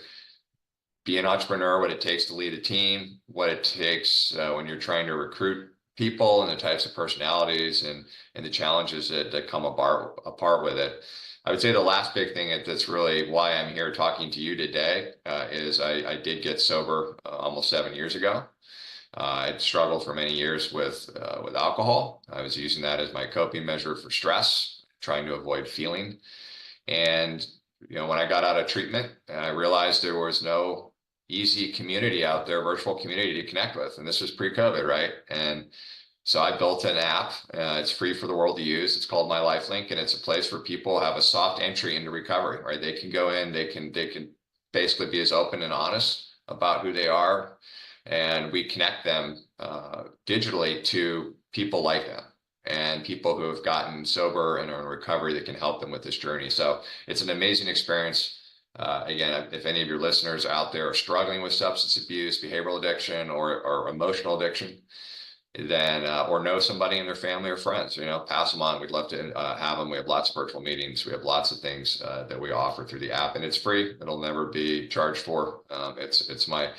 be an entrepreneur, what it takes to lead a team, what it takes when you're trying to recruit people, and the types of personalities and the challenges that come apart with it. I would say the last big thing that's really why I'm here talking to you today is I did get sober almost 7 years ago. I'd struggled for many years with alcohol. I was using that as my coping measure for stress, trying to avoid feeling. And when I got out of treatment, I realized there was no easy community out there, virtual community to connect with. And this was pre-COVID, right? And so I built an app. It's free for the world to use. It's called My Lifelink, and it's a place where people have a soft entry into recovery, right? They can go in, they can basically be as open and honest about who they are, and we connect them digitally to people like them and people who have gotten sober and are in recovery that can help them with this journey. So it's an amazing experience. Again, if any of your listeners out there are struggling with substance abuse, behavioral addiction, or emotional addiction, then or know somebody in their family or friends, pass them on. We'd love to have them. We have lots of virtual meetings. We have lots of things that we offer through the app, and it's free. It'll never be charged for. It's my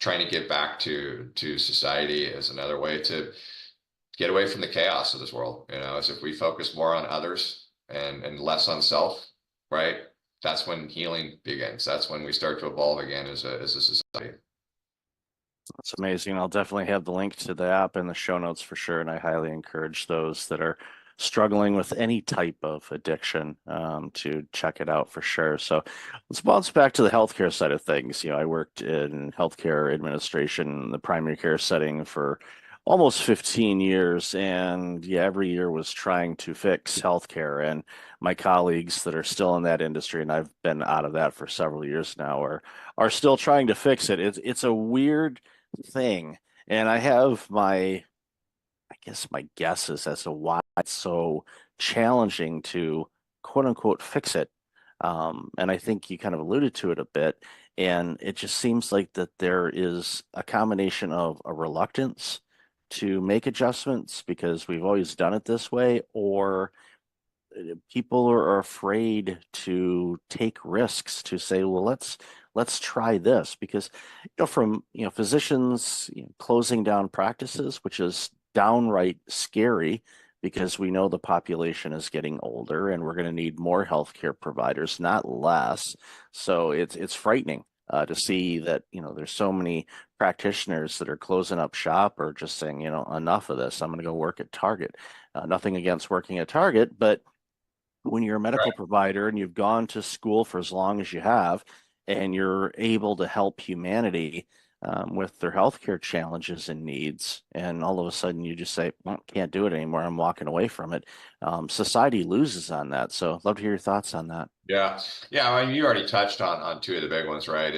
trying to give back to society as another way to get away from the chaos of this world. As if we focus more on others and less on self, right? That's when healing begins. That's when we start to evolve again as a society. That's amazing. I'll definitely have the link to the app in the show notes for sure. And I highly encourage those that are struggling with any type of addiction to check it out for sure. So let's bounce back to the healthcare side of things. I worked in healthcare administration, the primary care setting for almost 15 years. And every year was trying to fix healthcare. And my colleagues that are still in that industry, and I've been out of that for several years now, are still trying to fix it. It's a weird thing. And I have my guesses as to why it's so challenging to quote unquote fix it. And I think you kind of alluded to it a bit. And it just seems like that there is a combination of a reluctance to make adjustments because we've always done it this way, or people are afraid to take risks to say, well, let's try this, because from physicians closing down practices, which is downright scary because we know the population is getting older and we're going to need more healthcare providers, not less. So it's frightening to see that there's so many practitioners that are closing up shop or just saying enough of this. I'm going to go work at Target. Nothing against working at Target, but when you're a medical provider and you've gone to school for as long as you have, and you're able to help humanity with their healthcare challenges and needs, and all of a sudden you just say, well, can't do it anymore, I'm walking away from it. Society loses on that. So I'd love to hear your thoughts on that. Yeah. I mean, you already touched on two of the big ones, right?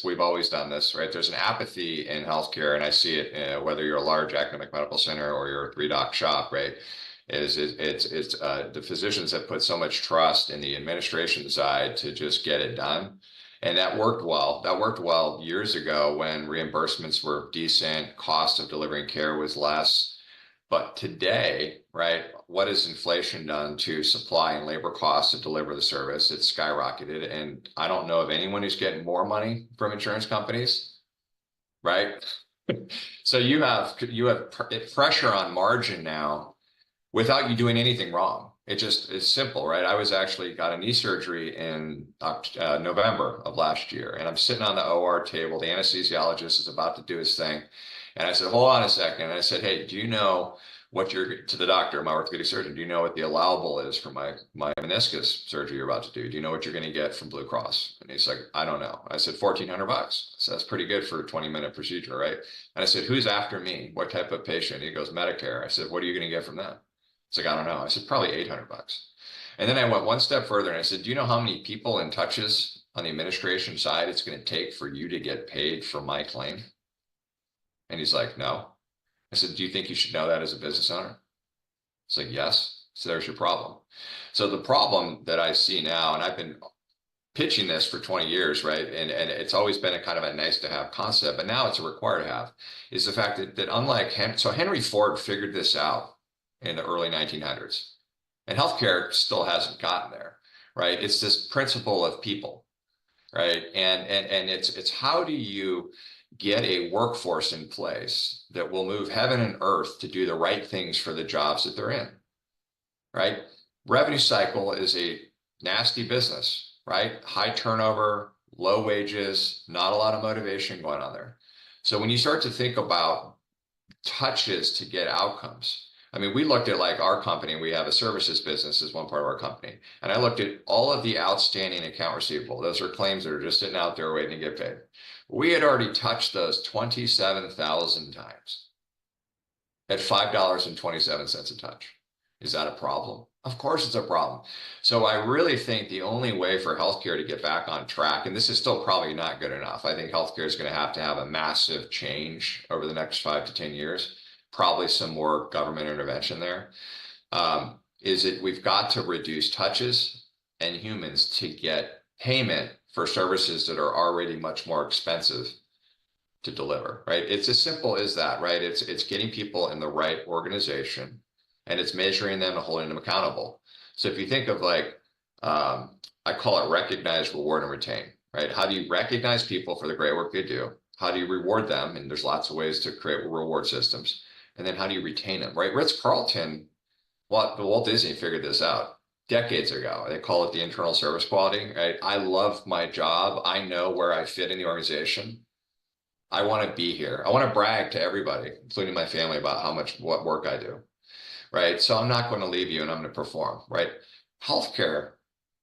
We've always done this, right? There's an apathy in healthcare, and I see it whether you're a large academic medical center or you're a 3-doc shop, right? It's the physicians have put so much trust in the administration side to just get it done. And that worked well. That worked well years ago when reimbursements were decent, cost of delivering care was less. But today, right, what has inflation done to supply and labor costs to deliver the service? It's skyrocketed. And I don't know of anyone who's getting more money from insurance companies, right? So you have pressure on margin now without you doing anything wrong. It just is simple, right? I got a knee surgery in November of last year, and I'm sitting on the OR table. The anesthesiologist is about to do his thing. And I said, hold on a second. And I said, hey, do you know to the doctor, my orthopedic surgeon, do you know what the allowable is for my meniscus surgery you're about to do? Do you know what you're going to get from Blue Cross? And he's like, I don't know. I said, $1,400. So that's pretty good for a 20-minute procedure, right? And I said, who's after me? What type of patient? He goes, Medicare. I said, what are you going to get from that? It's like, I don't know. I said, probably $800. And then I went one step further and I said, do you know how many people and touches on the administration side it's going to take for you to get paid for my claim? And he's like, no. I said, do you think you should know that as a business owner? It's like, yes. So there's your problem. So the problem that I see now, and I've been pitching this for 20 years, right? And it's always been a kind of a nice to have concept, but now it's a required to have, is the fact that unlike Henry Ford figured this out in the early 1900s, and healthcare still hasn't gotten there, right? It's this principle of people, right? And it's how do you get a workforce in place that will move heaven and earth to do the right things for the jobs that they're in, right? Revenue cycle is a nasty business, right? High turnover, low wages, not a lot of motivation going on there. So when you start to think about touches to get outcomes, I mean, we looked at like our company, we have a services business as one part of our company. And I looked at all of the outstanding account receivable. Those are claims that are just sitting out there waiting to get paid. We had already touched those 27,000 times at $5.27 a touch. Is that a problem? Of course it's a problem. So I really think the only way for healthcare to get back on track, and this is still probably not good enough. I think healthcare is going to have a massive change over the next 5 to 10 years, probably some more government intervention there. Is that we've got to reduce touches and humans to get payment for services that are already much more expensive to deliver, right? It's as simple as that, right? It's getting people in the right organization, and it's measuring them and holding them accountable. So if you think of like, I call it recognize, reward, and retain, right? How do you recognize people for the great work they do? How do you reward them? And there's lots of ways to create reward systems. And then how do you retain them, right? Ritz-Carlton, Walt Disney figured this out decades ago. They call it the internal service quality, right? I love my job. I know where I fit in the organization. I want to be here. I want to brag to everybody, including my family, about what work I do. Right. So I'm not going to leave you and I'm going to perform. Right. Healthcare.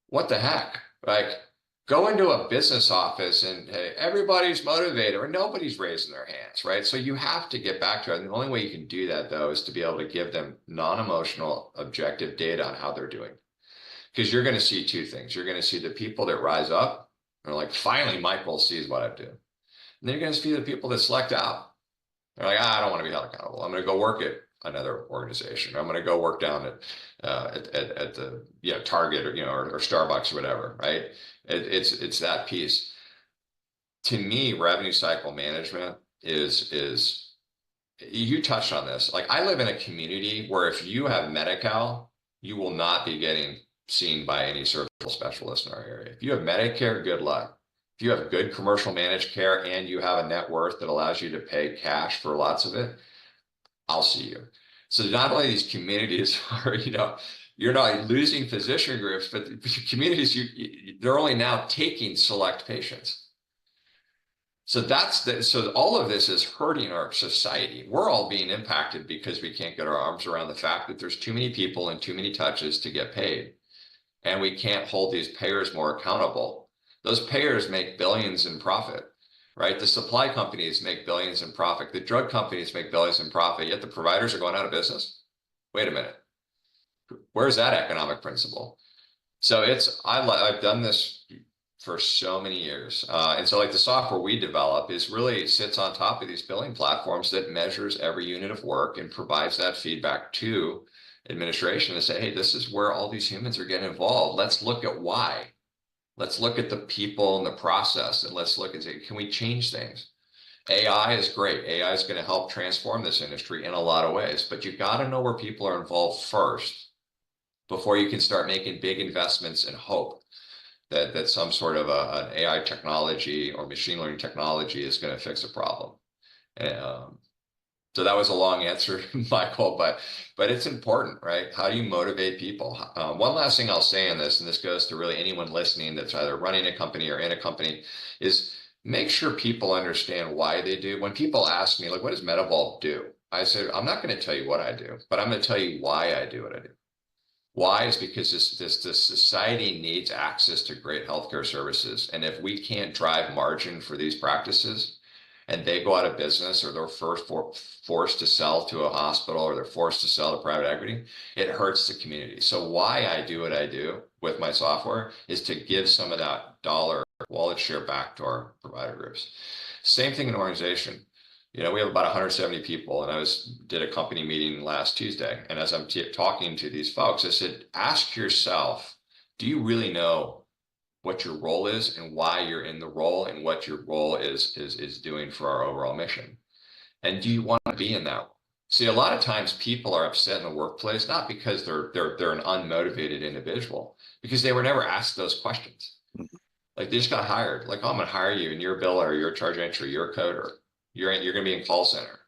What the heck? Like, go into a business office and hey, everybody's motivated or nobody's raising their hands. Right. So you have to get back to it. And the only way you can do that, though, is to be able to give them non-emotional, objective data on how they're doing. Because you're going to see two things. You're going to see the people that rise up and are like, finally, Michael sees what I do. And then you're going to see the people that select out. They're like, I don't want to be held accountable. I'm going to go work at another organization. I'm going to go work down at the Target or Starbucks or whatever. Right? It's that piece. To me, revenue cycle management is you touched on this. Like, I live in a community where if you have Medi-Cal, you will not be getting seen by any surgical specialist in our area. If you have Medicare, good luck. If you have good commercial managed care and you have a net worth that allows you to pay cash for lots of it, I'll see you. So not only these communities are, you're not losing physician groups, but the communities, they're only now taking select patients. So so all of this is hurting our society. We're all being impacted because we can't get our arms around the fact that there's too many people and too many touches to get paid. And we can't hold these payers more accountable. Those payers make billions in profit. Right? The supply companies make billions in profit. The drug companies make billions in profit, yet the providers are going out of business. Wait a minute. Where's that economic principle? So I've done this for so many years. And so like the software we develop sits on top of these billing platforms that measures every unit of work and provides that feedback to administration to say, hey, this is where all these humans are getting involved. Let's look at why. Let's look at the people and the process, and let's look and say, can we change things? AI is great. AI is going to help transform this industry in a lot of ways, but you've got to know where people are involved first before you can start making big investments and hope that some sort of an AI technology or machine learning technology is going to fix a problem. So that was a long answer, Michael, but it's important, right? How do you motivate people? One last thing I'll say on this, and this goes to really anyone listening that's either running a company or in a company, is make sure people understand why they do. When people ask me, like, what does Medivault do? I say, I'm not going to tell you what I do, but I'm going to tell you why I do what I do. Why is because this society needs access to great healthcare services. And if we can't drive margin for these practices, and they go out of business, or they're forced to sell to a hospital, or they're forced to sell to private equity, it hurts the community. So why I do what I do with my software is to give some of that dollar wallet share back to our provider groups. Same thing in organization. We have about 170 people, and I did a company meeting last Tuesday. And as I'm talking to these folks, I said, ask yourself, do you really know what your role is and why you're in the role and what your role is doing for our overall mission. And do you want to be in that role? See, a lot of times people are upset in the workplace, not because they're an unmotivated individual, because they were never asked those questions. Like they just got hired. Like, oh, I'm going to hire you, and you're a biller, you're a charge entry, you're a coder, you're going to be in call center.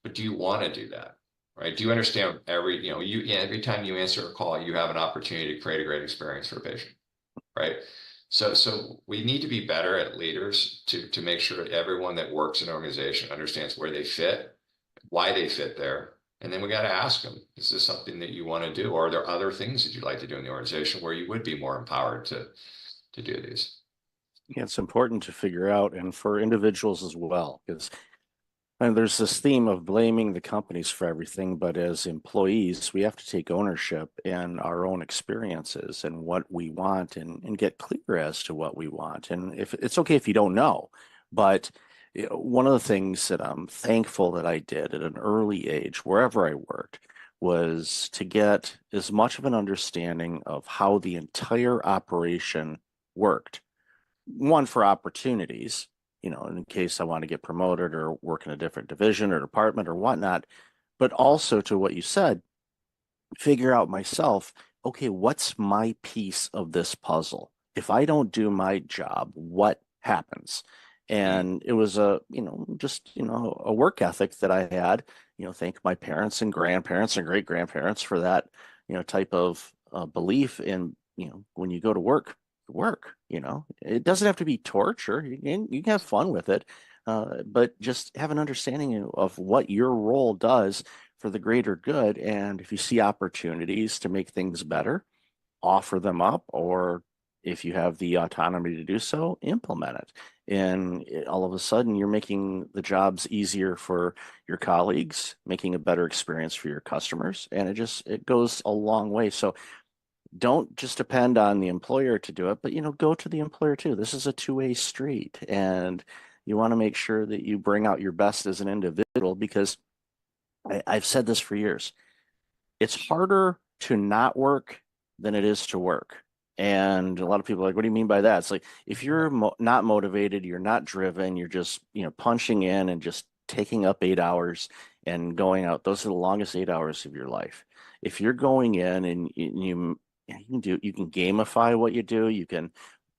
But do you want to do that? Right? Do you understand every time you answer a call, you have an opportunity to create a great experience for a patient, right? So we need to be better at leaders to make sure that everyone that works in an organization understands where they fit, why they fit there. And then we got to ask them, is this something that you want to do? Or are there other things that you'd like to do in the organization where you would be more empowered to do these? Yeah, it's important to figure out, and for individuals as well, because there's this theme of blaming the companies for everything, but as employees, we have to take ownership in our own experiences and what we want, and get clear as to what we want. And if it's okay if you don't know, but one of the things that I'm thankful that I did at an early age, wherever I worked, was to get as much of an understanding of how the entire operation worked. One, for opportunities, in case I want to get promoted or work in a different division or department or whatnot, but also to what you said, figure out myself, okay, what's my piece of this puzzle? If I don't do my job, what happens? And it was a work ethic that I had, thank my parents and grandparents and great grandparents for that, type of belief in, when you go to work, it doesn't have to be torture. You can have fun with it, but just have an understanding of what your role does for the greater good. And if you see opportunities to make things better, offer them up, or if you have the autonomy to do so, implement it. And all of a sudden, you're making the jobs easier for your colleagues, making a better experience for your customers, and it goes a long way. So don't just depend on the employer to do it, but go to the employer too. This is a two-way street, and you want to make sure that you bring out your best as an individual, because I've said this for years. It's harder to not work than it is to work. And a lot of people are like, what do you mean by that? It's like, if you're not motivated, you're not driven, you're just, punching in and just taking up 8 hours and going out, those are the longest 8 hours of your life. If you're going in and you can gamify what you do, you can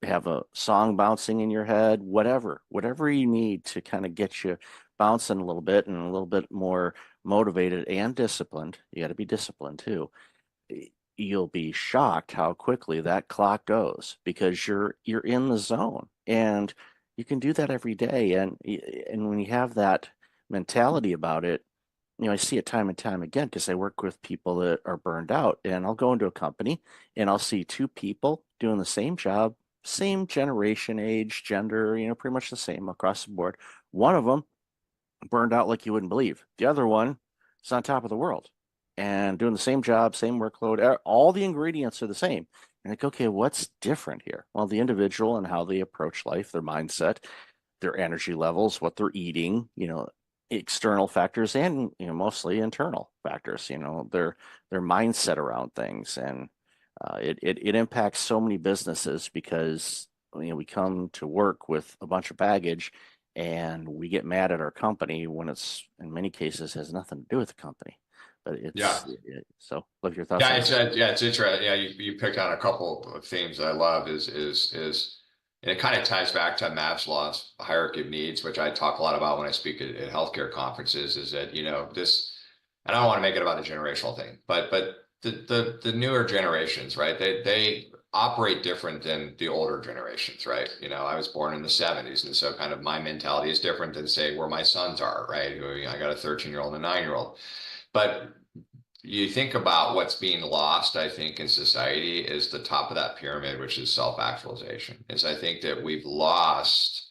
have a song bouncing in your head, whatever you need to kind of get you bouncing a little bit and a little bit more motivated and disciplined. You got to be disciplined too. You'll be shocked how quickly that clock goes, because you're in the zone, and you can do that every day. And when you have that mentality about it, I see it time and time again, because I work with people that are burned out, and I'll go into a company and I'll see two people doing the same job, same generation, age, gender, pretty much the same across the board. One of them burned out like you wouldn't believe. The other one is on top of the world and doing the same job, same workload. All the ingredients are the same. And like, okay, what's different here? Well, the individual and how they approach life, their mindset, their energy levels, what they're eating, external factors, and mostly internal factors, their mindset around things. And it impacts so many businesses, because we come to work with a bunch of baggage, and we get mad at our company when it's, in many cases, has nothing to do with the company. But so love your thoughts. Yeah, it's interesting. Yeah, you picked on a couple of themes that I love. Is and it kind of ties back to Maslow's hierarchy of needs, which I talk a lot about when I speak at healthcare conferences. Is that this, and I don't want to make it about a generational thing, but the newer generations, right? They operate different than the older generations, right? I was born in the 70s, and so kind of my mentality is different than, say, where my sons are, right? I got a 13-year-old and a 9-year-old. But you think about what's being lost, I think, in society is the top of that pyramid, which is self-actualization. I think that we've lost,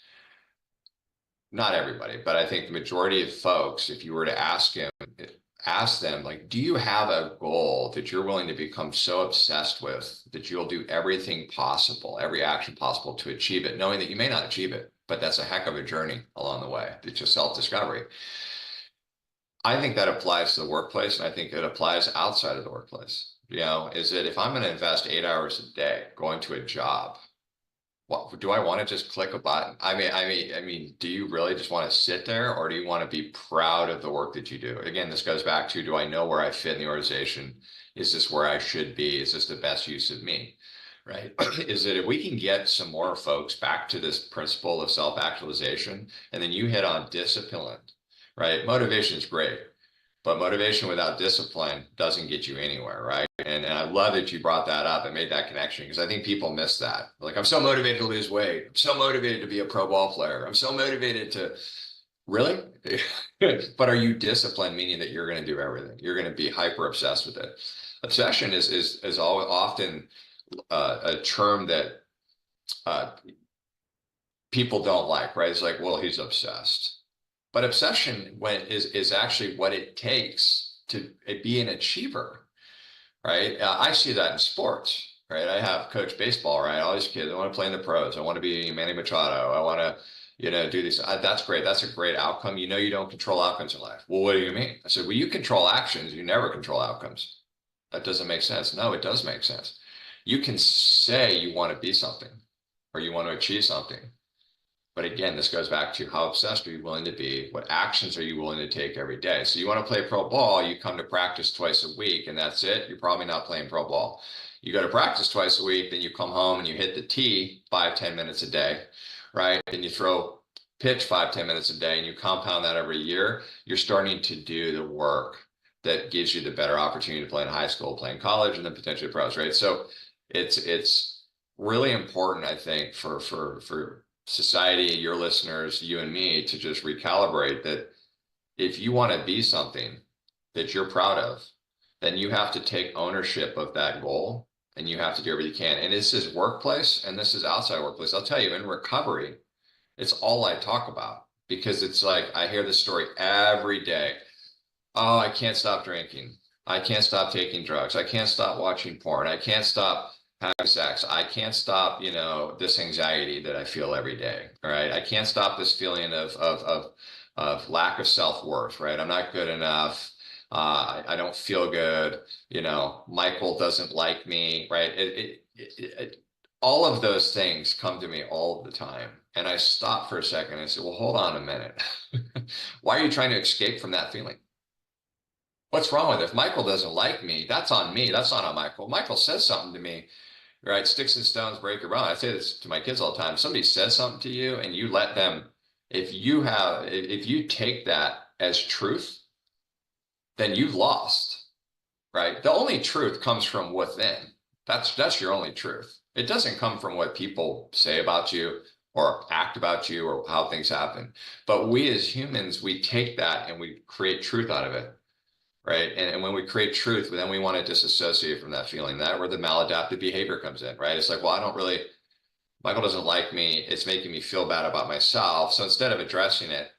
not everybody, but I think the majority of folks, if you were to ask them, like, do you have a goal that you're willing to become so obsessed with that you'll do everything possible, every action possible to achieve it, knowing that you may not achieve it, but that's a heck of a journey along the way. It's just self-discovery. I think that applies to the workplace, and I think it applies outside of the workplace. Is that if I'm going to invest 8 hours a day going to a job, What do I want to just click a button? I mean, do you really just want to sit there, or do you want to be proud of the work that you do? Again, this goes back to, do I know where I fit in the organization? Is this where I should be? Is this the best use of me? Right? Is that if we can get some more folks back to this principle of self-actualization, and then you hit on discipline, right? Motivation is great, but motivation without discipline doesn't get you anywhere, right? And I love that you brought that up and made that connection, because I think people miss that. Like, I'm so motivated to lose weight. I'm so motivated to be a pro ball player. I'm so motivated to, really? But are you disciplined, meaning that you're going to do everything? You're going to be hyper obsessed with it. Obsession is often a term that people don't like, right? It's like, well, he's obsessed. But obsession is actually what it takes to be an achiever, right? I see that in sports, right? I have coached baseball, right? All these kids, I want to play in the pros. I want to be Manny Machado. I want to, do these. That's great. That's a great outcome. You don't control outcomes in life. Well, what do you mean? I said, well, you control actions. You never control outcomes. That doesn't make sense. No, it does make sense. You can say you want to be something or you want to achieve something. But again, this goes back to how obsessed are you willing to be? What actions are you willing to take every day? So you want to play pro ball, you come to practice twice a week and that's it. You're probably not playing pro ball. You go to practice twice a week, then you come home and you hit the tee 5-10 minutes a day, right? Then you throw pitch 5-10 minutes a day and you compound that every year. You're starting to do the work that gives you the better opportunity to play in high school, play in college, and then potentially pros, right? So it's really important, I think, for society, your listeners, you and me, to just recalibrate that if you want to be something that you're proud of, then you have to take ownership of that goal and you have to do everything you can. And this is workplace and this is outside workplace. I'll tell you, in recovery, it's all I talk about, because it's like, I hear this story every day. Oh, I can't stop drinking. I can't stop taking drugs. I can't stop watching porn. I can't stop having sex. I can't stop, this anxiety that I feel every day. All right. I can't stop this feeling of lack of self-worth, right? I'm not good enough. I don't feel good. Michael doesn't like me, right? All of those things come to me all the time. And I stop for a second and say, well, hold on a minute. Why are you trying to escape from that feeling? What's wrong with it? If Michael doesn't like me, that's on me. That's not on Michael. Michael says something to me, right? Sticks and stones break your bone. I say this to my kids all the time. If somebody says something to you and you let them, if you take that as truth, then you've lost, right? The only truth comes from within. That's your only truth. It doesn't come from what people say about you or act about you or how things happen. But we as humans, we take that and we create truth out of it. Right. And when we create truth, then we want to disassociate from that feeling. That where the maladaptive behavior comes in, right? It's like, well, Michael doesn't like me. It's making me feel bad about myself. So instead of addressing it,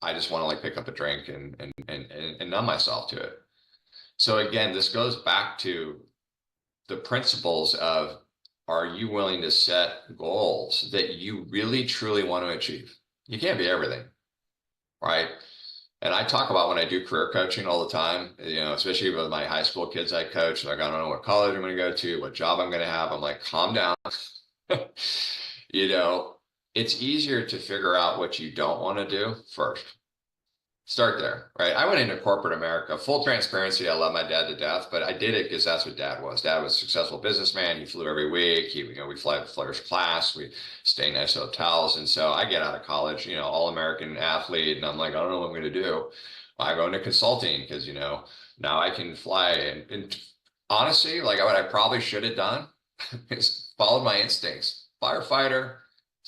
I just want to pick up a drink and numb myself to it. So again, this goes back to the principles of, are you willing to set goals that you really truly want to achieve? You can't be everything, right? And I talk about when I do career coaching all the time, especially with my high school kids I coach, like, I don't know what college I'm going to go to, what job I'm going to have. I'm like, calm down. It's easier to figure out what you don't want to do first. Start there, right? I went into corporate America, full transparency. I love my dad to death, but I did it because that's what dad was. Dad was a successful businessman. He flew every week. We fly first class. We stay in nice hotels. And so I get out of college, all American athlete. And I'm like, I don't know what I'm going to do. I go into consulting because, now I can fly. And honestly, what I probably should have done is followed my instincts. Firefighter,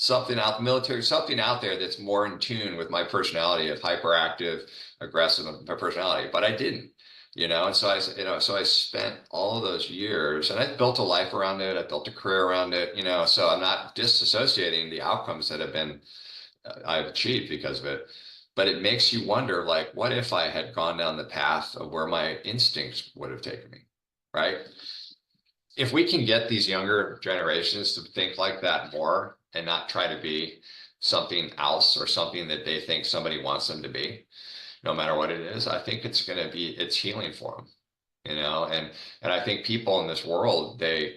something out the military, something out there that's more in tune with my personality of hyperactive, aggressive personality, but I didn't, and so I spent all of those years and I built a life around it. I built a career around it, so I'm not disassociating the outcomes that I've achieved because of it, but it makes you wonder, what if I had gone down the path of where my instincts would have taken me, right? If we can get these younger generations to think like that more, and not try to be something else or something that they think somebody wants them to be, no matter what it is, I think it's healing for them, and I think people in this world, they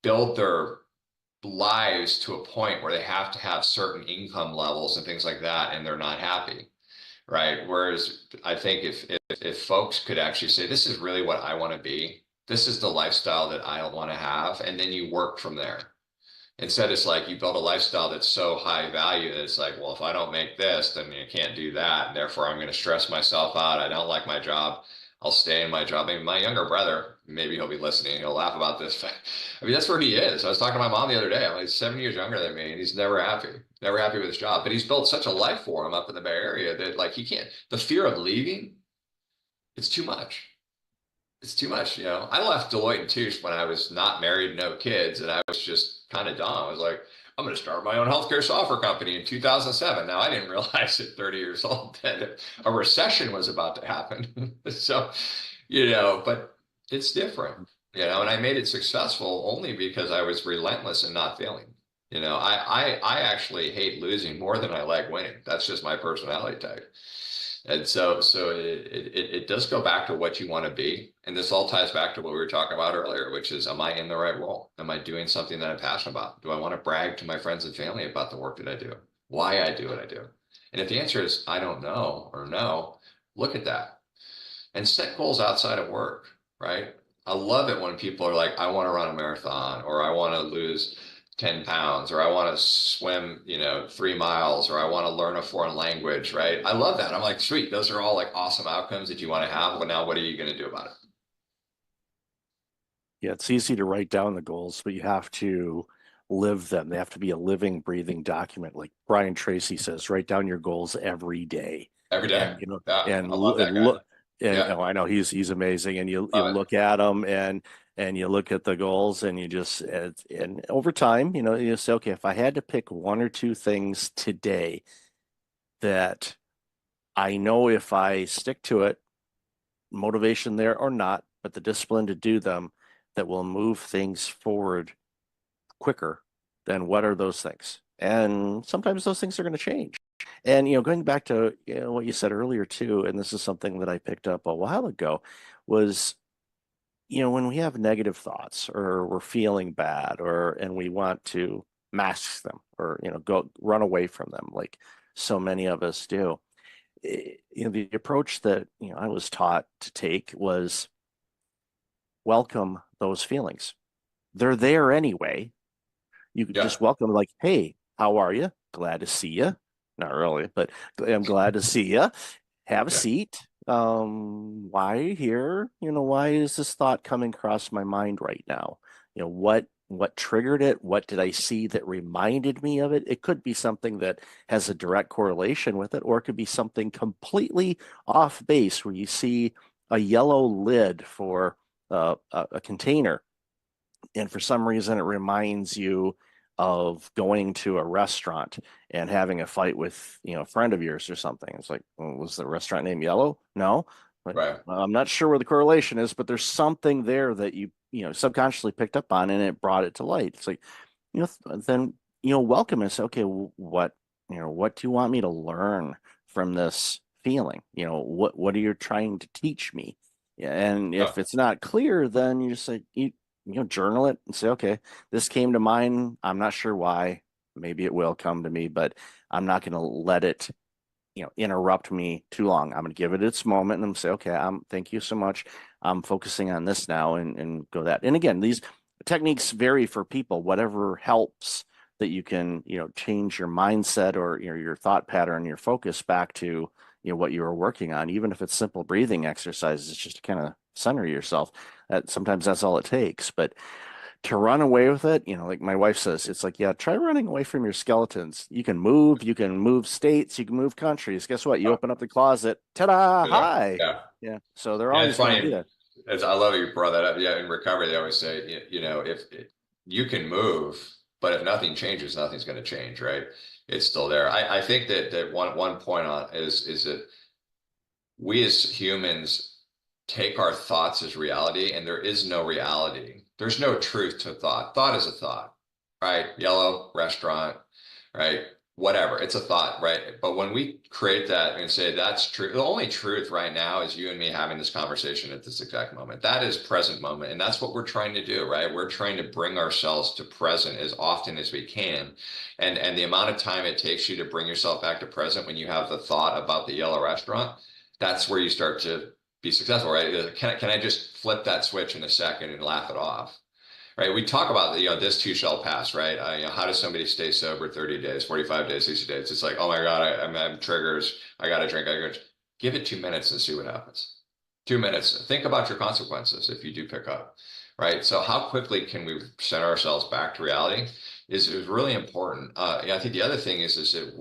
build their lives to a point where they have to have certain income levels and things like that, and they're not happy, right? Whereas I think if folks could actually say, this is really what I want to be, this is the lifestyle that I want to have, and then you work from there. Instead, it's like you build a lifestyle that's so high value that it's like, well, if I don't make this, then you can't do that. And therefore, I'm going to stress myself out. I don't like my job. I'll stay in my job. Maybe my younger brother, maybe he'll be listening. He'll laugh about this. I mean, that's where he is. I was talking to my mom the other day. I'm like 7 years younger than me, and he's never happy with his job. But he's built such a life for him up in the Bay Area that like he can't. The fear of leaving, it's too much. It's too much, you know. I left Deloitte and Touche when I was not married, no kids, and I was just kind of dumb. I was like, I'm going to start my own healthcare software company in 2007. Now, I didn't realize at 30 years old that a recession was about to happen. So, you know, but it's different, you know, and I made it successful only because I was relentless and not failing. You know, I actually hate losing more than I like winning. That's just my personality type. And so it does go back to what you want to be. And this all ties back to what we were talking about earlier, which is, am I in the right role? Am I doing something that I'm passionate about? Do I want to brag to my friends and family about the work that I do? Why I do what I do? And if the answer is, I don't know, or no, look at that and set goals outside of work, right? I love it when people are like, I want to run a marathon, or I want to lose 10 pounds, or I want to swim, you know, 3 miles, or I want to learn a foreign language, right? I love that. I'm like, sweet, those are all like awesome outcomes that you want to have. Well, now what are you going to do about it? Yeah, it's easy to write down the goals, but you have to live them. They have to be a living, breathing document. Like Brian Tracy says, write down your goals every day. Every day. And, you know, Yeah, and I love that guy. look, and Yeah. oh, I know he's amazing. And you look at them and you look at the goals and you just, and over time, you know, you say, okay, if I had to pick 1 or 2 things today that I know if I stick to it, motivation there or not, but the discipline to do them, that will move things forward quicker, then what are those things? And sometimes those things are going to change. And, you know, going back to, you know, what you said earlier too, and this is something that I picked up a while ago, was, you know, when we have negative thoughts or we're feeling bad, and we want to mask them, or, you know, go run away from them like so many of us do. You know, the approach that, you know, I was taught to take was welcome those feelings. They're there anyway. You could just welcome, like, hey, how are you? Glad to see you. Not really, but I'm glad to see you. Have a seat. Why are you here? You know, why is this thought coming across my mind right now? You know, what triggered it? What did I see that reminded me of it? It could be something that has a direct correlation with it, or it could be something completely off base where you see a yellow lid for a container, and for some reason it reminds you of going to a restaurant and having a fight with, you know, a friend of yours or something. It's like, well, was the restaurant name Yellow? No. Right. Well, I'm not sure where the correlation is, but there's something there that you know, subconsciously picked up on, and it brought it to light. It's like, you know, then, you know, welcome and say, okay, what, you know, what do you want me to learn from this feeling? You know, what are you trying to teach me? And if it's not clear, then you just say, you know, journal it and say, okay, this came to mind. I'm not sure why. Maybe it will come to me, but I'm not going to let it, you know, interrupt me too long. I'm going to give it its moment and say, okay, thank you so much. I'm focusing on this now, and go that. And again, these techniques vary for people. Whatever helps that you can, you know, change your mindset, or, you know, your thought pattern, your focus back to, you know, what you were working on. Even if it's simple breathing exercises, just to kind of center yourself. Sometimes that's all it takes. But to run away with it, you know, like my wife says, it's like, yeah, try running away from your skeletons. You can move states, you can move countries. Guess what? You open up the closet, ta-da, hi. Yeah. So they're always it's funny. going to be there. I love you brought that up. Yeah, in recovery, they always say, you know, if you can move, but if nothing changes, nothing's going to change, right? It's still there. I think that one point on is that we as humans take our thoughts as reality, and there is no reality. There's no truth to thought. Thought is a thought, right? Yellow, restaurant, right? whatever, it's a thought, right? But when we create that and say that's true, the only truth right now is you and me having this conversation at this exact moment. That is present moment. And that's what we're trying to do, right? We're trying to bring ourselves to present as often as we can. And the amount of time it takes you to bring yourself back to present when you have the thought about the yellow restaurant, that's where you start to be successful, right? Can I just flip that switch in a second and laugh it off? Right. We talk about, this too shall pass, right? How does somebody stay sober 30 days, 45 days, 60 days? It's like, oh my God, I'm having triggers. I got to drink. Give it 2 minutes and see what happens. 2 minutes. Think about your consequences if you do pick up, right? So how quickly can we send ourselves back to reality is really important. I think the other thing is that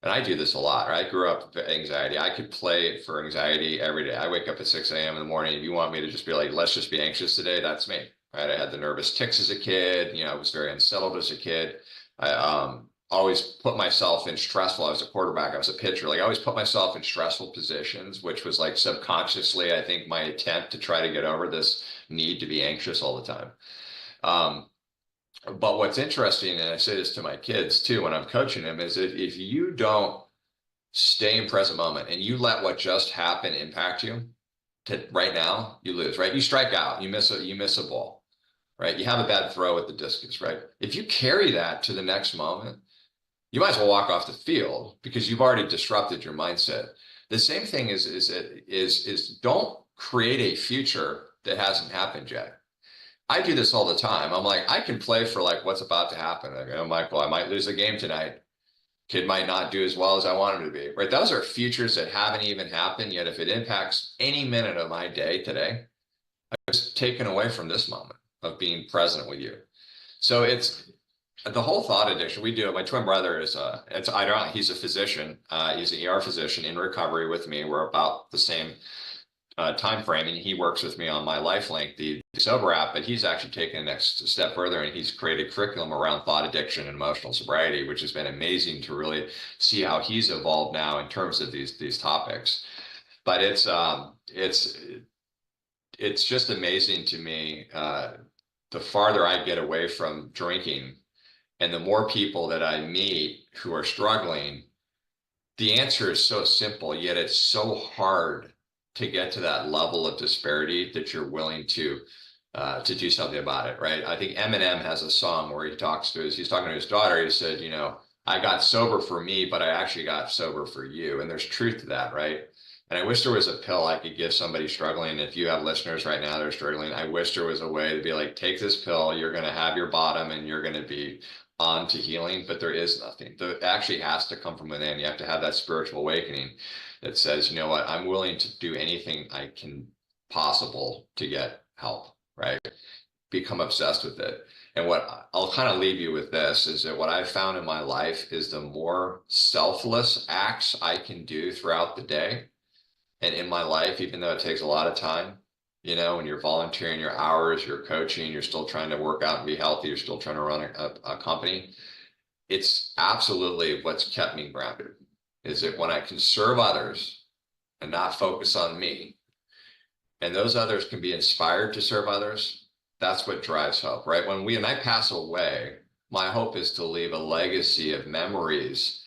and I do this a lot, right? I grew up with anxiety. I could play for anxiety every day. I wake up at 6 a.m. in the morning. If you want me to just be like, let's just be anxious today, that's me, right? I had the nervous tics as a kid. I was very unsettled as a kid. I always put myself in stressful. I was a quarterback. I was a pitcher. Like I always put myself in stressful positions, which was like subconsciously, I think, my attempt to try to get over this need to be anxious all the time. But what's interesting, and I say this to my kids too when I'm coaching them, is that if you don't stay in present moment and you let what just happened impact you to right now, you lose, right? You strike out, you miss a ball, right? You have a bad throw at the discus, right? If you carry that to the next moment, you might as well walk off the field because you've already disrupted your mindset. The same thing is don't create a future that hasn't happened yet. I do this all the time. I'm like, I can play for like what's about to happen. I'm like, well, I might lose a game tonight. Kid might not do as well as I want him to be, right? Those are futures that haven't even happened yet. If it impacts any minute of my day today, I'm just taken away from this moment of being present with you. So it's the whole thought addiction. We do it. My twin brother is he's a physician. He's an ER physician in recovery with me. We're about the same time frame, and he works with me on my LifeLink, the sober app, but he's actually taken the next step further, and he's created curriculum around thought addiction and emotional sobriety, which has been amazing to really see how he's evolved now in terms of these topics. But it's just amazing to me, the farther I get away from drinking and the more people that I meet who are struggling. The answer is so simple, yet it's so hard to get to that level of disparity that you're willing to do something about it, right? I think Eminem has a song where he's talking to his daughter. He said, I got sober for me, but I actually got sober for you. And there's truth to that, right? And I wish there was a pill I could give somebody struggling. If you have listeners right now that are struggling, I wish there was a way to be like, take this pill, you're going to have your bottom and you're going to be on to healing, but there is nothing. It actually has to come from within. You have to have that spiritual awakening that says, you know what, I'm willing to do anything I can possible to get help, right? Become obsessed with it. And what I'll kind of leave you with this is that what I've found in my life is the more selfless acts I can do throughout the day and in my life, even though it takes a lot of time, when you're volunteering your hours, you're coaching, you're still trying to work out and be healthy, you're still trying to run a company. It's absolutely what's kept me grounded. Is that when I can serve others and not focus on me, and those others can be inspired to serve others, that's what drives hope, right? When I pass away, my hope is to leave a legacy of memories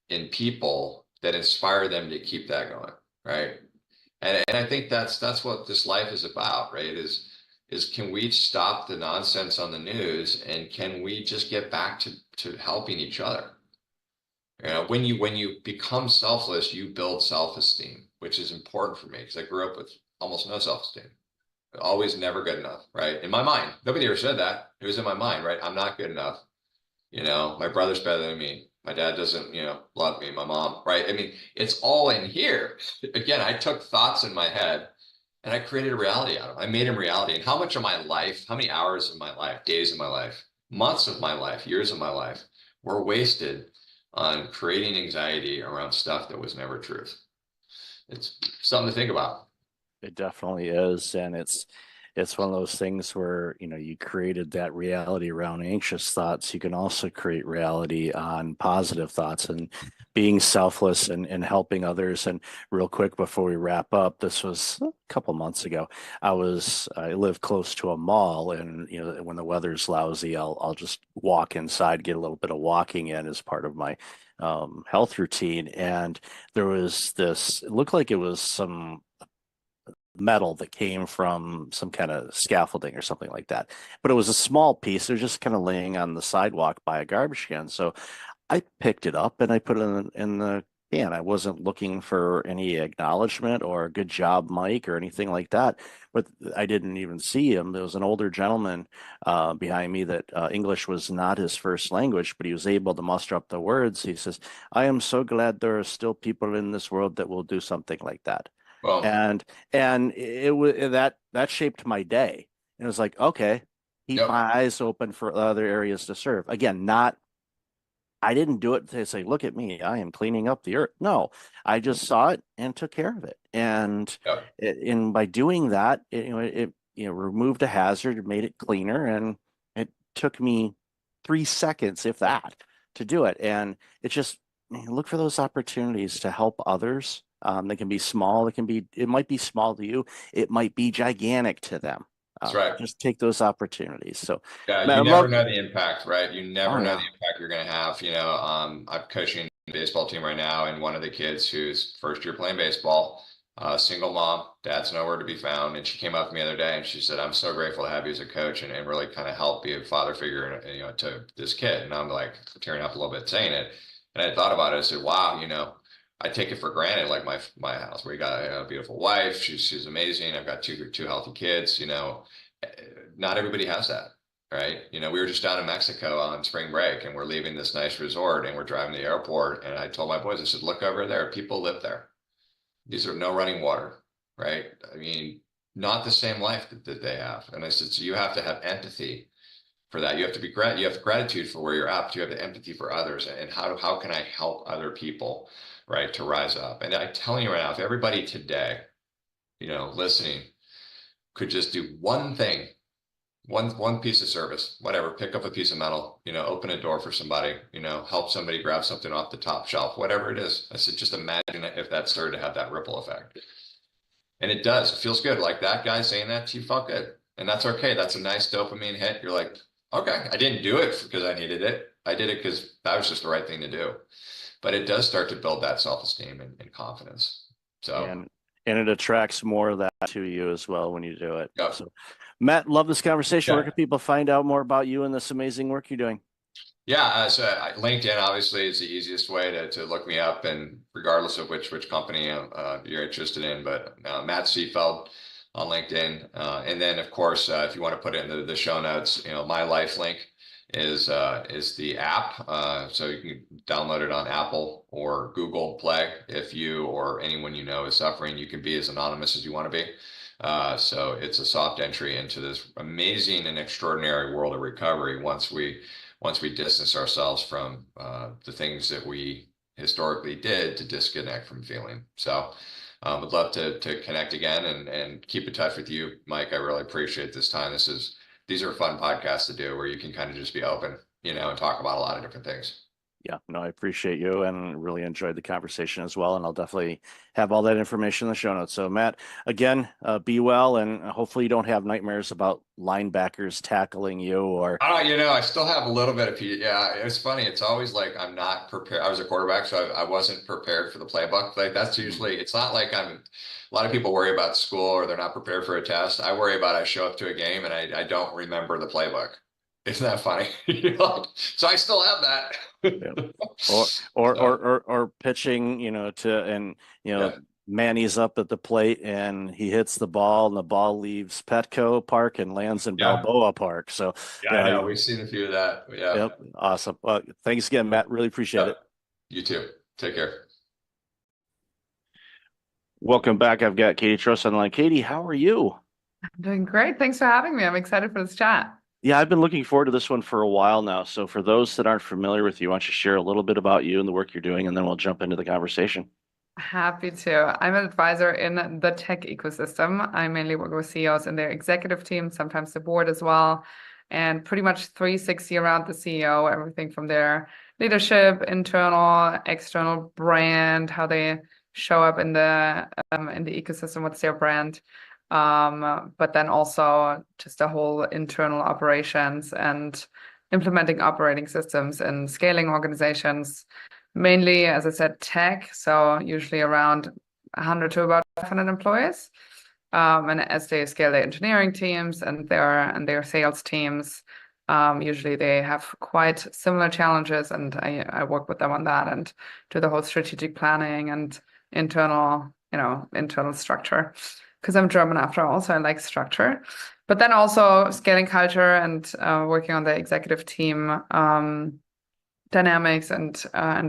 in people that inspire them to keep that going, right? And I think that's what this life is about, right? Is can we stop the nonsense on the news and can we just get back to helping each other? When you become selfless, you build self-esteem, which is important for me because I grew up with almost no self-esteem. Always never good enough, right? In my mind, nobody ever said that. It was in my mind, right? I'm not good enough. My brother's better than me. My dad doesn't, love me. My mom, right? I mean, it's all in here. Again, I took thoughts in my head and I created a reality out of them. I made them reality. And how much of my life, how many hours of my life, days of my life, months of my life, years of my life were wasted on creating anxiety around stuff that was never truth. It's something to think about. It definitely is. And it's one of those things where, you created that reality around anxious thoughts. You can also create reality on positive thoughts and being selfless and helping others. And real quick before we wrap up, this was a couple months ago. I live close to a mall, and when the weather's lousy, I'll just walk inside, get a little bit of walking in as part of my health routine. And there was it looked like it was some metal that came from some kind of scaffolding or something like that. But it was a small piece. They're just kind of laying on the sidewalk by a garbage can. So I picked it up and I put it in the can. I wasn't looking for any acknowledgement or good job, Mike, or anything like that. But I didn't even see him. There was an older gentleman behind me that English was not his first language, but he was able to muster up the words. He says, "I am so glad there are still people in this world that will do something like that." Well, And it was that shaped my day. And it was like, okay, keep Yep. my eyes open for other areas to serve. Again, I didn't do it to say, look at me, I am cleaning up the earth. No, I just saw it and took care of it. And Yep. by doing that, it removed a hazard, made it cleaner, and it took me 3 seconds, if that, to do it. And it's just look for those opportunities to help others. They can be small. It might be small to you. It might be gigantic to them. That's right. Just take those opportunities. So, Yeah, Matt, you I never love. know the impact, right? You never Oh know yeah. the impact you're going to have. I'm coaching a baseball team right now, and one of the kids who's first year playing baseball, single mom, dad's nowhere to be found. And she came up to me the other day and she said, "I'm so grateful to have you as a coach and really kind of help be a father figure, to this kid." And I'm like tearing up a little bit saying it. And I thought about it. I said, wow, I take it for granted, like my house. We got a beautiful wife. She's amazing. I've got two healthy kids. Not everybody has that, right? We were just down in Mexico on spring break, and we're leaving this nice resort, and we're driving to the airport. And I told my boys, I said, "Look over there. People live there. These are no running water, right? I mean, not the same life that they have." And I said, so you have to have empathy for that. You have to you have gratitude for where you're at, but you have the empathy for others. And how can I help other people, right, to rise up? And I'm telling you right now, if everybody today, listening, could just do one thing, one piece of service, whatever, pick up a piece of metal, open a door for somebody, help somebody grab something off the top shelf, whatever it is. I said, just imagine if that started to have that ripple effect. And it does. It feels good. Like that guy saying that to you felt good. And that's okay. That's a nice dopamine hit. You're like, okay, I didn't do it because I needed it. I did it because that was just the right thing to do. But it does start to build that self-esteem and confidence. So, and it attracts more of that to you as well when you do it. Yep. So, Matt, love this conversation. Yeah. Where can people find out more about you and this amazing work you're doing? Yeah, so LinkedIn obviously is the easiest way to look me up, and regardless of which company you're interested in. But Matt Seafeld on LinkedIn, and then of course if you want to put it in the show notes, my life link is the app, so you can download it on Apple or Google Play. If you or anyone is suffering, you can be as anonymous as you want to be. So it's a soft entry into this amazing and extraordinary world of recovery once we distance ourselves from the things that we historically did to disconnect from feeling. So would love to connect again and keep in touch with you, Mike. I really appreciate this time. These are fun podcasts to do where you can kind of just be open, and talk about a lot of different things. Yeah, no, I appreciate you and really enjoyed the conversation as well. And I'll definitely have all that information in the show notes. So Matt, again, be well, and hopefully you don't have nightmares about linebackers tackling you or. Oh, I still have a little bit of, yeah, it's funny. It's always like, I'm not prepared. I was a quarterback, so I wasn't prepared for the playbook. Like that's usually, it's not like a lot of people worry about school or they're not prepared for a test. I worry about, I show up to a game and I don't remember the playbook. Isn't that funny? So I still have that. Yeah. Or pitching, Manny's up at the plate and he hits the ball and the ball leaves Petco Park and lands in Balboa Park. So I know we've seen a few of that. Yeah. Yep. Awesome. Well, thanks again, Matt. Really appreciate it. You too. Take care. Welcome back. I've got Katie Trost on the line. Katie, how are you? I'm doing great. Thanks for having me. I'm excited for this chat. Yeah, I've been looking forward to this one for a while now. So for those that aren't familiar with you, why don't you share a little bit about you and the work you're doing, and then we'll jump into the conversation. Happy to. I'm an advisor in the tech ecosystem. I mainly work with CEOs and their executive team, sometimes the board as well, and pretty much 360 around the CEO, everything from their leadership, internal, external brand, how they show up in the ecosystem, what's their brand, but then also just the whole internal operations and implementing operating systems and scaling organizations. Mainly, as I said, tech, so usually around 100 to about 500 employees. And as they scale their engineering teams and their sales teams, usually they have quite similar challenges, and I work with them on that and do the whole strategic planning and internal structure. Because I'm German after all, so I like structure. But then also scaling culture and working on the executive team dynamics and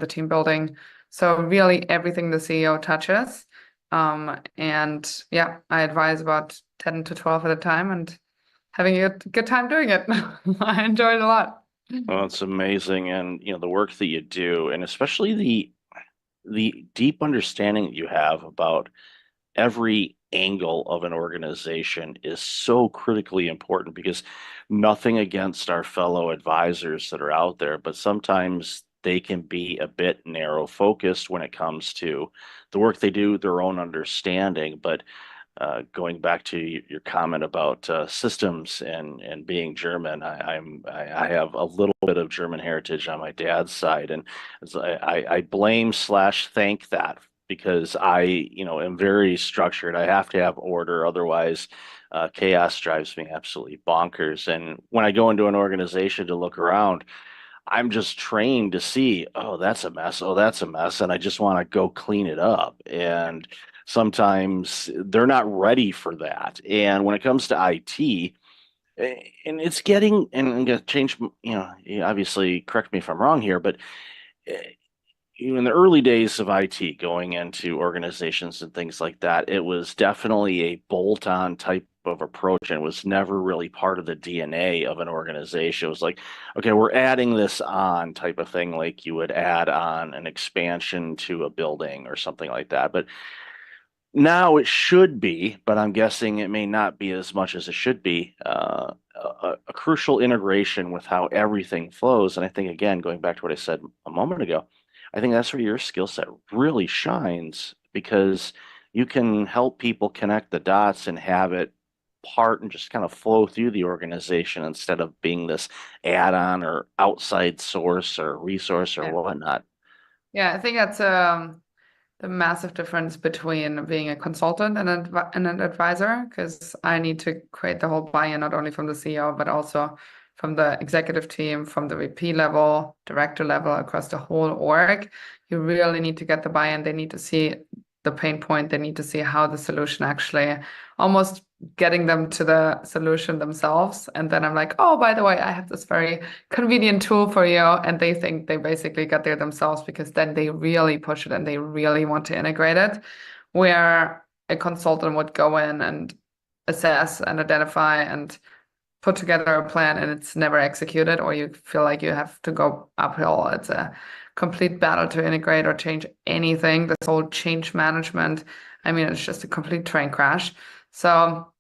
the team building. So really everything the CEO touches. And yeah, I advise about 10 to 12 at a time and having a good time doing it. I enjoy it a lot. Well, it's amazing. And, the work that you do, and especially the deep understanding that you have about every angle of an organization is so critically important, because nothing against our fellow advisors that are out there, but sometimes they can be a bit narrow focused when it comes to the work they do, their own understanding. But going back to your comment about systems and being German, I have a little bit of German heritage on my dad's side, and I blame slash thank that, because I am very structured. I have to have order, otherwise chaos drives me absolutely bonkers. And when I go into an organization to look around, I'm just trained to see, oh, that's a mess. Oh, that's a mess. And I just want to go clean it up. And sometimes they're not ready for that. And when it comes to IT, and it's getting, and I'm going to change, you obviously correct me if I'm wrong here, but eh, in the early days of IT, going into organizations and things like that, it was definitely a bolt-on type of approach, and it was never really part of the DNA of an organization. It was like, okay, we're adding this on type of thing, like you would add on an expansion to a building or something like that. But now it should be, but I'm guessing it may not be as much as it should be, a crucial integration with how everything flows. And I think, again, going back to what I said a moment ago, I think that's where your skill set really shines, because you can help people connect the dots and have it part and just kind of flow through the organization, instead of being this add-on or outside source or resource or Yeah. whatnot. Yeah, I think that's the massive difference between being a consultant and an advisor, because I need to create the whole buy-in, not only from the CEO, but also from the executive team, from the VP level, director level, across the whole org. You really need to get the buy-in. They need to see the pain point. They need to see how the solution actually, almost getting them to the solution themselves. And then I'm like, oh, by the way, I have this very convenient tool for you. And they think they basically got there themselves, because then they really push it and they really want to integrate it. Where a consultant would go in and assess and identify and put together a plan, and it's never executed, or you feel like you have to go uphill. It's a complete battle to integrate or change anything. This whole change management, I mean, it's just a complete train crash. So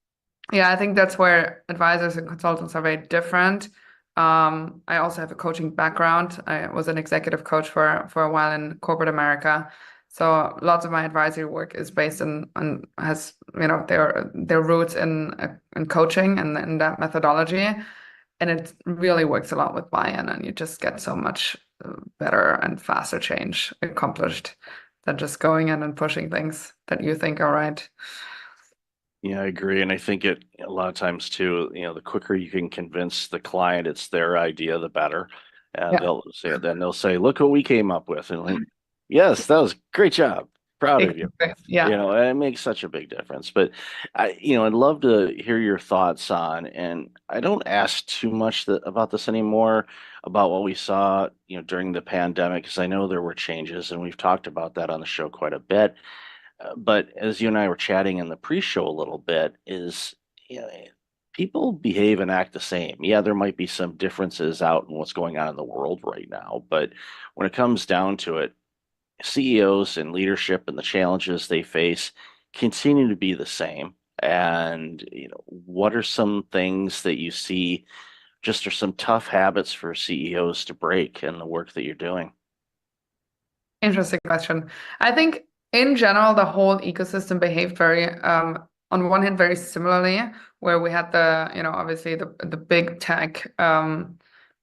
yeah, I think that's where advisors and consultants are very different. I also have a coaching background. I was an executive coach for a while in corporate America. So lots of my advisory work is based on has their roots in coaching and in that methodology, and it really works a lot with buy-in, and you just get so much better and faster change accomplished than just going in and pushing things that you think are right. Yeah, I agree. And I think a lot of times too, the quicker you can convince the client it's their idea, the better. And Yeah. they'll say, look what we came up with. And like, yes, that was great job. Proud of you. Yeah. And it makes such a big difference. But I'd love to hear your thoughts on, and I don't ask too much about this anymore, about what we saw, during the pandemic, because I know there were changes, and we've talked about that on the show quite a bit. But as you and I were chatting in the pre-show a little bit, is people behave and act the same. Yeah, there might be some differences out in what's going on in the world right now, but when it comes down to it, CEOs and leadership and the challenges they face continue to be the same. And what are some things that you see just are some tough habits for CEOs to break in the work that you're doing? Interesting question. I think in general, the whole ecosystem behaved very, on one hand, very similarly, where we had the, obviously the big tech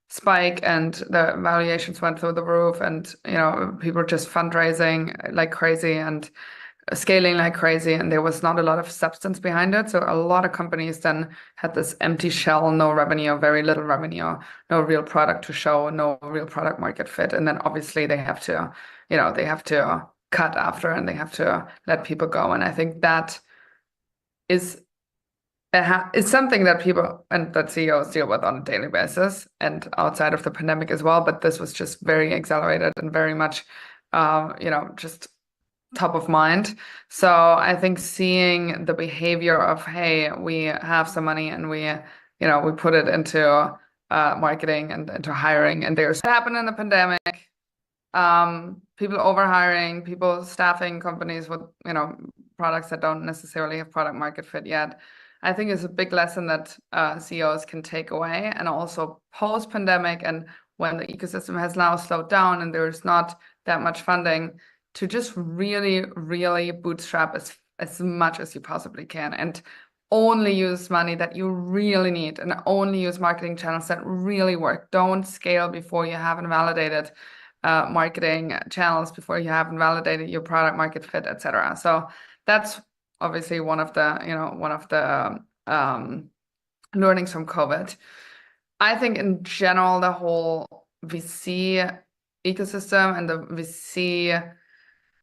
spike and the valuations went through the roof, and people just fundraising like crazy and scaling like crazy, and there was not a lot of substance behind it. So a lot of companies then had this empty shell, no revenue, very little revenue, no real product to show, no real product market fit. And then obviously they have to, they have to cut after, and they have to let people go. And I think that is it's something that people and that CEOs deal with on a daily basis and outside of the pandemic as well. But this was just very accelerated and very much, just top of mind. So I think seeing the behavior of, hey, we have some money and we put it into marketing and into hiring, and there's what happened in the pandemic. People overhiring, people staffing companies with products that don't necessarily have product market fit yet. I think is a big lesson that CEOs can take away. And also post-pandemic, and when the ecosystem has now slowed down and there's not that much funding, to just really, really bootstrap as much as you possibly can, and only use money that you really need, and only use marketing channels that really work. Don't scale before you haven't validated marketing channels, before you haven't validated your product market fit, etc. So that's obviously one of the learnings from COVID. I think in general, the whole VC ecosystem and the VC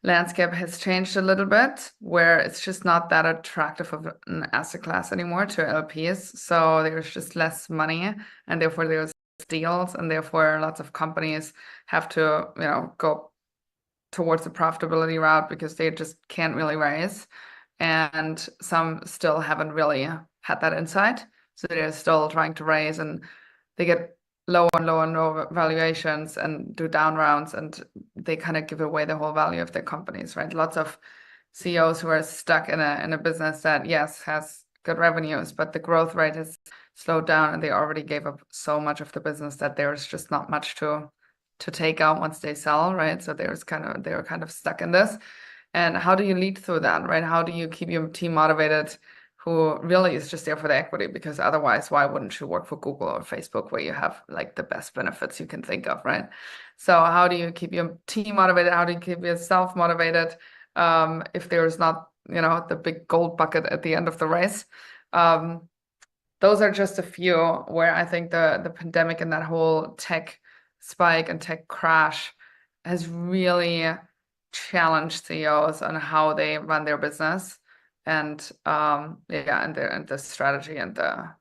landscape has changed a little bit, where it's just not that attractive of an asset class anymore to LPs. So there's just less money, and therefore there's deals, and therefore lots of companies have to, go towards the profitability route because they just can't really raise. And some still haven't really had that insight. So they're still trying to raise, and they get lower and lower and lower valuations and do down rounds, and they kind of give away the whole value of their companies, right? Lots of CEOs who are stuck in a business that, yes, has good revenues, but the growth rate has slowed down, and they already gave up so much of the business that there's just not much to take out once they sell, right? So they're kind of stuck in this. And how do you lead through that, right? How do you keep your team motivated, who really is just there for the equity? Because otherwise, why wouldn't you work for Google or Facebook, where you have like the best benefits you can think of, right? So how do you keep your team motivated? How do you keep yourself motivated if there's not, the big gold bucket at the end of the race? Those are just a few where I think the pandemic and that whole tech spike and tech crash has really challenged CEOs on how they run their business, and and the strategy and the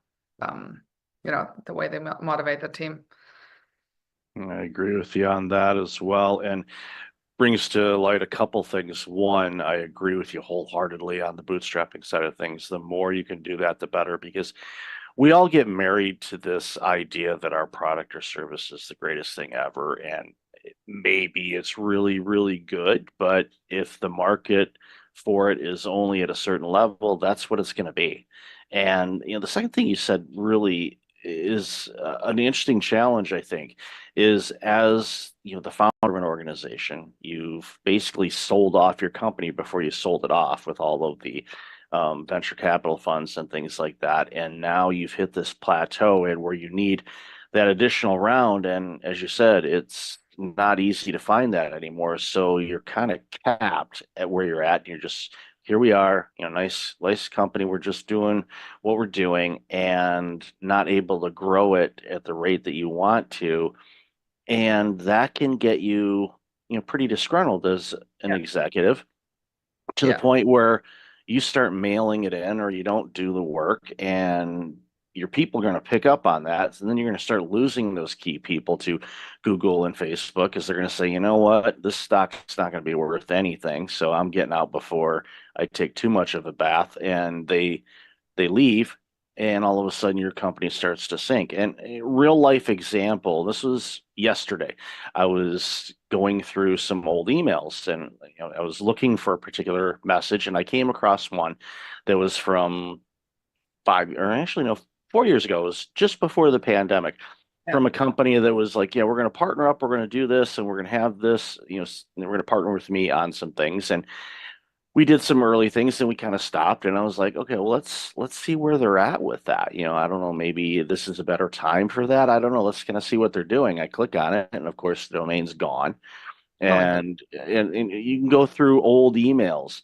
way they motivate the team. I agree with you on that as well, and brings to light a couple things. One, I agree with you wholeheartedly on the bootstrapping side of things. The more you can do that, the better, because we all get married to this idea that our product or service is the greatest thing ever, and maybe it's really, really good, but if the market for it is only at a certain level, that's what it's going to be. And the second thing you said really is an interesting challenge, I think, is as the founder of an organization, you've basically sold off your company before you sold it off with all of the venture capital funds and things like that. And now you've hit this plateau and where you need that additional round. And as you said, it's not easy to find that anymore. So you're kind of capped at where you're at. And you're just, here we are, nice company. We're just doing what we're doing and not able to grow it at the rate that you want to. And that can get you, pretty disgruntled as an executive, to the point where you start mailing it in or you don't do the work, and your people are going to pick up on that. And then you're going to start losing those key people to Google and Facebook, because they're going to say, you know what, this stock's not going to be worth anything. So I'm getting out before I take too much of a bath. And they leave, and all of a sudden your company starts to sink. And a real life example, this was yesterday. I was going through some old emails, and I was looking for a particular message, and I came across one that was from 4 years ago. It was just before the pandemic, from a company that was like, yeah, we're going to partner up, we're going to do this, and we're going to have this, we're going to partner with me on some things. And we did some early things and we kind of stopped, and I was like, okay, well, let's see where they're at with that. I don't know, maybe this is a better time for that. I don't know. Let's kind of see what they're doing. I click on it, and of course the domain's gone. And you can go through old emails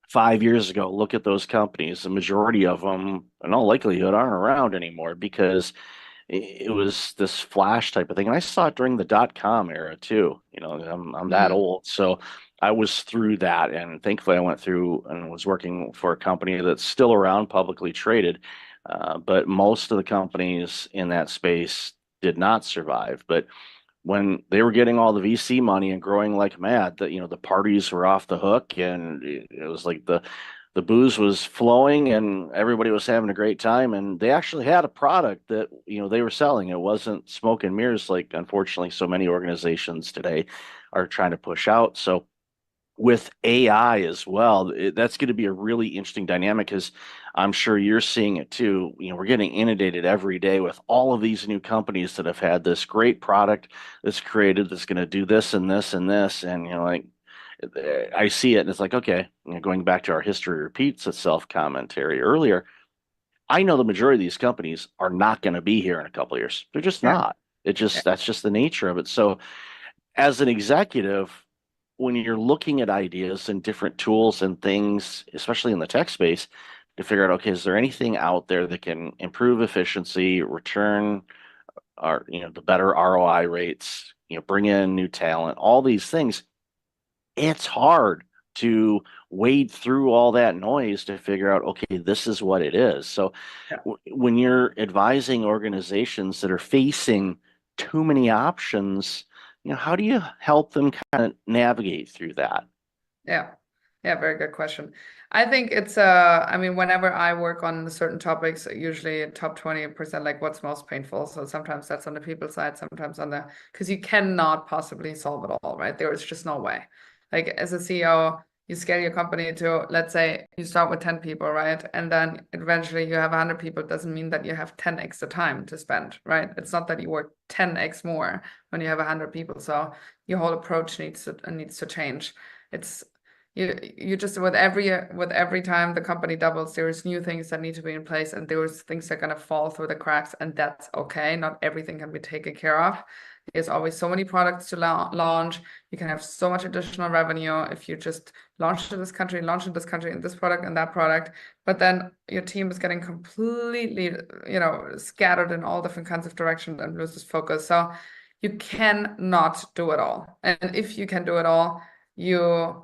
5 years ago, look at those companies. The majority of them, in all likelihood, aren't around anymore because it was this flash type of thing. And I saw it during the .com era too. I'm that old, so I was through that, and thankfully I went through and was working for a company that's still around, publicly traded. But most of the companies in that space did not survive. But when they were getting all the VC money and growing like mad, the parties were off the hook, and it was like the booze was flowing and everybody was having a great time, and they actually had a product that they were selling. It wasn't smoke and mirrors like unfortunately so many organizations today are trying to push out. So with AI as well, that's going to be a really interesting dynamic, because I'm sure you're seeing it too. We're getting inundated every day with all of these new companies that have had this great product that's created that's going to do this and this and this. And, like, I see it and it's like, okay, going back to our history repeats itself commentary earlier, I know the majority of these companies are not going to be here in a couple of years. They're just not. That's just the nature of it. So as an executive, when you're looking at ideas and different tools and things, especially in the tech space, to figure out, okay, is there anything out there that can improve efficiency, return our, the better ROI rates, bring in new talent, all these things, it's hard to wade through all that noise to figure out, okay, this is what it is. So when you're advising organizations that are facing too many options, how do you help them kind of navigate through that? Yeah, very good question. I think it's whenever I work on certain topics, usually top 20%, like what's most painful. So sometimes that's on the people side, sometimes because you cannot possibly solve it all, right? There is just no way. Like as a CEO, you scale your company to, let's say you start with 10 people, right? And then eventually you have 100 people. It doesn't mean that you have 10x the time to spend, right? It's not that you work 10x more when you have 100 people. So your whole approach needs to change. It's you just with every time the company doubles, there's new things that need to be in place, and there's things that are gonna fall through the cracks, and that's okay. Not everything can be taken care of. There's always so many products to launch. You can have so much additional revenue if you just launch in this country, and this product and that product. But then your team is getting completely, scattered in all different kinds of directions and loses focus. So you cannot do it all. And if you can do it all, you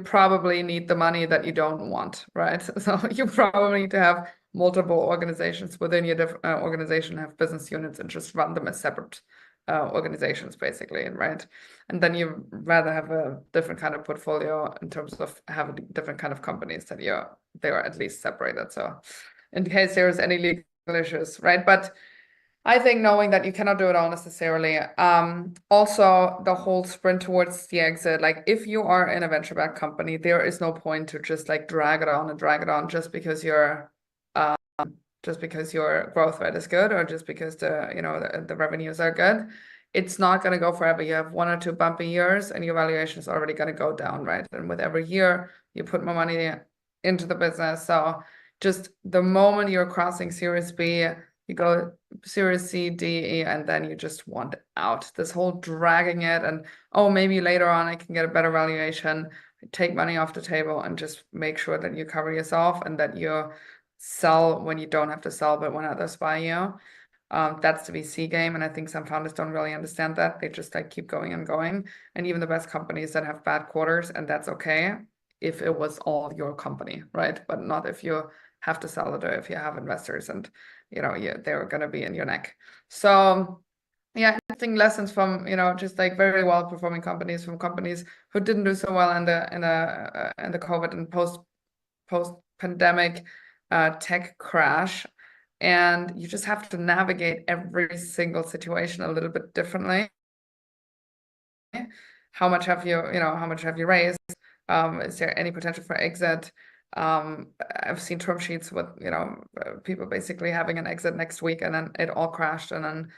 probably need the money that you don't want, right? So you probably need to have multiple organizations within your organization, have business units, and just run them as separate organizations, basically, right? And then you rather have a different kind of portfolio in terms of having different kind of companies that they are at least separated. So in case there's any legal issues, right? But I think knowing that you cannot do it all necessarily. Also, the whole sprint towards the exit, like if you are in a venture-backed company, there is no point to just like drag it on just because your growth rate is good, or just because the revenues are good. It's not going to go forever. You have 1 or 2 bumpy years and your valuation is already going to go down, right? And with every year, you put more money into the business. So just the moment you're crossing Series B, you go Series C, D, E, and then you just want out. This whole dragging it and, oh, maybe later on I can get a better valuation, take money off the table, and just make sure that you cover yourself and that you sell when you don't have to sell, but when others buy you. That's the VC game. And I think some founders don't really understand that. They just like keep going and going. And even the best companies that have bad quarters, and that's okay if it was all your company, right? But not if you have to sell it or if you have investors and they're going to be in your neck. So yeah, interesting lessons from just like very well performing companies, from companies who didn't do so well in the COVID and post pandemic, tech crash, and you just have to navigate every single situation a little bit differently. How much have you raised? Is there any potential for exit? I've seen term sheets with, people basically having an exit next week, and then it all crashed, and then,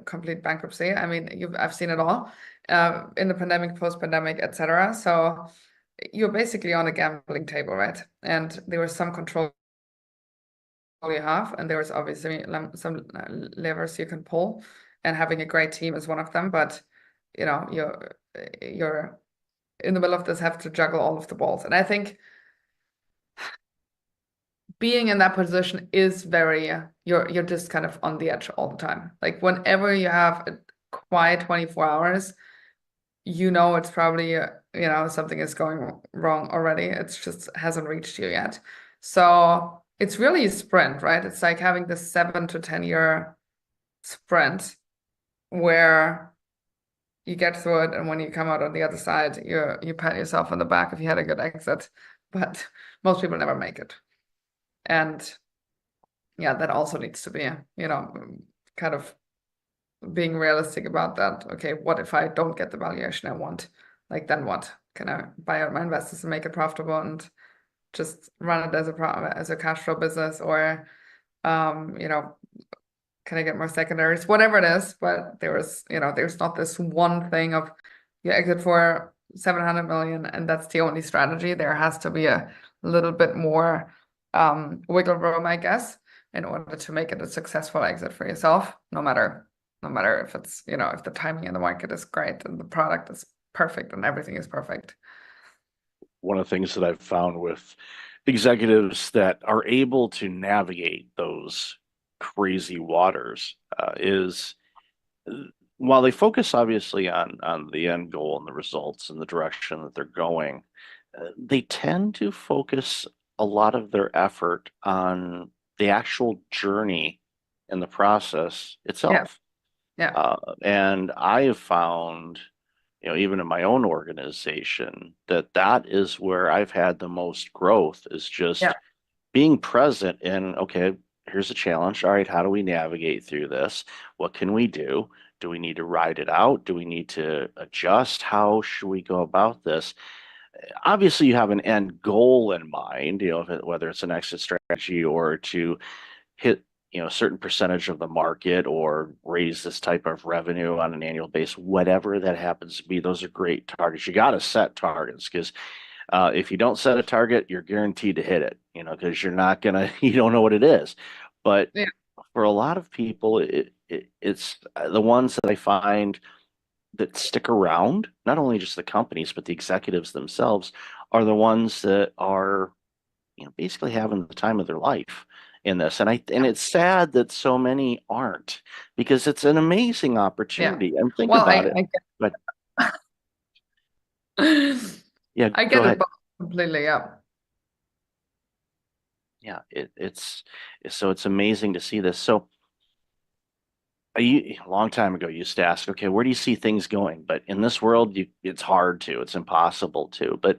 complete bankruptcy. I mean, I've seen it all, in the pandemic, post-pandemic, etc. So you're basically on a gambling table, right? And there was some control you have, and there was obviously some levers you can pull, and having a great team is one of them. But you're in the middle of this, have to juggle all of the balls, and I think being in that position is very, you're just kind of on the edge all the time. Like whenever you have a quiet 24 hours, it's probably, something is going wrong already. It's just hasn't reached you yet. So it's really a sprint, right? It's like having this 7 to 10 year sprint where you get through it, and when you come out on the other side, you pat yourself on the back if you had a good exit, but most people never make it. And yeah, that also needs to be, kind of being realistic about that. Okay, what if I don't get the valuation I want? Like, then what? Can I buy out my investors and make it profitable and just run it as a cash flow business, or can I get more secondaries? Whatever it is, but there's not this one thing of you exit for 700 million and that's the only strategy. There has to be a little bit more wiggle room, I guess, in order to make it a successful exit for yourself, no matter if it's, if the timing in the market is great and the product is perfect and everything is perfect. One of the things that I've found with executives that are able to navigate those crazy waters is, while they focus obviously on the end goal and the results and the direction that they're going, they tend to focus a lot of their effort on the actual journey and the process itself. Yeah. And I have found, even in my own organization, that is where I've had the most growth, is just being present in, okay, here's a challenge. All right, how do we navigate through this? What can we do? Do we need to ride it out? Do we need to adjust? How should we go about this? Obviously, you have an end goal in mind, whether it's an exit strategy or to hit, a certain percentage of the market or raise this type of revenue on an annual basis, whatever that happens to be. Those are great targets. You got to set targets, because if you don't set a target, you're guaranteed to hit it, because you don't know what it is. But for a lot of people, it's the ones that I find that stick around, not only just the companies, but the executives themselves, are the ones that are, basically having the time of their life in this. And it's sad that so many aren't, because it's an amazing opportunity. And think about it. But yeah, I get it completely. Yeah, it's amazing to see this. So a long time ago, you used to ask, okay, where do you see things going? But in this world, it's hard to, it's impossible to. But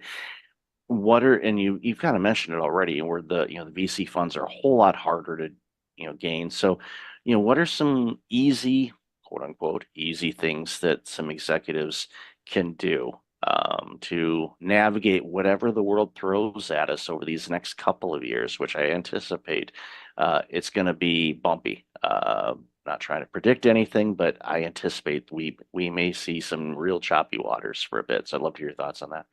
you've kind of mentioned it already, where the VC funds are a whole lot harder to gain. So what are some easy, quote unquote, easy things that some executives can do to navigate whatever the world throws at us over these next couple of years, which I anticipate it's going to be bumpy. Not trying to predict anything, but I anticipate we may see some real choppy waters for a bit. So I'd love to hear your thoughts on that.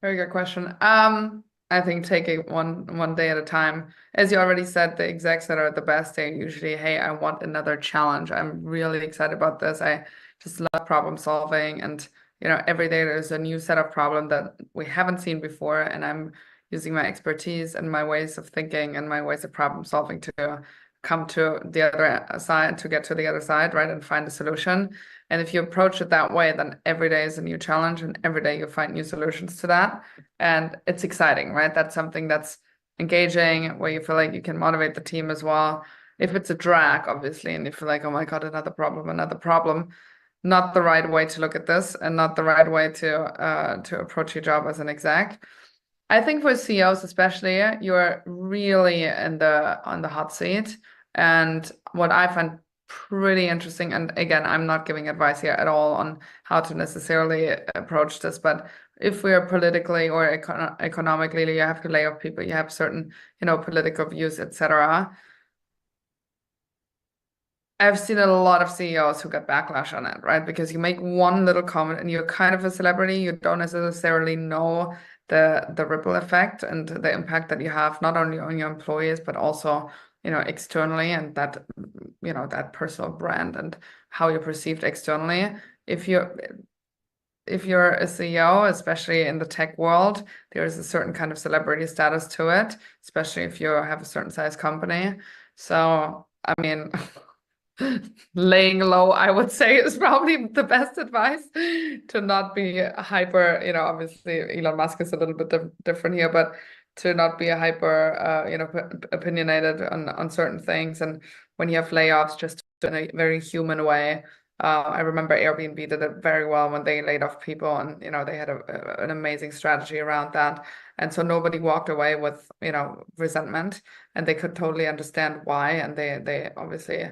Very good question. I think take it one day at a time. As you already said, the execs that are the best, they're usually, hey, I want another challenge. I'm really excited about this. I just love problem solving, and every day there's a new set of problem that we haven't seen before, and I'm using my expertise and my ways of thinking and my ways of problem solving to come to the other side, to get to the other side, right, and find a solution. And if you approach it that way, then every day is a new challenge, and every day you find new solutions to that. And it's exciting, right? That's something that's engaging, where you feel like you can motivate the team as well. If it's a drag, obviously, and you feel like, oh my God, another problem, not the right way to look at this, and not the right way to approach your job as an exec. I think for CEOs especially, you're really on the hot seat. And what I find pretty interesting, and again, I'm not giving advice here at all on how to necessarily approach this, but if we are politically or economically, you have to lay off people, you have certain, political views, etc. I've seen a lot of CEOs who get backlash on it, right? Because you make one little comment and you're kind of a celebrity. You don't necessarily know the ripple effect and the impact that you have, not only on your employees, but also, externally, and that, that personal brand and how you're perceived externally. If you're a CEO, especially in the tech world, there is a certain kind of celebrity status to it, especially if you have a certain size company. So, I mean, laying low, I would say, is probably the best advice, to not be hyper, obviously Elon Musk is a little bit different here, but to not be a hyper, opinionated on certain things. And when you have layoffs, just in a very human way. I remember Airbnb did it very well when they laid off people, and they had an amazing strategy around that. And so nobody walked away with resentment, and they could totally understand why, and they obviously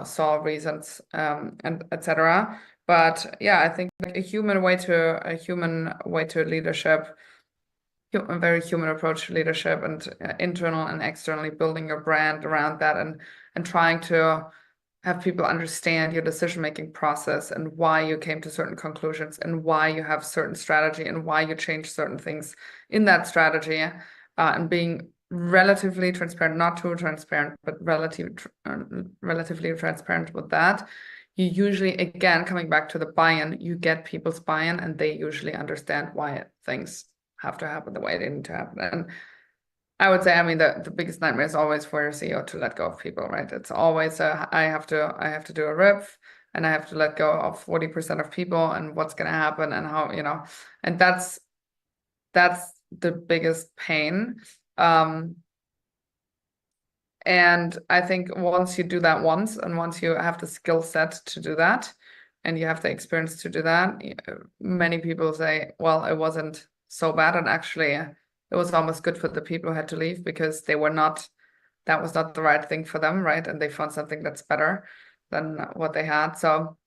saw reasons, and etc. But yeah, I think like a human way to leadership, a very human approach to leadership, and internal and externally building your brand around that, and trying to have people understand your decision-making process and why you came to certain conclusions and why you have certain strategy and why you change certain things in that strategy, and being relatively transparent, not too transparent, but relatively transparent with that. You usually, again, coming back to the buy-in, you get people's buy-in, and they usually understand why things have to happen the way they need to happen. And I would say, I mean, the biggest nightmare is always for a CEO to let go of people, right? It's always I have to do a RIF, and I have to let go of 40% of people, and what's going to happen, and how, and that's the biggest pain. And I think once you do that once, and once you have the skill set to do that, and you have the experience to do that, many people say, well, it wasn't so bad, and actually it was almost good for the people who had to leave, because that was not the right thing for them, right? And they found something that's better than what they had. So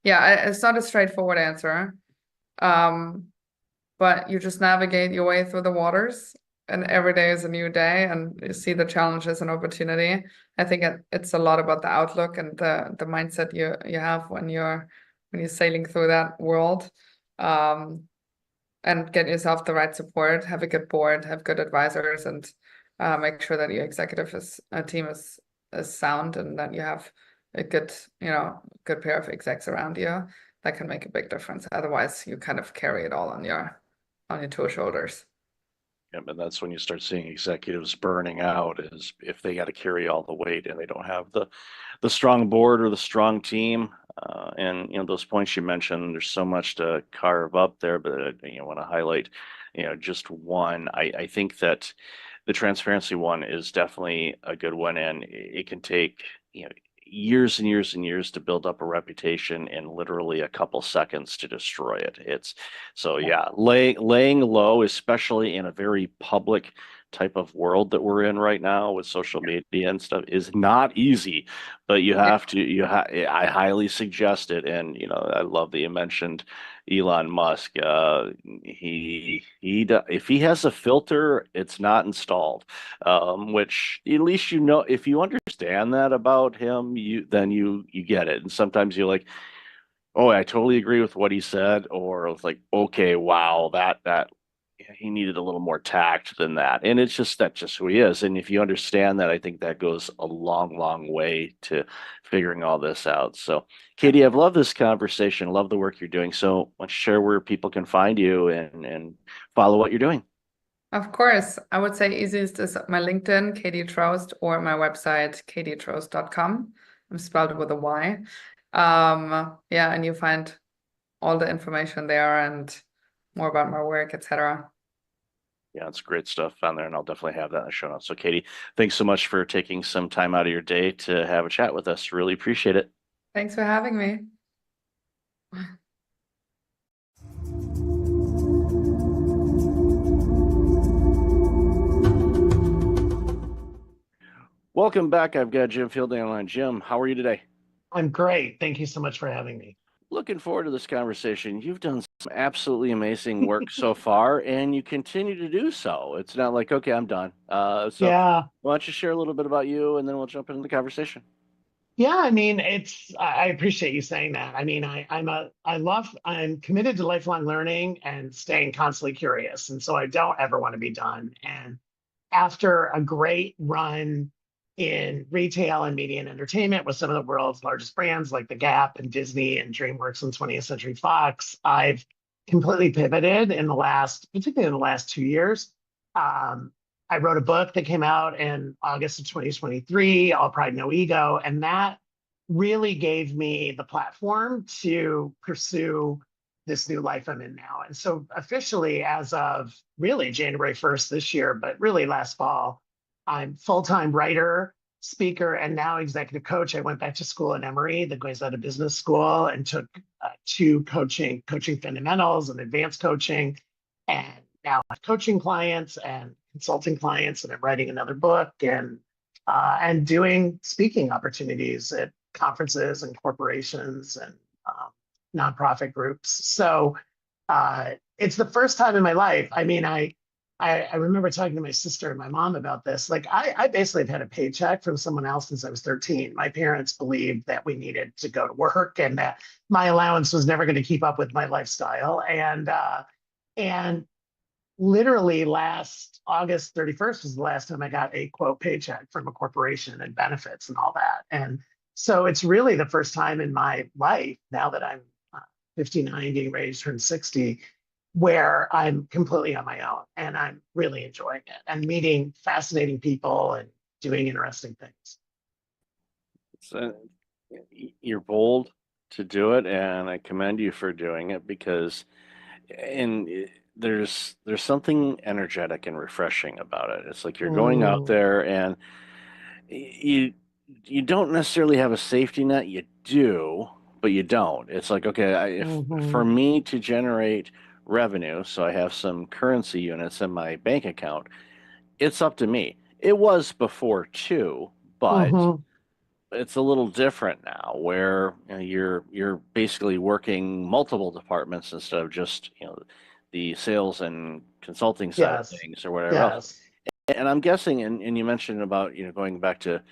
yeah, it's not a straightforward answer. But you just navigate your way through the waters, and every day is a new day, and you see the challenges and opportunity. I think it's a lot about the outlook and the mindset you have when you're sailing through that world. And get yourself the right support, have a good board, have good advisors, and make sure that your executive team is sound, and that you have a good pair of execs around you. That can make a big difference. Otherwise, you kind of carry it all on your two shoulders. Yeah, and that's when you start seeing executives burning out, is if they got to carry all the weight and they don't have the strong board or the strong team. And those points you mentioned, there's so much to carve up there, but I want to highlight just one. I think that the transparency one is definitely a good one, and it can take years and years and years to build up a reputation, and literally a couple seconds to destroy it. Laying low, especially in a very public type of world that we're in right now with social media and stuff, is not easy, but I highly suggest it. And I love that you mentioned Elon Musk. If he has a filter, it's not installed, which at least if you understand that about him, then you get it. And sometimes you're like, oh, I totally agree with what he said, or it's like, okay, wow, that he needed a little more tact than that. And that's just who he is. And if you understand that, I think that goes a long, long way to figuring all this out. So, Katie, I've loved this conversation. Love the work you're doing. So, why don't you share where people can find you and follow what you're doing? Of course, I would say easiest is my LinkedIn, Katie Trost, or my website, katietrost.com. I'm spelled with a Y. Yeah, and you find all the information there and more about my work, etc. Yeah, it's great stuff on there, and I'll definitely have that in the show notes. So, Katie, thanks so much for taking some time out of your day to have a chat with us. Really appreciate it. Thanks for having me. Welcome back. I've got Jim Fielding online. Jim, how are you today? I'm great. Thank you so much for having me. Looking forward to this conversation. You've done some absolutely amazing work so far, and you continue to do so. It's not like, okay, I'm done. So Yeah. why don't you share a little bit about you, and then we'll jump into the conversation. Yeah, I mean, I appreciate you saying that. I mean, I'm committed to lifelong learning and staying constantly curious. And so I don't ever want to be done. And after a great run in retail and media and entertainment with some of the world's largest brands like The Gap and Disney and DreamWorks and 20th Century Fox, I've completely pivoted particularly in the last 2 years. I wrote a book that came out in August of 2023, All Pride, No Ego, and that really gave me the platform to pursue this new life I'm in now. And so officially, as of really January 1st this year, but really last fall, I'm full-time writer, speaker, and now executive coach. I went back to school at Emory, the Goethe Business School, and took 2 coaching fundamentals and advanced coaching, and now I'm coaching clients and consulting clients, and I'm writing another book and doing speaking opportunities at conferences and corporations and nonprofit groups. So it's the first time in my life. I mean, I remember talking to my sister and my mom about this. Like, I basically have had a paycheck from someone else since I was 13. My parents believed that we needed to go to work and that my allowance was never going to keep up with my lifestyle. And literally last August 31st was the last time I got a quote paycheck from a corporation and benefits and all that. And so it's really the first time in my life, now that I'm 59, getting ready to turn 60, where I'm completely on my own and I'm really enjoying it and meeting fascinating people and doing interesting things. So you're bold to do it, and I commend you for doing it because there's something energetic and refreshing about it. It's like you're going out there and you don't necessarily have a safety net. You do, but you don't. It's like, okay, for me to generate revenue, so I have some currency units in my bank account, it's up to me. It was before too, but it's a little different now, where you're basically working multiple departments instead of just the sales and consulting side of things or whatever else. And I'm guessing, and you mentioned about going back to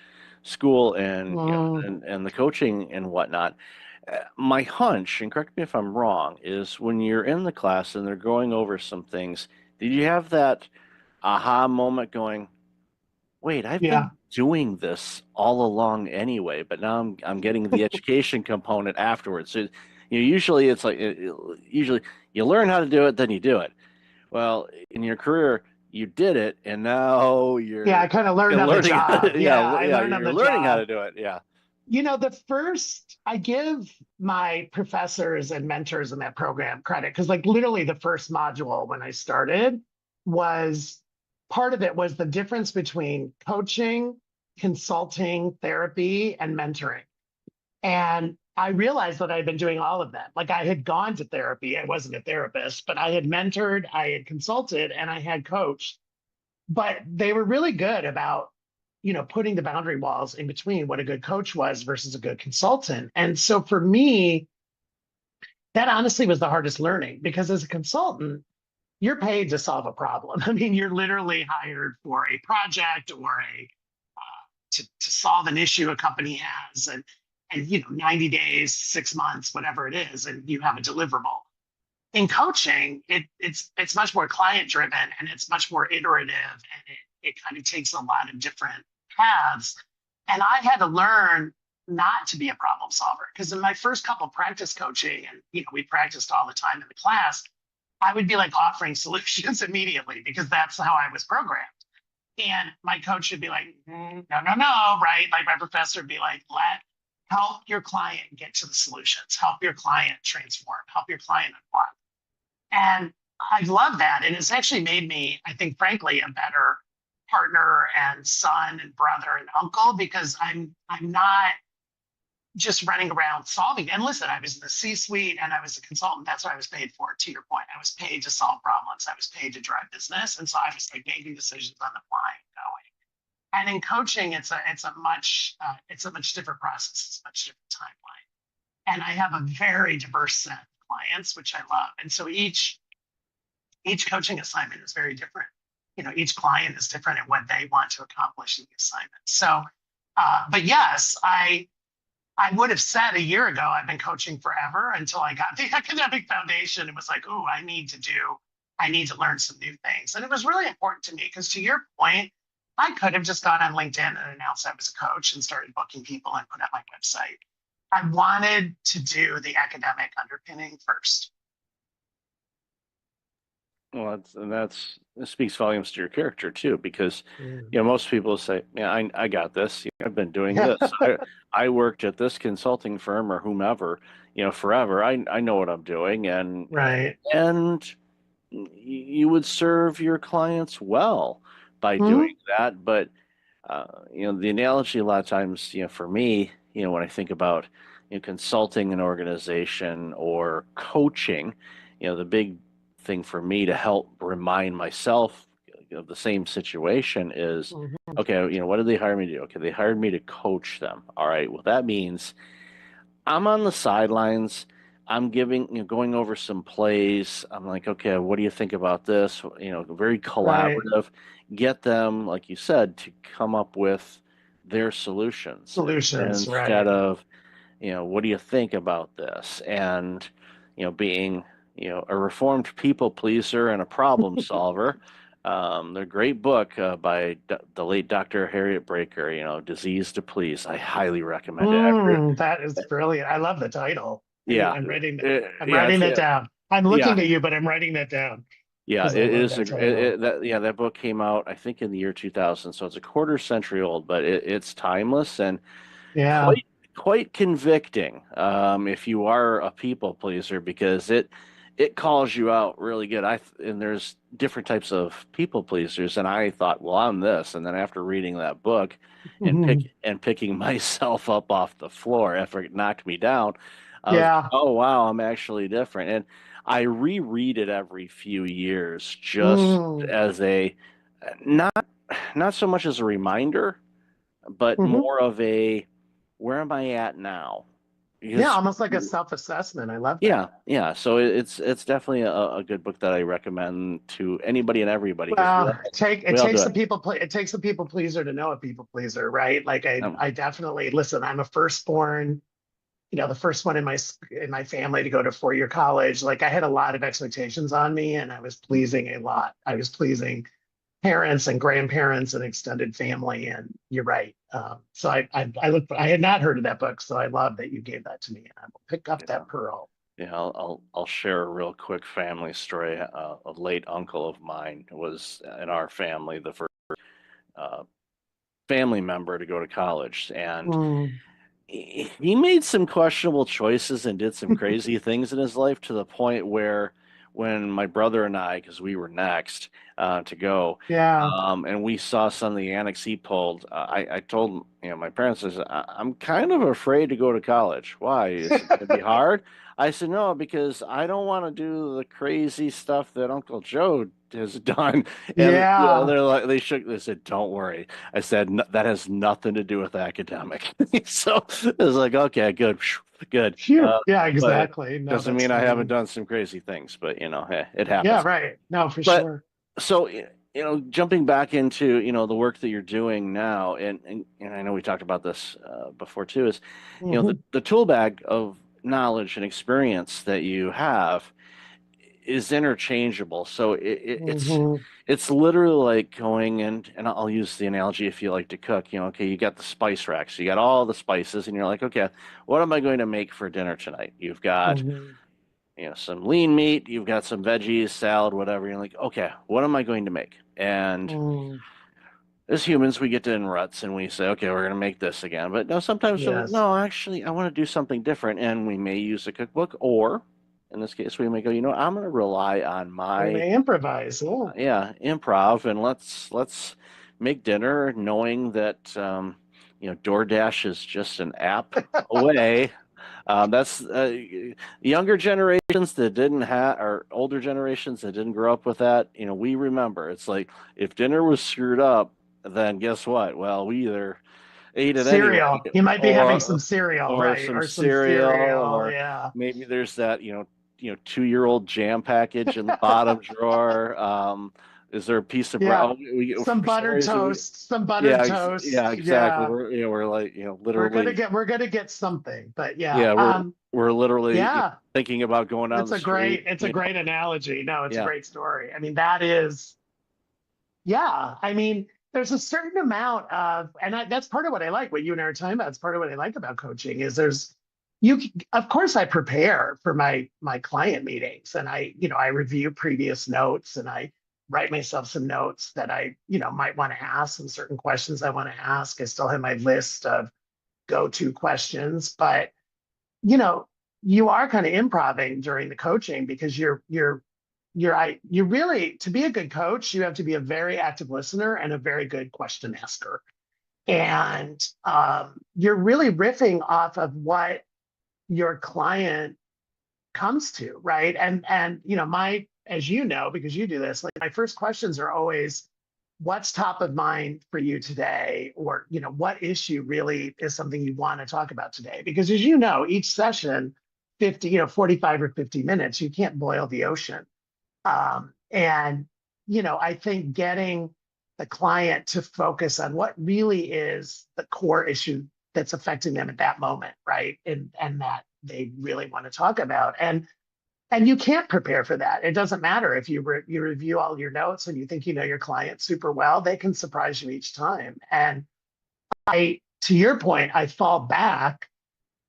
school and and the coaching and whatnot. My hunch, and correct me if I'm wrong, is when you're in the class and they're going over some things, did you have that aha moment going, wait, I've been doing this all along anyway, but now I'm getting the education component afterwards. So usually it's like usually you learn how to do it, then you do it. Well, in your career, you did it, and now you're I kind of learned on the job. I learned on the job. You're learning how to do it. Yeah. I give my professors and mentors in that program credit because, like, literally the first module when I started was part of it was the difference between coaching, consulting, therapy, and mentoring. And I realized that I'd been doing all of them. Like, I had gone to therapy. I wasn't a therapist, but I had mentored, I had consulted, and I had coached. But they were really good about, putting the boundary walls in between what a good coach was versus a good consultant. And so for me, that honestly was the hardest learning, because as a consultant, you're paid to solve a problem. I mean, you're literally hired for a project or to solve an issue a company has, and 90 days, 6 months, whatever it is, and you have a deliverable. In coaching, it's much more client driven, and it's much more iterative, and it kind of takes a lot of different paths. And I had to learn not to be a problem solver, because in my first couple of practice coaching, and we practiced all the time in the class, I would be like offering solutions immediately because that's how I was programmed. And my coach would be like, no, right? Like, my professor would be like, help your client get to the solutions, help your client transform, help your client unblock. And I love that. And it's actually made me, I think, frankly, a better partner and son and brother and uncle, because I'm not just running around solving. And listen, I was in the C-suite and I was a consultant. That's what I was paid for, to your point. I was paid to solve problems. I was paid to drive business. And so I was like making decisions on the fly and going. And in coaching, it's a much different process. It's a much different timeline. And I have a very diverse set of clients, which I love. And so each coaching assignment is very different. Each client is different in what they want to accomplish in the assignment. So, but yes, I would have said a year ago, I've been coaching forever until I got the academic foundation. It was like, oh, I need to learn some new things. And it was really important to me because, to your point, I could have just gone on LinkedIn and announced I was a coach and started booking people and put up my website. I wanted to do the academic underpinning first. Well, it speaks volumes to your character too, because most people say, "Yeah, I got this. I've been doing this. I worked at this consulting firm or whomever, forever. I know what I'm doing." And right. And you would serve your clients well by doing that. But the analogy a lot of times, for me, when I think about consulting an organization or coaching, the big thing for me to help remind myself of the same situation is, okay, what did they hire me to do? Okay, they hired me to coach them. All right, well, that means I'm on the sidelines. I'm going over some plays. I'm like, okay, what do you think about this? Very collaborative. Get them, like you said, to come up with their solutions Solutions, instead right. of, what do you think about this? And, being, a reformed people pleaser and a problem solver. They're great book by the late Dr. Harriet Breaker, Disease to Please. I highly recommend it. That is brilliant. I love the title. Yeah. I'm writing Yeah, that down. I'm looking yeah. at you, but I'm writing that down. Yeah, 'Cause I it love is. that title. That book came out, I think, in the year 2000, so it's a quarter century old, but it's timeless and Yeah. quite convicting, if you are a people pleaser, because it calls you out really good. And there's different types of people pleasers, and I thought, well, I'm this, and then after reading that book and picking myself up off the floor after it knocked me down, I was, Yeah. oh wow, I'm actually different. And I reread it every few years just as not so much as a reminder, but more of a, where am I at now? Yeah, almost like a self-assessment. I love that. Yeah. So it's definitely a good book that I recommend to anybody and everybody. Well, it takes a people pleaser to know a people pleaser, right? Like I definitely listen. I'm a firstborn, the first one in my family to go to 4-year college. Like I had a lot of expectations on me, and I was pleasing a lot. I was pleasing parents and grandparents and extended family. And you're right. So I had not heard of that book, so I love that you gave that to me, and I will pick up that pearl. Yeah, I'll share a real quick family story. A late uncle of mine was in our family, the first family member to go to college, and he made some questionable choices and did some crazy things in his life, to the point where when my brother and I, because we were next to go, and we saw some of the annex he pulled, I told my parents, I said, I'm kind of afraid to go to college. Why? Is it going to be hard? I said, no, because I don't want to do the crazy stuff that Uncle Joe has done. And they said, don't worry. I said, that has nothing to do with academic. So it was like, okay, good. Yeah, exactly. No, doesn't mean I haven't done some crazy things, but hey, it happens. Yeah, right. No, for sure. So, jumping back into, the work that you're doing now, and I know we talked about this before too, is, the tool bag of knowledge and experience that you have is interchangeable. So it's literally like going and I'll use the analogy, if you like to cook, okay, you got the spice rack, so you got all the spices, and you're like, okay, what am I going to make for dinner tonight? You've got some lean meat, you've got some veggies, salad, whatever. You're like, okay, what am I going to make? And as humans, we get in ruts and we say, okay, we're going to make this again. But no, sometimes we're like, no, actually, I want to do something different. And we may use a cookbook, or in this case, we may go, I'm going to rely on my improvise. Improv, and let's make dinner, knowing that DoorDash is just an app away. That's younger generations that didn't have, or older generations that didn't grow up with that. We remember, it's like, if dinner was screwed up, then guess what? Well, we either ate it anyway, Cereal. You might be having some cereal, or right? some Or some cereal, cereal. or Yeah. maybe there's that 2-year-old jam package in the bottom drawer. Is there a piece of bread? Yeah. Oh, we Some for some buttered reason toast. Some buttered yeah, toast. exactly. Yeah. We're like We're gonna literally get something. But yeah. yeah we're literally Yeah. thinking about going down It's the a street. great analogy. No, it's a Yeah. great story. I mean, that is, yeah. I mean, there's a certain amount of, and that's part of what I like, what you and I are talking about. It's part of what I like about coaching is of course I prepare for my client meetings, and I review previous notes, and I write myself some notes that I, might want to ask, some certain questions I want to ask. I still have my list of go-to questions, but you are kind of improvising during the coaching because you really, to be a good coach, you have to be a very active listener and a very good question asker. And you're really riffing off of what your client comes to, right? And as you know, because you do this, like my first questions are always, what's top of mind for you today? Or, what issue really is something you want to talk about today? Because as you know, each session, 45 or 50 minutes, you can't boil the ocean. And I think getting the client to focus on what really is the core issue that's affecting them at that moment, right? And that they really want to talk about. And you can't prepare for that. It doesn't matter if you review all your notes and you think you know your client super well, they can surprise you each time. And to your point, I fall back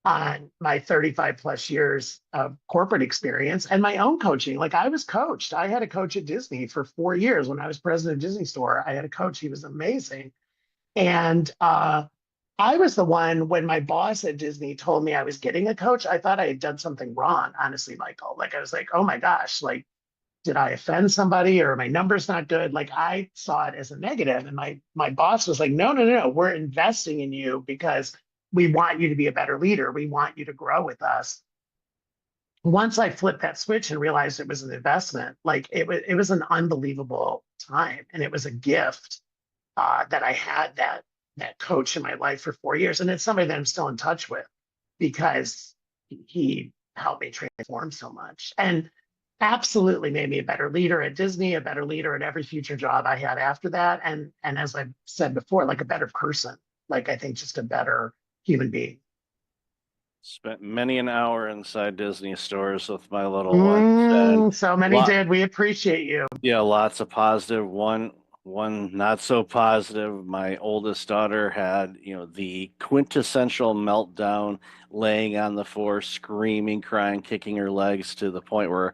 on my 35 plus years of corporate experience and my own coaching. Like I was coached. I had a coach at Disney for 4 years when I was president of Disney Store. I had a coach. He was amazing. And I was the one, when my boss at Disney told me I was getting a coach, I thought I had done something wrong, honestly, Michael. Like I was like, oh my gosh, like, did I offend somebody, or are my numbers not good? Like I saw it as a negative. And my boss was like, no, we're investing in you because we want you to be a better leader. We want you to grow with us. Once I flipped that switch and realized it was an investment, like it was an unbelievable time. And it was a gift that I had that coach in my life for 4 years. And it's somebody that I'm still in touch with because he helped me transform so much and absolutely made me a better leader at Disney, a better leader at every future job I had after that. And as I've said before, like a better person, like I think just a better human being. Spent many an hour inside Disney stores with my little ones, and So many did. We appreciate you. yeah, lots of positive. One not so positive. My oldest daughter had, the quintessential meltdown, laying on the floor, screaming, crying, kicking her legs to the point where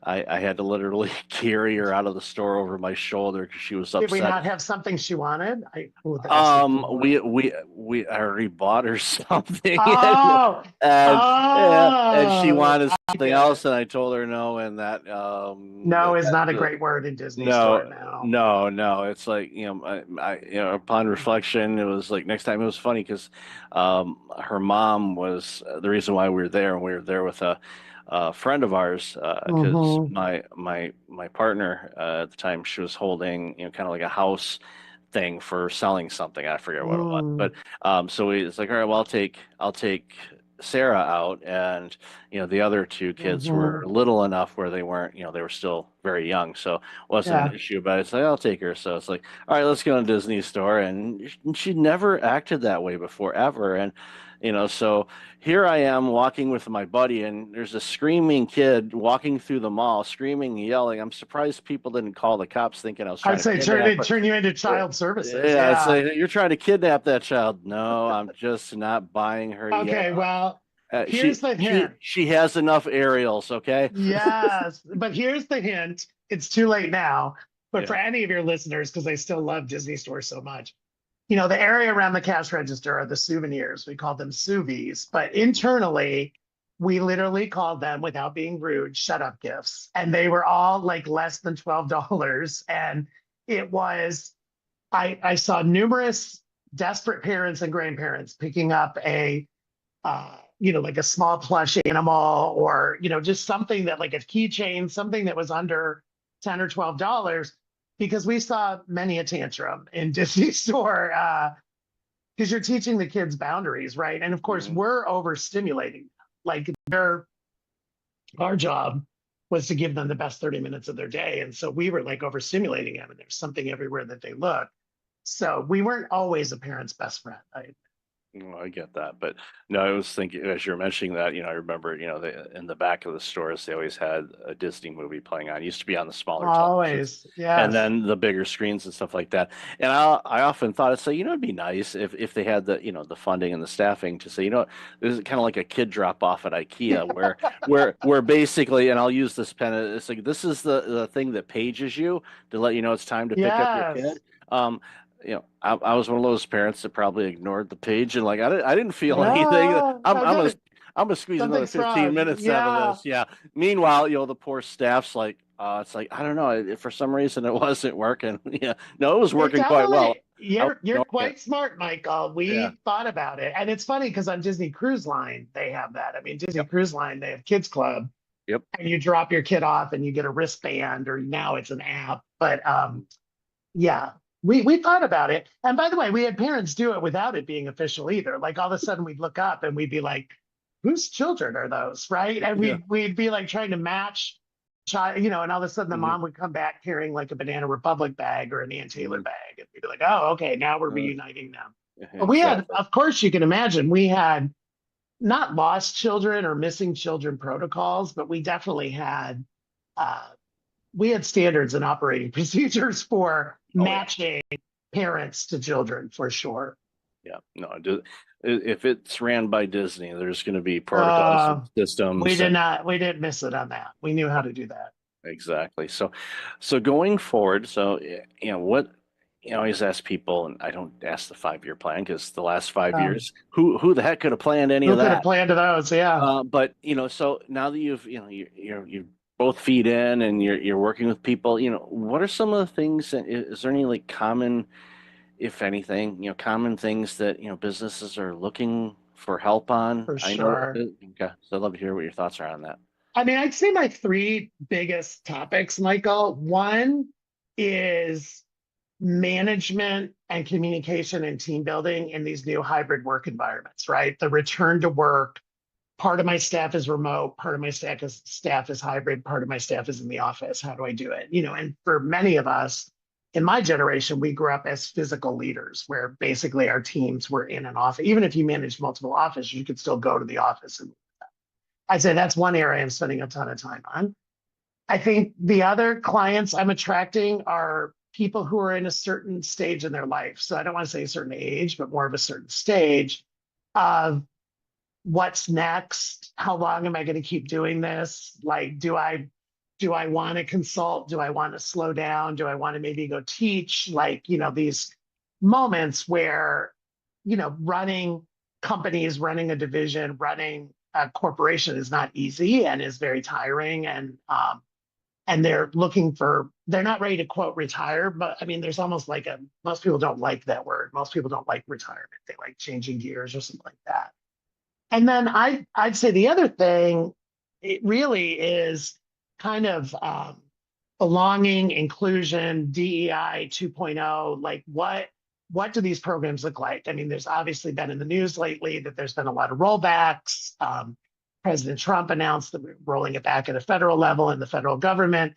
I had to literally carry her out of the store over my shoulder because she was upset. Did we not have something she wanted? We already bought her something. Oh, and she wanted I something get else, it. and I told her no, and that No is not a great word in Disney store now. no. It's like, upon reflection, it was like next time. It was funny because her mom was the reason why we were there, and we were there with a friend of ours because my partner at the time, she was holding kind of like a house thing for selling something. I forget what it was, but so it's like, all right, well, I'll take Sarah out, and the other two kids were little enough where they weren't, they were still very young, so it wasn't an issue. But it's like, I'll take her. So it's like, all right, let's go to Disney store, and she never acted that way before ever, and so here I am walking with my buddy, and there's a screaming kid walking through the mall, screaming and yelling. I'm surprised people didn't call the cops, thinking I was trying I'd say to kidnap her. turn you into child services. Yeah, it's like, you're trying to kidnap that child. No, I'm just not buying her yet. Okay, well, here's the hint. She has enough aerials, okay? Yes, but here's the hint. It's too late now, but for any of your listeners, because I still love Disney Store so much, the area around the cash register are the souvenirs. We call them souvies, but internally, we literally called them, without being rude, shut up gifts. And they were all like less than $12. And it was, I saw numerous desperate parents and grandparents picking up a, like a small plush animal, or, just something that, like a keychain, something that was under $10 or $12, because we saw many a tantrum in Disney store, because you're teaching the kids boundaries, right? And of course, we're overstimulating them. Like our job was to give them the best 30 minutes of their day. And so we were like overstimulating them, and there's something everywhere that they look. So we weren't always a parent's best friend. Well, I get that, but no, I was thinking as you're mentioning that, I remember, in the back of the stores, they always had a Disney movie playing on. It used to be on the smaller televisions, Always, and yes. then the bigger screens and stuff like that. And I often thought, it's like, it'd be nice if they had the, the funding and the staffing to say, this is kind of like a kid drop off at IKEA where basically, and I'll use this pen, it's like, this is the thing that pages you to let you know it's time to pick up your Yes. kid. I was one of those parents that probably ignored the page, and like I didn't feel anything. I'm gonna squeeze another Something's 15 wrong. minutes out of this. Yeah. Meanwhile, the poor staff's like, it's like, I don't know. For some reason, it wasn't working. Yeah. No, it was working quite well. You're quite smart, Michael. We Yeah. thought about it, and it's funny because on Disney Cruise Line they have that. I mean, Disney Cruise Line, they have Kids Club. Yep. And you drop your kid off, and you get a wristband, or now it's an app. But yeah. We thought about it. And by the way, we had parents do it without it being official either. Like all of a sudden we'd look up and we'd be like, whose children are those? Right. And we'd be like trying to match child, and all of a sudden the mom would come back carrying like a Banana Republic bag or an Ann Taylor bag. And we'd be like, oh, okay, now we're reuniting them. But we had, of course, you can imagine, we had not lost children or missing children protocols, but we definitely had standards and operating procedures for matching parents to children, for sure. Yeah, no, if it's ran by Disney, there's going to be protocols and systems. We didn't miss it on that. We knew how to do that. Exactly. So going forward, what, I always ask people, and I don't ask the 5-year plan because the last 5 years, who the heck could have planned any of that? Who could have planned those? Yeah. But so now that you're both feet in and you're working with people, what are some of the things, is there any like common, if anything, common things that, businesses are looking for help on? For sure. Okay. So I'd love to hear what your thoughts are on that. I mean, I'd say my 3 biggest topics, Michael. One is management and communication and team building in these new hybrid work environments, right? The return to work. Part of my staff is remote, part of my staff is hybrid, part of my staff is in the office. How do I do it? And for many of us in my generation, we grew up as physical leaders where basically our teams were in an office. Even if you managed multiple offices, you could still go to the office. And I'd say that's one area I'm spending a ton of time on. I think the other clients I'm attracting are people who are in a certain stage in their life. So I don't want to say a certain age, but more of a certain stage of what's next? How long am I going to keep doing this? Like, do I want to consult? Do I want to slow down? Do I want to maybe go teach? Like, these moments where, running companies, running a division, running a corporation is not easy and is very tiring. And they're not ready to quote retire, but I mean, there's almost like most people don't like that word. Most people don't like retirement. They like changing gears or something like that. And then I'd say the other thing, it really is kind of belonging, inclusion, DEI 2.0. Like what do these programs look like? I mean, there's obviously been in the news lately that there's been a lot of rollbacks. President Trump announced that we're rolling it back at a federal level in the federal government.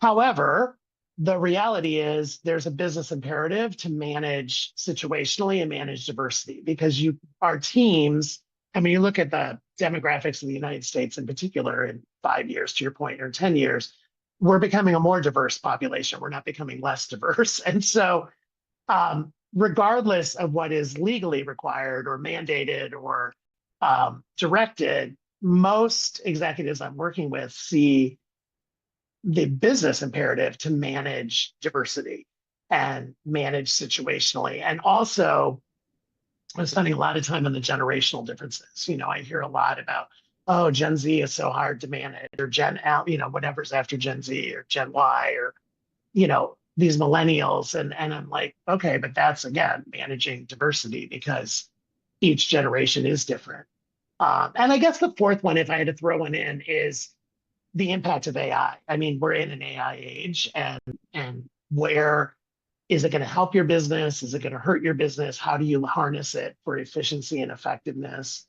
However, the reality is there's a business imperative to manage situationally and manage diversity because our teams, I mean, you look at the demographics of the United States in particular in 5 years, to your point, or 10 years, we're becoming a more diverse population. We're not becoming less diverse. And so regardless of what is legally required or mandated or directed, most executives I'm working with see the business imperative to manage diversity and manage situationally. And also, I'm spending a lot of time on the generational differences. I hear a lot about, oh, Gen Z is so hard to manage, or Gen L, whatever's after Gen Z, or Gen Y, or, these millennials. And I'm like, okay, but that's, again, managing diversity because each generation is different. And I guess the fourth one, if I had to throw one in, is the impact of AI. I mean, we're in an AI age, and where is it going to help your business? Is it going to hurt your business? How do you harness it for efficiency and effectiveness?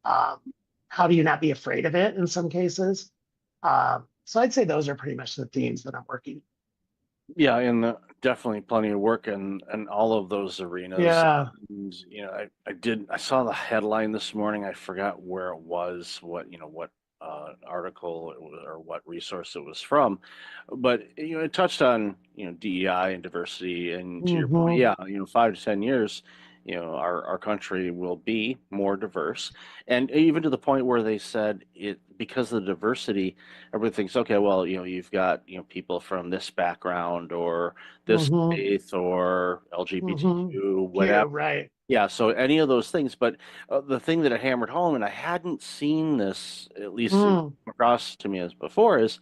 How do you not be afraid of it in some cases? So I'd say those are pretty much the themes that I'm working. Yeah, and definitely plenty of work in all of those arenas. Yeah. And, I saw the headline this morning. I forgot where it was, what article it was, or what resource it was from, but it touched on DEI and diversity. And to your point, yeah, 5 to 10 years, our country will be more diverse, and even to the point where they said it, because of the diversity, everybody thinks, okay, well, you've got people from this background or this faith or LGBTQ, whatever. Right. Yeah, so any of those things, but the thing that it hammered home, and I hadn't seen this at least across to me as before, is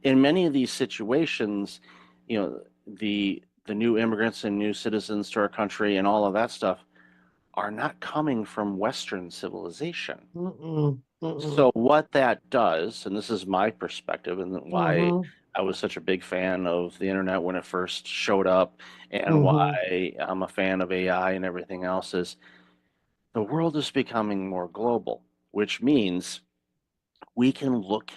in many of these situations, the new immigrants and new citizens to our country and all of that stuff are not coming from Western civilization. So what that does, and this is my perspective, and why I was such a big fan of the internet when it first showed up, and why I'm a fan of AI and everything else, is the world is becoming more global, which means we can look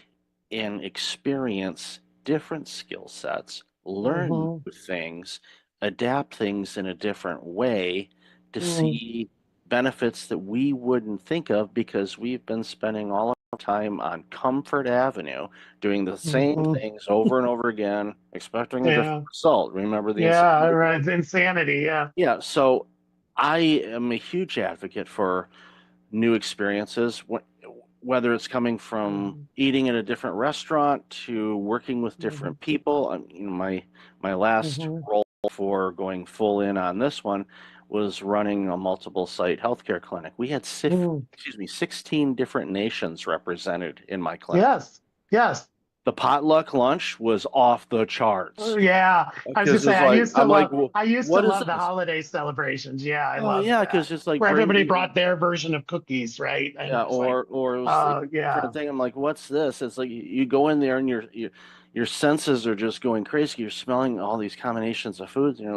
and experience different skill sets, learn new things, adapt things in a different way to see benefits that we wouldn't think of, because we've been spending all our time on Comfort Avenue doing the same things over and over again, expecting a different result. Remember the insanity? Right. Insanity. Yeah. Yeah. So I am a huge advocate for new experiences, whether it's coming from eating in a different restaurant to working with different people. My last role for going full in on this one was running a multiple site healthcare clinic. We had 16 different nations represented in my clinic. Yes. The potluck lunch was off the charts. Yeah. I was Because gonna say, I used to love what the holiday celebrations. Yeah, I Oh love yeah, that. because it's like Where everybody bringing, brought their version of cookies, right? And yeah, it was like, or it was like oh a yeah, different thing. I'm like, what's this? It's like you go in there and your senses are just going crazy. You're smelling all these combinations of foods, and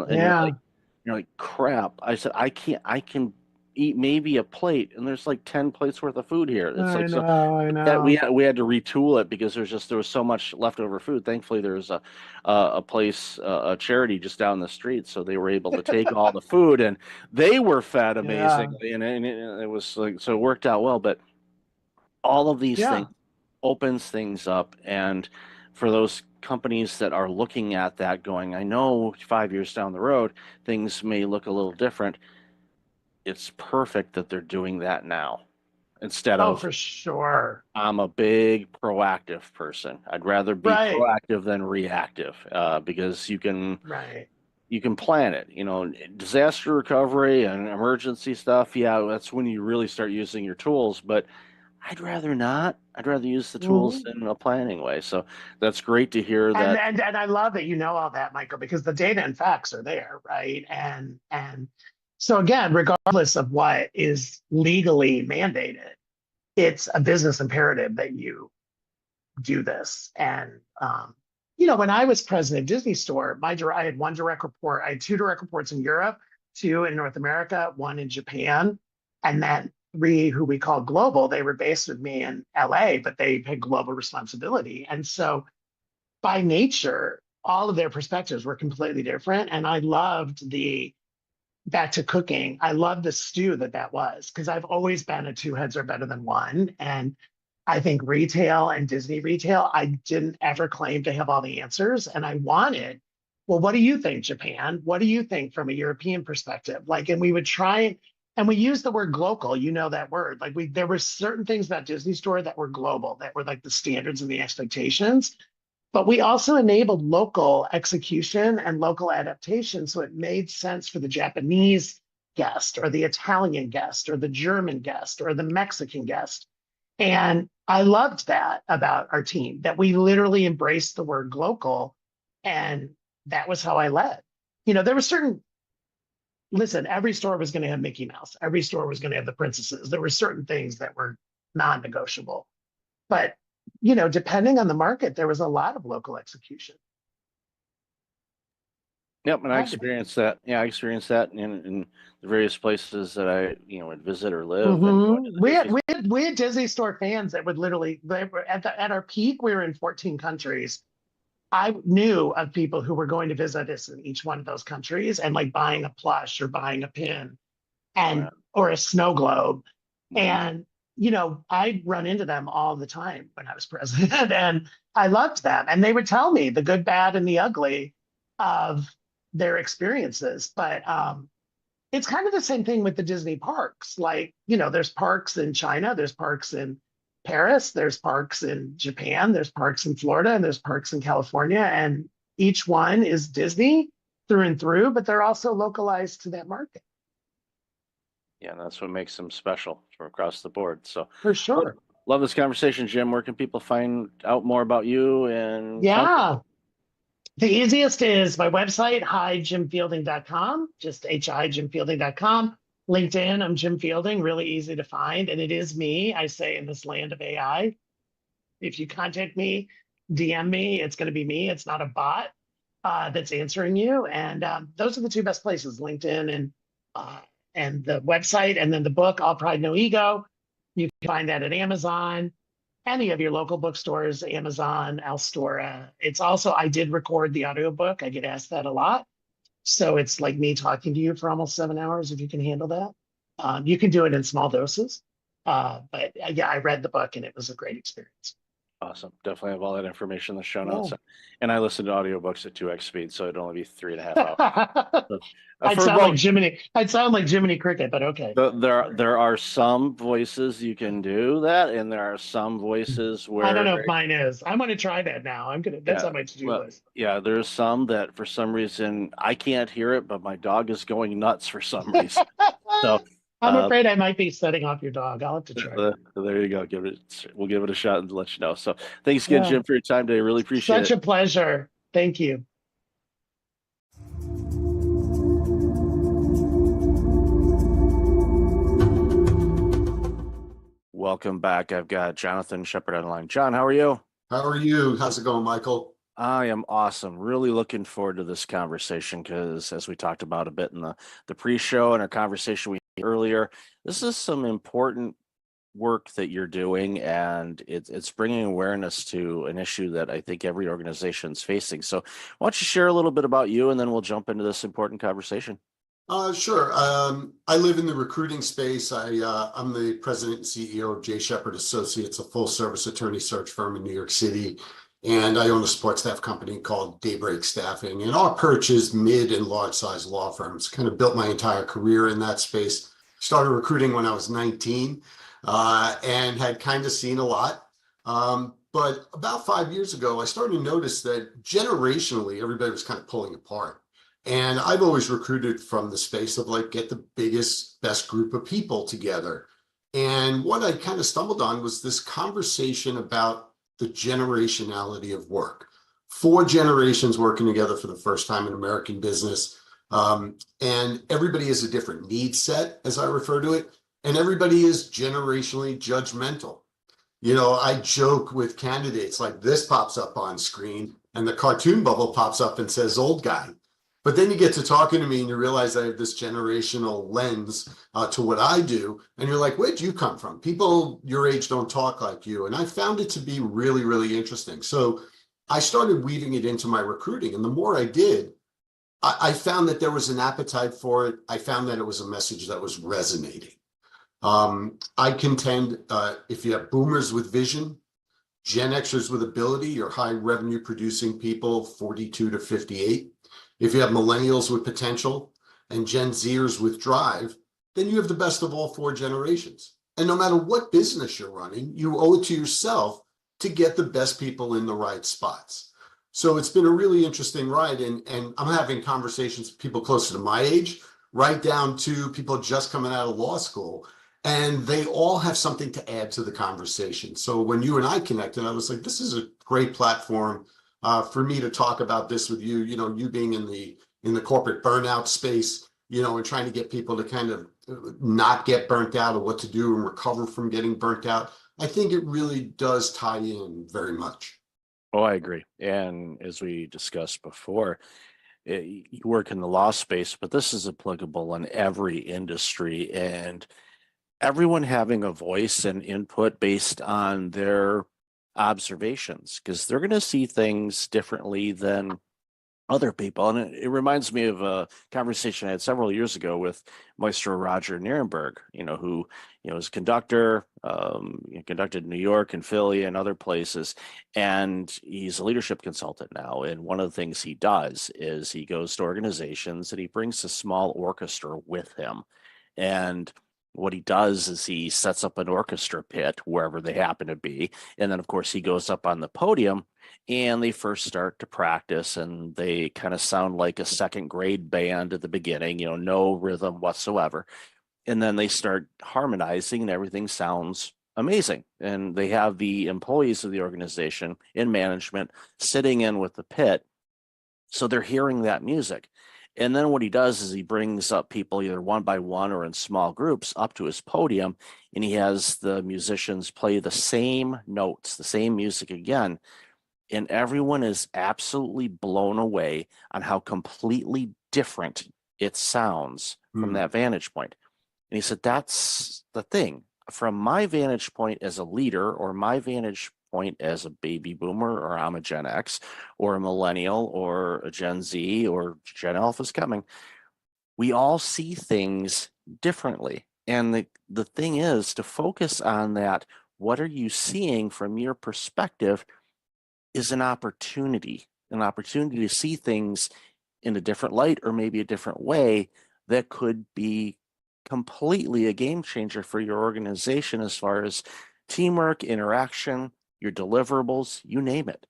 you're like, crap. I said, I can eat maybe a plate, and there's like 10 plates worth of food here. It's like, so I yeah, know. we had to retool it because there was so much leftover food. Thankfully, there's a place, a charity just down the street, so they were able to take all the food, and they were fed amazingly, and it was like, so it worked out well. But all of these things opens things up, and for those companies that are looking at that, going, I know 5 years down the road things may look a little different. It's perfect that they're doing that now, instead of, for sure. I'm a big proactive person. I'd rather be proactive than reactive, because you can plan it. Disaster recovery and emergency stuff. Yeah, that's when you really start using your tools. But I'd rather not. I'd rather use the tools in a planning way. So that's great to hear that. And I love that you know all that, Michael, because the data and facts are there, right? And so again, regardless of what is legally mandated, it's a business imperative that you do this. And when I was president of Disney Store, I had one direct report. I had 2 direct reports in Europe, 2 in North America, 1 in Japan, and then 3 who we call global. They were based with me in LA, but they had global responsibility. And so by nature, all of their perspectives were completely different. And I loved back to cooking, I love the stew that was, because I've always been a 2 heads are better than 1. And I think retail and Disney retail, I didn't ever claim to have all the answers. And I wanted, well, what do you think, Japan? What do you think from a European perspective? And we would try, and we use the word global, that word. There were certain things about Disney Store that were global, that were like the standards and the expectations. But we also enabled local execution and local adaptation. So it made sense for the Japanese guest or the Italian guest or the German guest or the Mexican guest. And I loved that about our team, that we literally embraced the word local. And that was how I led. There were listen, every store was going to have Mickey Mouse. Every store was going to have the princesses. There were certain things that were non-negotiable. But depending on the market, there was a lot of local execution. Yep, and I Glad to be. experienced that. Yeah, I experienced that in the various places that I, would visit or live, and going to Mhm. the Disney. We had Disney Store fans that would literally, they were at our peak, we were in 14 countries. I knew of people who were going to visit us in each one of those countries and like buying a plush or buying a pin and or a snow globe. And I'd run into them all the time when I was president, and I loved them. And they would tell me the good, bad, and the ugly of their experiences. But it's kind of the same thing with the Disney parks. Like, there's parks in China, there's parks in Paris, there's parks in Japan, there's parks in Florida, and there's parks in California. And each one is Disney through and through, but they're also localized to that market. Yeah, that's what makes them special from across the board. So For sure. love this conversation, Jim. Where can people find out more about you and Yeah. The easiest is my website, hijimfielding.com, just hijimfielding.com. LinkedIn, I'm Jim Fielding, really easy to find. And it is me, I say, in this land of AI. If you contact me, DM me, it's going to be me. It's not a bot that's answering you. And those are the two best places, LinkedIn and the website. And then the book, All Pride, No Ego. You can find that at Amazon, any of your local bookstores, Amazon, Alstora. It's also, I did record the audiobook. I get asked that a lot. So it's like me talking to you for almost 7 hours, if you can handle that. You can do it in small doses. But yeah, I read the book and it was a great experience. Awesome. Definitely have all that information in the show notes. Yeah. And I listen to audiobooks at 2x speed, so it'd only be 3.5 hours. So, I'd sound like Jiminy Cricket, but okay. There are some voices you can do that, and there are some voices where I don't know if mine is. I'm gonna try that now. That's on my to-do list. Yeah, there's some that for some reason I can't hear it, but my dog is going nuts for some reason. So I'm afraid I might be setting off your dog. I'll have to try. There you go. We'll give it a shot and let you know. So thanks again, Jim, for your time today. Really appreciate it. Such a pleasure. Thank you. Welcome back. I've got Jonathan Shepard on the line. John, how are you? How are you? How's it going, Michael? I am awesome. Really looking forward to this conversation because, as we talked about a bit in the pre-show and our conversation we had earlier, this is some important work that you're doing, and it's bringing awareness to an issue that I think every organization is facing. So why don't you share a little bit about you, and then we'll jump into this important conversation. Sure. I live in the recruiting space. I'm the president and CEO of J. Shepard Associates, a full-service attorney search firm in New York City. And I own a support staff company called Daybreak Staffing. And our approach is mid and large size law firms. Kind of built my entire career in that space. Started recruiting when I was 19 and had kind of seen a lot. But about 5 years ago, I started to notice that generationally, everybody was kind of pulling apart. And I've always recruited from the space of like, get the biggest, best group of people together. And what I kind of stumbled on was this conversation about the generationality of work. 4 generations working together for the first time in American business. And everybody has a different need set, as I refer to it. And everybody is generationally judgmental. I joke with candidates like this pops up on screen and the cartoon bubble pops up and says old guy. But then you get to talking to me and you realize I have this generational lens to what I do. And you're like, where'd you come from? People your age don't talk like you. And I found it to be really, really interesting. So I started weaving it into my recruiting. And the more I did, I found that there was an appetite for it. I found that it was a message that was resonating. I contend if you have boomers with vision, Gen Xers with ability, your high revenue producing people, 42 to 58. If you have millennials with potential and Gen Zers with drive, then you have the best of all 4 generations. And no matter what business you're running, you owe it to yourself to get the best people in the right spots. So it's been a really interesting ride. And I'm having conversations with people closer to my age, right down to people just coming out of law school. And they all have something to add to the conversation. So when you and I connected, I was like, this is a great platform for me to talk about this with you, you being in the corporate burnout space, and trying to get people to kind of not get burnt out or what to do and recover from getting burnt out. I think it really does tie in very much. Oh, I agree. And as we discussed before, you work in the law space, but this is applicable in every industry, and everyone having a voice and input based on their observations, because they're going to see things differently than other people. And it reminds me of a conversation I had several years ago with Maestro Roger Nierenberg, who, is a conductor, conducted in New York and Philly and other places. And he's a leadership consultant now. And one of the things he does is he goes to organizations and he brings a small orchestra with him. And what he does is he sets up an orchestra pit wherever they happen to be. And then, of course, he goes up on the podium and they first start to practice, and they kind of sound like a second grade band at the beginning, no rhythm whatsoever. And then they start harmonizing and everything sounds amazing. And they have the employees of the organization in management sitting in with the pit. So they're hearing that music. And then what he does is he brings up people either one by one or in small groups up to his podium, and he has the musicians play the same notes, the same music again. And everyone is absolutely blown away on how completely different it sounds from that vantage point. And he said, that's the thing. From my vantage point as a leader, or my vantage point as a baby boomer, or I'm a Gen X, or a millennial, or a Gen Z, or Gen Alpha's coming, we all see things differently. And the thing is to focus on that. What are you seeing from your perspective is an opportunity to see things in a different light, or maybe a different way, that could be completely a game changer for your organization as far as teamwork, interaction, your deliverables, you name it.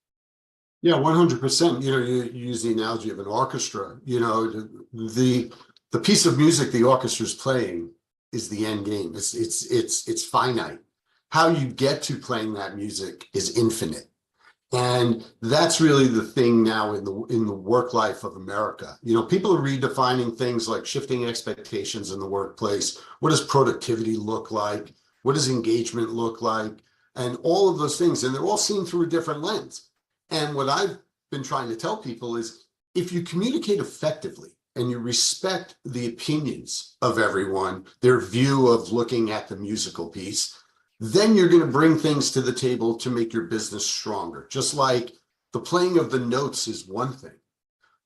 Yeah, 100%. You use the analogy of an orchestra. The piece of music the orchestra is playing is the end game. It's finite. How you get to playing that music is infinite. And that's really the thing now in the work life of America. People are redefining things like shifting expectations in the workplace. What does productivity look like? What does engagement look like? And all of those things. And they're all seen through a different lens. And what I've been trying to tell people is, if you communicate effectively and you respect the opinions of everyone, their view of looking at the musical piece, then you're going to bring things to the table to make your business stronger. Just like the playing of the notes is one thing,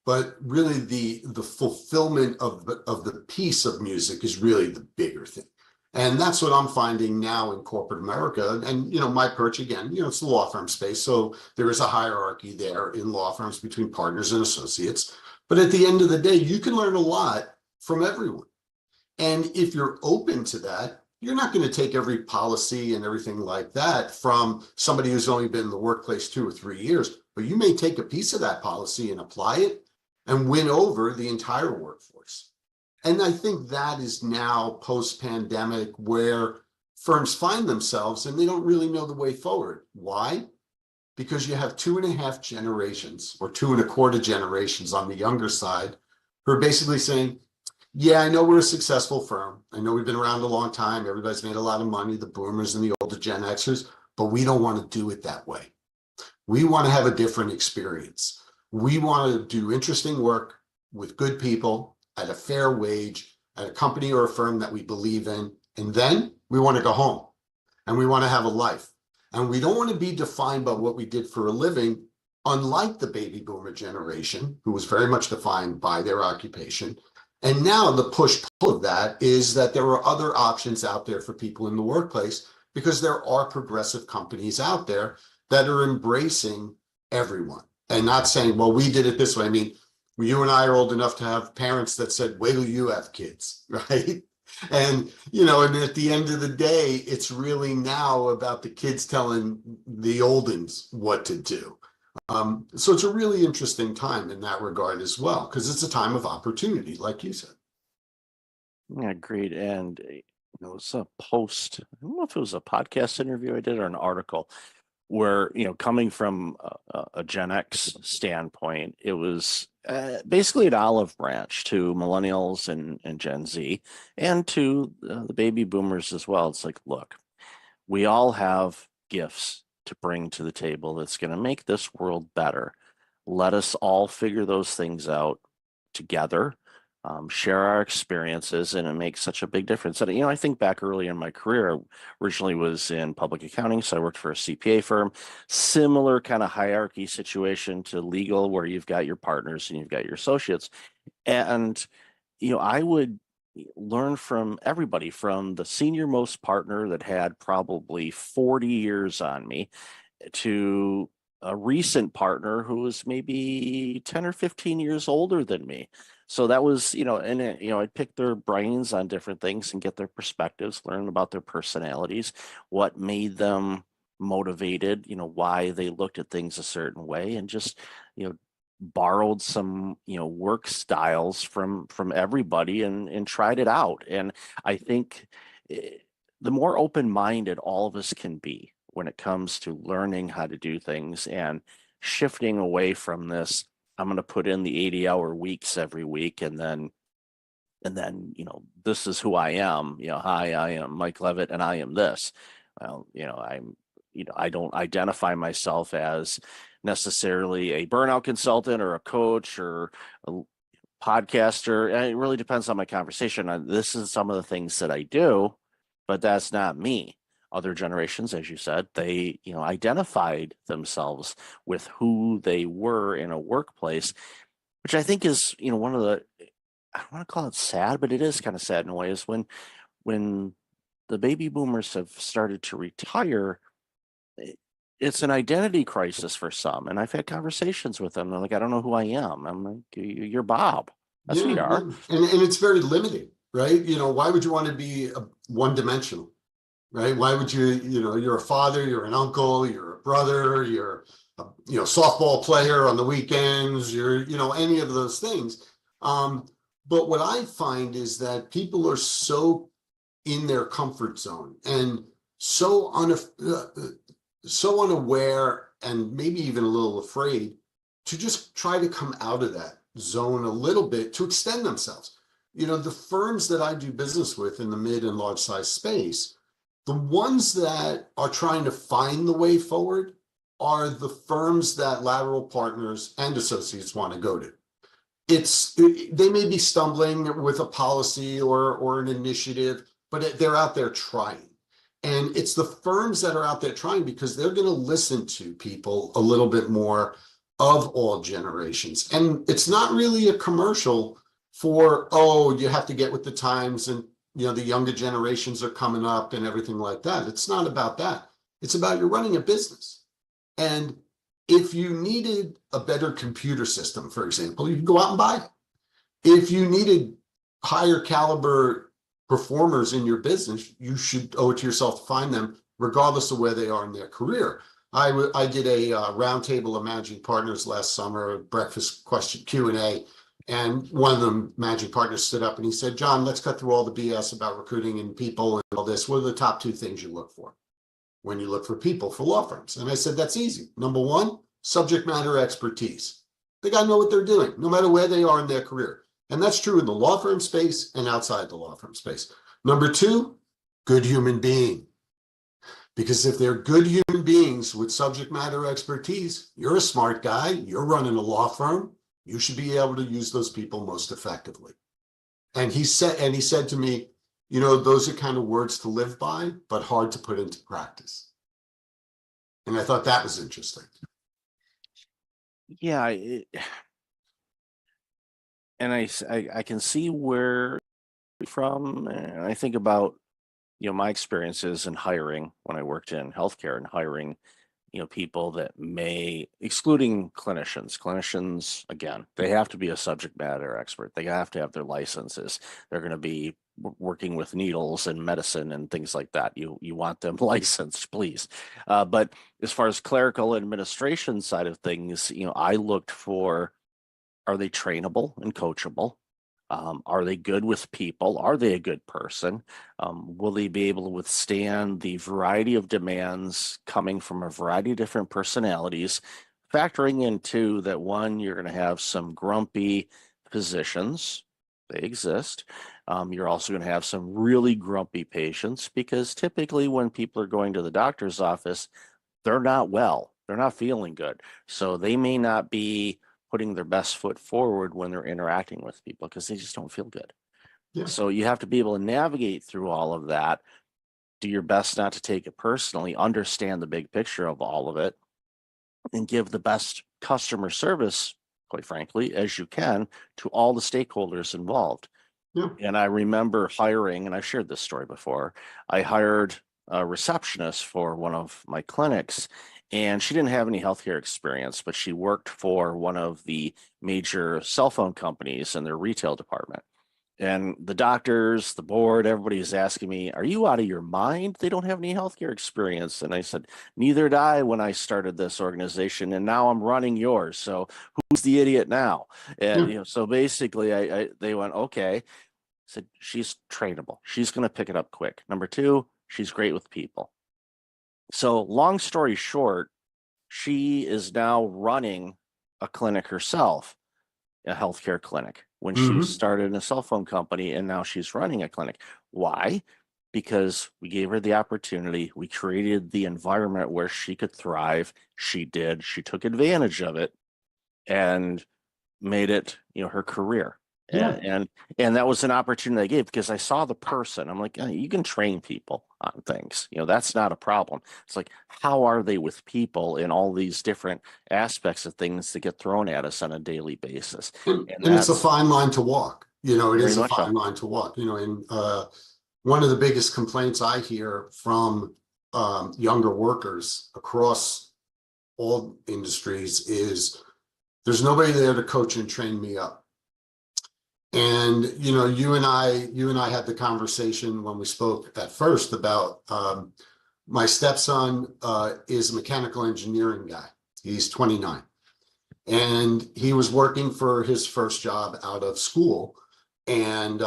but really the fulfillment of the piece of music is really the bigger thing. And that's what I'm finding now in corporate America. And, my perch again, it's the law firm space. So there is a hierarchy there in law firms between partners and associates. But at the end of the day, you can learn a lot from everyone. And if you're open to that, you're not going to take every policy and everything like that from somebody who's only been in the workplace 2 or 3 years, but you may take a piece of that policy and apply it and win over the entire workforce. And I think that is now post-pandemic where firms find themselves and they don't really know the way forward. Why? Because you have 2.5 generations or 2.25 generations on the younger side who are basically saying, yeah, I know we're a successful firm. I know we've been around a long time. Everybody's made a lot of money, the boomers and the older Gen Xers, but we don't want to do it that way. We want to have a different experience. We want to do interesting work with good people at a fair wage, at a company or a firm that we believe in. And then we want to go home and we want to have a life. And we don't want to be defined by what we did for a living, unlike the baby boomer generation, who was very much defined by their occupation. And now the push-pull of that is that there are other options out there for people in the workplace, because there are progressive companies out there that are embracing everyone and not saying, well, we did it this way. I mean, you and I are old enough to have parents that said, wait till you have kids, right? And, and at the end of the day, it's really now about the kids telling the old uns what to do. So it's a really interesting time in that regard as well, because it's a time of opportunity, like you said. Yeah, great. And it was a post, I don't know if it was a podcast interview I did or an article where, coming from a Gen X standpoint, it was basically an olive branch to millennials and Gen Z and to the baby boomers as well. It's like, look, we all have gifts to bring to the table that's going to make this world better. Let us all figure those things out. together, share our experiences, and it makes such a big difference. And, I think back early in my career, I originally was in public accounting. So I worked for a CPA firm, similar kind of hierarchy situation to legal, where you've got your partners and you've got your associates. And, I would learn from everybody, from the senior most partner that had probably 40 years on me to a recent partner who was maybe 10 or 15 years older than me. So that was, I'd pick their brains on different things and get their perspectives, learn about their personalities, what made them motivated, why they looked at things a certain way, and just, borrowed some, work styles from everybody and tried it out. And I think the more open-minded all of us can be when it comes to learning how to do things and shifting away from this, I'm going to put in the 80-hour weeks every week, and then, this is who I am. Hi, I am Mike Levitt, and I am this. Well, I don't identify myself as necessarily a burnout consultant or a coach or a podcaster. And it really depends on my conversation. This is some of the things that I do, but that's not me. Other generations, as you said, they, identified themselves with who they were in a workplace, which I think is, one of the, I don't want to call it sad, but it is kind of sad in a way, is when the baby boomers have started to retire, it's an identity crisis for some. And I've had conversations with them. They're like, I don't know who I am. I'm like, you're Bob. That's who you are. And it's very limiting, right? Why would you want to be one-dimensional, right? Why would you, you're a father, you're an uncle, you're a brother, you're a, softball player on the weekends, you're, any of those things. But what I find is that people are so in their comfort zone and so unaware and maybe even a little afraid to just try to come out of that zone a little bit to extend themselves. The firms that I do business with in the mid and large size space, the ones that are trying to find the way forward are the firms that lateral partners and associates want to go to. They may be stumbling with a policy or an initiative, but they're out there trying. And it's the firms that are out there trying because they're going to listen to people a little bit more of all generations. And it's not really a commercial for, you have to get with the times and, the younger generations are coming up and everything like that. It's not about that. It's about you're running a business. And if you needed a better computer system, for example, you can go out and buy it. If you needed higher caliber performers in your business, you should owe it to yourself to find them, regardless of where they are in their career. I did a roundtable of managing partners last summer, a breakfast question Q&A, and one of the managing partners stood up and he said, John, let's cut through all the BS about recruiting and people and all this. What are the top 2 things you look for when you look for people for law firms? And I said, that's easy. Number 1, subject matter expertise. They got to know what they're doing, no matter where they are in their career. And that's true in the law firm space and outside the law firm space. Number 2, good human being. Because if they're good human beings with subject matter expertise, you're a smart guy, you're running a law firm, you should be able to use those people most effectively. And he said to me, those are kind of words to live by, but hard to put into practice. And I thought that was interesting. Yeah. And I can see where you're from, and I think about, my experiences in hiring when I worked in healthcare and hiring, people that may, excluding clinicians, again, they have to be a subject matter expert. They have to have their licenses. They're going to be working with needles and medicine and things like that. You want them licensed, please. But as far as clerical administration side of things, I looked for, are they trainable and coachable? Are they good with people? Are they a good person? Will they be able to withstand the variety of demands coming from a variety of different personalities? Factoring into that, one, you're going to have some grumpy physicians. They exist. You're also going to have some really grumpy patients, because typically when people are going to the doctor's office, they're not well. They're not feeling good. So they may not be putting their best foot forward when they're interacting with people because they just don't feel good. Yeah. So you have to be able to navigate through all of that, do your best not to take it personally, understand the big picture of all of it, and give the best customer service, quite frankly, as you can to all the stakeholders involved. Yeah. And I remember hiring, and I've shared this story before, I hired a receptionist for one of my clinics, and she didn't have any healthcare experience, but she worked for one of the major cell phone companies in their retail department. And the doctors, the board, everybody's asking me, are you out of your mind? They don't have any healthcare experience. And I said, neither did I when I started this organization. And now I'm running yours. So who's the idiot now? And, Yeah. so basically they went, okay. I said, she's trainable. She's going to pick it up quick. Number two, she's great with people. So long story short, she is now running a clinic herself, a healthcare clinic, when she started in a cell phone company, and now she's running a clinic. Why? Because we gave her the opportunity. We created the environment where she could thrive. She did. She took advantage of it and made it, her career. Yeah. And that was an opportunity I gave because I saw the person. I'm like, you can train people on things. That's not a problem. It's like, how are they with people in all these different aspects of things that get thrown at us on a daily basis? And it's a fine line to walk. It is a much so. fine line to walk. And one of the biggest complaints I hear from younger workers across all industries is there's nobody there to coach and train me up. And you and I had the conversation when we spoke at first about my stepson is a mechanical engineering guy. He's 29, and he was working for his first job out of school, and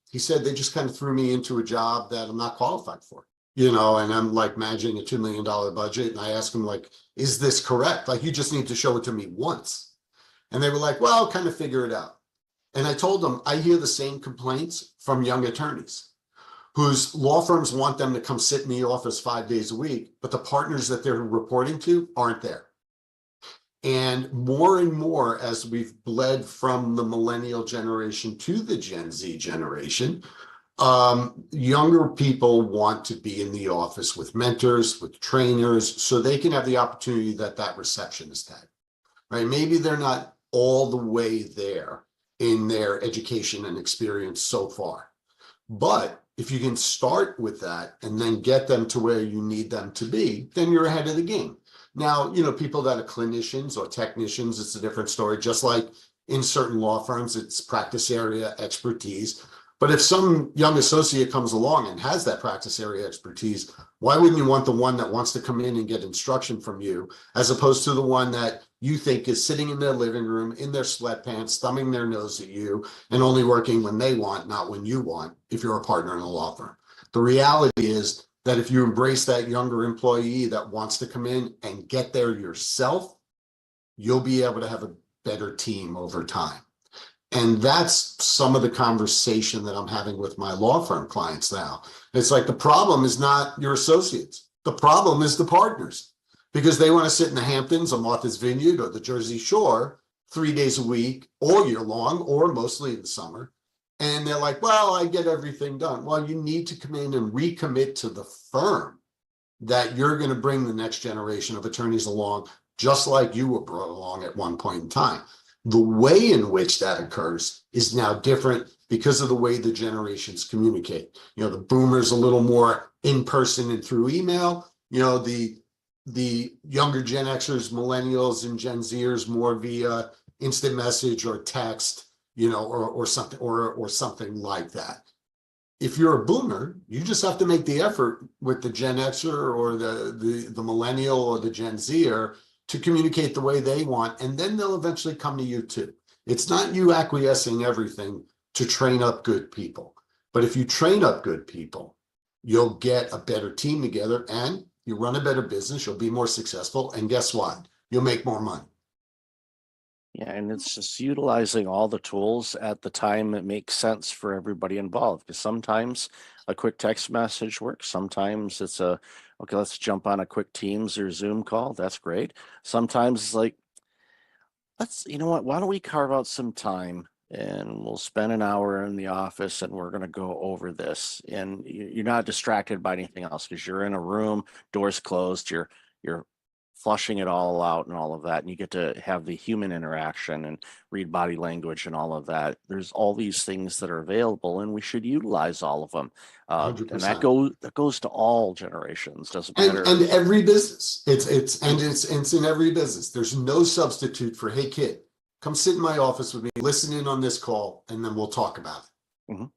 he said they just kind of threw me into a job that I'm not qualified for. And I'm like managing a $2 million budget, and I asked him, like, is this correct? Like, you just need to show it to me once. And they were like, well, kind of figure it out. And I told them, I hear the same complaints from young attorneys whose law firms want them to come sit in the office 5 days a week, but the partners that they're reporting to aren't there. And more, as we've bled from the millennial generation to the Gen Z generation, younger people want to be in the office with mentors, with trainers, so they can have the opportunity that receptionist had, right? Maybe they're not all the way there in their education and experience so far. But if you can start with that and then get them to where you need them to be, then you're ahead of the game. Now, people that are clinicians or technicians, it's a different story. Just like in certain law firms, it's practice area expertise. But if some young associate comes along and has that practice area expertise, why wouldn't you want the one that wants to come in and get instruction from you, as opposed to the one that you think is sitting in their living room, in their sweatpants, thumbing their nose at you, and only working when they want, not when you want, if you're a partner in a law firm? The reality is that if you embrace that younger employee that wants to come in and get there yourself, you'll be able to have a better team over time. And that's some of the conversation that I'm having with my law firm clients now. It's like, the problem is not your associates. The problem is the partners, because they want to sit in the Hamptons or Martha's Vineyard or the Jersey Shore 3 days a week, all year long, or mostly in the summer. And they're like, well, I get everything done. Well, you need to come in and recommit to the firm that you're going to bring the next generation of attorneys along, just like you were brought along at one point in time. The way in which that occurs is now different because of the way the generations communicate. The boomers a little more in person and through email. The younger Gen Xers, millennials, and Gen Zers more via instant message or text, or something like that. If you're a boomer, you just have to make the effort with the Gen Xer or the millennial or the Gen Zer to communicate the way they want, and then they'll eventually come to you too. It's not you acquiescing everything to train up good people. But if you train up good people, you'll get a better team together, and you run a better business, you'll be more successful, and guess what? You'll make more money. Yeah, and it's just utilizing all the tools at the time that makes sense for everybody involved. Because sometimes a quick text message works. Sometimes it's okay, let's jump on a quick Teams or Zoom call. That's great. Sometimes it's like, You know what, why don't we carve out some time and we'll spend an hour in the office and we're going to go over this, and you're not distracted by anything else because you're in a room, doors closed, you're flushing it all out and all of that, and you get to have the human interaction and read body language and all of that. There's all these things that are available and we should utilize all of them. And that 100%. goes to all generations, doesn't And matter. every business, it's in every business. There's no substitute for, hey kid, come sit in my office with me, listen in on this call, and then we'll talk about it. Mhm.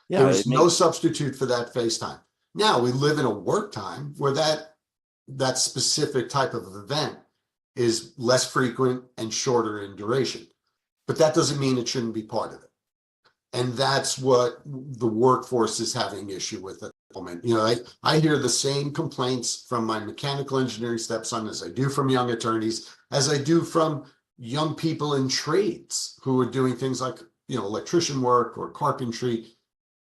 Yeah, There's no substitute for that FaceTime. Now we live in a work time where that specific type of event is less frequent and shorter in duration, but that doesn't mean it shouldn't be part of it. And that's what the workforce is having issue with at the moment. You know, I hear the same complaints from my mechanical engineering stepson as I do from young attorneys, as I do from young people in trades who are doing things like, you know, electrician work or carpentry.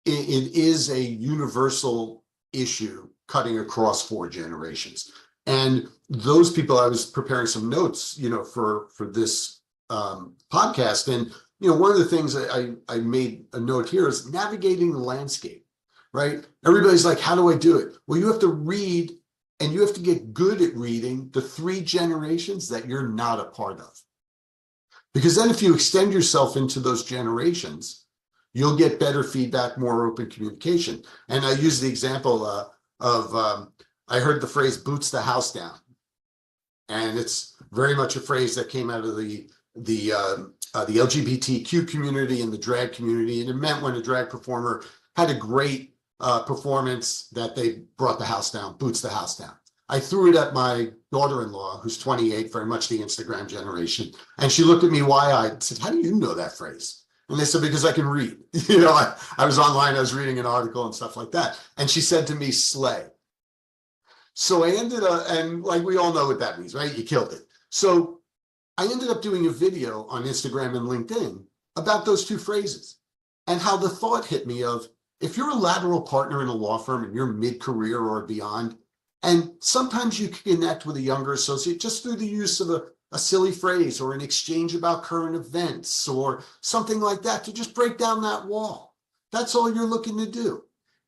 It is a universal issue cutting across 4 generations. And those people, I was preparing some notes, you know, for this podcast, and you know, one of the things I made a note here is navigating the landscape, right? Everybody's like, how do I do it? Well, you have to read, and you have to get good at reading the 3 generations that you're not a part of. Because then if you extend yourself into those generations, you'll get better feedback, more open communication. And I use the example of I heard the phrase boots the house down. And it's very much a phrase that came out of the LGBTQ community and the drag community. And it meant when a drag performer had a great performance that they brought the house down, boots the house down. I threw it at my daughter-in-law, who's 28, very much the Instagram generation. And she looked at me wide-eyed and said, how do you know that phrase? And they said, because I can read. You know, I was online, I was reading an article and stuff like that. And she said to me, slay. So I ended up, and like we all know what that means, right? You killed it. So I ended up doing a video on Instagram and LinkedIn about those 2 phrases and how the thought hit me of, if you're a lateral partner in a law firm and you're mid-career or beyond, and sometimes you can connect with a younger associate just through the use of a silly phrase or an exchange about current events or something like that to just break down that wall. That's all you're looking to do.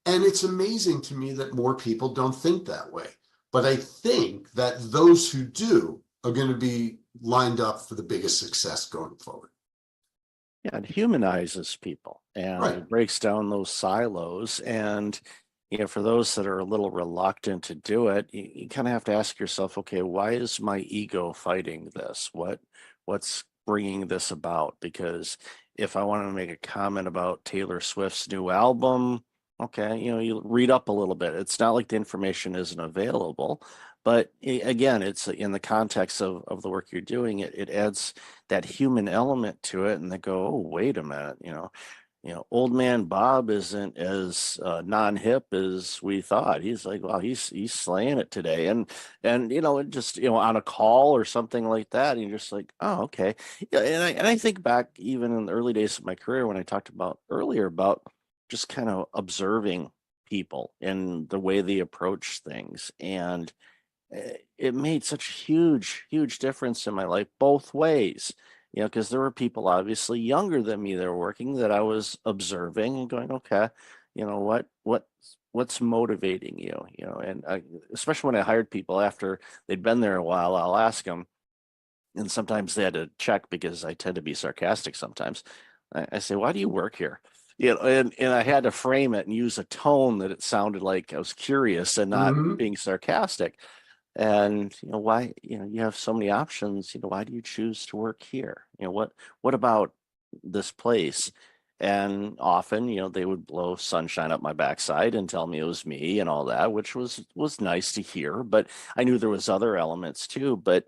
And it's amazing to me that more people don't think that way. But I think that those who do are going to be lined up for the biggest success going forward. Yeah, it humanizes people and it breaks down those silos. And you know, for those that are a little reluctant to do it, you kind of have to ask yourself, okay, why is my ego fighting this? What's bringing this about? Because if I want to make a comment about Taylor Swift's new album, okay, you know, you read up a little bit. It's not like the information isn't available, but again, it's in the context of the work you're doing. It adds that human element to it, and they go, oh, wait a minute, you know, old man Bob isn't as non-hip as we thought. He's like, wow, he's slaying it today, and you know, it just, you know, on a call or something like that, and you're just like, oh, okay. Yeah, and I think back even in the early days of my career when I talked about earlier about just kind of observing people and the way they approach things, and it made such a huge difference in my life both ways. You know, because there were people obviously younger than me that were working that I was observing and going, okay, you know, what's motivating you? You know, and especially when I hired people after they'd been there a while, I'll ask them, and sometimes they had to check because I tend to be sarcastic sometimes. I say, why do you work here? You know, and I had to frame it and use a tone that it sounded like I was curious and not being sarcastic. And you know, why, you know, you have so many options, you know, why do you choose to work here? You know, what about this place? And often, you know, they would blow sunshine up my backside and tell me it was me and all that, which was nice to hear, but I knew there was other elements too. But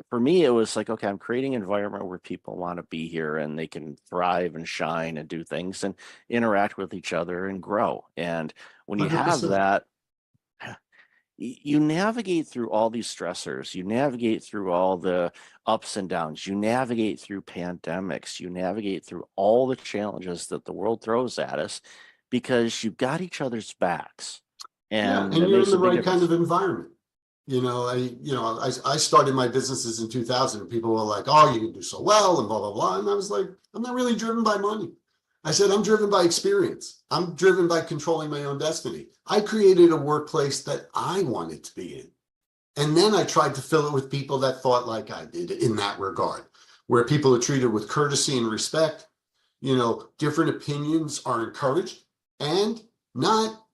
for me, it was like, okay, I'm creating an environment where people want to be here and they can thrive and shine and do things and interact with each other and grow. And when you have 100%. that, you navigate through all these stressors, you navigate through all the ups and downs, you navigate through pandemics, you navigate through all the challenges that the world throws at us because you've got each other's backs. Yeah, And and it you're makes in the a big right kind difference. of environment. I started my businesses in 2000 and people were like, oh, you can do so well and blah, blah, blah. And I was like, I'm not really driven by money. I said, I'm driven by experience. I'm driven by controlling my own destiny. I created a workplace that I wanted to be in. And then I tried to fill it with people that thought like I did in that regard, where people are treated with courtesy and respect. Different opinions are encouraged and not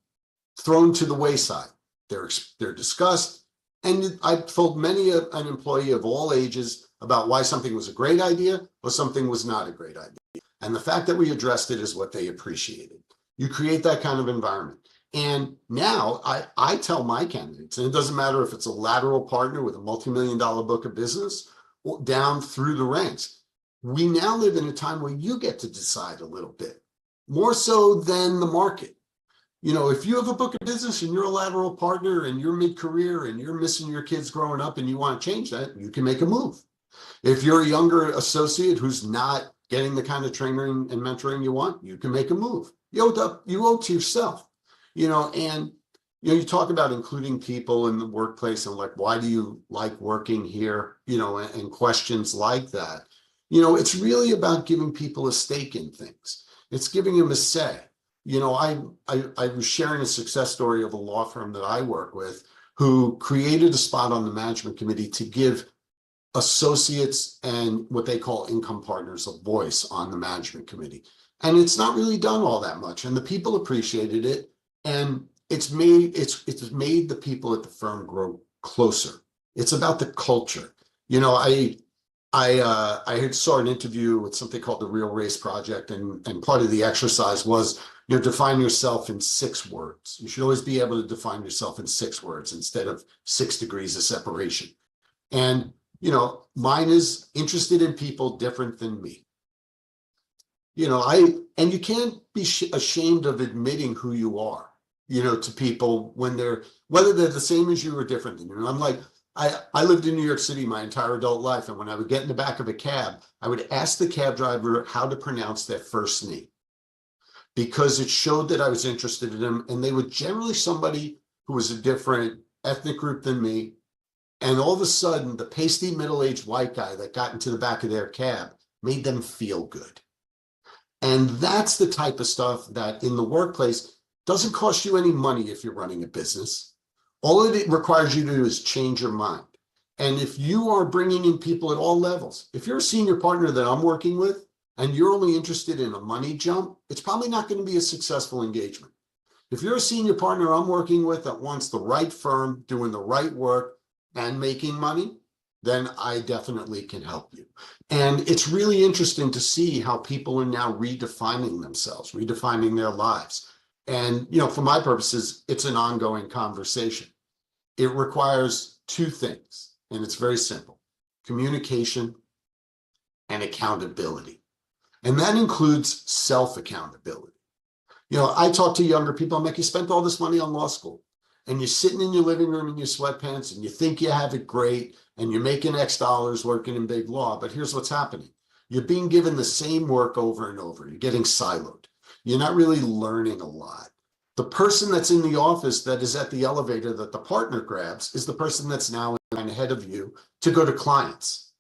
thrown to the wayside. They're discussed. And I told many an employee of all ages about why something was a great idea or something was not a great idea. And the fact that we addressed it is what they appreciated. You create that kind of environment. And now I tell my candidates, and it doesn't matter if it's a lateral partner with a multi-million-dollar book of business or down through the ranks, we now live in a time where you get to decide a little bit, more so than the market. If you have a book of business and you're a lateral partner and you're mid-career and you're missing your kids growing up and you want to change that, you can make a move. If you're a younger associate who's not getting the kind of training and mentoring you want, you can make a move. You owe to yourself, and you talk about including people in the workplace and like, why do you like working here, and questions like that. It's really about giving people a stake in things. It's giving them a say. I was sharing a success story of a law firm that I work with who created a spot on the management committee to give associates and what they call income partners a voice on the management committee. And it's not really done all that much. And the people appreciated it. And it's made the people at the firm grow closer. It's about the culture. I saw an interview with something called the Real Race Project, and part of the exercise was, define yourself in 6 words. You should always be able to define yourself in 6 words instead of 6 degrees of separation. And, mine is interested in people different than me. And you can't be ashamed of admitting who you are, to people whether they're the same as you or different than you. I'm like, I lived in New York City my entire adult life. And when I would get in the back of a cab, I would ask the cab driver how to pronounce their first name, because it showed that I was interested in them. And they were generally somebody who was a different ethnic group than me. And all of a sudden, the pasty middle-aged white guy that got into the back of their cab made them feel good. And that's the type of stuff that in the workplace doesn't cost you any money if you're running a business. All it requires you to do is change your mind. And if you are bringing in people at all levels, if you're a senior partner that I'm working with and you're only interested in a money jump, it's probably not going to be a successful engagement. If you're a senior partner I'm working with that wants the right firm, doing the right work, and making money, then I definitely can help you. And it's really interesting to see how people are now redefining themselves, redefining their lives. And, for my purposes, it's an ongoing conversation. It requires 2 things, and it's very simple: communication and accountability. And that includes self-accountability. I talk to younger people, I'm like, you spent all this money on law school, and you're sitting in your living room in your sweatpants, and you think you have it great, and you're making X dollars working in big law. But here's what's happening. You're being given the same work over and over. You're getting siloed. You're not really learning a lot. The person that's in the office that is at the elevator that the partner grabs is the person that's now in line ahead of you to go to clients.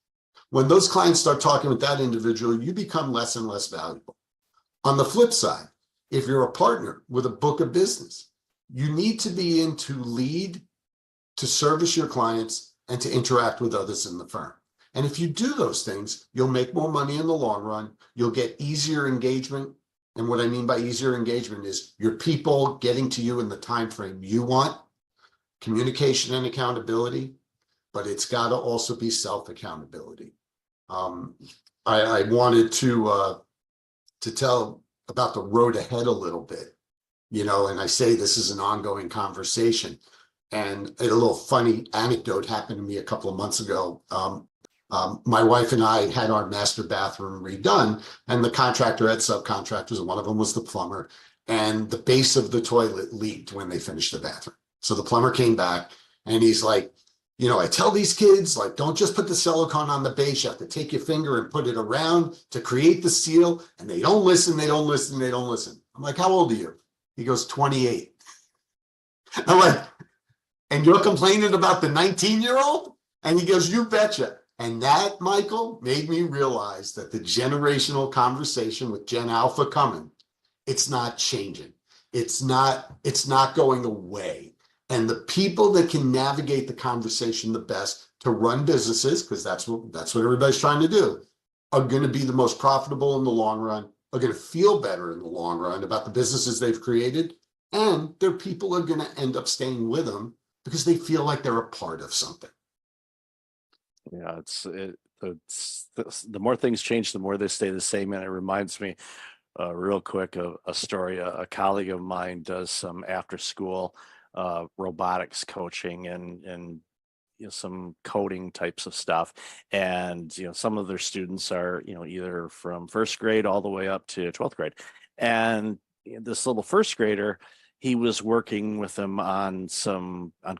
When those clients start talking with that individual, you become less and less valuable. On the flip side, if you're a partner with a book of business, you need to be in to lead, to service your clients, and to interact with others in the firm. And if you do those things, you'll make more money in the long run. You'll get easier engagement. And what I mean by easier engagement is your people getting to you in the time frame you want, communication and accountability, but it's got to also be self-accountability. I wanted to tell about the road ahead a little bit, and I say this is an ongoing conversation. And a little funny anecdote happened to me a couple of months ago. My wife and I had our master bathroom redone, and the contractor had subcontractors, and one of them was the plumber, and the base of the toilet leaked when they finished the bathroom. So the plumber came back and he's like, I tell these kids, like, don't just put the silicone on the base. You have to take your finger and put it around to create the seal. And they don't listen, they don't listen, they don't listen. I'm like, how old are you? He goes, 28. I'm like, And you're complaining about the 19-year-old? And he goes, you betcha. And that, Michael, made me realize that the generational conversation with Gen Alpha coming, it's not changing. It's not going away. And the people that can navigate the conversation the best to run businesses, because that's what everybody's trying to do, are going to be the most profitable in the long run, are going to feel better in the long run about the businesses they've created, and their people are going to end up staying with them because they feel like they're a part of something. Yeah, the more things change, the more they stay the same. And it reminds me real quick of a story. A colleague of mine does some after school robotics coaching and some coding types of stuff. And some of their students are either from first grade all the way up to 12th grade. And this little first grader, he was working with them on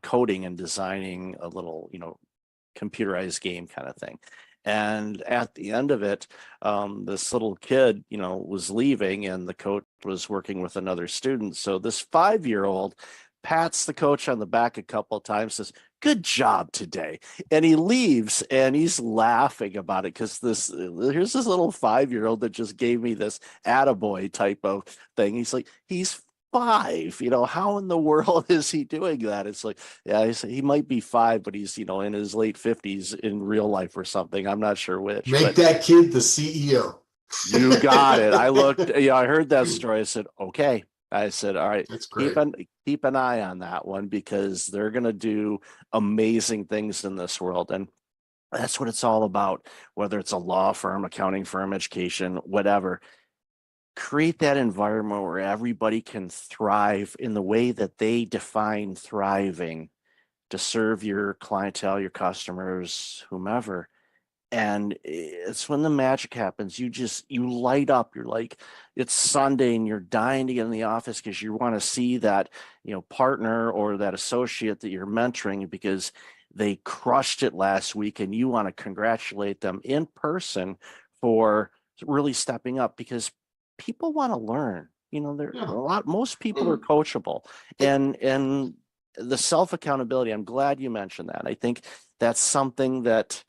coding and designing a little computerized game kind of thing. And at the end of it, this little kid, was leaving, and the coach was working with another student. So this 5-year-old pats the coach on the back a couple of times, says, "Good job today." And he leaves, and he's laughing about it because here's this little 5-year-old that just gave me this attaboy type of thing. He's like, he's 5, how in the world is he doing that? It's like, yeah, he might be 5, but he's, in his late 50s in real life or something. I'm not sure which. Make that kid the CEO. You got it. I looked, I heard that story. I said, okay. I said, all right, that's great. Keep an eye on that one, because they're going to do amazing things in this world. And that's what it's all about, whether it's a law firm, accounting firm, education, whatever. Create that environment where everybody can thrive in the way that they define thriving, to serve your clientele, your customers, whomever. And it's when the magic happens. You light up. You're like, it's Sunday and you're dying to get in the office because you want to see that partner or that associate that you're mentoring, because they crushed it last week, and you want to congratulate them in person for really stepping up, because people want to learn. Most people are coachable, and the self accountability. I'm glad you mentioned that. I think that's something that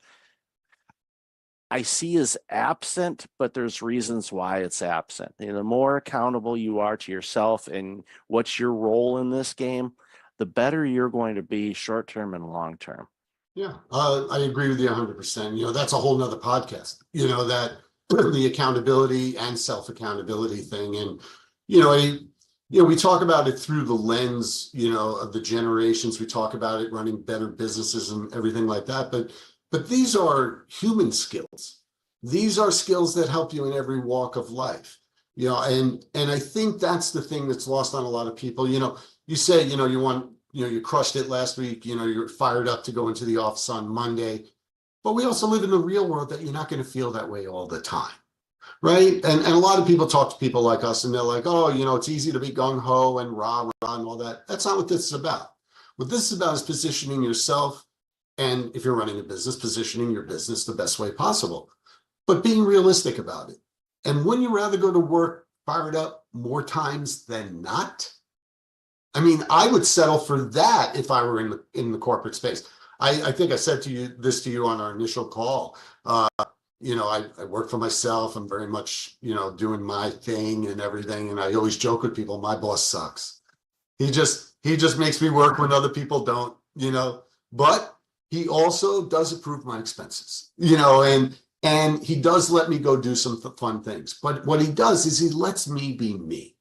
I see as absent, but there's reasons why it's absent. The more accountable you are to yourself and what's your role in this game, the better you're going to be short term and long term. Yeah, I agree with you 100%. That's a whole nother podcast, that the accountability and self-accountability thing. And, we talk about it through the lens, of the generations. We talk about it running better businesses and everything like that. But these are human skills. These are skills that help you in every walk of life, and I think that's the thing that's lost on a lot of people. You say, you crushed it last week, you're fired up to go into the office on Monday, but we also live in the real world that you're not going to feel that way all the time. Right. And a lot of people talk to people like us and they're like, oh, it's easy to be gung ho and rah and all that. That's not what this is about. What this is about is positioning yourself. And if you're running a business, positioning your business the best way possible, but being realistic about it. And wouldn't you rather go to work fired up more times than not? I mean, I would settle for that if I were in the corporate space. I think I said to you on our initial call. I work for myself. I'm very much, doing my thing and everything. And I always joke with people, my boss sucks. He just makes me work when other people don't, but he also does approve my expenses, and he does let me go do some fun things. But what he does is he lets me be me.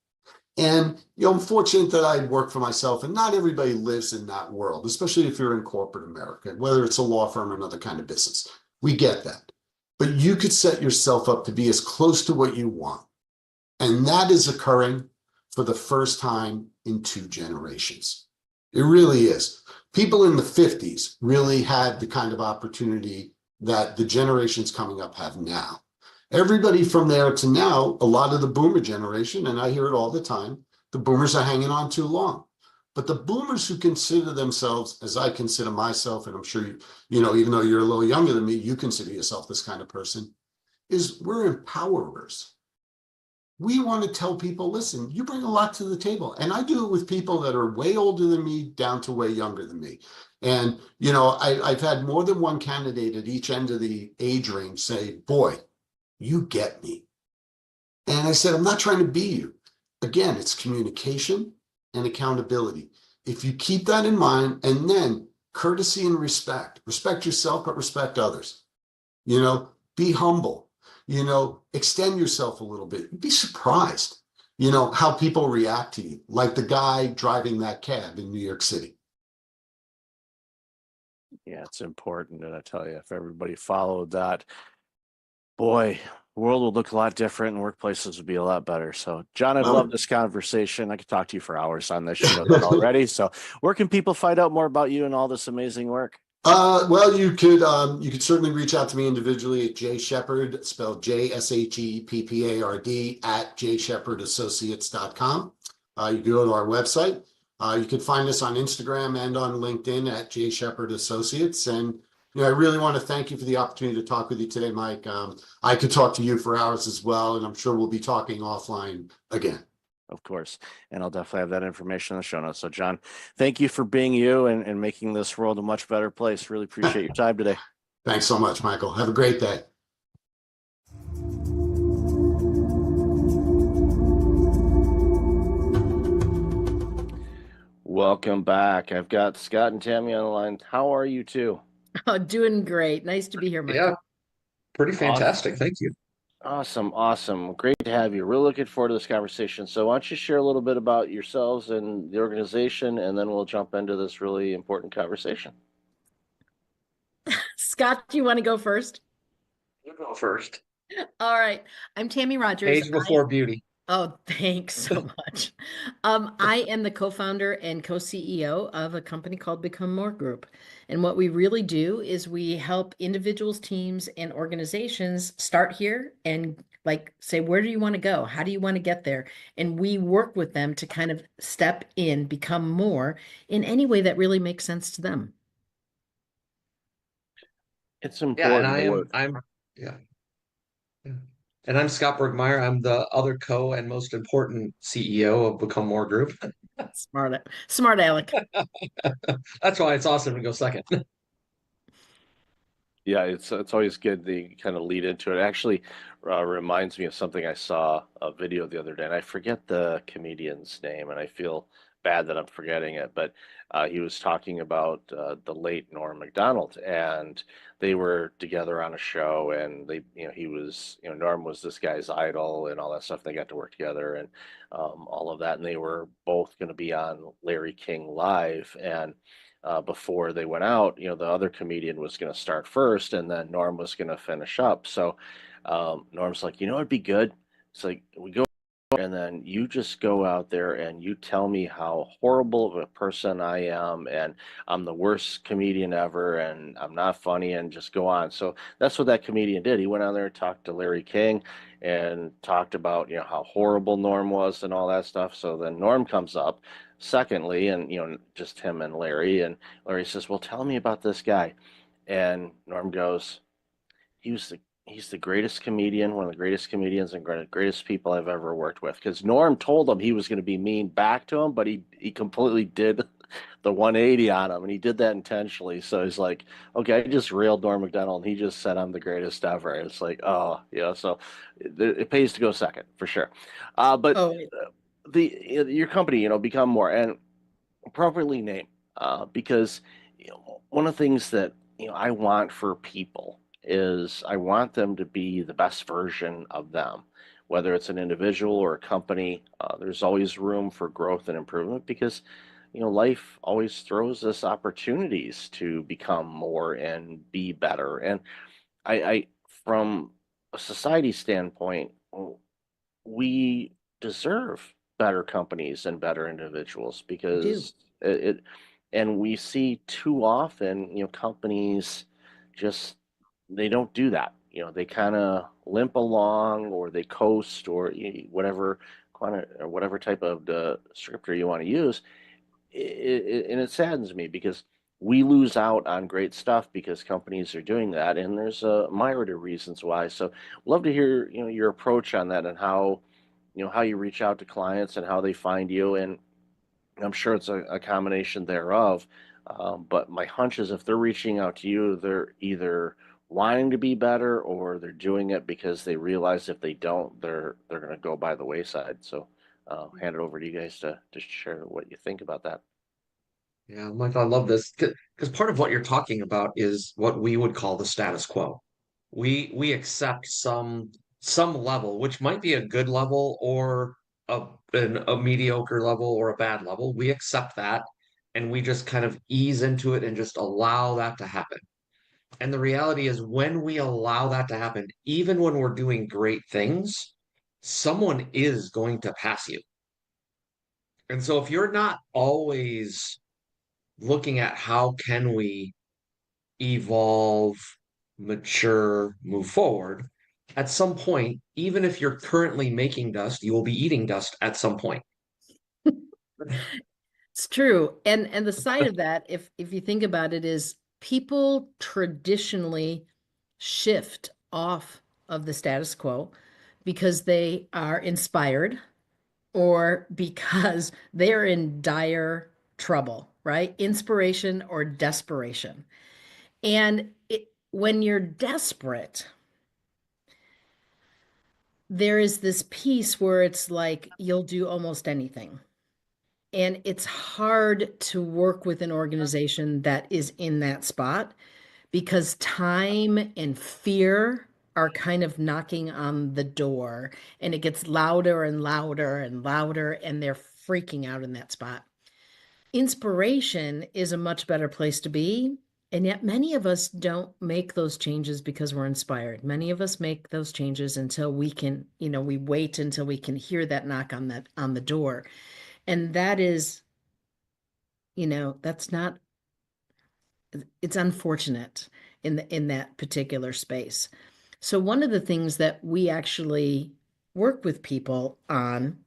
And, I'm fortunate that I work for myself, and not everybody lives in that world, especially if you're in corporate America, whether it's a law firm or another kind of business. We get that. But you could set yourself up to be as close to what you want. And that is occurring for the first time in 2 generations. It really is. People in the 50s really had the kind of opportunity that the generations coming up have now. Everybody from there to now, a lot of the boomer generation, and I hear it all the time, the boomers are hanging on too long. But the boomers who consider themselves, as I consider myself, and I'm sure even though you're a little younger than me, you consider yourself this kind of person, is we're empowerers. we want to tell people, listen, you bring a lot to the table. And I do it with people that are way older than me down to way younger than me. And, I've had more than one candidate at each end of the age range say, boy, you get me. And I said, I'm not trying to be you. Again, it's communication and accountability. If you keep that in mind, and then courtesy and respect yourself, but respect others, be humble, extend yourself a little bit. You'd be surprised, how people react to you, like the guy driving that cab in New York City. Yeah, it's important. And I tell you, if everybody followed that, boy, the world would look a lot different and workplaces would be a lot better. So, John, I've loved this conversation. I could talk to you for hours on this. Already. So, where can people find out more about you and all this amazing work? Well, you could certainly reach out to me individually at Jay Shepherd, spelled JSHEPPARD at JShepherdAssociates.com. You can go to our website. You can find us on Instagram and on LinkedIn at Jay Shepherd Associates. And I really want to thank you for the opportunity to talk with you today, Mike. I could talk to you for hours as well, and I'm sure we'll be talking offline again. Of course. And I'll definitely have that information in the show notes. So, John, thank you for being you and making this world a much better place. Really appreciate your time today. Thanks so much, Michael. Have a great day. Welcome back. I've got Scott and Tammy on the line. How are you two? Oh, doing great. Nice to be here, Michael. Yeah, pretty fantastic. Awesome. Thank you. Awesome. Great to have you. Really looking forward to this conversation. So why don't you share a little bit about yourselves and the organization, and then we'll jump into this really important conversation. Scott, do you want to go first? You go first. All right. I'm Tammy Rogers. Age before beauty. Oh, thanks so much. I am the co-founder and co-CEO of a company called Become More Group. And what we really do is we help individuals, teams, and organizations start here and say, where do you want to go? How do you want to get there? And we work with them to kind of step in, become more in any way that really makes sense to them. It's important. Yeah. And I'm Scott Bergmeyer. I'm the other and most important CEO of Become More Group. Smart Alec. That's why it's awesome to go second. Yeah, it's always good to kind of lead into it. Actually, reminds me of something I saw a video the other day, and I forget the comedian's name, and I feel bad that I'm forgetting it, but he was talking about the late Norm Macdonald, and they were together on a show, and Norm was this guy's idol and all that stuff. They got to work together and all of that, and they were both going to be on Larry King Live, and before they went out, the other comedian was going to start first, and then Norm was going to finish up. So Norm's like, it'd be good. It's like we go. And then you just go out there and you tell me how horrible of a person I am, and I'm the worst comedian ever, and I'm not funny, and just go on. So that's what that comedian did. He went on there and talked to Larry King and talked about, how horrible Norm was and all that stuff. So then Norm comes up secondly, and, just him and Larry Larry says, well, tell me about this guy. And Norm goes, he's the greatest comedian, one of the greatest comedians and greatest people I've ever worked with. Because Norm told him he was going to be mean back to him, but he completely did the 180 on him, and he did that intentionally. So he's like, okay, I just railed Norm Macdonald, and he just said I'm the greatest ever. It's like, so it pays to go second for sure. Your company, Become More, and appropriately named, because one of the things that I want for people is I want them to be the best version of them, whether it's an individual or a company. There's always room for growth and improvement because, life always throws us opportunities to become more and be better. And I from a society standpoint, we deserve better companies and better individuals because and we see too often, companies just they don't do that. They kind of limp along, or they coast, or whatever type of descriptor you want to use. And it saddens me because we lose out on great stuff because companies are doing that, and there's a myriad of reasons why. So, love to hear your approach on that and how how you reach out to clients and how they find you. And I'm sure it's a combination thereof. But my hunch is if they're reaching out to you, they're either wanting to be better or they're doing it because they realize if they don't, they're going to go by the wayside. So hand it over to you guys to share what you think about that. Yeah, Michael, I love this because part of what you're talking about is what we would call the status quo. We accept some level, which might be a good level or a mediocre level or a bad level. We accept that and we just kind of ease into it and just allow that to happen. And the reality is when we allow that to happen, even when we're doing great things, someone is going to pass you. And so if you're not always looking at how can we evolve, mature, move forward, at some point, even if you're currently making dust, you will be eating dust at some point. It's true. And the side of that, if you think about it, is people traditionally shift off of the status quo because they are inspired or because they're in dire trouble, right? Inspiration or desperation. And when you're desperate, there is this piece where it's like you'll do almost anything. And it's hard to work with an organization that is in that spot because time and fear are kind of knocking on the door and it gets louder and louder and louder and they're freaking out in that spot. Inspiration is a much better place to be. And yet many of us don't make those changes because we're inspired. Many of us make those changes until we can, we wait until we can hear that knock on the door. And that is, that's not, it's unfortunate in that particular space. So one of the things that we actually work with people on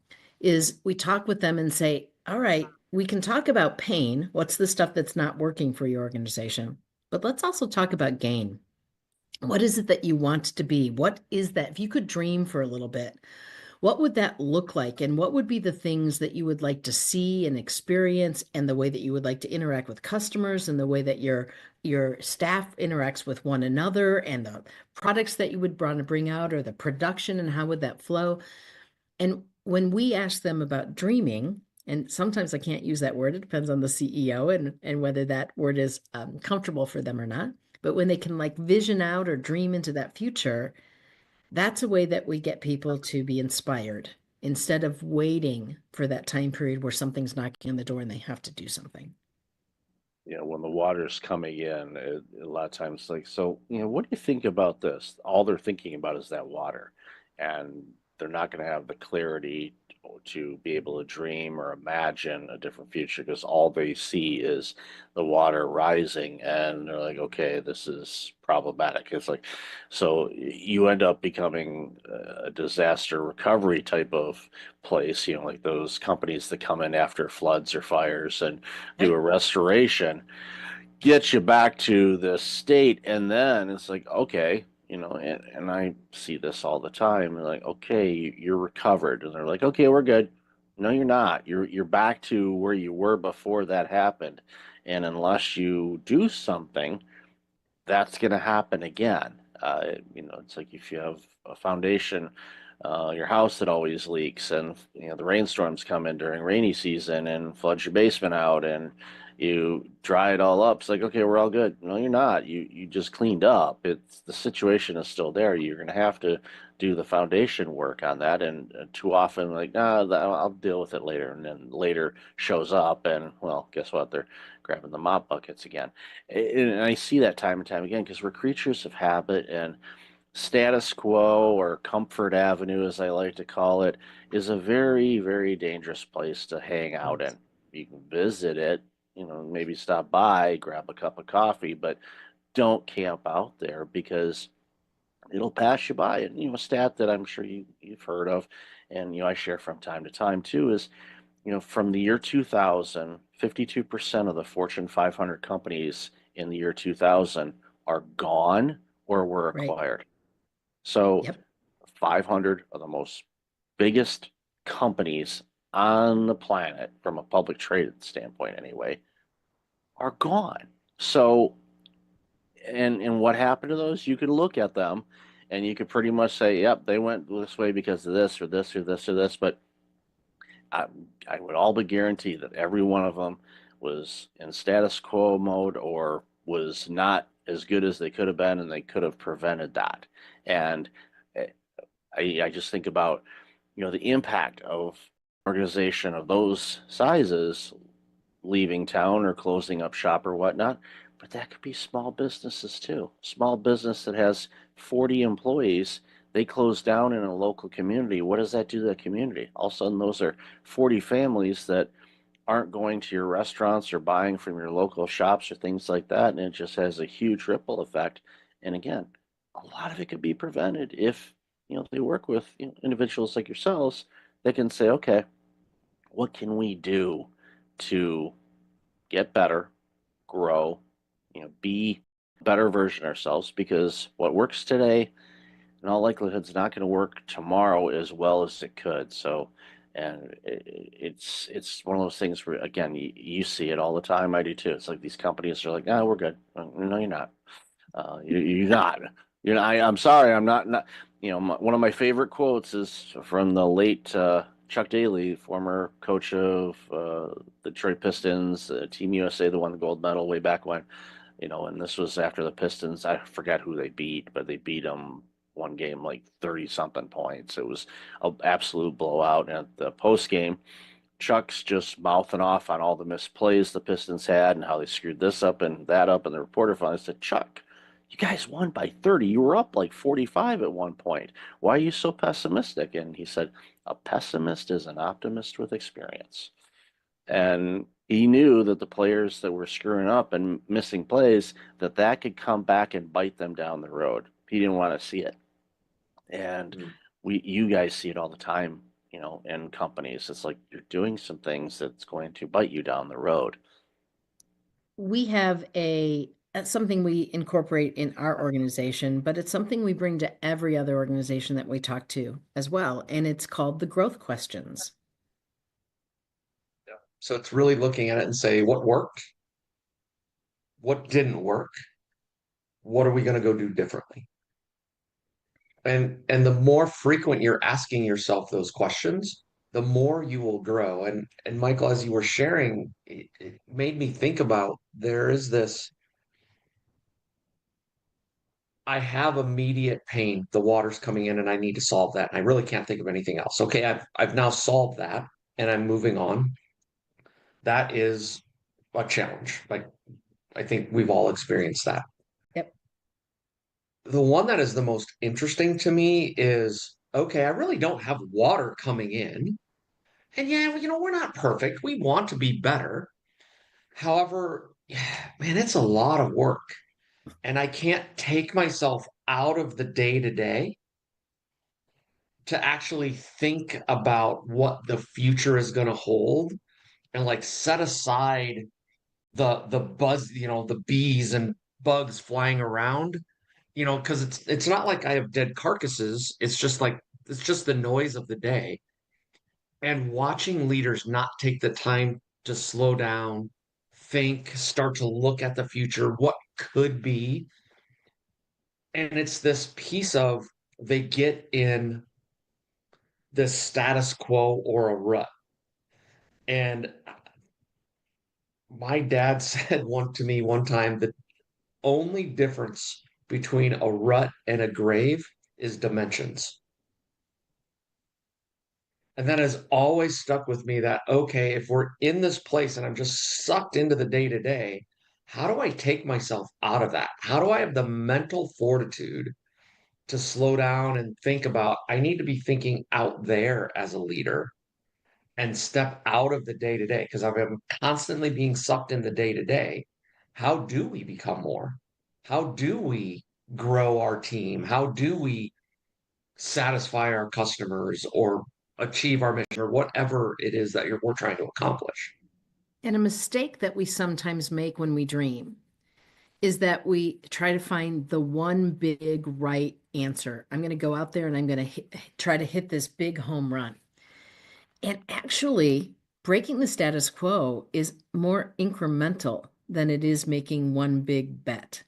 is we talk with them and say, all right, we can talk about pain. What's the stuff that's not working for your organization? But let's also talk about gain. What is it that you want to be? What is that? If you could dream for a little bit, what would that look like? And what would be the things that you would like to see and experience and the way that you would like to interact with customers and the way that your staff interacts with one another and the products that you would want to bring out or the production and how would that flow? And when we ask them about dreaming, and sometimes I can't use that word, it depends on the CEO and whether that word is comfortable for them or not. But when they can like vision out or dream into that future, that's a way that we get people to be inspired instead of waiting for that time period where something's knocking on the door and they have to do something. When the water's coming in, a lot of times, like, so, what do you think about this? All they're thinking about is that water, and they're not going to have the clarity to be able to dream or imagine a different future because all they see is the water rising, and they're like, okay, this is problematic. It's like, so you end up becoming a disaster recovery type of place, like those companies that come in after floods or fires and do a restoration, get you back to the state, and then it's like, okay, and I see this all the time. They're like, okay, you're recovered, and they're like, okay, we're good. No, you're not. You're back to where you were before that happened, and unless you do something, that's going to happen again. It's like if you have a foundation, your house that always leaks, and the rainstorms come in during rainy season and floods your basement out, and you dry it all up. It's like, okay, we're all good. No, you're not. You just cleaned up. It's the situation is still there. You're going to have to do the foundation work on that, and too often, like, nah, I'll deal with it later, and then later shows up, and well, guess what? They're grabbing the mop buckets again. And I see that time and time again because we're creatures of habit, and status quo, or comfort avenue, as I like to call it, is a very, very dangerous place to hang out in. You can visit it, maybe stop by, grab a cup of coffee, but don't camp out there because it'll pass you by. And, a stat that I'm sure you've heard of, and, I share from time to time too, is, from the year 2000, 52% of the Fortune 500 companies in the year 2000 are gone or were acquired. So 500 of the most biggest companies on the planet, from a public traded standpoint anyway, are gone. So, and what happened to those? You could look at them and you could pretty much say, yep, they went this way because of this or this or this or this. But I would all but guarantee that every one of them was in status quo mode or was not as good as they could have been, and they could have prevented that. And I just think about, the impact of organization of those sizes leaving town or closing up shop or whatnot. But that could be small businesses too. Small business that has 40 employees, they close down in a local community. What does that do to the community? All of a sudden, those are 40 families that aren't going to your restaurants or buying from your local shops or things like that. And it just has a huge ripple effect. And again, a lot of it could be prevented if, they work with individuals like yourselves that can say, okay, what can we do to get better, grow, be a better version of ourselves? Because what works today, in all likelihood, is not going to work tomorrow as well as it could. So, and it's one of those things where, again, you see it all the time. I do too. It's like these companies are like, "No, we're good." No, you're not. You're not. I'm sorry. I'm not. One of my favorite quotes is from the late Chuck Daly, former coach of the Detroit Pistons, Team USA, that won the gold medal way back when. And this was after the Pistons. I forget who they beat, but they beat them one game like 30 something points. It was an absolute blowout. And at the post game, Chuck's just mouthing off on all the missed plays the Pistons had and how they screwed this up and that up. And the reporter finally said, "Chuck, you guys won by 30. You were up like 45 at one point. Why are you so pessimistic?" And he said, "A pessimist is an optimist with experience." And he knew that the players that were screwing up and missing plays, that could come back and bite them down the road. He didn't want to see it. And you guys see it all the time, in companies. It's like you're doing some things that's going to bite you down the road. We have something we incorporate in our organization, but it's something we bring to every other organization that we talk to as well. And it's called the growth questions. So it's really looking at it and say, what worked? What didn't work? What are we going to go do differently? And the more frequent you're asking yourself those questions, the more you will grow. And Michael, as you were sharing, it made me think about, there is this, I have immediate pain, the water's coming in and I need to solve that. And I really can't think of anything else. Okay, I've now solved that and I'm moving on. That is a challenge. Like, I think we've all experienced that. Yep. The one that is the most interesting to me is, okay, I really don't have water coming in. And yeah, we're not perfect. We want to be better. However, man, it's a lot of work. And I can't take myself out of the day to day to actually think about what the future is going to hold and like set aside the buzz, the bees and bugs flying around, because it's not like I have dead carcasses. It's just the noise of the day. And watching leaders not take the time to slow down, think, start to look at the future, what could be. And it's this piece of, they get in this status quo or a rut. And my dad said to me one time, the only difference between a rut and a grave is dimensions. And that has always stuck with me, that, okay, if we're in this place and I'm just sucked into the day to day, how do I take myself out of that? How do I have the mental fortitude to slow down and think about, I need to be thinking out there as a leader and step out of the day to day? Because I'm constantly being sucked in the day to day. How do we become more? How do we grow our team? How do we satisfy our customers or achieve our mission or whatever it is that we're trying to accomplish? And a mistake that we sometimes make when we dream is that we try to find the one big right answer. I'm going to go out there and I'm going to try to hit this big home run. And actually, breaking the status quo is more incremental than it is making one big bet.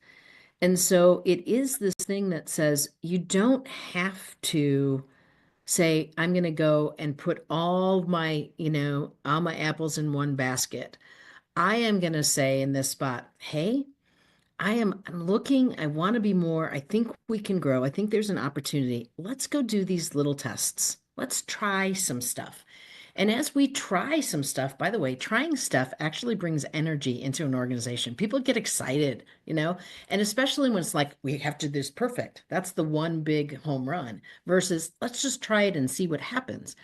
And so it is this thing that says you don't have to say, I'm going to go and put all my, all my apples in one basket. I am going to say in this spot, hey, I'm looking, I want to be more. I think we can grow. I think there's an opportunity. Let's go do these little tests. Let's try some stuff. And as we try some stuff, by the way, trying stuff actually brings energy into an organization. People get excited, and especially when it's like, we have to do this perfect. That's the one big home run versus let's just try it and see what happens.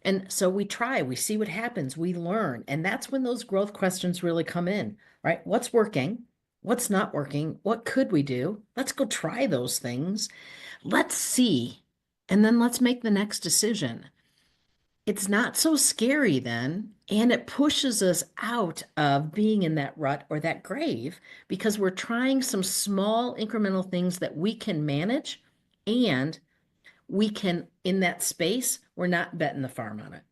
And so we try, we see what happens, we learn. And that's when those growth questions really come in, right? What's working? What's not working? What could we do? Let's go try those things. Let's see. And then let's make the next decision. It's not so scary then. And it pushes us out of being in that rut or that grave because we're trying some small incremental things that we can manage and we can, in that space, we're not betting the farm on it.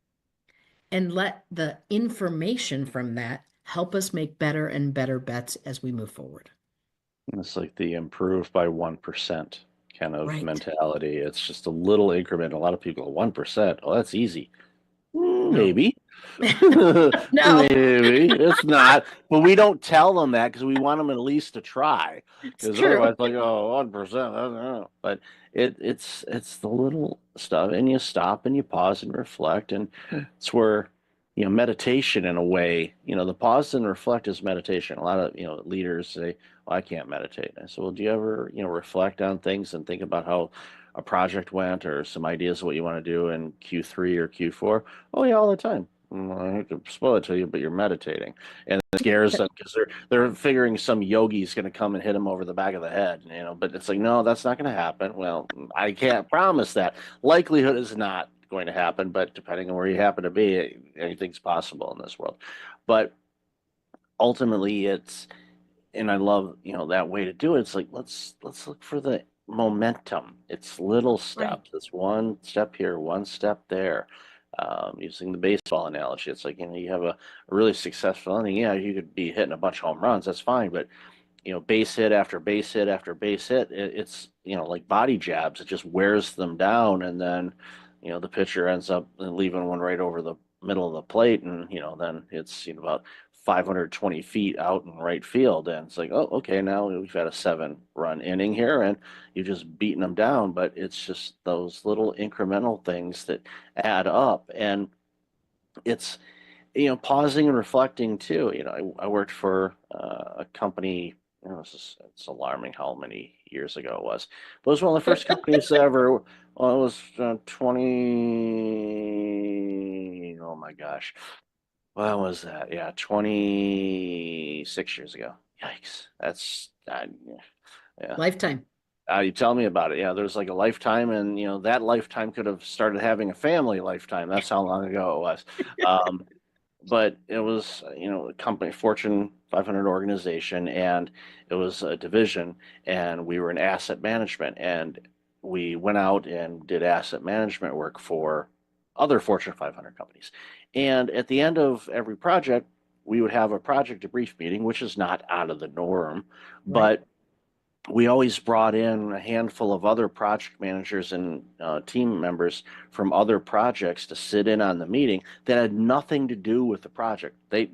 And let the information from that help us make better and better bets as we move forward. It's like the improve by 1% kind of Right. mentality. It's just a little increment. A lot of people go 1%. Oh, that's easy. No. Maybe. No. Maybe it's not. But we don't tell them that because we want them at least to try. Because otherwise, like, oh, 1%. But it's the little stuff, and you stop and you pause and reflect, and it's where meditation in a way. The pause and reflect is meditation. A lot of leaders say, "Well, I can't meditate." I said, "Well, do you ever reflect on things and think about how a project went or some ideas of what you want to do in Q3 or Q4?" "Oh yeah, all the time." "I hate to spoil it to you, but you're meditating," and it scares them because they're figuring some yogi's going to come and hit them over the back of the head, But it's like, no, that's not going to happen. Well, I can't promise that. Likelihood is not going to happen, but depending on where you happen to be, anything's possible in this world. But ultimately, and I love that way to do it. It's like let's look for the momentum. It's little steps. It's one step here, one step there. Using the baseball analogy, it's like you have a really successful inning. Yeah, you could be hitting a bunch of home runs. That's fine, but base hit after base hit after base hit, it's like body jabs. It just wears them down, and then the pitcher ends up leaving one right over the middle of the plate, and then it's about 520 feet out in right field, and it's like, oh, okay, now we've had a 7-run inning here, and you've just beaten them down. But it's just those little incremental things that add up, and it's pausing and reflecting too. I worked for a company. It's alarming how many years ago it was. But it was one of the first companies ever. Well, it was 20. Oh my gosh. When was that? Yeah, 26 years ago. Yikes. That's yeah. Lifetime. You tell me about it. Yeah, there's like a lifetime, and that lifetime could have started having a family lifetime. That's how long ago it was. But it was, a company, Fortune 500 organization, and it was a division, and we were in asset management, and we went out and did asset management work for other Fortune 500 companies. And at the end of every project, we would have a project debrief meeting, which is not out of the norm, but we always brought in a handful of other project managers and team members from other projects to sit in on the meeting that had nothing to do with the project. They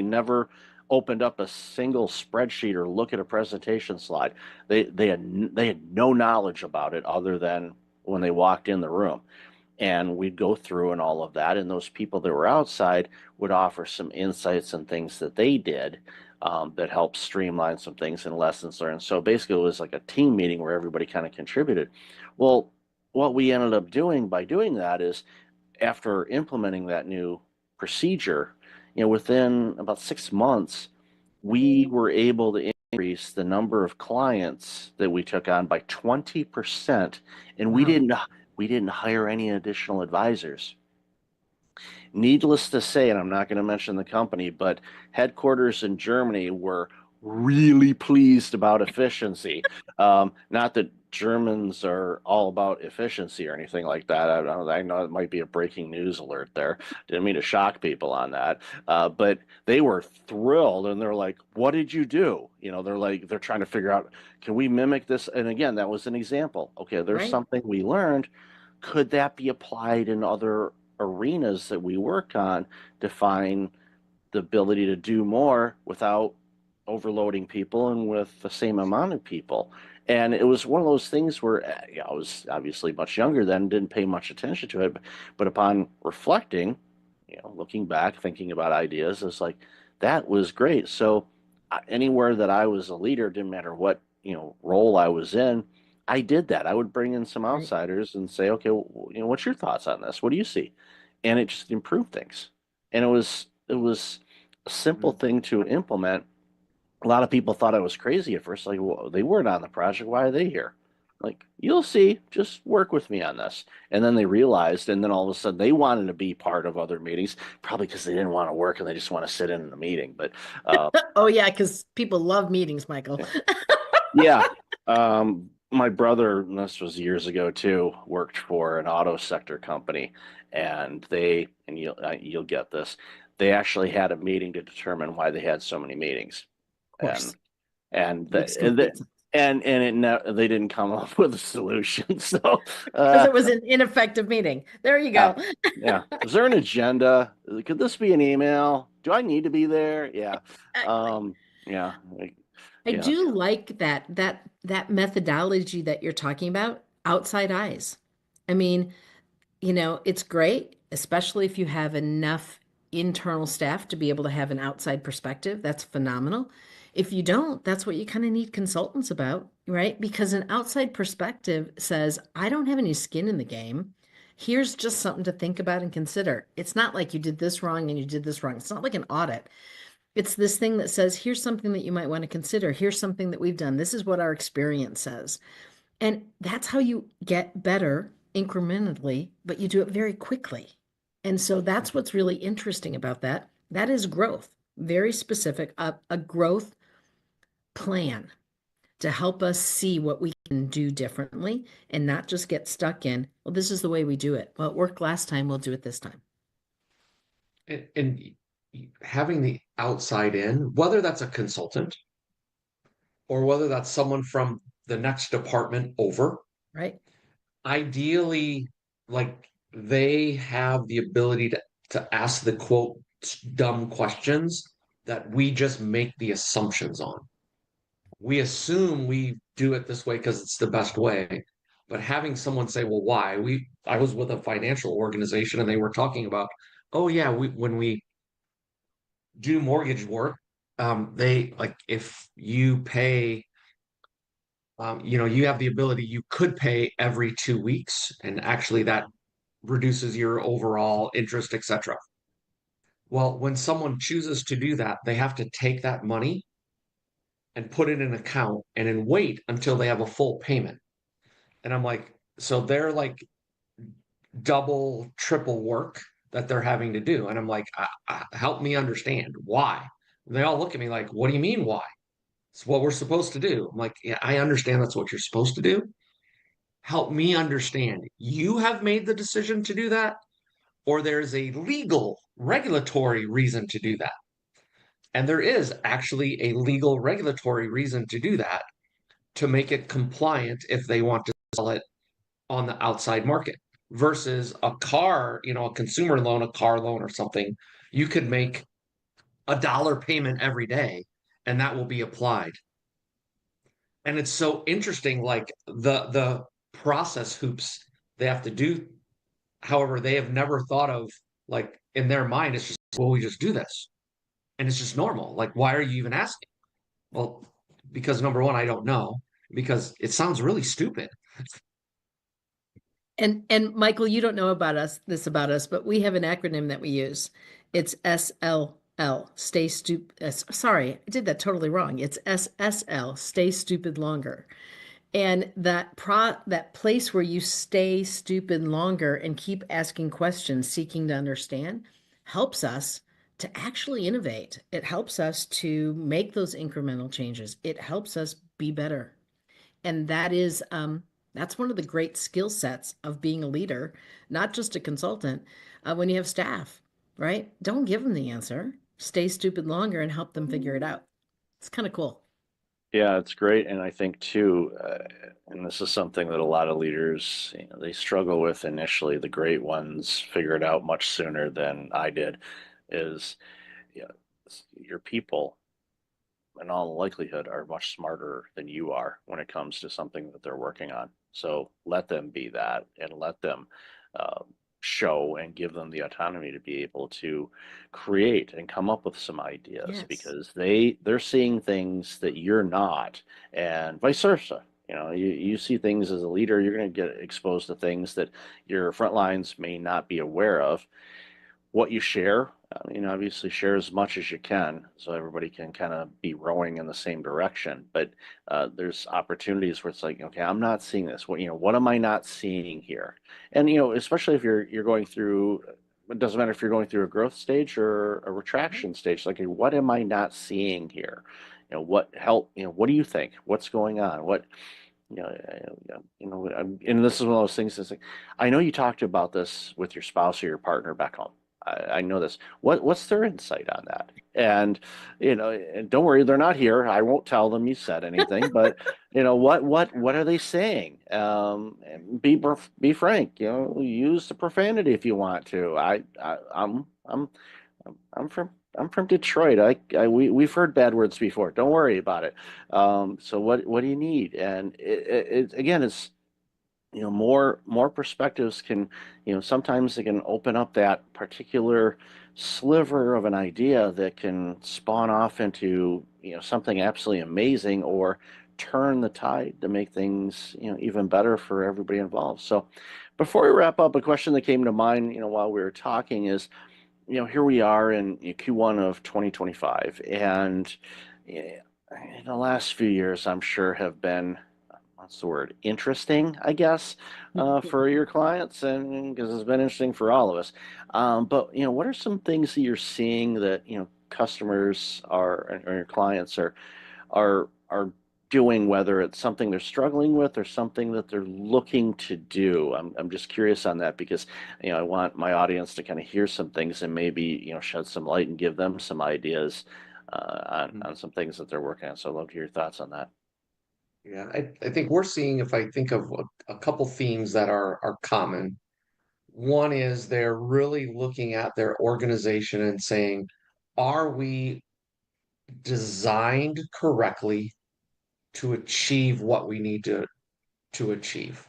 never opened up a single spreadsheet or look at a presentation slide. They had no knowledge about it other than when they walked in the room. And we'd go through and all of that, and those people that were outside would offer some insights and things that they did that helped streamline some things and lessons learned. So basically, it was like a team meeting where everybody kind of contributed. Well, what we ended up doing by doing that is, after implementing that new procedure, within about 6 months, we were able to increase the number of clients that we took on by 20%, and we didn't hire any additional advisors. Needless to say, and I'm not going to mention the company, but headquarters in Germany were really pleased about efficiency. Not that Germans are all about efficiency or anything like that. I know it might be a breaking news alert there. Didn't mean to shock people on that. But they were thrilled and they're like, what did you do? You know, they're trying to figure out, can we mimic this? And again, that was an example. Okay, there's Right. something we learned. Could that be applied in other arenas that we work on to find the ability to do more without overloading people and with the same amount of people? And it was one of those things where I was obviously much younger then, didn't pay much attention to it, but upon reflecting, looking back, thinking about ideas, it's like that was great. So anywhere that I was a leader, didn't matter what role I was in, I did that. I would bring in some outsiders and say, okay, well, what's your thoughts on this? What do you see? And it just improved things. And it was a simple thing to implement. A lot of people thought I was crazy at first. Like, well, they weren't on the project. Why are they here? Like, you'll see. Just work with me on this. And then they realized, and then all of a sudden they wanted to be part of other meetings, probably because they didn't want to work and they just want to sit in the meeting. But Oh yeah, because people love meetings, Michael. yeah. My brother, and this was years ago too, worked for an auto sector company, and you'll get this. They actually had a meeting to determine why they had so many meetings, Of course. and Makes the, complete sense. and they didn't come up with a solution. So Because it was an ineffective meeting. There you go. yeah. Is there an agenda? Could this be an email? Do I need to be there? Yeah. Yeah. I Yeah. do like that methodology that you're talking about, outside eyes. I mean, it's great, especially if you have enough internal staff to be able to have an outside perspective. That's phenomenal. If you don't, that's what you kind of need consultants about, right? Because an outside perspective says, I don't have any skin in the game. Here's just something to think about and consider. It's not like you did this wrong and you did this wrong. It's not like an audit. It's this thing that says, here's something that you might want to consider. Here's something that we've done. This is what our experience says. And that's how you get better incrementally, but you do it very quickly. And so that's what's really interesting about that. That is growth, very specific, a growth plan to help us see what we can do differently and not just get stuck in, well, this is the way we do it. Well, it worked last time, we'll do it this time. And having the outside in, whether that's a consultant or whether that's someone from the next department over, right? Ideally, like they have the ability to ask the quote dumb questions that we just make the assumptions on. We assume we do it this way because it's the best way. But having someone say, well, why? I was with a financial organization and they were talking about, oh yeah, when we do mortgage work, they like if you pay, you have the ability, you could pay every 2 weeks, and actually that reduces your overall interest, etc. Well, when someone chooses to do that, they have to take that money and put it in an account and then wait until they have a full payment. And I'm like, so they're like double, triple work that they're having to do. And I'm like, help me understand why. And they all look at me like, what do you mean why? It's what we're supposed to do. I'm like, yeah, I understand that's what you're supposed to do. Help me understand. You have made the decision to do that, or there's a legal, regulatory reason to do that. And there is actually a legal, regulatory reason to do that to make it compliant if they want to sell it on the outside market versus a car, a consumer loan, a car loan or something. You could make $1 payment every day and that will be applied. And it's so interesting, like the process hoops they have to do. However, they have never thought of, like, in their mind, it's just, well, we just do this. And it's just normal. Like, why are you even asking? Well, because number one, I don't know, because it sounds really stupid. And Michael, you don't know about us, but we have an acronym that we use. It's SLL, stay stupid. Sorry, I did that totally wrong. It's SSL, stay stupid longer. And that place where you stay stupid longer and keep asking questions, seeking to understand, helps us to actually innovate. It helps us to make those incremental changes. It helps us be better. And that's one of the great skill sets of being a leader, not just a consultant. When you have staff, right? Don't give them the answer. Stay stupid longer and help them figure it out. It's kind of cool. Yeah, it's great. And I think too, and this is something that a lot of leaders, they struggle with initially. The great ones figure it out much sooner than I did, is, you know, your people in all likelihood are much smarter than you are when it comes to something that they're working on. So let them be that, and let them uh, show and give them the autonomy to be able to create and come up with some ideas, Yes. because they're seeing things that you're not, and vice versa. You see things as a leader, you're going to get exposed to things that your front lines may not be aware of. What you share, obviously share as much as you can so everybody can kind of be rowing in the same direction. But there's opportunities where it's like, okay, I'm not seeing this. What am I not seeing here? And especially if you're going through, it doesn't matter if you're going through a growth stage or a retraction stage. Like, what am I not seeing here? What do you think? What's going on? And this is one of those things that's like, I know you talked about this with your spouse or your partner back home. I know this. What's their insight on that? And and don't worry, they're not here. I won't tell them you said anything. But what are they saying? And be frank. Use the profanity if you want to. I'm from Detroit. We've heard bad words before. Don't worry about it. So what do you need? And again, it's more perspectives can, sometimes they can open up that particular sliver of an idea that can spawn off into something absolutely amazing, or turn the tide to make things even better for everybody involved. So before we wrap up, a question that came to mind while we were talking is, here we are in Q1 of 2025, and in the last few years, I'm sure have been, what's the word, interesting, I guess, for your clients, and because it's been interesting for all of us. But what are some things that you're seeing that customers or your clients are doing, whether it's something they're struggling with or something that they're looking to do? I'm just curious on that, because I want my audience to kind of hear some things and maybe shed some light and give them some ideas on some things that they're working on. So I'd love to hear your thoughts on that. Yeah, I think we're seeing, if I think of a couple themes that are common. One is they're really looking at their organization and saying, are we designed correctly to achieve what we need to achieve?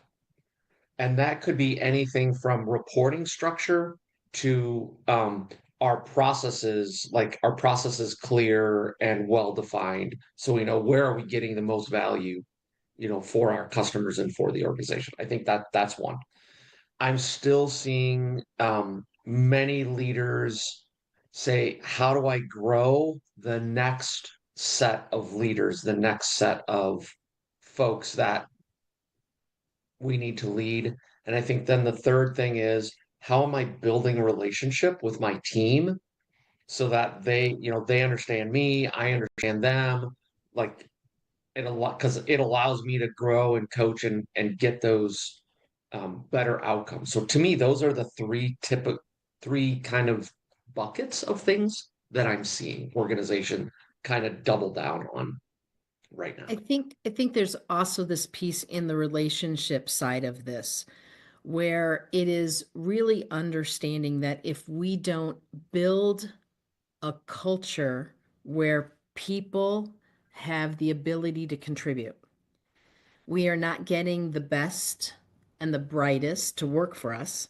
And that could be anything from reporting structure to our processes, like our processes clear and well defined, so we know where are we getting the most value, for our customers and for the organization. I think that's one. I'm still seeing many leaders say, how do I grow the next set of leaders, the next set of folks that we need to lead? And I think then the third thing is, how am I building a relationship with my team so that they understand me, I understand them, like because it allows me to grow and coach and get those better outcomes. So to me, those are the three kind of buckets of things that I'm seeing organization kind of double down on right now. I think there's also this piece in the relationship side of this, where it is really understanding that if we don't build a culture where people have the ability to contribute, we are not getting the best and the brightest to work for us.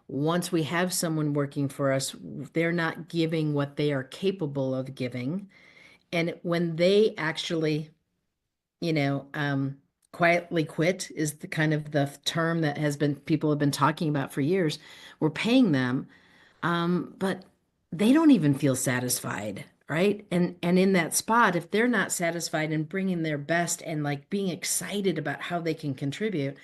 Once we have someone working for us, they're not giving what they are capable of giving. And when they actually, quietly quit is the kind of the term that people have been talking about for years. We're paying them, but they don't even feel satisfied, right? And in that spot, if they're not satisfied and bringing their best and like being excited about how they can contribute,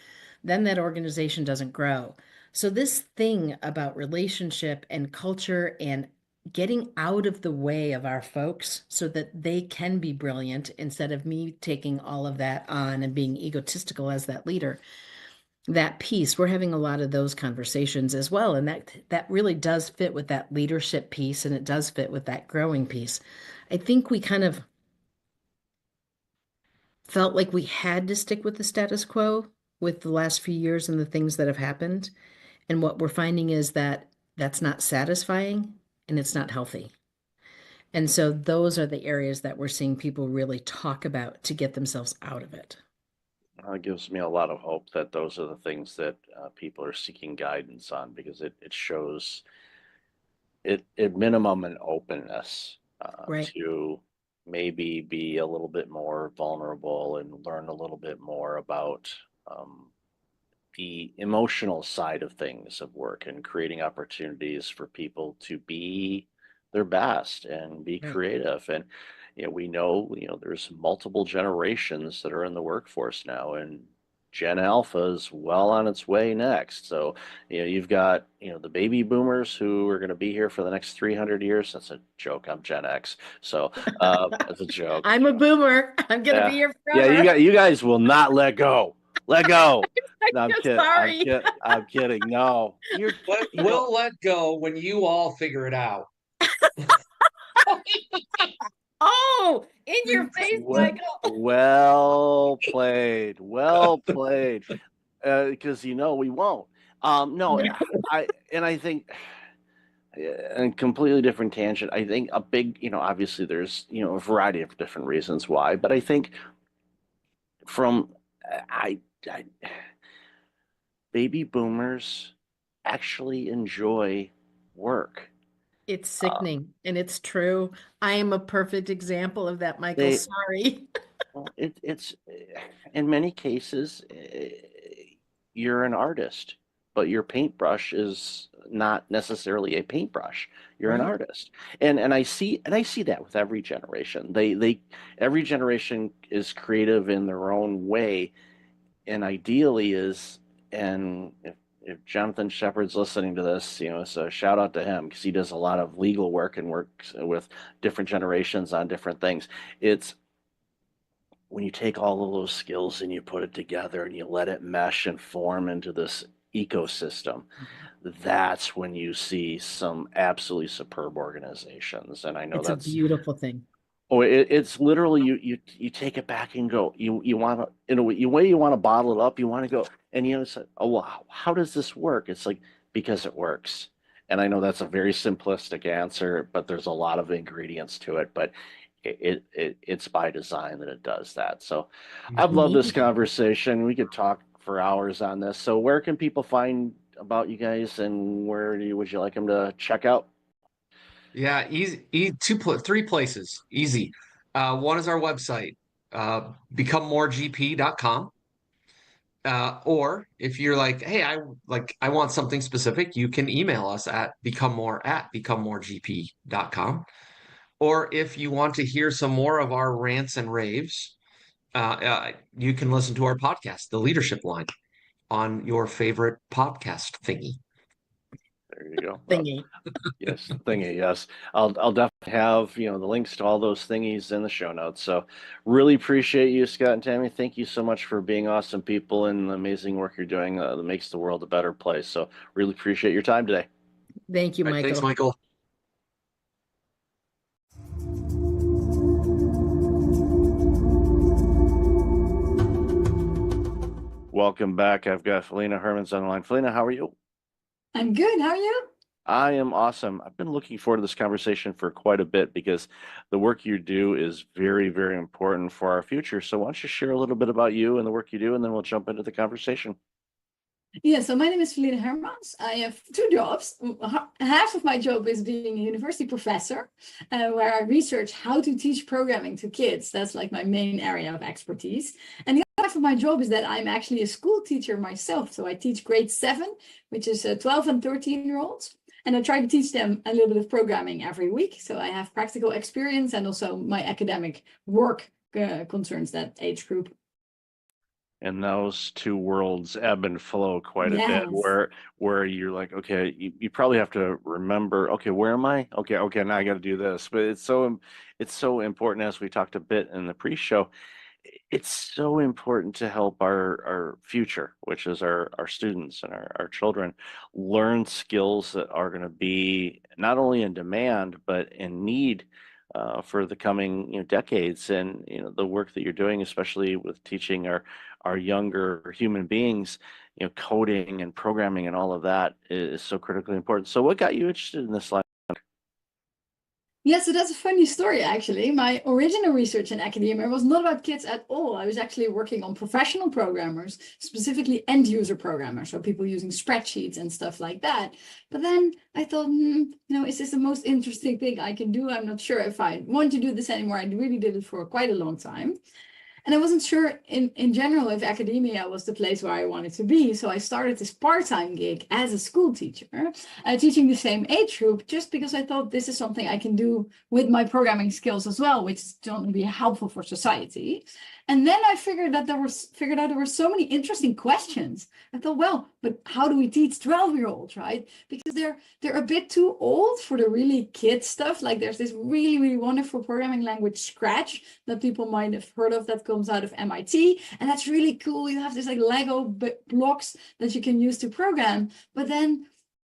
then that organization doesn't grow. So this thing about relationship and culture and getting out of the way of our folks so that they can be brilliant instead of me taking all of that on and being egotistical as that leader. That piece, we're having a lot of those conversations as well. And that really does fit with that leadership piece, and it does fit with that growing piece. I think we kind of felt like we had to stick with the status quo with the last few years and the things that have happened. And what we're finding is that that's not satisfying and it's not healthy. And so those are the areas that we're seeing people really talk about to get themselves out of it. It gives me a lot of hope that those are the things that people are seeking guidance on, because it shows it at minimum an openness Right. to maybe be a little bit more vulnerable and learn a little bit more about the emotional side of things of work, and creating opportunities for people to be their best and be Right. creative. And we know there's multiple generations that are in the workforce now, and Gen Alpha is well on its way next. So you've got the baby boomers who are going to be here for the next 300 years. That's a joke. I'm Gen X, so that's a joke. I'm a boomer. I'm gonna be here Yeah, forever. you guys will not let go. Let go. No, I'm I'm kidding. sorry. I'm kidding. No, We'll let go when you all figure it out. Oh, in your face, Michael. Well played. Well played. Because we won't. No, I think, and completely different tangent. I think a big, obviously there's, a variety of different reasons why, but I think from I baby boomers actually enjoy work. It's sickening, and it's true. I am a perfect example of that, Michael. They- Sorry. Well, it's in many cases, you're an artist, but your paintbrush is not necessarily a paintbrush. You're an Right. artist, and I see that with every generation. Every generation is creative in their own way, and ideally is. And if Jonathan Shepard's listening to this, so shout out to him, because he does a lot of legal work and works with different generations on different things. It's when you take all of those skills and you put it together and you let it mesh and form into this ecosystem, that's when you see some absolutely superb organizations. And I know It's a that's beautiful thing. it's literally you take it back and go, you want to, in a way you want to bottle it up, you want to go and say, oh well, how does this work? It's like, because it works. And I know that's a very simplistic answer, but there's a lot of ingredients to it. But it's by design that it does that. So I've loved this conversation. We could talk for hours on this. So where can people find about you guys, and where would you like them to check out? Yeah, easy, three places. Easy. One is our website, becomemoregp.com. Or if you're like, hey, I want something specific, you can email us at becomemoregp.com. Or if you want to hear some more of our rants and raves, you can listen to our podcast, The Leadership Line, on your favorite podcast thingy. There you go. Thingy. Yes, thingy. Yes, I'll definitely have the links to all those thingies in the show notes. So really appreciate you, Scott and Tammy. Thank you so much for being awesome people and the amazing work you're doing that makes the world a better place. So really appreciate your time today. Thank you, Michael. Thanks, Michael. Welcome back. I've got Felina Hermans on the line. Felina, how are you? I'm good. How are you? I am awesome. I've been looking forward to this conversation for quite a bit, because the work you do is very, very important for our future. So why don't you share a little bit about you and the work you do, and then we'll jump into the conversation. Yeah, so my name is Felina Hermans. I have two jobs. Half of my job is being a university professor, where I research how to teach programming to kids. That's like my main area of expertise. And the other half of my job is that I'm actually a school teacher myself. So I teach grade 7, which is 12 and 13-year-olds. And I try to teach them a little bit of programming every week. So I have practical experience, and also my academic work concerns that age group. And those two worlds ebb and flow quite a bit, Yes. where you're like, okay, you probably have to remember, okay, where am I? Okay, now I got to do this. But it's so important, as we talked a bit in the pre-show. It's so important to help our future, which is our students and our children, learn skills that are going to be not only in demand but in need for the coming decades. And the work that you're doing, especially with teaching our younger human beings, coding and programming and all of that is so critically important. So, what got you interested in this line? Yeah, so that's a funny story, actually. My original research in academia was not about kids at all. I was actually working on professional programmers, specifically end user programmers, so people using spreadsheets and stuff like that. But then I thought, is this the most interesting thing I can do? I'm not sure if I want to do this anymore. I really did it for quite a long time. And I wasn't sure in general if academia was the place where I wanted to be. So I started this part-time gig as a school teacher, teaching the same age group, just because I thought this is something I can do with my programming skills as well, which is going to be helpful for society. And then I figured out there were so many interesting questions. I thought, well, but how do we teach 12-year-olds, right? Because they're a bit too old for the really kid stuff. Like there's this really, really wonderful programming language, Scratch, that people might have heard of, that comes out of MIT. And that's really cool. You have this like Lego blocks that you can use to program. But then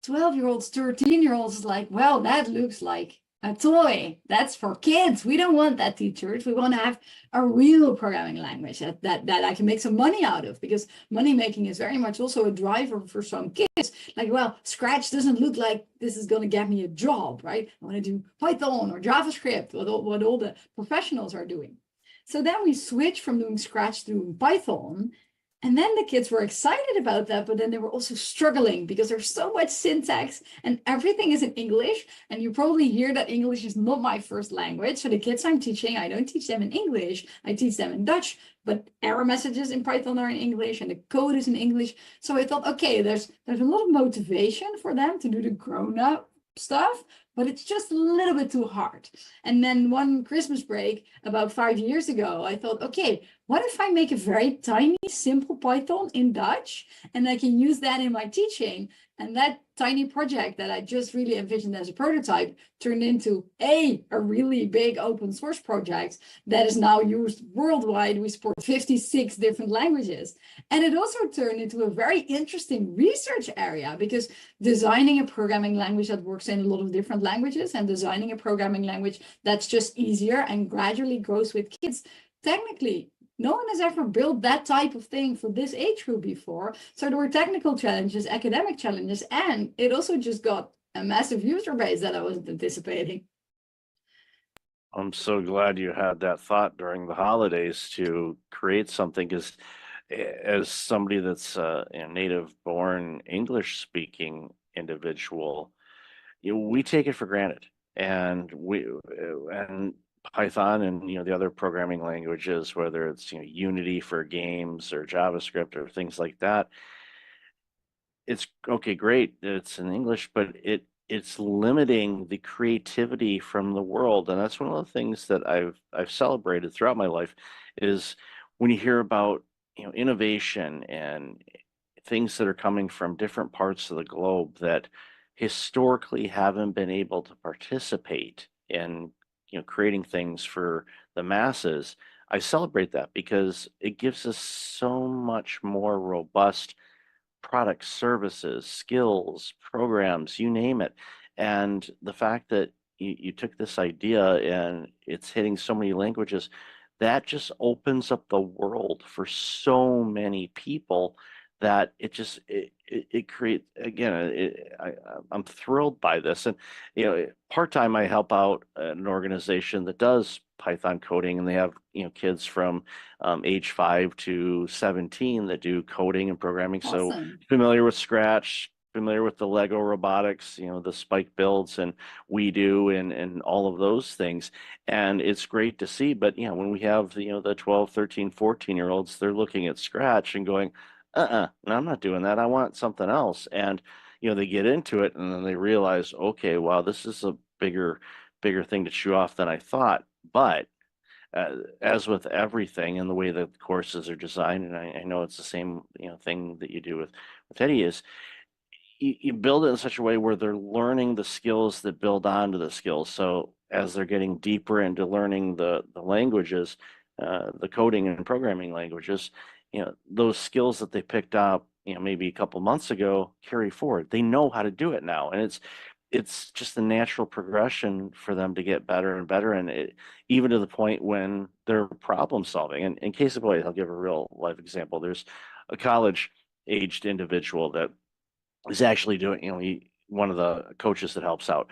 12-year-olds, 13-year-olds is like, well, that looks like a toy. That's for kids. We don't want that, teachers. We want to have a real programming language that I can make some money out of, because money making is very much also a driver for some kids. Like, well, Scratch doesn't look like this is going to get me a job, right? I want to do Python or JavaScript, what all the professionals are doing. So then we switched from doing Scratch to doing Python. And then the kids were excited about that, but then they were also struggling because there's so much syntax and everything is in English. And you probably hear that English is not my first language. So the kids I'm teaching, I don't teach them in English, I teach them in Dutch, but error messages in Python are in English and the code is in English. So I thought, okay, there's a lot of motivation for them to do the grown-up stuff, but it's just a little bit too hard. And then one Christmas break about 5 years ago, I thought, okay, what if I make a very tiny, simple Python in Dutch, and I can use that in my teaching? And that tiny project that I just really envisioned as a prototype turned into a really big open source project that is now used worldwide. We support 56 different languages. And it also turned into a very interesting research area, because designing a programming language that works in a lot of different languages and designing a programming language that's just easier and gradually grows with kids, technically, no one has ever built that type of thing for this age group before. So there were technical challenges, academic challenges, and it also just got a massive user base that I wasn't anticipating. I'm so glad you had that thought during the holidays to create something, because as somebody that's a native born English speaking individual, we take it for granted. And and Python and the other programming languages, whether it's Unity for games or JavaScript or things like that, it's okay, great, it's in English, but it's limiting the creativity from the world. And that's one of the things that I've celebrated throughout my life, is when you hear about innovation and things that are coming from different parts of the globe that historically haven't been able to participate in creating things for the masses. I celebrate that because it gives us so much more robust products, services, skills, programs, you name it. And the fact that you took this idea and it's hitting so many languages, that just opens up the world for so many people, that it creates, again, I'm thrilled by this. And part-time I help out an organization that does Python coding, and they have kids from age 5 to 17 that do coding and programming. So Awesome. familiar with Scratch, familiar with the Lego robotics, the Spike builds and We Do and all of those things. And it's great to see. But when we have the 12, 13, 14-year-olds, they're looking at Scratch and going, no, I'm not doing that. I want something else. And they get into it and then they realize, okay, wow, this is a bigger thing to chew off than I thought. But as with everything and the way that the courses are designed, and I know it's the same, thing that you do with Eddie, is you build it in such a way where they're learning the skills that build onto the skills. So as they're getting deeper into learning the languages, the coding and programming languages, those skills that they picked up, maybe a couple months ago carry forward. They know how to do it now, and it's just a natural progression for them to get better and better, and even to the point when they're problem solving. And in case of point, I'll give a real life example. There's a college aged individual that is actually doing, one of the coaches that helps out,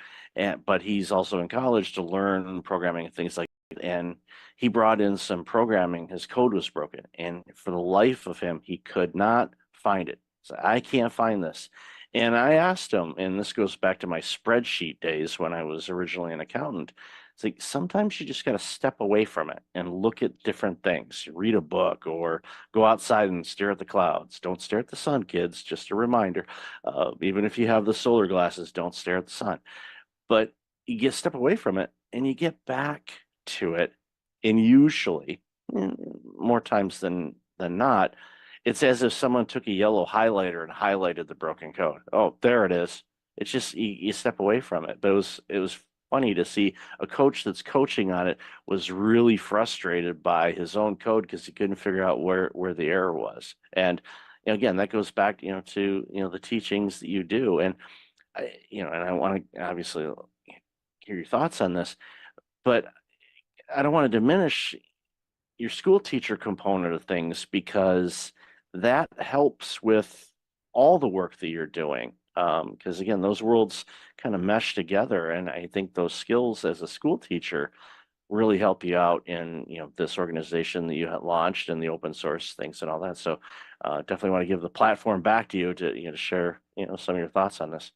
but he's also in college to learn programming and things like that. And he brought in some programming. His code was broken, and for the life of him, he could not find it. So I can't find this. And I asked him, and this goes back to my spreadsheet days when I was originally an accountant. It's like sometimes you just got to step away from it and look at different things. Read a book or go outside and stare at the clouds. Don't stare at the sun, kids. Just a reminder. Even if you have the solar glasses, don't stare at the sun. But you step away from it and you get back to it. And usually, more times than not, it's as if someone took a yellow highlighter and highlighted the broken code. Oh, there it is. It's just you step away from it. But it was funny to see a coach that's coaching on it was really frustrated by his own code because he couldn't figure out where the error was. And again, that goes back to the teachings that you do. And I want to obviously hear your thoughts on this, but I don't want to diminish your school teacher component of things, because that helps with all the work that you're doing. Because again, those worlds kind of mesh together, and I think those skills as a school teacher really help you out in this organization that you had launched and the open source things and all that. So definitely want to give the platform back to you to share some of your thoughts on this.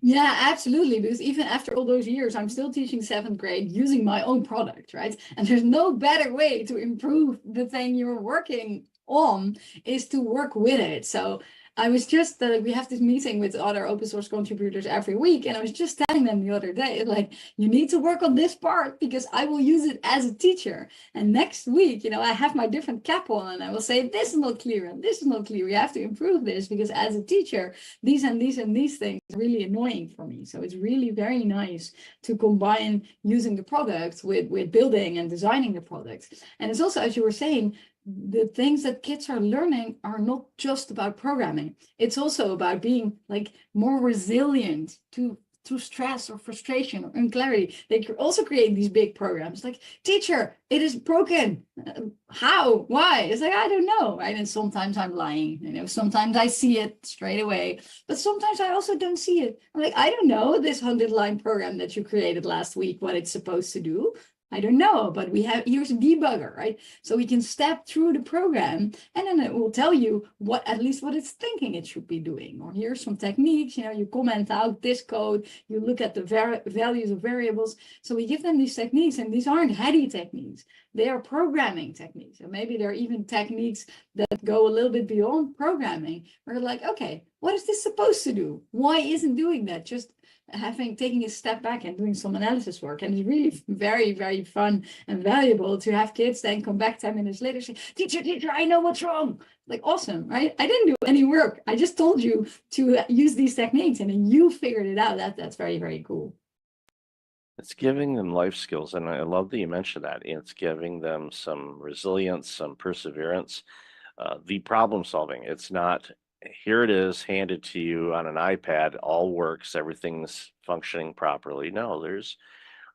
Yeah, absolutely. Because even after all those years, I'm still teaching 7th grade using my own product, right? And there's no better way to improve the thing you're working on is to work with it. So I was just, we have this meeting with other open source contributors every week. And I was just telling them the other day, like, you need to work on this part because I will use it as a teacher. And next week, I have my different cap on and I will say, this is not clear and this is not clear. We have to improve this because as a teacher, these and these and these things are really annoying for me. So it's really very nice to combine using the product with building and designing the product. And it's also, as you were saying, the things that kids are learning are not just about programming. It's also about being like more resilient to stress or frustration or unclarity. They can also create these big programs like, teacher, it is broken. How? Why? It's like, I don't know, right? And sometimes I'm lying, sometimes I see it straight away, but sometimes I also don't see it. I'm like, I don't know this 100-line program that you created last week, what it's supposed to do. I don't know, but here's a debugger, right? So we can step through the program and then it will tell you at least what it's thinking it should be doing. Or here's some techniques, you comment out this code, you look at the values of variables. So we give them these techniques, and these aren't heady techniques. They are programming techniques. And maybe there are even techniques that go a little bit beyond programming. We're like, okay, what is this supposed to do? Why isn't doing that? Just taking a step back and doing some analysis work. And it's really very, very fun and valuable to have kids then come back 10 minutes later say, teacher, I know what's wrong. Like, awesome, right? I didn't do any work. I just told you to use these techniques and then you figured it out. That's very, very cool. It's giving them life skills. And I love that you mentioned that. It's giving them some resilience, some perseverance, the problem solving. It's not, here it is handed to you on an iPad, all works, everything's functioning properly. No,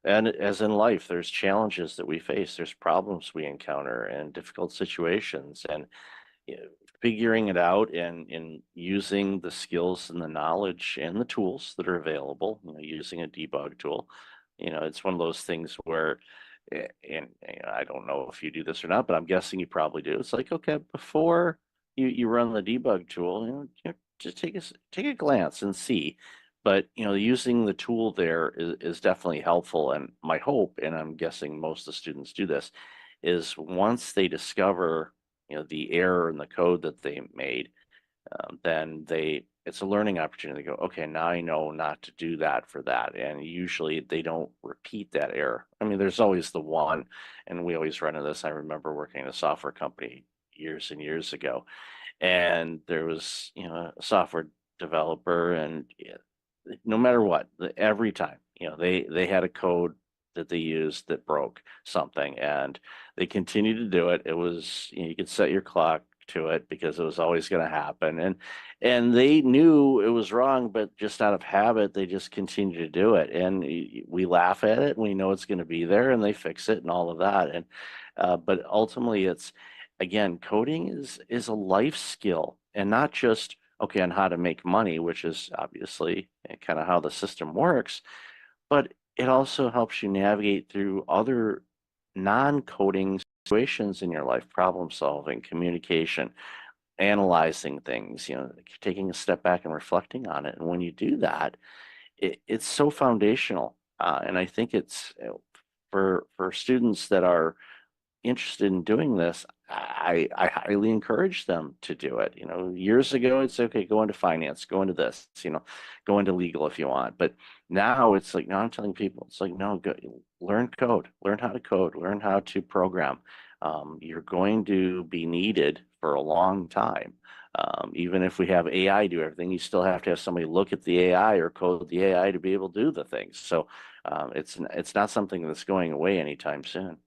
and as in life, there's challenges that we face, there's problems we encounter and difficult situations, and figuring it out and using the skills and the knowledge and the tools that are available, using a debug tool. It's one of those things where, and I don't know if you do this or not, but I'm guessing you probably do. It's like, okay, before you run the debug tool, just take a glance and see. But using the tool there is definitely helpful. And my hope, and I'm guessing most of the students do this, is once they discover the error in the code that they made, then they it's a learning opportunity. They go, okay, now I know not to do that for that. And usually they don't repeat that error. I mean, there's always the one, and we always run into this. I remember working in a software company years and years ago, and there was, a software developer, and no matter what, every time, they had a code that they used that broke something, and they continued to do it. It was, you could set your clock to it because it was always going to happen, and they knew it was wrong, but just out of habit they just continue to do it, and we laugh at it and we know it's going to be there, and they fix it and all of that. And but ultimately, it's, again, coding is a life skill, and not just, okay, on how to make money, which is obviously kind of how the system works, but it also helps you navigate through other non-coding situations in your life: problem solving, communication, analyzing things, taking a step back and reflecting on it. And when you do that, it's so foundational. And I think it's, for students that are interested in doing this, I highly encourage them to do it. Years ago, it's okay, go into finance, go into this, go into legal if you want. But now it's like, now I'm telling people, it's like, no, go learn code, learn how to code, learn how to program. You're going to be needed for a long time. Even if we have AI do everything, you still have to have somebody look at the AI or code the AI to be able to do the things. So it's not something that's going away anytime soon.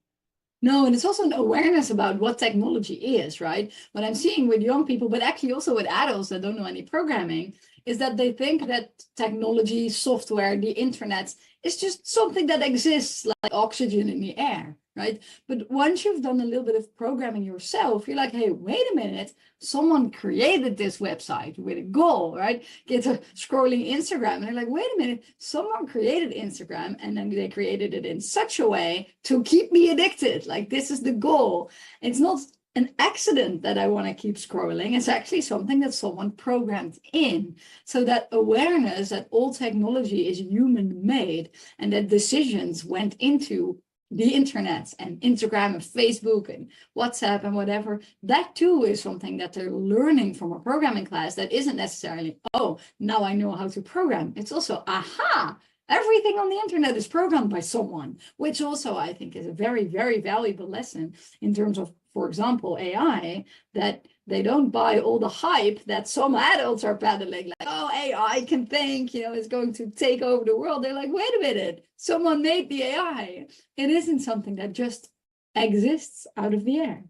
No, and it's also an awareness about what technology is, right? What I'm seeing with young people, but actually also with adults that don't know any programming, is that they think that technology, software, the internet is just something that exists like oxygen in the air, right? But once you've done a little bit of programming yourself, you're like, hey, wait a minute, someone created this website with a goal, right? Get to scrolling Instagram, and they're like, wait a minute, someone created Instagram, and then they created it in such a way to keep me addicted. Like, this is the goal. It's not an accident that I want to keep scrolling. It's actually something that someone programmed in. So that awareness that all technology is human made, and that decisions went into the internet and Instagram and Facebook and WhatsApp and whatever, that too is something that they're learning from a programming class. That isn't necessarily, oh, now I know how to program. It's also, aha, everything on the internet is programmed by someone, which also I think is a very, very valuable lesson in terms of, for example, AI, that they don't buy all the hype that some adults are peddling, like, oh, AI can think, is going to take over the world. They're like, wait a minute, someone made the AI. It isn't something that just exists out of the air.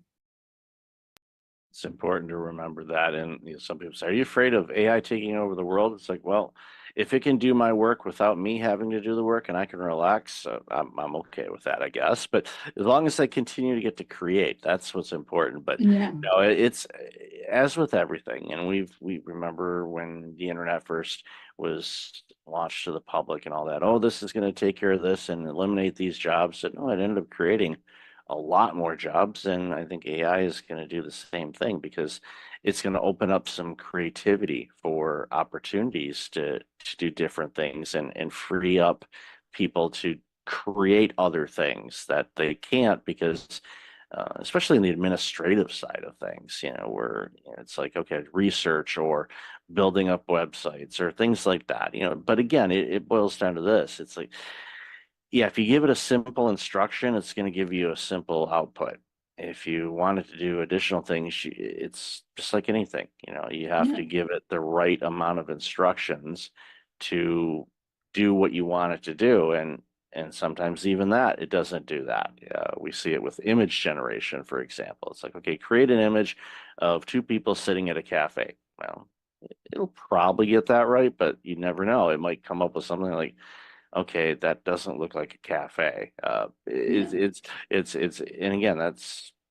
It's important to remember that. And some people say, are you afraid of AI taking over the world? It's like, well, if it can do my work without me having to do the work and I can relax, I'm okay with that, I guess. But as long as I continue to get to create, that's what's important. But yeah, no, it's as with everything. And we remember when the internet first was launched to the public and all that. Oh, this is going to take care of this and eliminate these jobs. And no, it ended up creating a lot more jobs, and I think AI is going to do the same thing, because it's going to open up some creativity for opportunities to do different things, and free up people to create other things that they can't, because especially in the administrative side of things, where it's like, okay, research or building up websites or things like that, but again, it boils down to this. It's like, yeah, if you give it a simple instruction, it's going to give you a simple output. If you wanted to do additional things, it's just like anything, you have to give it the right amount of instructions to do what you want it to do. And sometimes even that, it doesn't do that. We see it with image generation, for example. It's like, okay, create an image of two people sitting at a cafe. Well, it'll probably get that right, but you never know. It might come up with something like, okay, that doesn't look like a cafe. It's and again,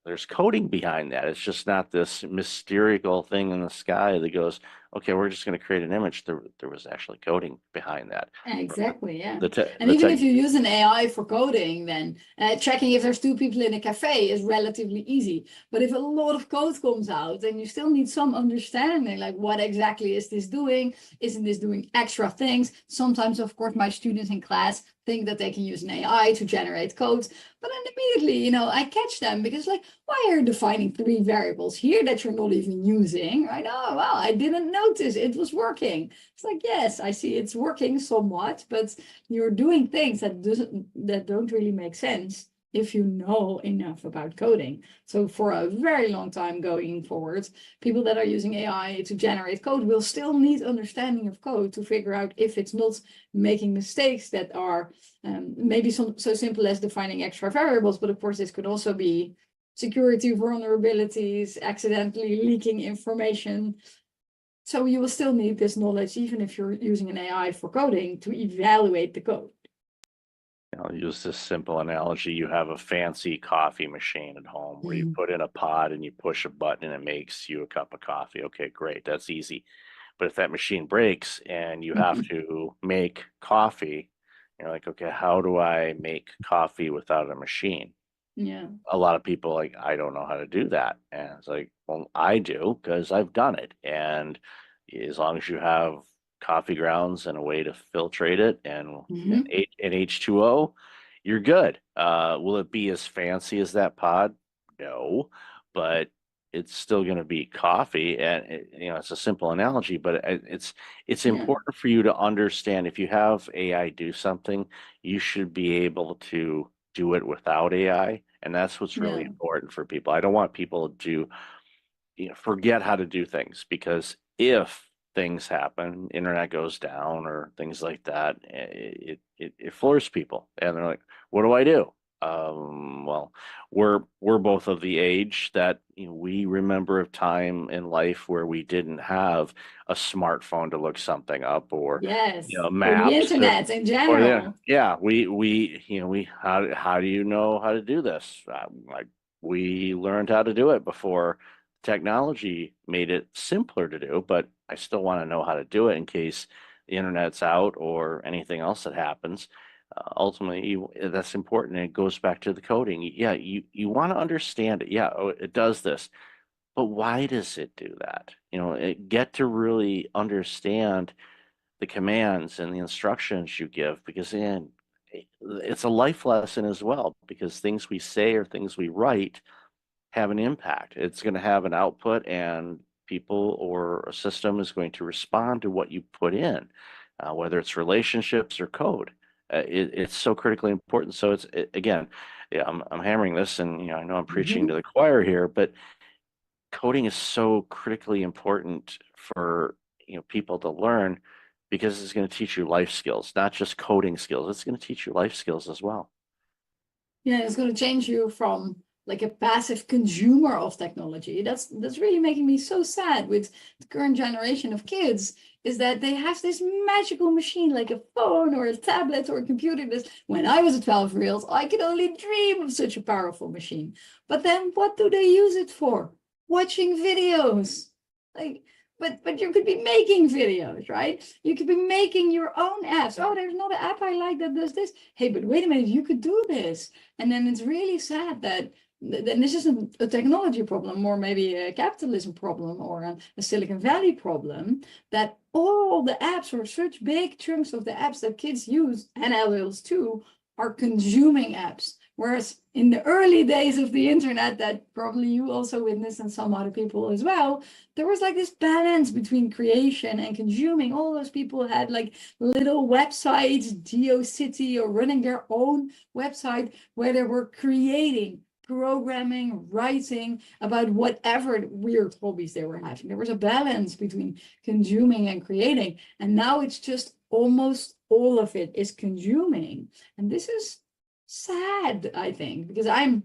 there's coding behind that. It's just not this mystical thing in the sky that goes, okay, we're just going to create an image. There was actually coding behind that. Exactly, yeah. And even if you use an AI for coding, then checking if there's two people in a cafe is relatively easy. But if a lot of code comes out, then you still need some understanding, like, what exactly is this doing? Isn't this doing extra things? Sometimes, of course, my students in class think that they can use an AI to generate codes, but then immediately, I catch them, because like, why are you defining 3 variables here that you're not even using, right? Oh, well, I didn't know notice it was working. It's like, yes, I see it's working somewhat, but you're doing things that don't really make sense if you know enough about coding. So for a very long time going forward, people that are using AI to generate code will still need understanding of code to figure out if it's not making mistakes that are maybe so simple as defining extra variables, but of course this could also be security vulnerabilities, accidentally leaking information. So you will still need this knowledge, even if you're using an AI for coding, to evaluate the code. I'll use this simple analogy. You have a fancy coffee machine at home where you put in a pod and you push a button and it makes you a cup of coffee. Okay, great. That's easy. But if that machine breaks and you have to make coffee, you're like, okay, how do I make coffee without a machine? Yeah. A lot of people like, I don't know how to do that. And it's like, well, I do because I've done it. And as long as you have coffee grounds and a way to filtrate it and an H2O, you're good. Will it be as fancy as that pod? No, but it's still going to be coffee. And it's a simple analogy, but it's important for you to understand if you have AI do something, you should be able to do it without AI. And that's what's really important for people. I don't want people to forget how to do things, because if things happen, internet goes down or things like that, it floors people and they're like, what do I do? Well, we're both of the age that we remember a time in life where we didn't have a smartphone to look something up, or yes, maps, or the internet in general. we how do you know how to do this? We learned how to do it before technology made it simpler to do, but I still want to know how to do it in case the internet's out or anything else that happens. Ultimately, that's important. And it goes back to the coding. Yeah, you want to understand it. Yeah, it does this, but why does it do that? Get to really understand the commands and the instructions you give, because it's a life lesson as well, because things we say or things we write have an impact. It's going to have an output, and people or a system is going to respond to what you put in, whether it's relationships or code. It's so critically important. So again, I'm hammering this, and I know I'm preaching to the choir here, but coding is so critically important for people to learn, because it's going to teach you life skills, not just coding skills. It's going to teach you life skills as well. Yeah, it's going to change you from like a passive consumer of technology. That's really making me so sad with the current generation of kids, is that they have this magical machine like a phone or a tablet or a computer. When I was a 12-year-old, I could only dream of such a powerful machine. But then what do they use it for? Watching videos. But you could be making videos, right? You could be making your own apps. Oh, there's another app I like that does this. Hey, but wait a minute, you could do this. And then it's really sad that then this isn't a technology problem, or maybe a capitalism problem, or a Silicon Valley problem, that all the apps, or such big chunks of the apps that kids use, and adults too, are consuming apps. Whereas in the early days of the internet, that probably you also witnessed, and some other people as well, there was like this balance between creation and consuming. All those people had like little websites, GeoCity, or running their own website where they were creating, programming, writing about whatever weird hobbies they were having. There was a balance between consuming and creating. And now it's just almost all of it is consuming. And this is sad, I think, because I'm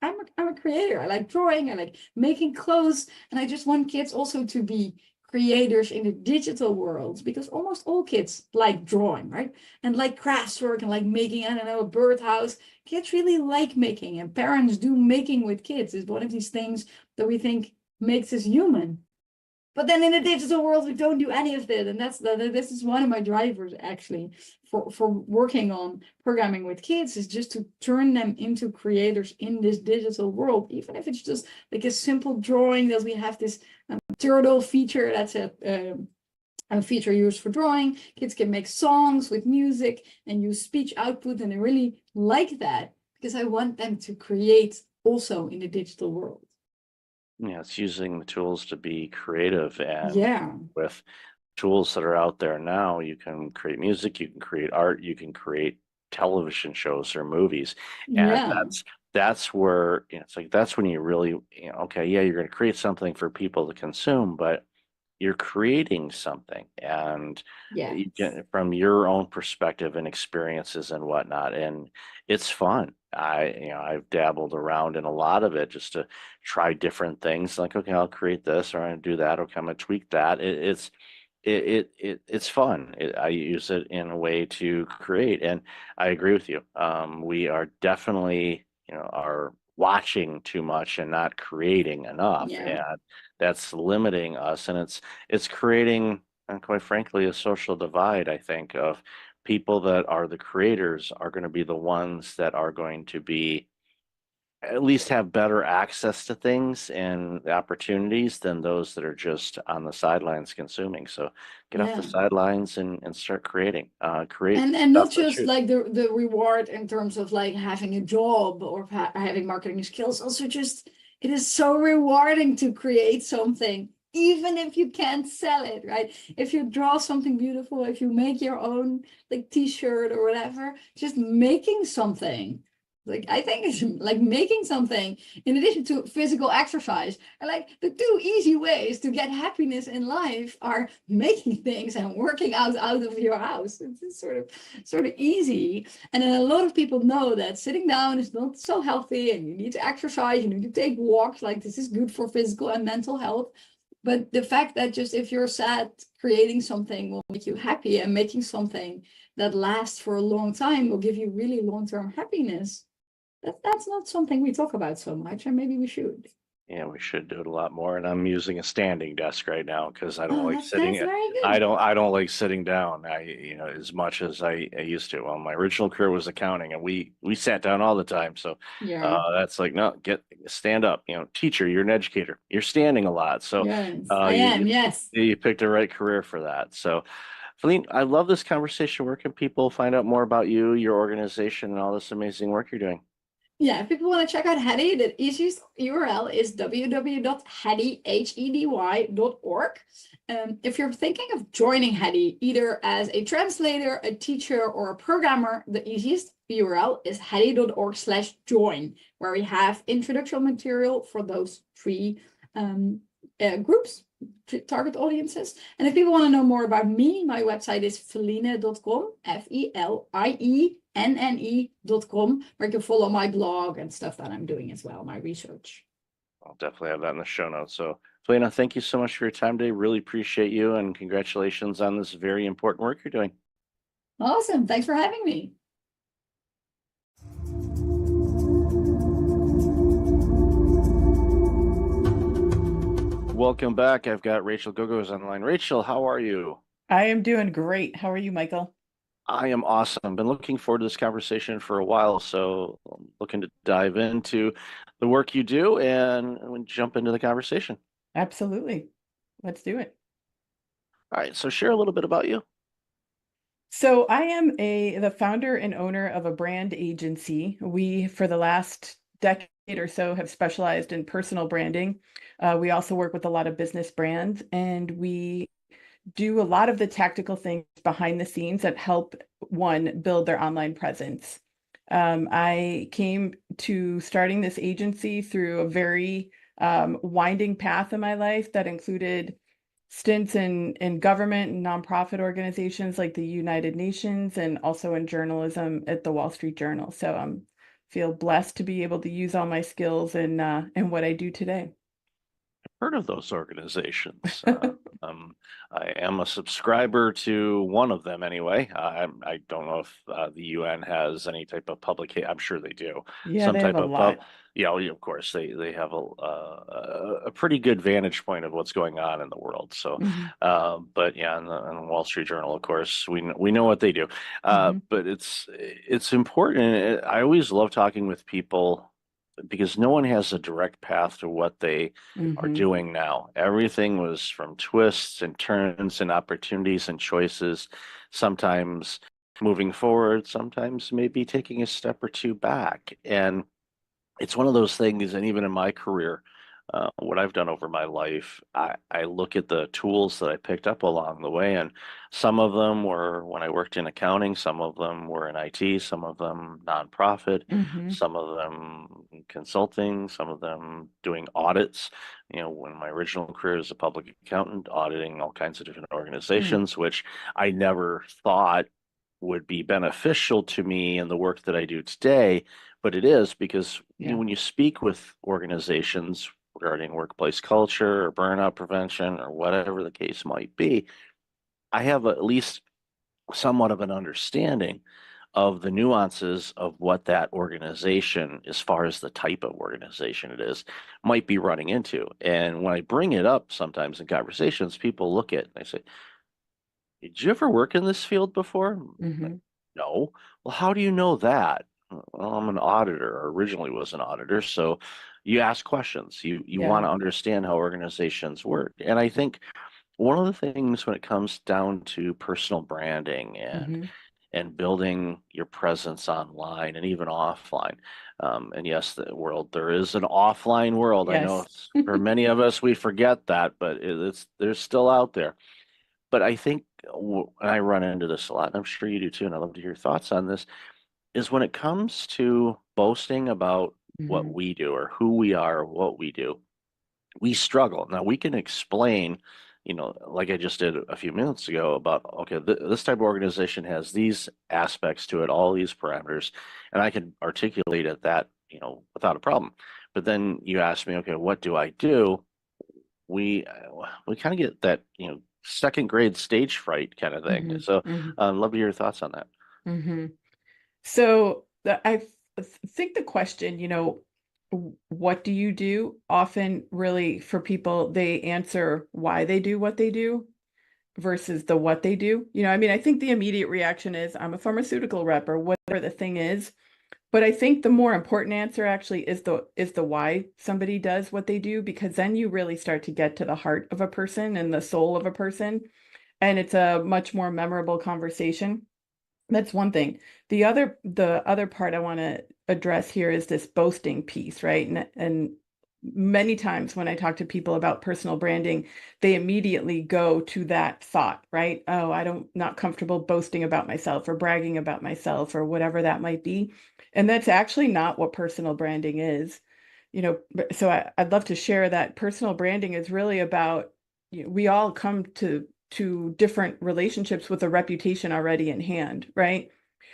a creator. I like drawing, I like making clothes, and I just want kids also to be creators in the digital world, because almost all kids like drawing, right? And like crafts work and like making, I don't know, a birdhouse. Kids really like making, and parents do making with kids. Is one of these things that we think makes us human. But then in the digital world, we don't do any of that. And this is one of my drivers, actually, for working on programming with kids, is just to turn them into creators in this digital world, even if it's just like a simple drawing. That we have this turtle feature, that's a feature used for drawing. Kids can make songs with music and use speech output, and I really like that, because I want them to create also in the digital world. it's using the tools to be creative, and Yeah. with tools that are out there now, you can create music, you can create art, you can create television shows or movies, and Yeah. that's where, it's like that's when you really, okay, yeah, you're going to create something for people to consume, but you're creating something, and Yes. you get from your own perspective and experiences and whatnot, and it's fun. I've dabbled around in a lot of it just to try different things. Like, okay, I'll create this, or I'm gonna do that, okay, I'm gonna tweak that. It's fun. I use it in a way to create, and I agree with you. We are definitely, are watching too much and not creating enough, Yeah. and that's limiting us, and it's creating, and quite frankly, a social divide. I think of people that are the creators are going to be the ones that are going to be at least have better access to things and the opportunities than those that are just on the sidelines consuming. So get off the Yeah. sidelines and start creating. Create And not stuff that just shoots. like the reward in terms of like having a job or having marketing skills, also just it is so rewarding to create something, even if you can't sell it, right? If you draw something beautiful, if you make your own like t-shirt or whatever, just making something. Like I think it's like making something in addition to physical exercise. And like the two easy ways to get happiness in life are making things and working out of your house. It's sort of easy. And then a lot of people know that sitting down is not so healthy and you need to exercise, you need to take walks, like this is good for physical and mental health. But the fact that just if you're sad, creating something will make you happy, and making something that lasts for a long time will give you really long-term happiness. That's not something we talk about so much, and maybe we should. Yeah, we should do it a lot more. And I'm using a standing desk right now because I don't Oh, like that's sitting. very I good. don't like sitting down. As much as I used to. Well, my original career was accounting, and we sat down all the time. So Yeah. that's like, no, stand up. Teacher, you're an educator. You're standing a lot. So Yes, I am. Yes. you picked the right career for that. So, Feline, I love this conversation. Where can people find out more about you, your organization, and all this amazing work you're doing? Yeah, if people want to check out Hedy, the easiest URL is www.hedy.org. If you're thinking of joining Hedy, either as a translator, a teacher, or a programmer, the easiest URL is hedy.org/join, where we have introductory material for those three groups, target audiences. And if people want to know more about me, my website is feline.com, FELIENNE.com, where you can follow my blog and stuff that I'm doing as well, my research. I'll definitely have that in the show notes. So, Felina, thank you so much for your time today. Really appreciate you, and congratulations on this very important work you're doing. Awesome. Thanks for having me. Welcome back. I've got Rachel Gogos on the line. Rachel, how are you? I am doing great. How are you, Michael? I am awesome. Been looking forward to this conversation for a while, so I'm looking to dive into the work you do and jump into the conversation. Absolutely. Let's do it. All right, so share a little bit about you. So I am the founder and owner of a brand agency. We, for the last decade or so, have specialized in personal branding. We also work with a lot of business brands, and we do a lot of the tactical things behind the scenes that help one build their online presence. I came to starting this agency through a very winding path in my life that included stints in government and nonprofit organizations like the United Nations, and also in journalism at the Wall Street Journal. So I feel blessed to be able to use all my skills in what I do today. Heard of those organizations. I am a subscriber to one of them anyway. I don't know if the UN has any type of publication. I'm sure they do. Yeah, Some they type have a of lot. yeah, of course they have a pretty good vantage point of what's going on in the world. So, Mhm. but yeah, in the Wall Street Journal, of course, we know what they do. But it's important. I always love talking with people because no one has a direct path to what they are Mhm. doing now. Everything was from twists and turns and opportunities and choices, sometimes moving forward, sometimes maybe taking a step or two back. And it's one of those things, and even in my career, what I've done over my life, I look at the tools that I picked up along the way, and some of them were when I worked in accounting, some of them were in IT, some of them nonprofit, Mm-hmm. some of them consulting, some of them doing audits. When my original career as a public accountant, auditing all kinds of different organizations, which I never thought would be beneficial to me in the work that I do today, but it is because Yeah. when you speak with organizations regarding workplace culture or burnout prevention or whatever the case might be, I have at least somewhat of an understanding of the nuances of what that organization, as far as the type of organization it is, might be running into. And when I bring it up sometimes in conversations, people look at it and they say, did you ever work in this field before? Mm-hmm. No. Well, how do you know that? Well, I'm an auditor, or originally was an auditor. So you ask questions. You want Yeah. to understand how organizations work. And I think one of the things when it comes down to personal branding Mm-hmm. and building your presence online and even offline. And yes, there is an offline world. I know Yes. for many of us, we forget that, but they're still out there. But I think, and I run into this a lot, and I'm sure you do too, and I'd love to hear your thoughts on this, is when it comes to boasting about what Mm-hmm. we do or who we are or what we do, we struggle. Now we can explain, like I just did a few minutes ago about, okay, this type of organization has these aspects to it, all these parameters, and I can articulate it that, without a problem. But then you ask me, okay, what do I do? We kind of get that, second grade stage fright kind of thing. Mm-hmm. So Mm-hmm. love to hear your thoughts on that. Mm-hmm. So think the question, what do you do? Often, really, for people, they answer why they do what they do versus the what they do. I think the immediate reaction is, I'm a pharmaceutical rep or whatever the thing is. But I think the more important answer actually is the why somebody does what they do, because then you really start to get to the heart of a person and the soul of a person, and it's a much more memorable conversation. That's one thing. The other part I want to address here is this boasting piece, right? And many times when I talk to people about personal branding, they immediately go to that thought, right? Oh, not comfortable boasting about myself or bragging about myself or whatever that might be. And that's actually not what personal branding is. So I'd love to share that personal branding is really about, we all come to different relationships with a reputation already in hand, right?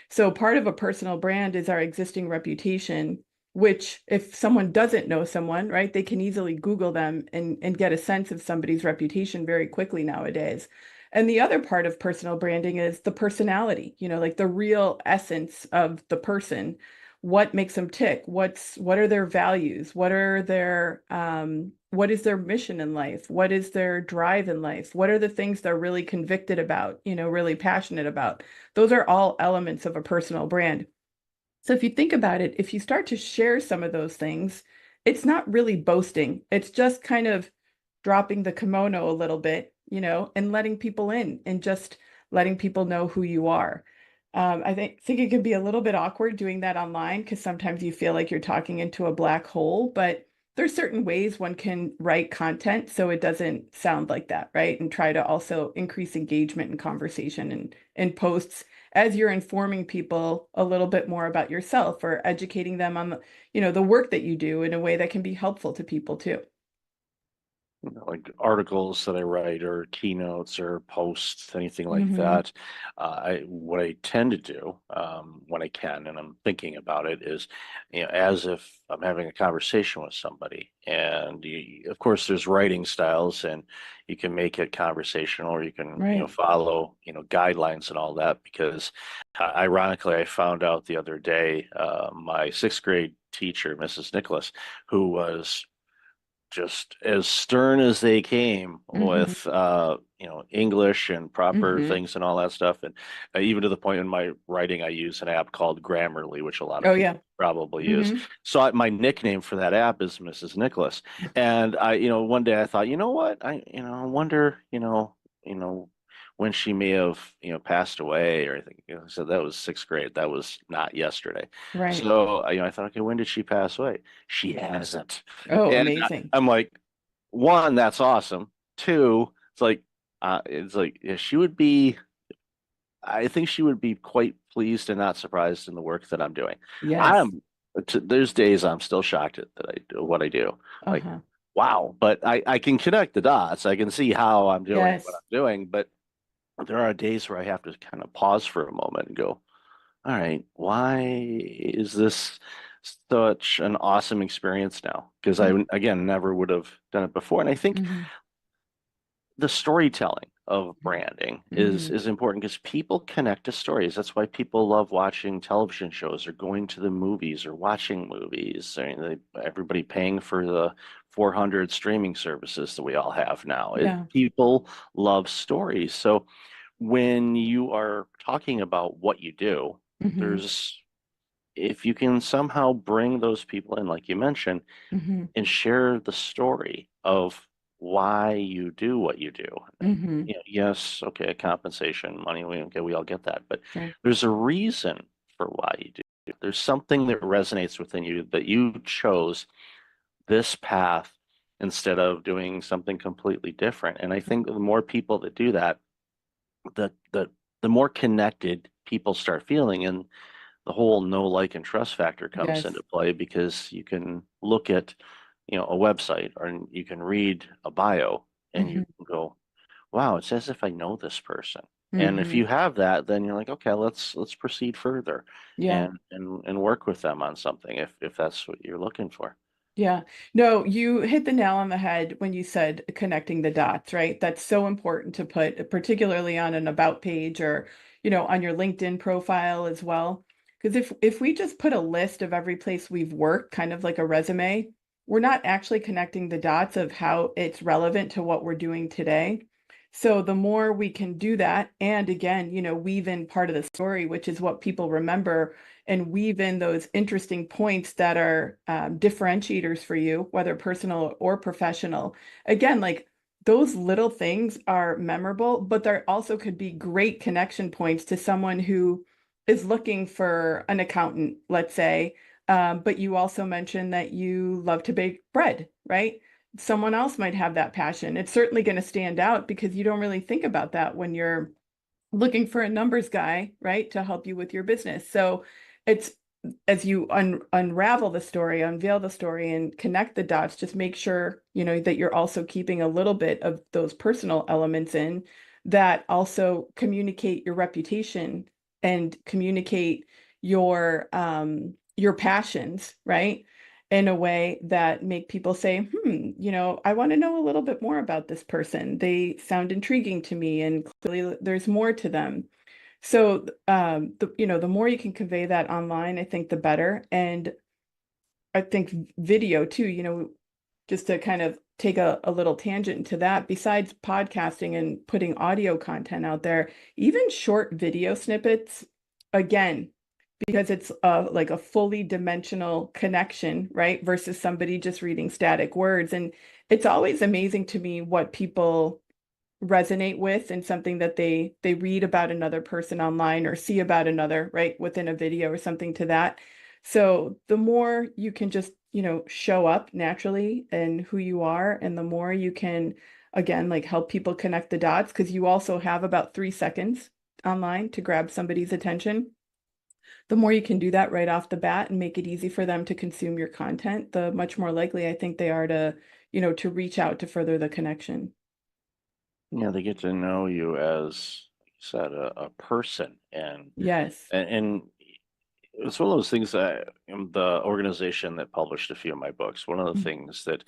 So part of a personal brand is our existing reputation, which if someone doesn't know someone, right, they can easily Google them and get a sense of somebody's reputation very quickly nowadays. And the other part of personal branding is the personality, like the real essence of the person. What makes them tick? What are their values? What is their mission in life? What is their drive in life? What are the things they're really convicted about, really passionate about? Those are all elements of a personal brand. So if you think about it, if you start to share some of those things, it's not really boasting. It's just kind of dropping the kimono a little bit, and letting people in and just letting people know who you are. I think it can be a little bit awkward doing that online because sometimes you feel like you're talking into a black hole, but there's certain ways one can write content so it doesn't sound like that, right? And try to also increase engagement and conversation and posts as you're informing people a little bit more about yourself or educating them on the work that you do in a way that can be helpful to people too. Like articles that I write or keynotes or posts, anything like Mm-hmm. that. What I tend to do when I can, and I'm thinking about it, is as if I'm having a conversation with somebody. And of course, there's writing styles, and you can make it conversational, or you can Right. follow guidelines and all that. Because ironically, I found out the other day my sixth grade teacher, Mrs. Nicholas, who was just as stern as they came Mm-hmm. with English and proper Mm-hmm. things and all that stuff, and even to the point in my writing I use an app called Grammarly, which a lot of Oh people yeah. probably use. Mm-hmm. So my nickname for that app is Mrs. Nicholas. And I one day I thought, you know what, I wonder when she may have, passed away or anything. I said that was sixth grade. That was not yesterday. Right. So, I thought, okay, when did she pass away? She hasn't. Oh, And amazing. I'm like, one, that's awesome. Two, yeah, I think she would be quite pleased and not surprised in the work that I'm doing. Yes. There's days I'm still shocked at that I do what I do. Like, Uh-huh. wow, but I can connect the dots. I can see how I'm doing Yes. what I'm doing, but there are days where I have to kind of pause for a moment and go, all right, why is this such an awesome experience now? Because I, again, never would have done it before. And I think Mm-hmm. the storytelling of branding Mm-hmm. is important because people connect to stories. That's why people love watching television shows or going to the movies or watching movies. I mean, everybody paying for the 400 streaming services that we all have now. Yeah. People love stories. So when you are talking about what you do, Mm-hmm. if you can somehow bring those people in, like you mentioned, Mm-hmm. and share the story of why you do what you do. Mm-hmm. Yes, okay, compensation, money, we all get that, but Sure. there's a reason for why you do. There's something that resonates within you that you chose this path instead of doing something completely different. And I think the more people that do that, the more connected people start feeling, and the whole know, like, and trust factor comes Yes. into play because you can look at, a website or you can read a bio and you Mm-hmm. can go, wow, it's as if I know this person. And if Mm-hmm. you have that, then you're like, okay, let's proceed further Yeah. and work with them on something if that's what you're looking for. Yeah. No, you hit the nail on the head when you said connecting the dots, right? That's so important to put, particularly on an about page or, on your LinkedIn profile as well. Because if we just put a list of every place we've worked, kind of like a resume, we're not actually connecting the dots of how it's relevant to what we're doing today. So the more we can do that, and again, weave in part of the story, which is what people remember, and weave in those interesting points that are differentiators for you, whether personal or professional. Again, like those little things are memorable, but there also could be great connection points to someone who is looking for an accountant, let's say. But you also mentioned that you love to bake bread, right? Someone else might have that passion. It's certainly going to stand out because you don't really think about that when you're looking for a numbers guy, right, to help you with your business. So it's as you unravel the story, unveil the story, and connect the dots, just make sure, that you're also keeping a little bit of those personal elements in that also communicate your reputation and communicate your passions, right? In a way that make people say, I want to know a little bit more about this person. They sound intriguing to me, and clearly there's more to them. So, the more you can convey that online, I think the better. And I think video too, just to kind of take a little tangent into that, besides podcasting and putting audio content out there, even short video snippets, again, because it's like a fully dimensional connection, right? Versus somebody just reading static words. And it's always amazing to me what people resonate with and something that they read about another person online or see about another, right, within a video or something to that. So the more you can just, show up naturally and who you are, and the more you can, again, like help people connect the dots, because you also have about 3 seconds online to grab somebody's attention. The more you can do that right off the bat and make it easy for them to consume your content, the much more likely I think they are to, to reach out to further the connection. Yeah, they get to know you as, like you said, a person, Yes. and it's one of those things that the organization that published a few of my books, one of the things that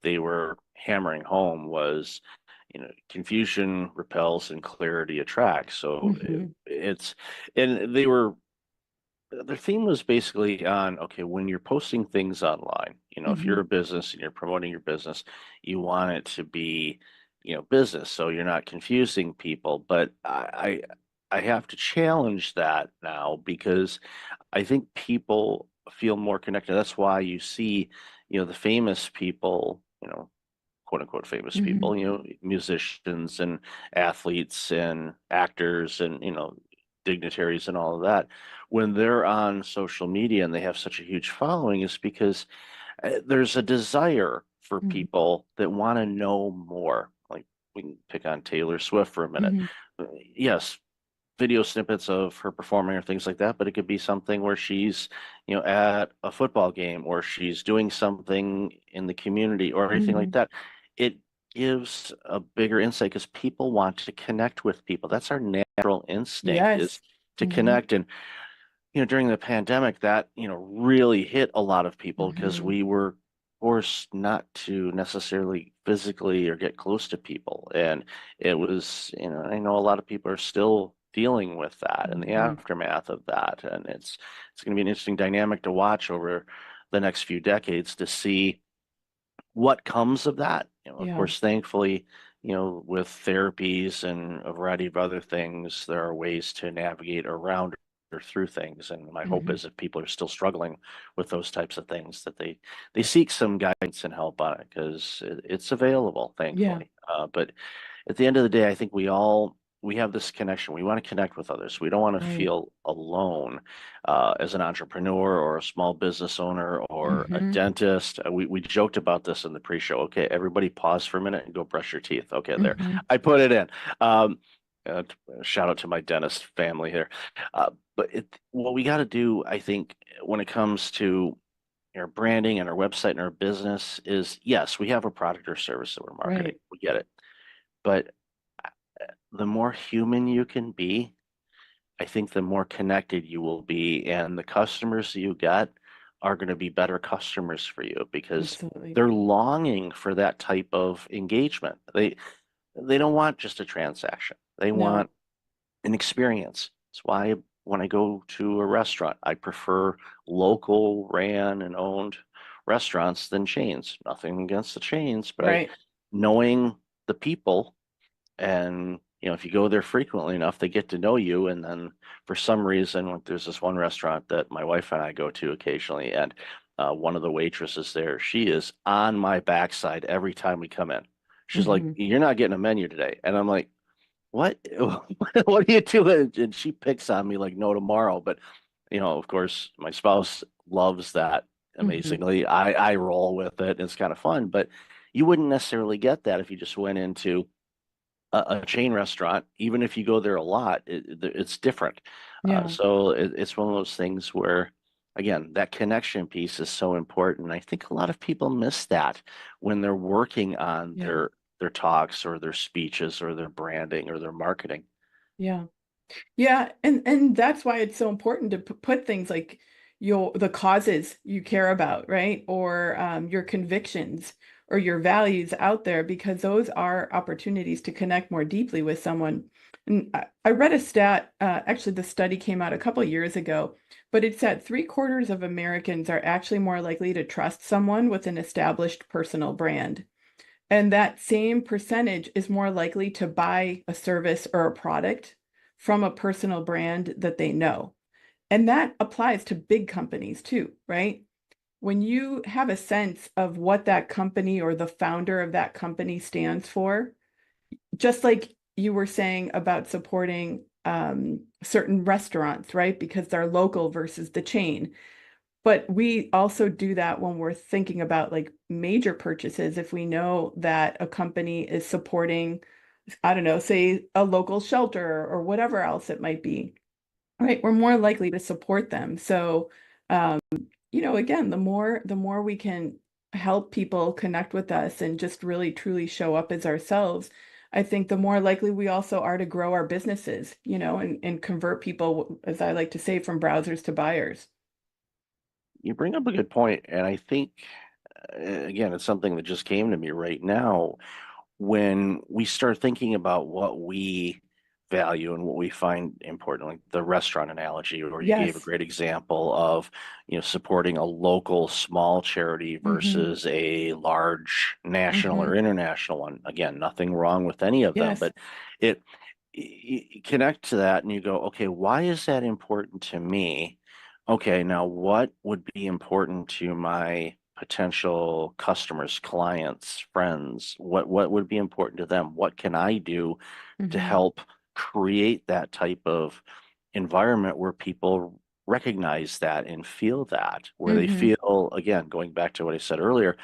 they were hammering home was, confusion repels and clarity attracts. So Mhm. and their theme was basically on, okay, when you're posting things online, if you're a business and you're promoting your business, you want it to be, business, so you're not confusing people. But I have to challenge that now because I think people feel more connected. That's why you see, the famous people, quote unquote famous Mhm. people, musicians and athletes and actors and, dignitaries and all of that, when they're on social media and they have such a huge following, is because there's a desire for Mhm. people that want to know more. Like, we can pick on Taylor Swift for a minute. Mhm. Yes, video snippets of her performing or things like that, but it could be something where she's, at a football game, or she's doing something in the community or anything like Mhm. that. It gives a bigger insight because people want to connect with people. That's our natural instinct, is Yes. to Mhm. connect. And during the pandemic, that, really hit a lot of people because Mhm. we were forced not to necessarily physically or get close to people. And it was, I know a lot of people are still dealing with that and the Mhm. aftermath of that. And it's going to be an interesting dynamic to watch over the next few decades to see what comes of that. Of Yeah. course, thankfully, with therapies and a variety of other things, there are ways to navigate around or through things. And my hope Mhm. is, if people are still struggling with those types of things, that they seek some guidance and help on it, because it's available, Yeah. thankfully. But at the end of the day, I think we have this connection. We want to connect with others. We don't want to Right. feel alone as an entrepreneur or a small business owner or a Mhm. dentist. We joked about this in the pre-show. Okay, everybody pause for a minute and go brush your teeth. Okay, there. Mhm. I put it in. Um, Shout out to my dentist family here. But what we got to do, I think, when it comes to our branding and our website and our business is, yes, we have a product or service that we're marketing. Right. We get it. But the more human you can be, I think the more connected you will be, and the customers you get are going to be better customers for you because Absolutely. they're longing for that type of engagement. They don't want just a transaction. They No. want an experience. That's why when I go to a restaurant, I prefer local ran and owned restaurants than chains. Nothing against the chains, but Right. knowing the people, and if you go there frequently enough, they get to know you. And then for some reason, like, there's this one restaurant that my wife and I go to occasionally, and one of the waitresses there, she is on my backside every time we come in. She's like, Mhm. "You're not getting a menu today," and I'm like, "What? What are you doing?" And she picks on me like no tomorrow. But of course, my spouse loves that Mhm. amazingly. I roll with it. It's kind of fun, but you wouldn't necessarily get that if you just went into a chain restaurant. Even if you go there a lot, it's different. Yeah. So it's one of those things where, again, that connection piece is so important. I think a lot of people miss that when they're working on Yeah. their talks or their speeches or their branding or their marketing. Yeah. Yeah, and that's why it's so important to put things like the causes you care about, right? Or your convictions or your values out there, because those are opportunities to connect more deeply with someone. And I read a stat, actually the study came out a couple years ago, but it said 3/4 of Americans are actually more likely to trust someone with an established personal brand. And that same percentage is more likely to buy a service or a product from a personal brand that they know. And that applies to big companies too, right? When you have a sense of what that company or the founder of that company stands for, just like you were saying about supporting certain restaurants, right? Because they're local versus the chain. But we also do that when we're thinking about like major purchases. If we know that a company is supporting, I don't know, say a local shelter or whatever else it might be, right? We're more likely to support them. So, um, again, the more we can help people connect with us and just really truly show up as ourselves, I think the more likely we also are to grow our businesses, and convert people, as I like to say, from browsers to buyers. You bring up a good point, and I think, again, it's something that just came to me right now. When we start thinking about what we value and what we find important, like the restaurant analogy, or you gave a Yes. great example of, supporting a local small charity Mhm. versus a large national or Mhm. international one. Again, nothing wrong with any of them, Yes. but it you connect to that and you go, okay, why is that important to me? Okay, now what would be important to my potential customers, clients, friends, what would be important to them? What can I do to help create that type of environment where people recognize that and feel that, where they feel, again, going back to what I said earlier,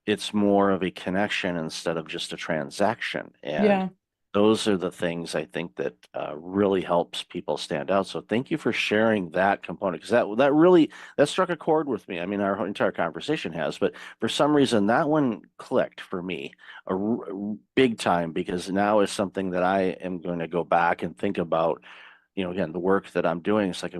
it's more of a connection instead of just a transaction. And Yeah. those are the things I think that really helps people stand out. So thank you for sharing that component, because that really that struck a chord with me. I mean, our entire conversation has, but for some reason that one clicked for me big time, because now it's something that I am going to go back and think about. You know, again, the work that I'm doing, it's like,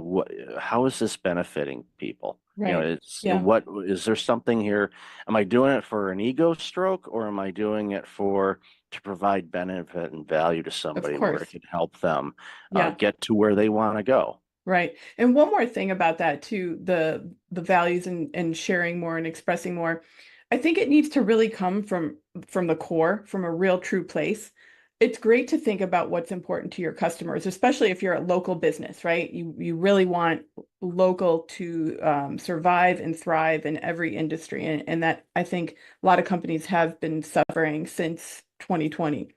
how is this benefiting people? You know, Right. it's Yeah. what is there something here? Am I doing it for an ego stroke, or am I doing it to provide benefit and value to Of somebody where it course. can help them Yeah. get to where they want to go? Right. And one more thing about that too, the values and sharing more and expressing more. I think it needs to really come from the core, from a real true place. It's great to think about what's important to your customers, especially if you're a local business, right? You really want local to survive and thrive in every industry. And that, I think, a lot of companies have been suffering since 2020.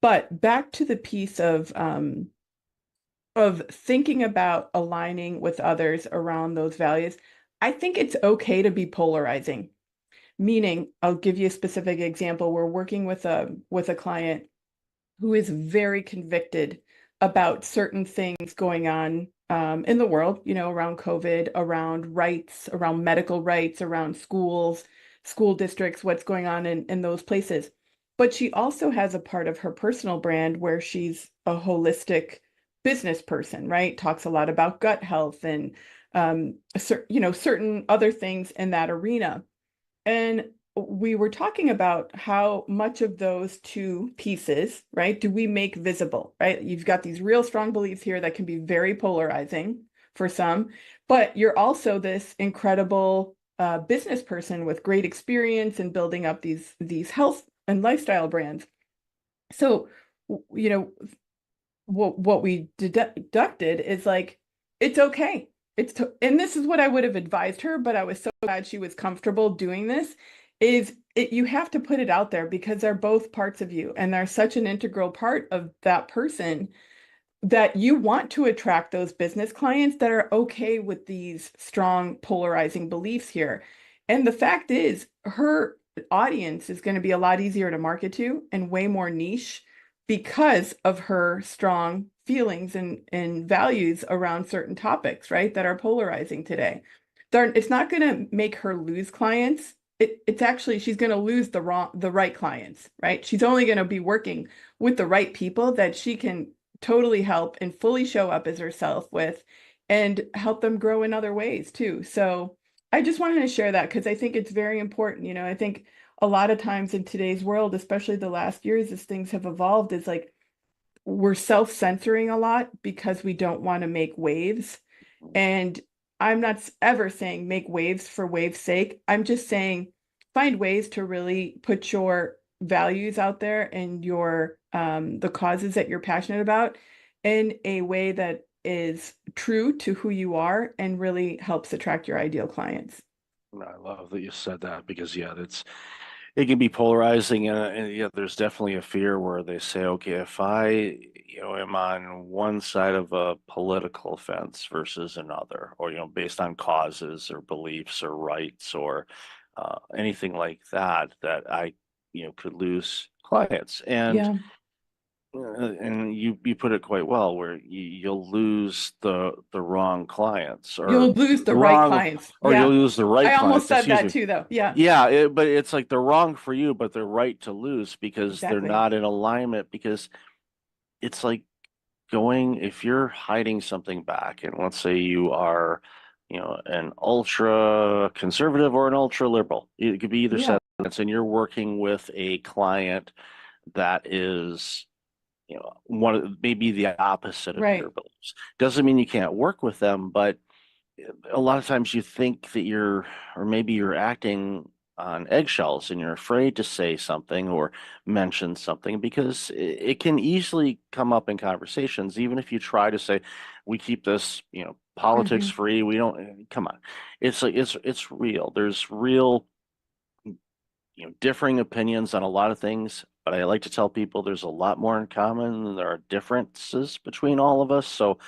But back to the piece of thinking about aligning with others around those values, I think it's okay to be polarizing. Meaning, I'll give you a specific example. We're working with a client who is very convicted about certain things going on in the world, you know, around COVID, around rights, around medical rights, around schools, school districts, what's going on in those places. But she also has a part of her personal brand where she's a holistic business person, right? Talks a lot about gut health and certain other things in that arena. And we were talking about how much of those two pieces, right, do we make visible, right? You've got these real strong beliefs here that can be very polarizing for some, but you're also this incredible business person with great experience in building up these health and lifestyle brands. So, you know, what we deducted is like, it's okay. And this is what I would have advised her, but I was so glad she was comfortable doing this, you have to put it out there because they're both parts of you and they're such an integral part of that person that you want to attract those business clients that are okay with these strong polarizing beliefs here. And the fact is, her audience is going to be a lot easier to market to and way more niche because of her strong feelings and values around certain topics, right, that are polarizing today. It's not going to make her lose clients. It's actually, she's going to lose the right clients, right? She's only going to be working with the right people that she can totally help and fully show up as herself with and help them grow in other ways too. So I just wanted to share that because I think it's very important. You know, I think a lot of times in today's world, especially the last years as things have evolved, is like we're self-censoring a lot because we don't want to make waves. And I'm not ever saying make waves for waves' sake. I'm just saying find ways to really put your values out there and your the causes that you're passionate about in a way that is true to who you are and really helps attract your ideal clients. I love that you said that, because it can be polarizing, and yeah, there's definitely a fear where they say, okay, if I am on one side of a political fence versus another, or based on causes or beliefs or rights or anything like that, that I could lose clients. Yeah. And you put it quite well, where you'll lose the wrong clients, or You'll lose the right clients. or Yeah. you'll lose the right I almost clients. said that Excuse me. too, though. Yeah. Yeah, but it's like they're wrong for you, but they're right to lose because they're Exactly. not in alignment. Because it's like if you're hiding something back, and let's say you are, an ultra conservative or an ultra liberal. It could be either Yeah. side, and you're working with a client that is, maybe the opposite of your Right. beliefs. Doesn't mean you can't work with them, but a lot of times you think that or maybe you're acting on eggshells and you're afraid to say something or mention something, because it can easily come up in conversations, even if you try to say, we keep this, politics free. We don't, come on. It's like, it's real. There's real differing opinions on a lot of things, but I like to tell people there's a lot more in common than there are differences between all of us. So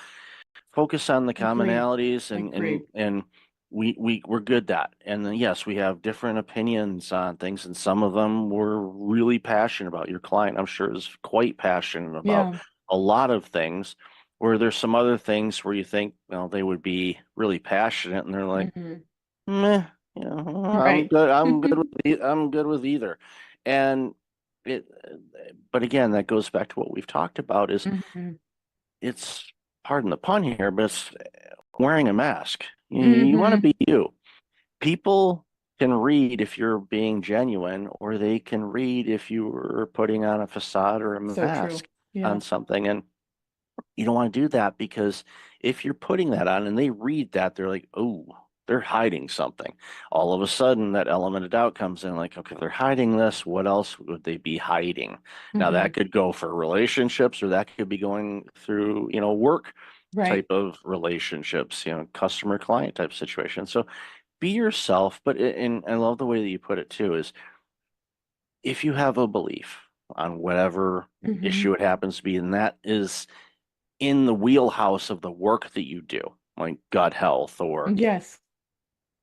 focus on the commonalities, and we're good at. And then yes, we have different opinions on things, and some of them we're really passionate about. Your client, I'm sure, is quite passionate about a lot of things, where there's some other things where you think, well, they would be really passionate, and they're like, meh, I'm good. I'm good with either. And it, but again, that goes back to what we've talked about is it's, pardon the pun here, but it's wearing a mask. You want to be you. People can read if you're being genuine, or they can read if you were putting on a facade or a mask on something. And you don't want to do that, because if you're putting that on and they read that, they're like, oh, they're hiding something. All of a sudden, that element of doubt comes in, like, okay, they're hiding this. What else would they be hiding? Now, that could go for relationships, or that could be going through, work type of relationships, customer client type situation. So be yourself. But and I love the way that you put it too, is if you have a belief on whatever issue it happens to be, and that is in the wheelhouse of the work that you do, like gut health, or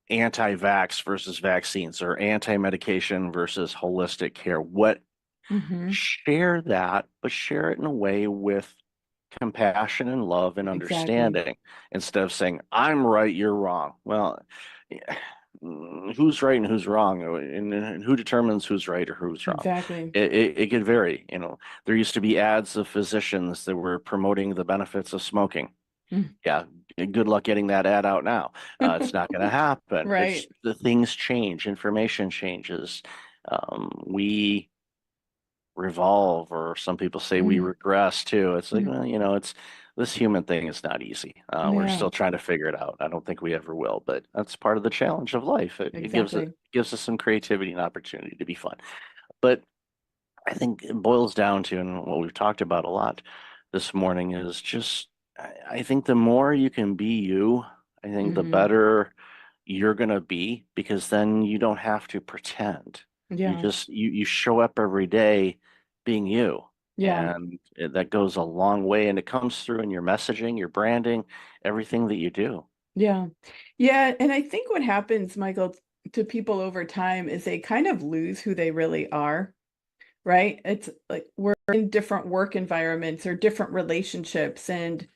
anti-vax versus vaccines, or anti-medication versus holistic care, share that, but share it in a way with compassion and love and understanding, instead of saying, I'm right, you're wrong. Well, who's right and who's wrong, and who determines who's right or who's wrong? It could vary. There used to be ads of physicians that were promoting the benefits of smoking. Yeah, good luck getting that ad out now. It's not going to happen. The things change, information changes. We revolve, or some people say we regress too. It's like, well, it's this human thing is not easy. We're still trying to figure it out. I don't think we ever will, but that's part of the challenge of life. It gives us some creativity and opportunity to be fun. But I think it boils down to, and what we've talked about a lot this morning, is just, I think the more you can be you, I think the better you're going to be, because then you don't have to pretend. You show up every day being you. And that goes a long way, and it comes through in your messaging, your branding, everything that you do. Yeah. And I think what happens, Michael, to people over time is they kind of lose who they really are, right? It's like we're in different work environments or different relationships, and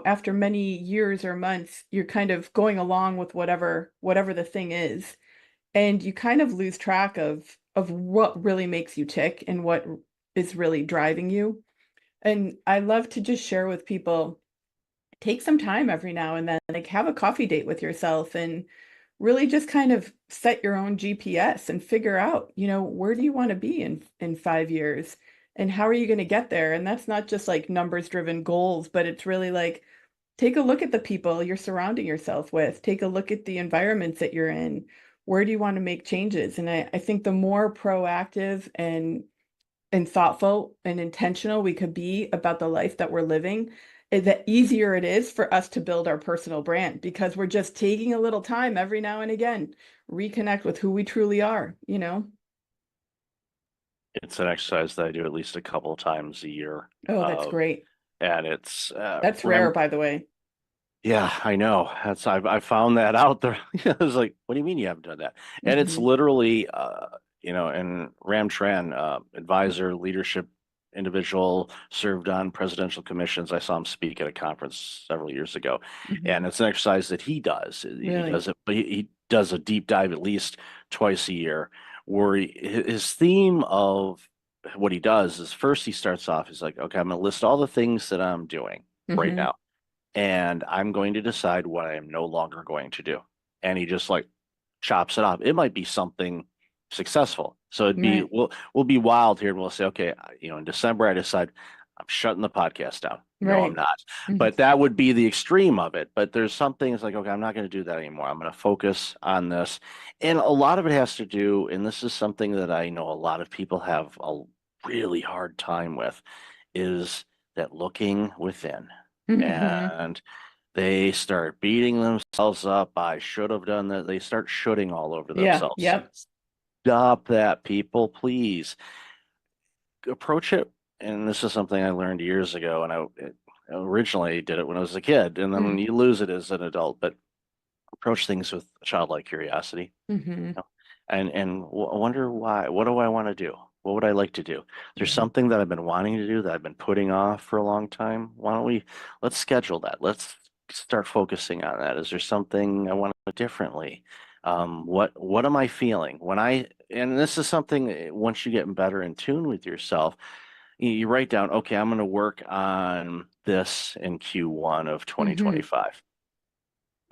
after many years or months, you're kind of going along with whatever the thing is, and you kind of lose track of what really makes you tick and what is really driving you. And I love to just share with people, take some time every now and then, like have a coffee date with yourself, and really just kind of set your own GPS and figure out, where do you want to be in 5 years, and how are you going to get there? And that's not just like numbers driven goals, but it's really like, take a look at the people you're surrounding yourself with, take a look at the environments that you're in. Where do you want to make changes? And I think the more proactive and thoughtful and intentional we could be about the life that we're living, the easier it is for us to build our personal brand, because we're just taking a little time every now and again, reconnect with who we truly are, It's an exercise that I do at least a couple of times a year. Oh, that's great. And it's that's rare, by the way. Yeah, I know. I found that out there. I was like, what do you mean you haven't done that? And it's literally and Ram Tran, advisor, leadership individual, served on presidential commissions. I saw him speak at a conference several years ago, and it's an exercise that he does. He does it, but he does a deep dive at least twice a year, where his theme of what he does is, first he starts off, he's like, okay, I'm going to list all the things that I'm doing right now, and I'm going to decide what I am no longer going to do. And he just like chops it off. It might be something successful. So it'd be, we'll be wild here, and we'll say, okay, in December I decide I'm shutting the podcast down. No, I'm not. But that would be the extreme of it. But there's some things like, okay, I'm not going to do that anymore. I'm going to focus on this. And a lot of it has to do, and this is something that I know a lot of people have a really hard time with, is that looking within. And they start beating themselves up. I should have done that. They start shooting all over themselves. Stop that, people, please. Approach it, and this is something I learned years ago, and I originally did it when I was a kid, and then you lose it as an adult, but approach things with childlike curiosity. Mm-hmm. And wonder why. What do I want to do? What would I like to do? There's something that I've been wanting to do that I've been putting off for a long time. Why don't let's schedule that. Let's start focusing on that. Is there something I want to do differently? What am I feeling and this is something once you get better in tune with yourself, you write down, okay, I'm going to work on this in Q1 of 2025.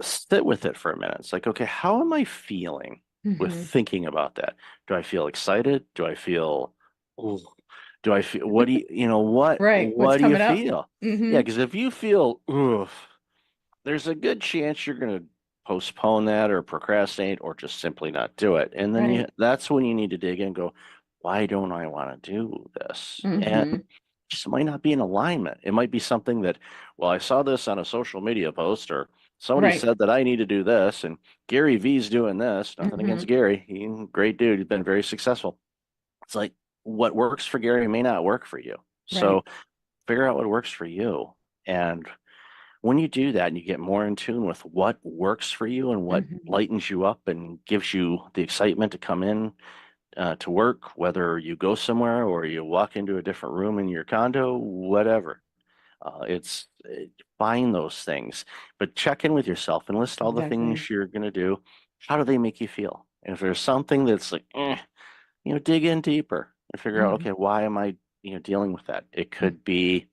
Sit with it for a minute. It's like, okay, how am I feeling with thinking about that? Do I feel excited? Do I feel, ooh, do I feel, what do Right. what What's do you coming up? feel? Mm-hmm. Yeah, because if you feel, oof, there's a good chance you're going to postpone that or procrastinate or just simply not do it. And then Right. that's when you need to dig in and go, why don't I want to do this? And just might not be in alignment. It might be something that, well, I saw this on a social media post or somebody Right. said that I need to do this and Gary V's doing this. Nothing against Gary. He's a great dude. He's been very successful. It's like what works for Gary may not work for you. So Right. figure out what works for you. And when you do that and you get more in tune with what works for you and what lightens you up and gives you the excitement to come in to work, whether you go somewhere or you walk into a different room in your condo, whatever. Find those things, but check in with yourself and list all the Exactly. things you're going to do. How do they make you feel? And if there's something that's like, dig in deeper and figure out, okay, why am I, dealing with that? It could be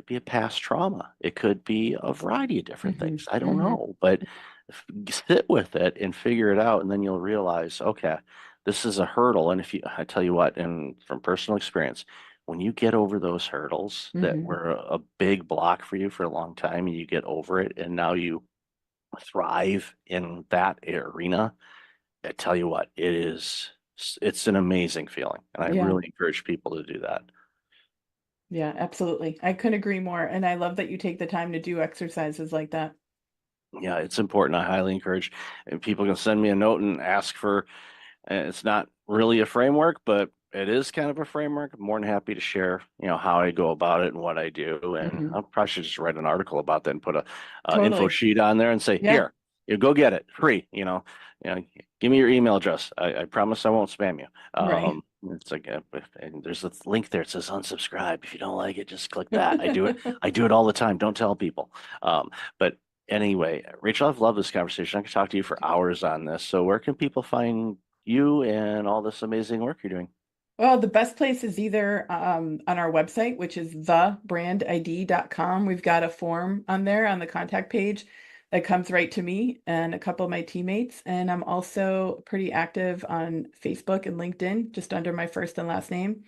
a past trauma. It could be a variety of different things. I don't know, but sit with it and figure it out, and then you'll realize, okay, this is a hurdle. And I tell you what, and from personal experience, when you get over those hurdles that were a big block for you for a long time, and you get over it, and now you thrive in that arena, I tell you what, it's an amazing feeling, and I Yeah. really encourage people to do that. Yeah, absolutely. I couldn't agree more. And I love that you take the time to do exercises like that. Yeah, it's important. I highly encourage, and people can send me a note and ask for, it's not really a framework, but it is kind of a framework. I'm more than happy to share, how I go about it and what I do. And I probably should just write an article about that and put a info Totally. sheet on there and say, Yeah. here, you go get it free, give me your email address. I promise I won't spam you. Right. It's like, and there's a link there. It says unsubscribe. If you don't like it, just click that. I do it all the time. Don't tell people. But anyway, Rachel, I've loved this conversation. I could talk to you for hours on this. So where can people find you and all this amazing work you're doing? Well, the best place is either on our website, which is thebrandid.com. We've got a form on there on the contact page that comes right to me and a couple of my teammates. And I'm also pretty active on Facebook and LinkedIn, just under my first and last name,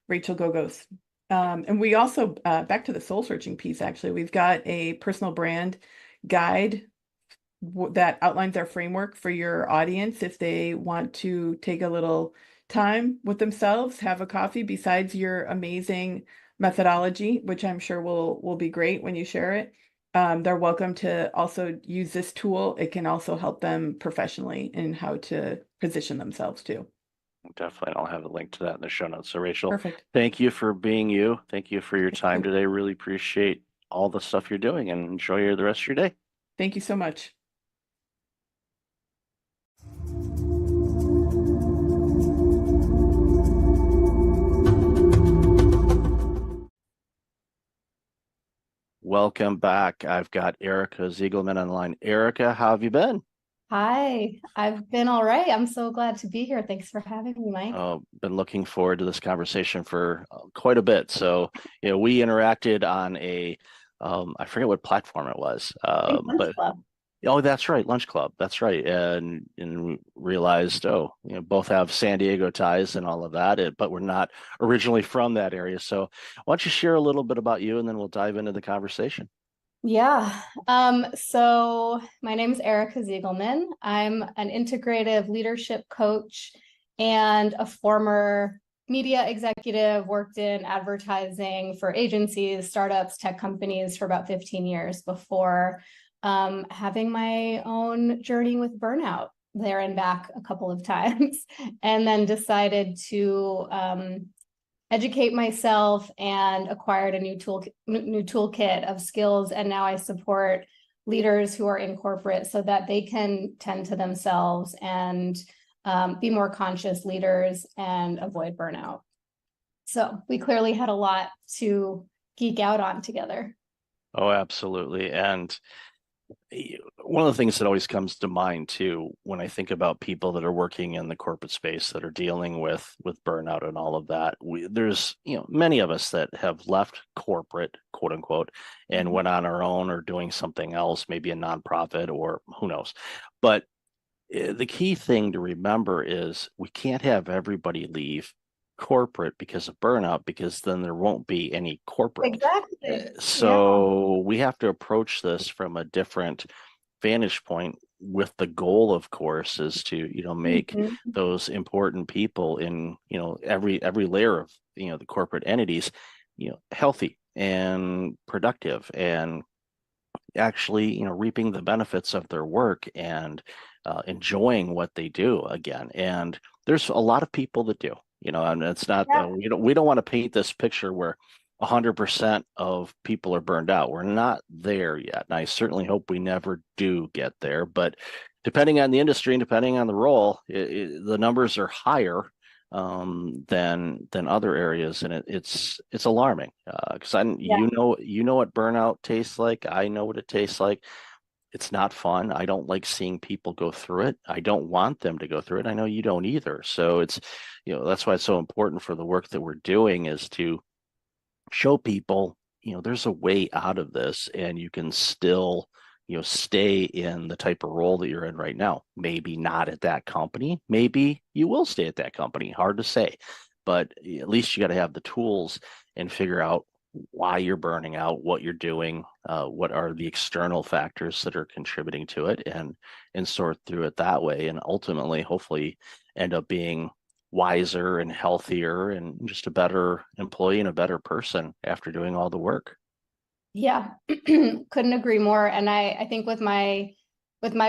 Rachel Gogos. And we also, back to the soul searching piece, actually, we've got a personal brand guide that outlines our framework for your audience if they want to take a little time with themselves, have a coffee besides your amazing methodology, which I'm sure will be great when you share it. They're welcome to also use this tool. It can also help them professionally in how to position themselves too. Definitely. I'll have a link to that in the show notes. So Rachel, Perfect. thank you for being you. Thank you for your time today. Really appreciate all the stuff you're doing and enjoy the rest of your day. Thank you so much. Welcome back. I've got Erica Ziegelman on the line. Erica, how have you been? Hi, I've been all right. I'm so glad to be here. Thanks for having me, Mike. Been looking forward to this conversation for quite a bit. So, we interacted on I forget what platform it was, but oh, that's right, Lunch Club. That's right, and realized, both have San Diego ties and all of that, but we're not originally from that area. So, why don't you share a little bit about you, and then we'll dive into the conversation. Yeah. So my name is Erica Ziegelman. I'm an integrative leadership coach and a former media executive, worked in advertising for agencies, startups, tech companies for about 15 years before having my own journey with burnout. there and back a couple of times, and then decided to educate myself and acquired a new toolkit of skills. And now I support leaders who are in corporate so that they can tend to themselves and be more conscious leaders and avoid burnout. So we clearly had a lot to geek out on together. Oh, absolutely. And one of the things that always comes to mind too, when I think about people that are working in the corporate space that are dealing with burnout and all of that, there's, many of us that have left corporate, quote unquote, and went on our own or doing something else, maybe a nonprofit or who knows. But the key thing to remember is we can't have everybody leave corporate because of burnout, because then there won't be any corporate. Exactly. So we have to approach this from a different vantage point, with the goal, of course, is to make those important people in every layer of the corporate entities healthy and productive, and actually reaping the benefits of their work and enjoying what they do again. And there's a lot of people that do. And it's not, we don't want to paint this picture where 100% of people are burned out. We're not there yet. And I certainly hope we never do get there. But depending on the industry and depending on the role, the numbers are higher than other areas, and it's alarming. Because you know what burnout tastes like. I know what it tastes like. It's not fun. I don't like seeing people go through it. I don't want them to go through it. I know you don't either. So it's, that's why it's so important for the work that we're doing, is to show people, there's a way out of this, and you can still, stay in the type of role that you're in right now. Maybe not at that company. Maybe you will stay at that company. Hard to say, but at least you got to have the tools and figure out why you're burning out, what you're doing, what are the external factors that are contributing to it, and sort through it that way, and ultimately, hopefully, end up being wiser and healthier and just a better employee and a better person after doing all the work. Yeah, couldn't agree more. And I think with my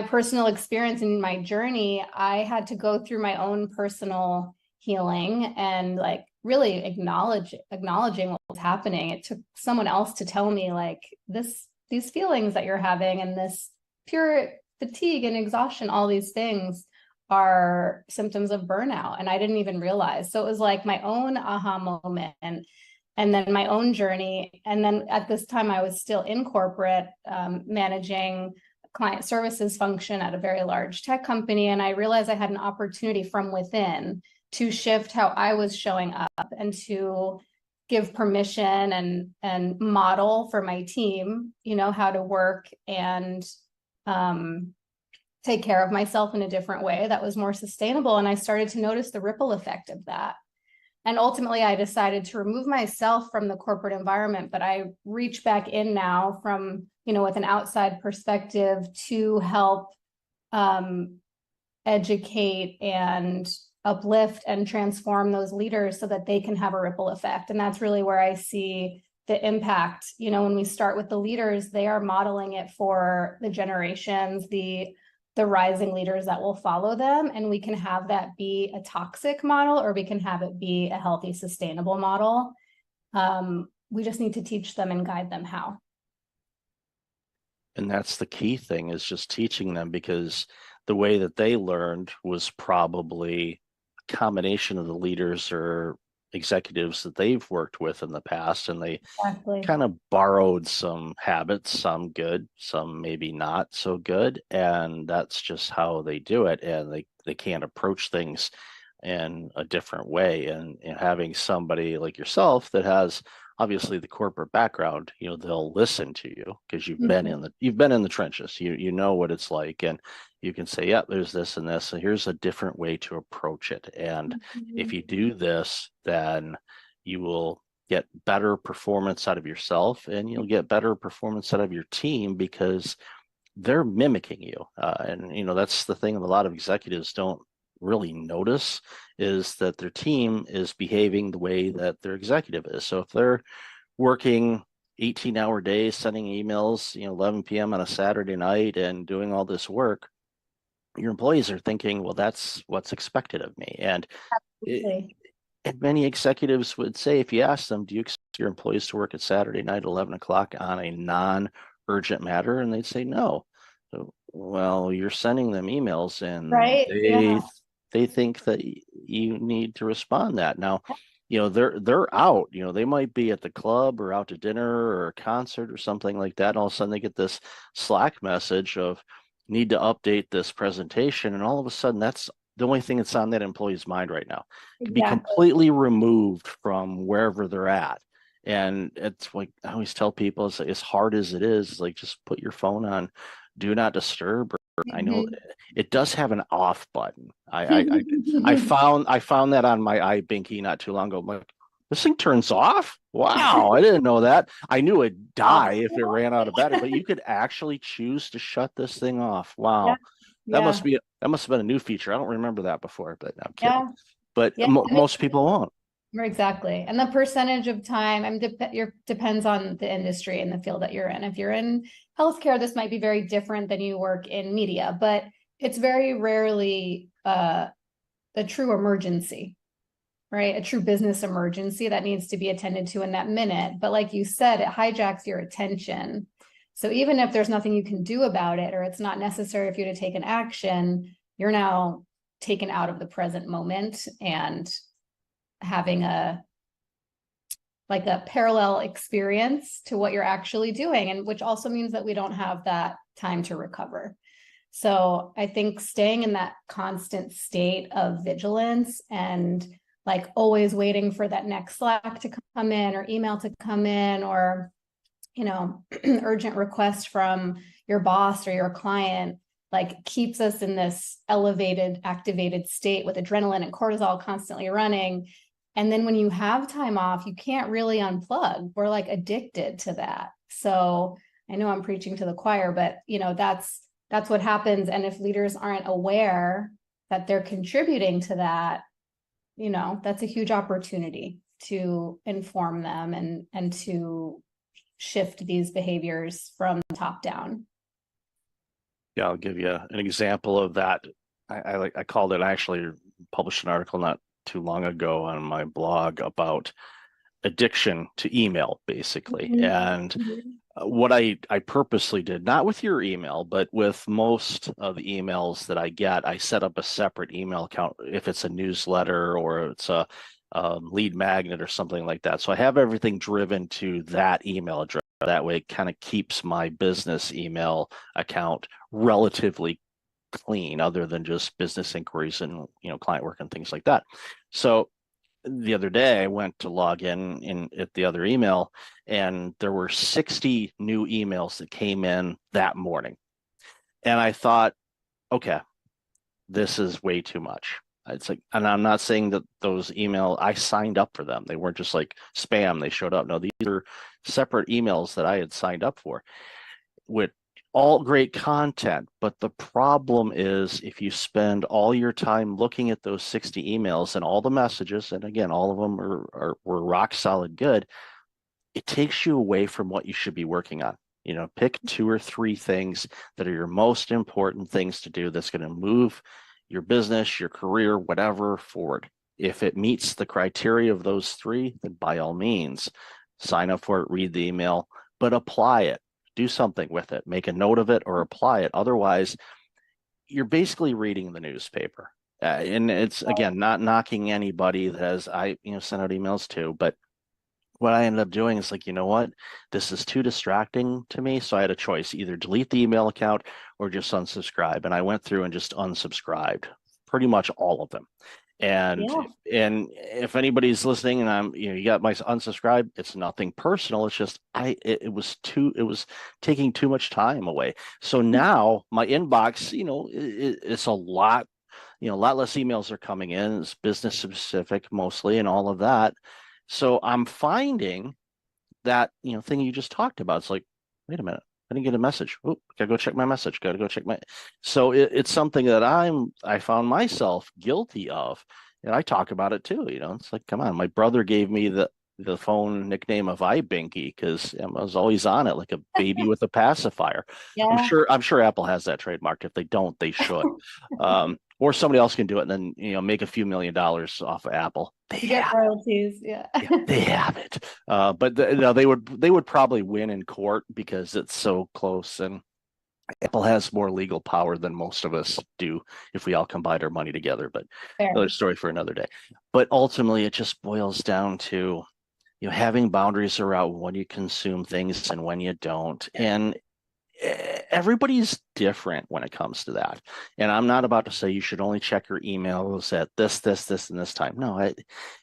personal experience and my journey, I had to go through my own personal healing and like really acknowledging what was happening. It took someone else to tell me like these feelings that you're having and this pure fatigue and exhaustion, all these things are symptoms of burnout. And I didn't even realize. So it was like my own aha moment and then my own journey. And then at this time I was still in corporate, managing client services function at a very large tech company. And I realized I had an opportunity from within to shift how I was showing up and to give permission and model for my team, how to work and take care of myself in a different way that was more sustainable. And I started to notice the ripple effect of that. And ultimately, I decided to remove myself from the corporate environment, but I reach back in now from, with an outside perspective to help educate and uplift and transform those leaders so that they can have a ripple effect. And that's really where I see the impact. When we start with the leaders, they are modeling it for the generations, the rising leaders that will follow them. And we can have that be a toxic model, or we can have it be a healthy, sustainable model. We just need to teach them and guide them how. And that's the key thing, is just teaching them, because the way that they learned was probably a combination of the leaders or executives that they've worked with in the past, and they kind of borrowed some habits, some good, some maybe not so good, and that's just how they do it, and they can't approach things in a different way. And having somebody like yourself that has obviously the corporate background, they'll listen to you because you've been in the trenches. You know what it's like, and you can say, yeah, there's this and this, and here's a different way to approach it. And if you do this, then you will get better performance out of yourself, and you'll get better performance out of your team, because they're mimicking you. And that's the thing that a lot of executives don't really notice, is that their team is behaving the way that their executive is. So if they're working 18-hour days, sending emails, 11 p.m. on a Saturday night and doing all this work, your employees are thinking, well, that's what's expected of me. And Absolutely. and many executives would say, if you ask them, do you expect your employees to work at Saturday night at 11 o'clock on a non-urgent matter? And they'd say no. So, well, you're sending them emails and Right? Yeah. they think that you need to respond that. Now, they're out, they might be at the club or out to dinner or a concert or something like that. And all of a sudden they get this Slack message of need to update this presentation. And all of a sudden that's the only thing that's on that employee's mind right now, to be Exactly. completely removed from wherever they're at. And it's like I always tell people, it's as hard as it is, like just put your phone on do not disturb. I know it does have an off button. I found that on my iBinky not too long ago. I'm like, this thing turns off? Wow, I didn't know that. I knew it'd die if it ran out of battery, but you could actually choose to shut this thing off. Wow. Yeah. That must have been a new feature. I don't remember that before, but I'm kidding. Yeah. But Yeah. most people won't. Exactly. And the percentage of time, depends on the industry and the field that you're in. If you're in healthcare, this might be very different than you work in media, but it's very rarely a true emergency, right? A true business emergency that needs to be attended to in that minute. But like you said, it hijacks your attention. So even if there's nothing you can do about it, or it's not necessary for you to take an action, you're now taken out of the present moment and having a parallel experience to what you're actually doing, and which also means that we don't have that time to recover. So I think staying in that constant state of vigilance and like always waiting for that next Slack to come in or email to come in, or urgent request from your boss or your client, like keeps us in this elevated, activated state with adrenaline and cortisol constantly running. And then when you have time off, you can't really unplug. We're like addicted to that. So I know I'm preaching to the choir, but that's what happens. And if leaders aren't aware that they're contributing to that, that's a huge opportunity to inform them and to shift these behaviors from the top down. Yeah, I'll give you an example of that. I called it, I actually published an article not too long ago on my blog about addiction to email, basically. And what I purposely did, not with your email, but with most of the emails that I get, I set up a separate email account if it's a newsletter or it's a lead magnet or something like that. So I have everything driven to that email address. That way it kind of keeps my business email account relatively clean, other than just business inquiries and client work and things like that. So the other day I went to log in at the other email, and there were 60 new emails that came in that morning. And I thought, okay, this is way too much. It's like, and I'm not saying that those emails, I signed up for them. They weren't just like spam, they showed up. No, these are separate emails that I had signed up for with all great content. But the problem is, if you spend all your time looking at those 60 emails and all the messages, and again, all of them were rock solid good, it takes you away from what you should be working on. Pick 2 or 3 things that are your most important things to do that's going to move your business, your career, whatever, forward. If it meets the criteria of those 3, then by all means, sign up for it, read the email, but apply it. Do something with it, make a note of it or apply it. Otherwise, you're basically reading the newspaper. And it's, again, not knocking anybody that has, sent out emails too, but what I ended up doing is like, you know what, this is too distracting to me. So I had a choice, either delete the email account or just unsubscribe. And I went through and just unsubscribed pretty much all of them. And if anybody's listening and I'm, you got my unsubscribe, it's nothing personal. It's just it was taking too much time away. So now my inbox, it's a lot, a lot less emails are coming in. It's business specific mostly and all of that. So I'm finding that, thing you just talked about. It's like, wait a minute, I didn't get a message. Oh, gotta go check my message. Gotta go check my. So it's something that I found myself guilty of, and I talk about it too. It's like, come on, my brother gave me the phone nickname of iBinky because I was always on it like a baby with a pacifier. Yeah. I'm sure Apple has that trademarked. If they don't, they should. Or somebody else can do it and then make a few $1 million off of Apple. They Get have royalties. Yeah. they have it. But they would probably win in court because it's so close, and Apple has more legal power than most of us do if we all combined our money together. But Fair. another story for another day. But ultimately, it just boils down to having boundaries around when you consume things and when you don't. And everybody's different when it comes to that. And I'm not about to say you should only check your emails at this, and this time. No,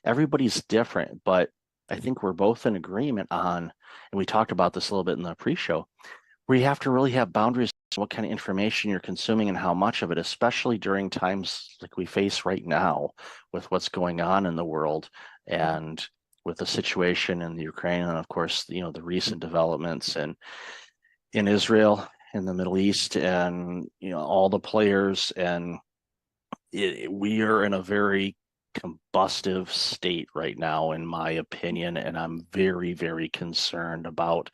everybody's different. But I think we're both in agreement on, and we talked about this a little bit in the pre-show, where you have to really have boundaries on what kind of information you're consuming and how much of it, especially during times like we face right now with what's going on in the world and with the situation in the Ukraine, and of course, the recent developments in Israel, in the Middle East, and all the players, and we are in a very combustive state right now, in my opinion, and I'm very, very concerned about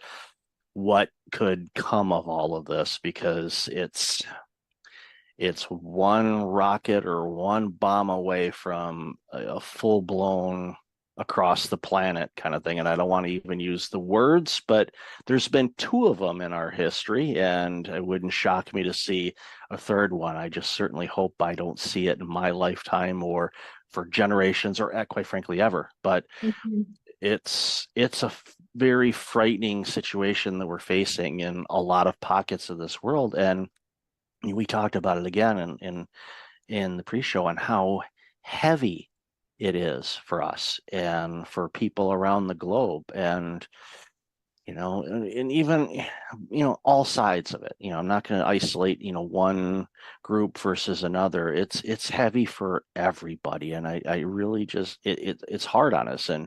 what could come of all of this, because it's one rocket or one bomb away from a full-blown across the planet kind of thing. And I don't want to even use the words, but there's been 2 of them in our history, and it wouldn't shock me to see a third one. I just certainly hope I don't see it in my lifetime or for generations or quite frankly ever. But it's a very frightening situation that we're facing in a lot of pockets of this world. And we talked about it again in the pre-show on how heavy it is for us and for people around the globe, and and even all sides of it. I'm not going to isolate one group versus another. It's heavy for everybody, and I really just it's hard on us, and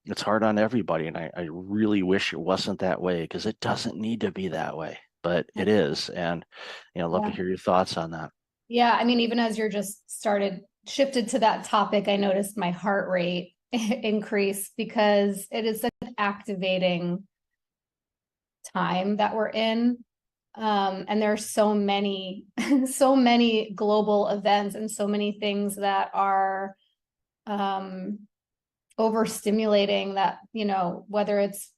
it's hard on everybody, and I really wish it wasn't that way, because it doesn't need to be that way, but it is. And I'd love to hear your thoughts on that. Yeah, I mean, even as you're just shifted to that topic, I noticed my heart rate increase, because it is such an activating time that we're in. And there are so many global events and so many things that are overstimulating, that, whether it's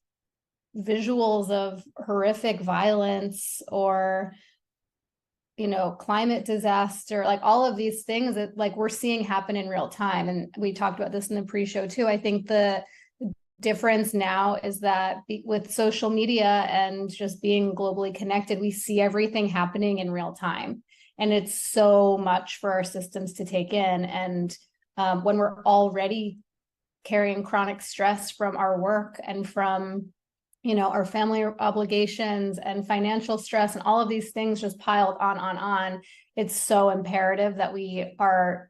visuals of horrific violence or climate disaster, like all of these things that like we're seeing happen in real time. And we talked about this in the pre-show too. I think the difference now is that with social media and just being globally connected, we see everything happening in real time. And it's so much for our systems to take in. And when we're already carrying chronic stress from our work and from our family obligations and financial stress and all of these things just piled on, it's so imperative that we are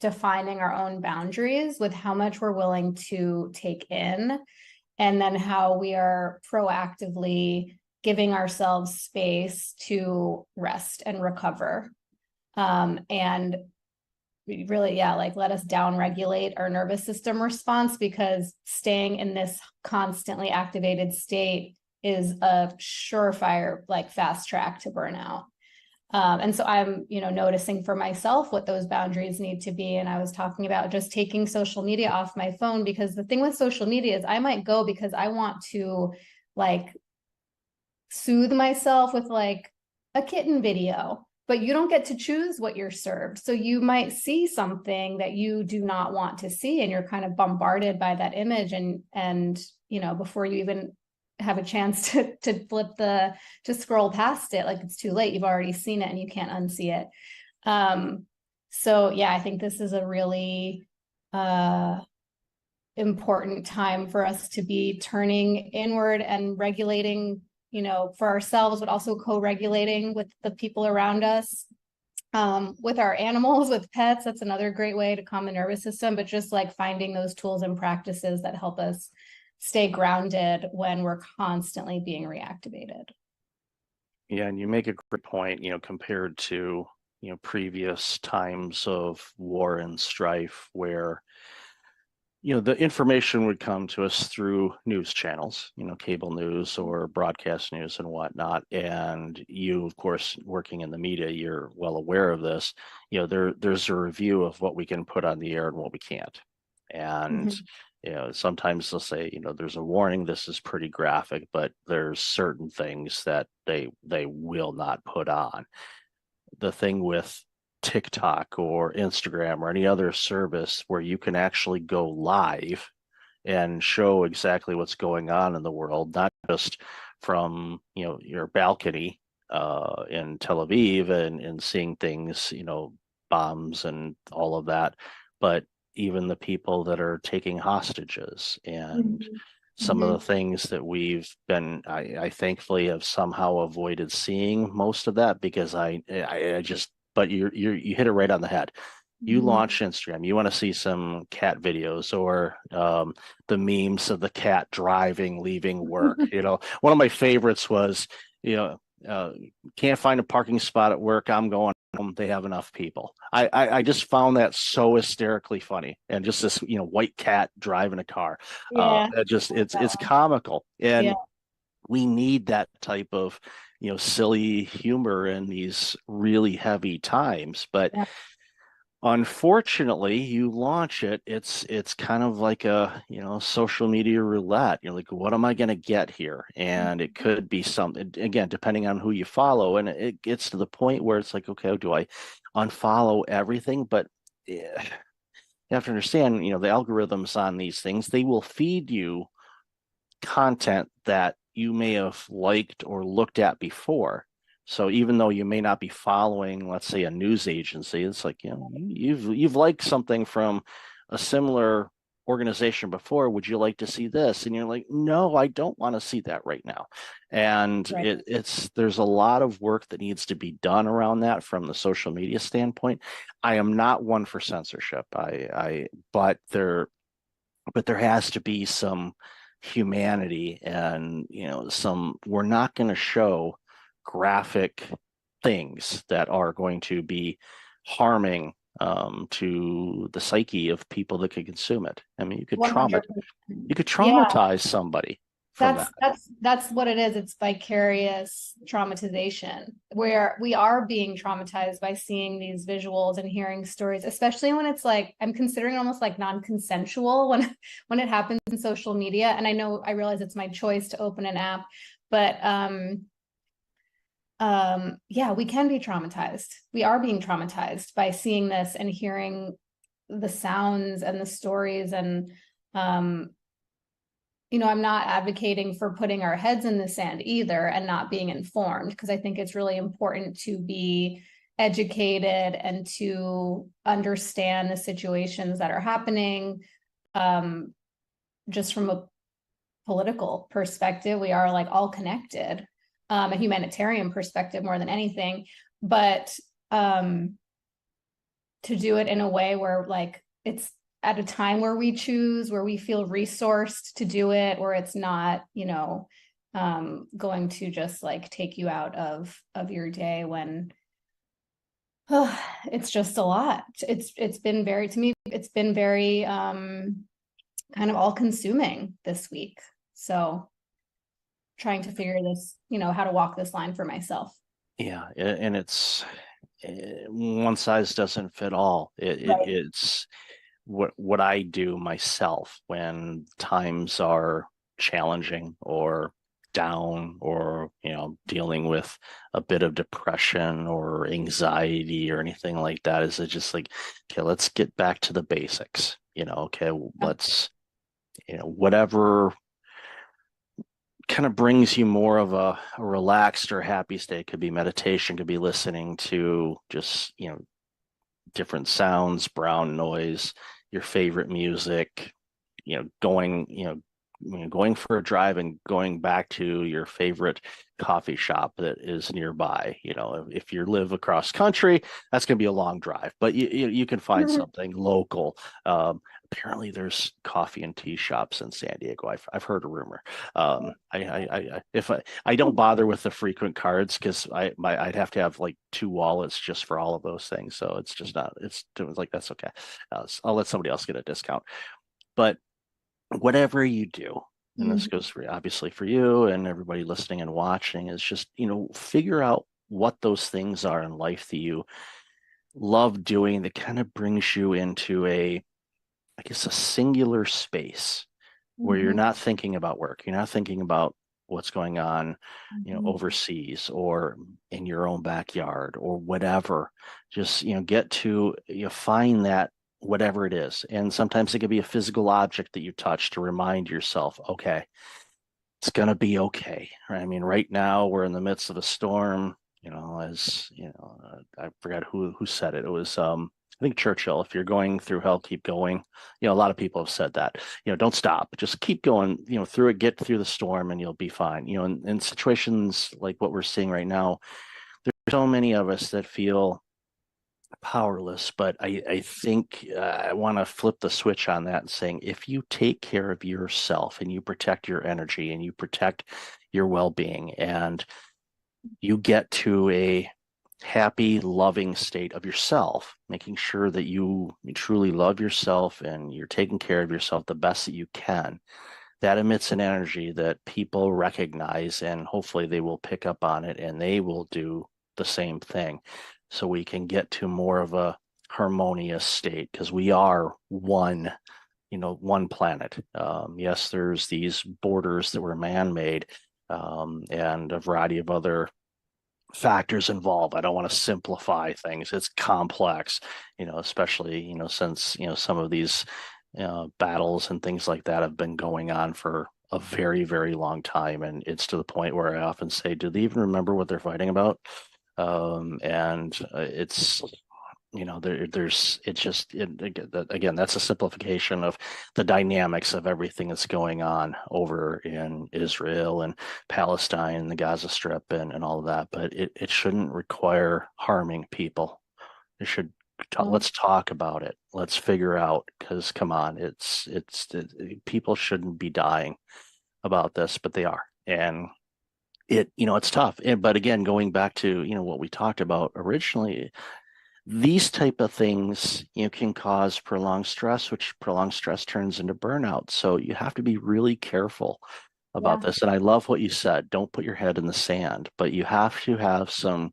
defining our own boundaries with how much we're willing to take in, and then how we are proactively giving ourselves space to rest and recover. And really, like let us down regulate our nervous system response, because staying in this constantly activated state is a surefire, like fast track to burnout. And so I'm, noticing for myself what those boundaries need to be. And I was talking about just taking social media off my phone, because the thing with social media is I might go because I want to like soothe myself with like a kitten video, but you don't get to choose what you're served. So you might see something that you do not want to see, and you're kind of bombarded by that image. And before you even have a chance to scroll past it, like it's too late. You've already seen it and you can't unsee it. So yeah, I think this is a really important time for us to be turning inward and regulating, for ourselves, but also co-regulating with the people around us, with our animals, with pets. That's another great way to calm the nervous system, but just like finding those tools and practices that help us stay grounded when we're constantly being reactivated. Yeah, and you make a great point, compared to, previous times of war and strife, where the information would come to us through news channels, cable news or broadcast news and whatnot. And you, of course, working in the media, you're well aware of this. There's a review of what we can put on the air and what we can't. And sometimes they'll say, there's a warning, this is pretty graphic, but there's certain things that they will not put on. The thing with TikTok or Instagram or any other service where you can actually go live and show exactly what's going on in the world, not just from your balcony in Tel Aviv and seeing things, bombs and all of that, but even the people that are taking hostages and some of the things that we've been, I thankfully have somehow avoided seeing most of that because I just, but you hit it right on the head. You launch Instagram, you want to see some cat videos or the memes of the cat driving, leaving work. One of my favorites was, can't find a parking spot at work. I'm going home. They have enough people. I just found that so hysterically funny. And just this, white cat driving a car. It's comical. And we need that type of, silly humor in these really heavy times. But unfortunately, you launch it, it's kind of like a social media roulette. You're like, what am I going to get here? And it could be something, again, depending on who you follow, and it gets to the point where it's like, okay, do I unfollow everything? But you have to understand, the algorithms on these things, they will feed you content that you may have liked or looked at before. So even though you may not be following, let's say, a news agency, it's like, you've liked something from a similar organization before. Would you like to see this? And you're like, no, I don't want to see that right now. And there's a lot of work that needs to be done around that from the social media standpoint. I am not one for censorship. But there has to be some humanity and we're not going to show graphic things that are going to be harming to the psyche of people that could consume it. I mean, you could traumatize somebody from that. That's what it is. It's vicarious traumatization, where we are being traumatized by seeing these visuals and hearing stories, especially when it's like, I'm considering it almost like non-consensual when it happens in social media. And I realize it's my choice to open an app, but we can be traumatized. We are being traumatized by seeing this and hearing the sounds and the stories. And I'm not advocating for putting our heads in the sand either and not being informed, because I think it's really important to be educated and to understand the situations that are happening. Just from a political perspective, we are like all connected, a humanitarian perspective more than anything, but to do it in a way where like it's at a time where we choose, where we feel resourced to do it, where it's not, going to just like take you out of your day when it's just a lot. It's been very, to me, it's been very kind of all consuming this week. So trying to figure this, how to walk this line for myself. Yeah. And it's one size doesn't fit all. It's what I do myself when times are challenging or down or dealing with a bit of depression or anxiety or anything like that, is it just like, okay, let's get back to the basics, let's whatever kind of brings you more of a relaxed or happy state. Could be meditation, could be listening to just different sounds, brown noise, your favorite music, going for a drive and going back to your favorite coffee shop that is nearby. If you live across country, that's going to be a long drive, but you can find something local. Apparently there's coffee and tea shops in San Diego. I've heard a rumor. I don't bother with the frequent cards because I'd have to have like 2 wallets just for all of those things. So it's just not, it's like, that's okay. I'll let somebody else get a discount. But whatever you do, and this Mhm. goes for obviously for you and everybody listening and watching, is just, figure out what those things are in life that you love doing that kind of brings you into I guess, a singular space where you're Mhm. not thinking about work. You're not thinking about what's going on, Mhm. overseas or in your own backyard or whatever. Just, get to, find that whatever it is. And sometimes it could be a physical object that you touch to remind yourself, okay, it's going to be okay. Right? I mean, right now we're in the midst of a storm, I forgot who said it. It was, I think Churchill, if you're going through hell, keep going. A lot of people have said that, don't stop, just keep going, through it, get through the storm and you'll be fine. In situations like what we're seeing right now, there's so many of us that feel powerless, but I think I want to flip the switch on that and saying, if you take care of yourself and you protect your energy and you protect your well-being and you get to a happy, loving state of yourself, making sure that you truly love yourself and you're taking care of yourself the best that you can, that emits an energy that people recognize, and hopefully they will pick up on it and they will do the same thing. So we can get to more of a harmonious state, because we are one planet. Yes, there's these borders that were man-made, and a variety of other factors involved. I don't want to simplify things. It's complex, especially, since, some of these battles and things like that have been going on for a very, very long time. And it's to the point where I often say, do they even remember what they're fighting about? And it's, again, that's a simplification of the dynamics of everything that's going on over in Israel and Palestine and the Gaza Strip and all of that. But it shouldn't require harming people. It should let's talk about it. Let's figure out, because come on, people shouldn't be dying about this, but they are. And it's tough. But again, going back to, what we talked about originally, these type of things, can cause prolonged stress, which prolonged stress turns into burnout. So you have to be really careful about this. And I love what you said. Don't put your head in the sand, but you have to have some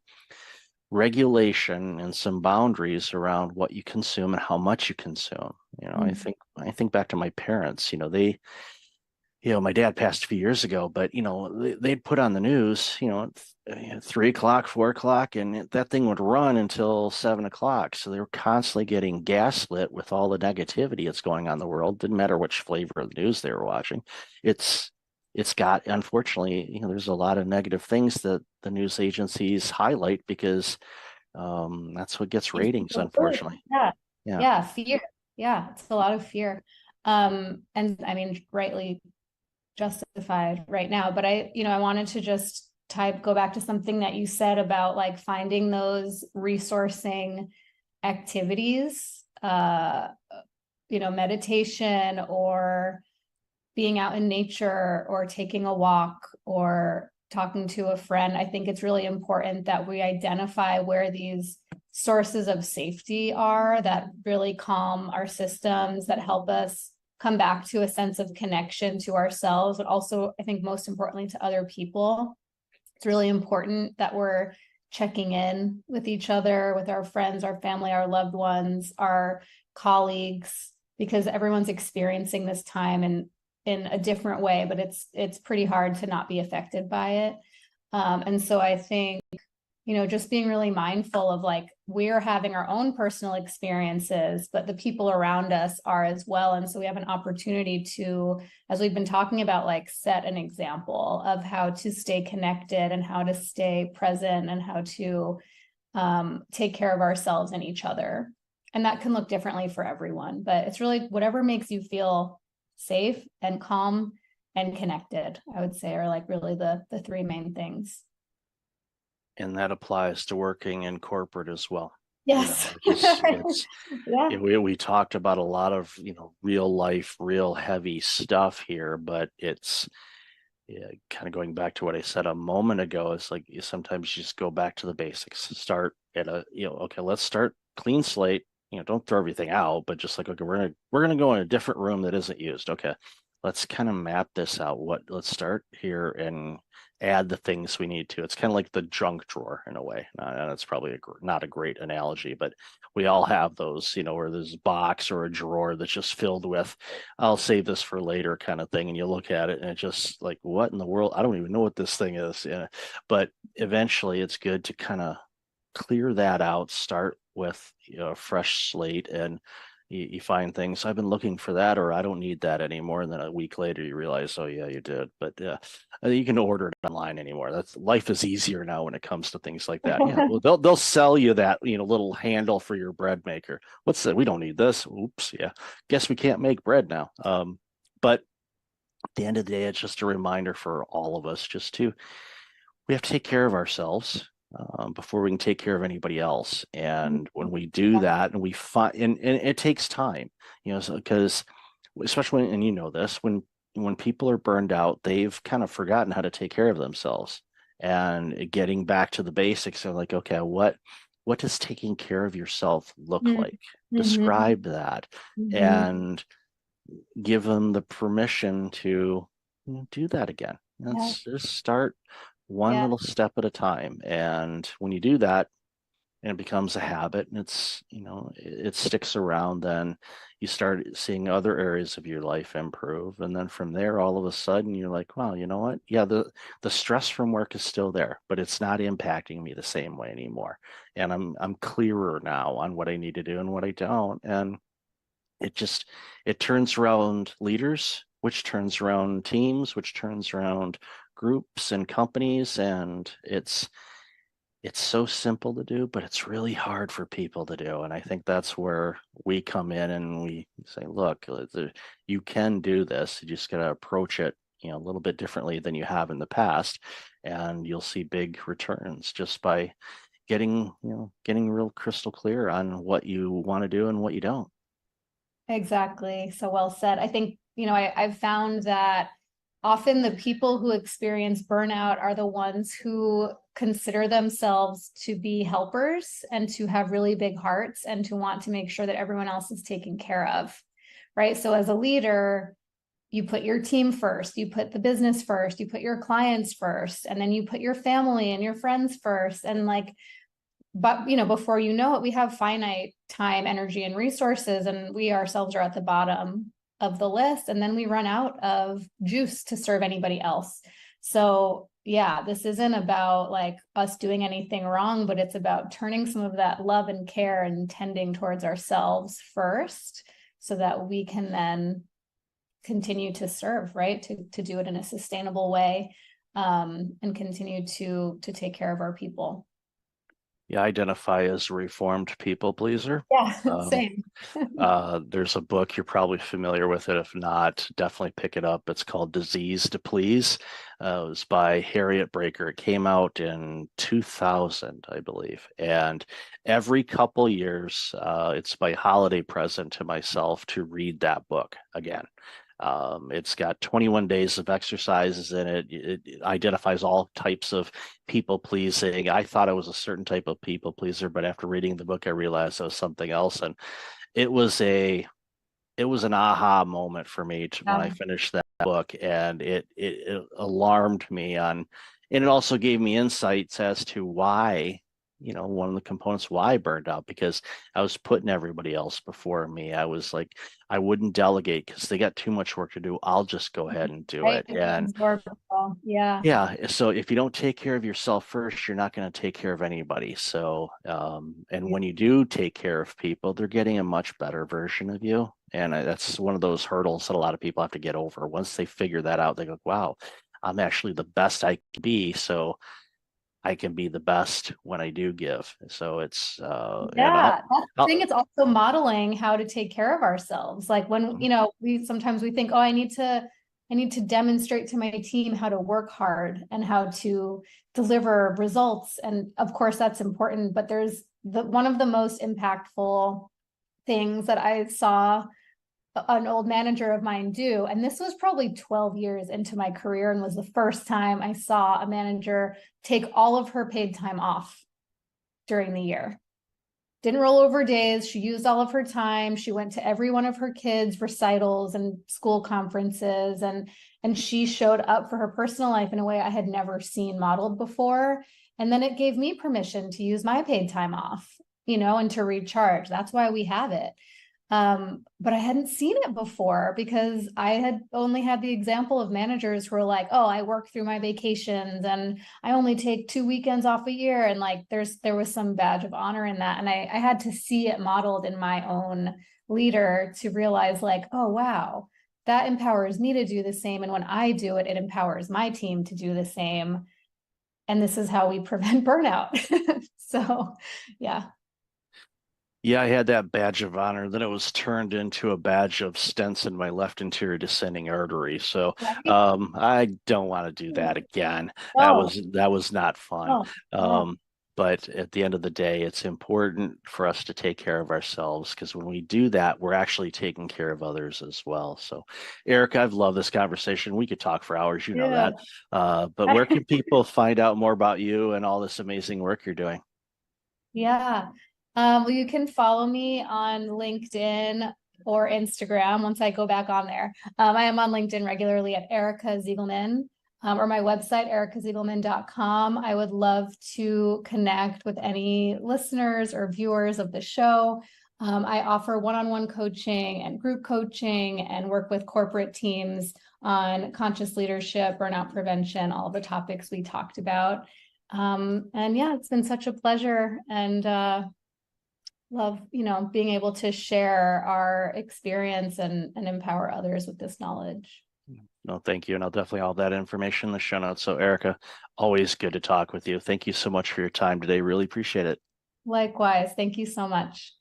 regulation and some boundaries around what you consume and how much you consume. I think back to my parents. My dad passed a few years ago, but they'd put on the news, at 3 o'clock, 4 o'clock, and that thing would run until 7 o'clock. So they were constantly getting gaslit with all the negativity that's going on in the world. Didn't matter which flavor of the news they were watching. It's got, unfortunately, there's a lot of negative things that the news agencies highlight because that's what gets ratings, unfortunately. Yeah, fear. Yeah, it's a lot of fear. And I mean, rightly justified right now, but I wanted to just go back to something that you said about like finding those resourcing activities, meditation or being out in nature or taking a walk or talking to a friend. I think it's really important that we identify where these sources of safety are that really calm our systems, that help us come back to a sense of connection to ourselves, but also, I think most importantly, to other people. It's really important that we're checking in with each other, with our friends, our family, our loved ones, our colleagues, because everyone's experiencing this time in a different way, but it's pretty hard to not be affected by it. And so I think, just being really mindful of like, we're having our own personal experiences, but the people around us are as well. And so we have an opportunity to, as we've been talking about, like set an example of how to stay connected and how to stay present and how to take care of ourselves and each other. And that can look differently for everyone, but it's really whatever makes you feel safe and calm and connected, I would say, are like really the three main things. And that applies to working in corporate as well. Yes. Yeah. We talked about a lot of, real life, real heavy stuff here, but it's kind of going back to what I said a moment ago. It's like sometimes you just go back to the basics, start at okay, let's start clean slate. don't throw everything out, but just like, okay, we're gonna go in a different room that isn't used. Okay, let's kind of map this out. Let's start here and add the things we need to. It's kind of like the junk drawer in a way. And it's probably not a great analogy, but we all have those, where there's a box or a drawer that's just filled with, I'll save this for later kind of thing. And you look at it and it's just like, what in the world? I don't even know what this thing is. But eventually it's good to kind of clear that out, start with a fresh slate, and you find things, I've been looking for that, or I don't need that anymore. And then a week later you realize, oh yeah, you did. But you can order it online anymore. Life is easier now when it comes to things like that. Yeah, well, they'll sell you that little handle for your bread maker. What's that? We don't need this. Oops, yeah. Guess we can't make bread now. But at the end of the day, it's just a reminder for all of us we have to take care of ourselves before we can take care of anybody else. And when we do that, and we find, and it takes time, because especially when, and this, when people are burned out, they've kind of forgotten how to take care of themselves. And getting back to the basics of like, okay, what does taking care of yourself look like? Describe that, and give them the permission to do that again. Let's just start one little step at a time. And when you do that, and it becomes a habit, and it's, it sticks around, then you start seeing other areas of your life improve. And then from there, all of a sudden you're like, wow, you know what? Yeah, the stress from work is still there, but it's not impacting me the same way anymore. And I'm clearer now on what I need to do and what I don't. And it turns around leaders, which turns around teams, which turns around groups and companies. And it's so simple to do, but it's really hard for people to do. And I think that's where we come in and we say, look, you can do this. You just got to approach it, a little bit differently than you have in the past. And you'll see big returns just by getting real crystal clear on what you want to do and what you don't. Exactly. So well said. I think, I've found that often the people who experience burnout are the ones who consider themselves to be helpers and to have really big hearts and to want to make sure that everyone else is taken care of, right? So as a leader, you put your team first, you put the business first, you put your clients first, and then you put your family and your friends first. And but before you know it, we have finite time, energy, and resources, and we ourselves are at the bottom of the list, and then we run out of juice to serve anybody else. So yeah, this isn't about like us doing anything wrong, but it's about turning some of that love and care and tending towards ourselves first, so that we can then continue to serve, right? To do it in a sustainable way, and continue to take care of our people. Yeah, identify as a reformed people pleaser. Yeah, same. There's a book, you're probably familiar with it. If not, definitely pick it up. It's called Disease to Please. It was by Harriet Breaker. It came out in 2000, I believe. And every couple years, it's my holiday present to myself to read that book again. It's got 21 days of exercises in it. It identifies all types of people pleasing. I thought I was a certain type of people pleaser, but after reading the book, I realized I was something else. And it was an aha moment for me when I finished that book, and it alarmed me and it also gave me insights as to why, one of the components why I burned out, because I was putting everybody else before me. I was like, I wouldn't delegate because they got too much work to do. I'll just go ahead and do it. And yeah. So if you don't take care of yourself first, you're not going to take care of anybody. So, and when you do take care of people, they're getting a much better version of you. And that's one of those hurdles that a lot of people have to get over. Once they figure that out, they go, wow, I'm actually the best I can be. So I can be the best when I do give. So it's that's the thing. It's also modeling how to take care of ourselves. Like when we sometimes think, oh, I need to demonstrate to my team how to work hard and how to deliver results. And of course that's important, but there's one of the most impactful things that I saw an old manager of mine do, and this was probably 12 years into my career, and was the first time I saw a manager take all of her paid time off during the year. didn't roll over days. She used all of her time. She went to every one of her kids' recitals and school conferences, and she showed up for her personal life in a way I had never seen modeled before. And then it gave me permission to use my paid time off, and to recharge. That's why we have it. But I hadn't seen it before because I had only had the example of managers who were like, oh, I work through my vacations and I only take 2 weekends off a year. And like, there was some badge of honor in that. And I had to see it modeled in my own leader to realize like, oh, wow, that empowers me to do the same. And when I do it, it empowers my team to do the same. And this is how we prevent burnout. So, yeah. Yeah, I had that badge of honor. Then it was turned into a badge of stents in my left anterior descending artery. So I don't want to do that again. Oh. That was not fun. Oh. But at the end of the day, it's important for us to take care of ourselves, because when we do that, we're actually taking care of others as well. So, Erica, I've loved this conversation. We could talk for hours, you know that. But where can people find out more about you and all this amazing work you're doing? Yeah. Well, you can follow me on LinkedIn or Instagram once I go back on there. I am on LinkedIn regularly at Erica Ziegelman, or my website, ericaziegelman.com. I would love to connect with any listeners or viewers of the show. I offer one-on-one coaching and group coaching and work with corporate teams on conscious leadership, burnout prevention, all the topics we talked about. And yeah, it's been such a pleasure, and love, being able to share our experience and empower others with this knowledge. No, thank you. And I'll definitely have all that information in the show notes. So, Erica, always good to talk with you. Thank you so much for your time today. Really appreciate it. Likewise. Thank you so much.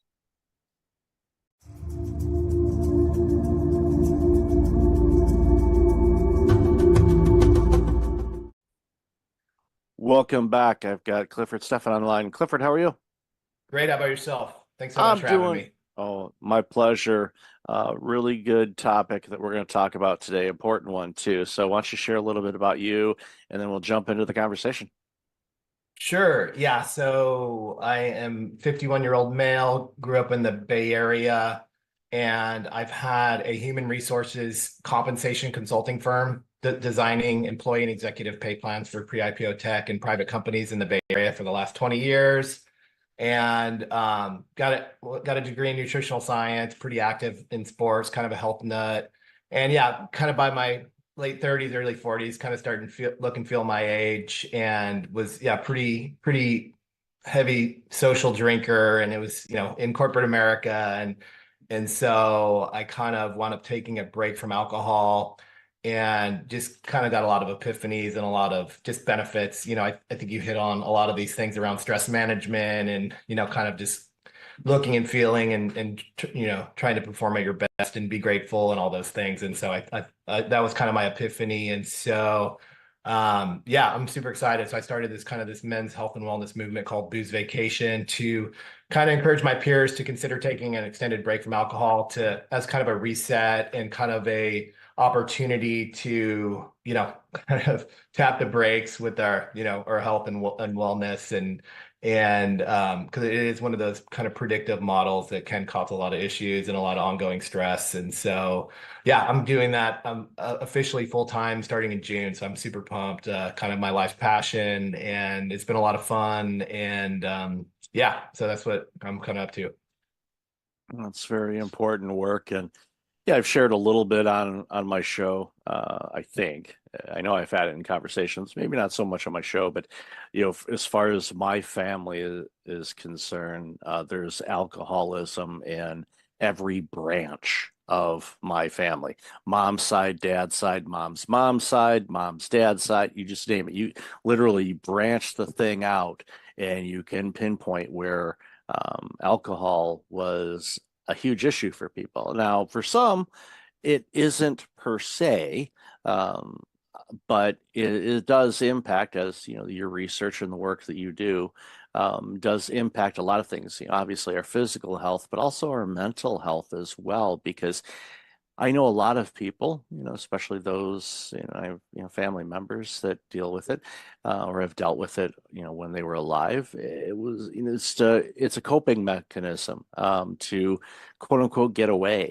Welcome back. I've got Clifford Stefan online. Clifford, how are you? Great. How about yourself? Thanks so much for having me. Oh, my pleasure. Really good topic that we're going to talk about today. Important one too. So why don't you share a little bit about you, and then we'll jump into the conversation. Sure. Yeah. So I am 51-year-old male, grew up in the Bay Area, and I've had a human resources compensation consulting firm designing employee and executive pay plans for pre-IPO tech and private companies in the Bay Area for the last 20 years. And got a degree in nutritional science, pretty active in sports, kind of a health nut. And yeah, kind of by my late 30s, early 40s, kind of starting to look and feel my age, and was pretty heavy social drinker. And it was, in corporate America. And so I kind of wound up taking a break from alcohol and just kind of got a lot of epiphanies and a lot of just benefits. I think you hit on a lot of these things around stress management and, kind of just looking and feeling and trying to perform at your best and be grateful and all those things. And so I that was kind of my epiphany. And so, yeah, I'm super excited. So I started this men's health and wellness movement called Booze Vacation to kind of encourage my peers to consider taking an extended break from alcohol as kind of a reset and kind of a opportunity to, kind of tap the brakes with our health and wellness, and because it is one of those kind of predictive models that can cause a lot of issues and a lot of ongoing stress. And so, yeah, I'm doing that. I'm officially full-time starting in June. So I'm super pumped, kind of my life's passion, and it's been a lot of fun. And yeah, so that's what I'm kind of up to. That's very important work. And yeah, I've shared a little bit on my show. I think I know I've had it in conversations, maybe not so much on my show, but as far as my family is concerned, there's alcoholism in every branch of my family. Mom's side, dad's side, mom's side, mom's dad's side. You just name it. You literally branch the thing out, and you can pinpoint where alcohol was a huge issue for people. Now, for some, it isn't per se, but it does impact, as your research and the work that you do does impact a lot of things. Obviously our physical health, but also our mental health as well, because I know a lot of people, especially those, I have, family members that deal with it, or have dealt with it, when they were alive. It was, it's a coping mechanism, to quote unquote get away.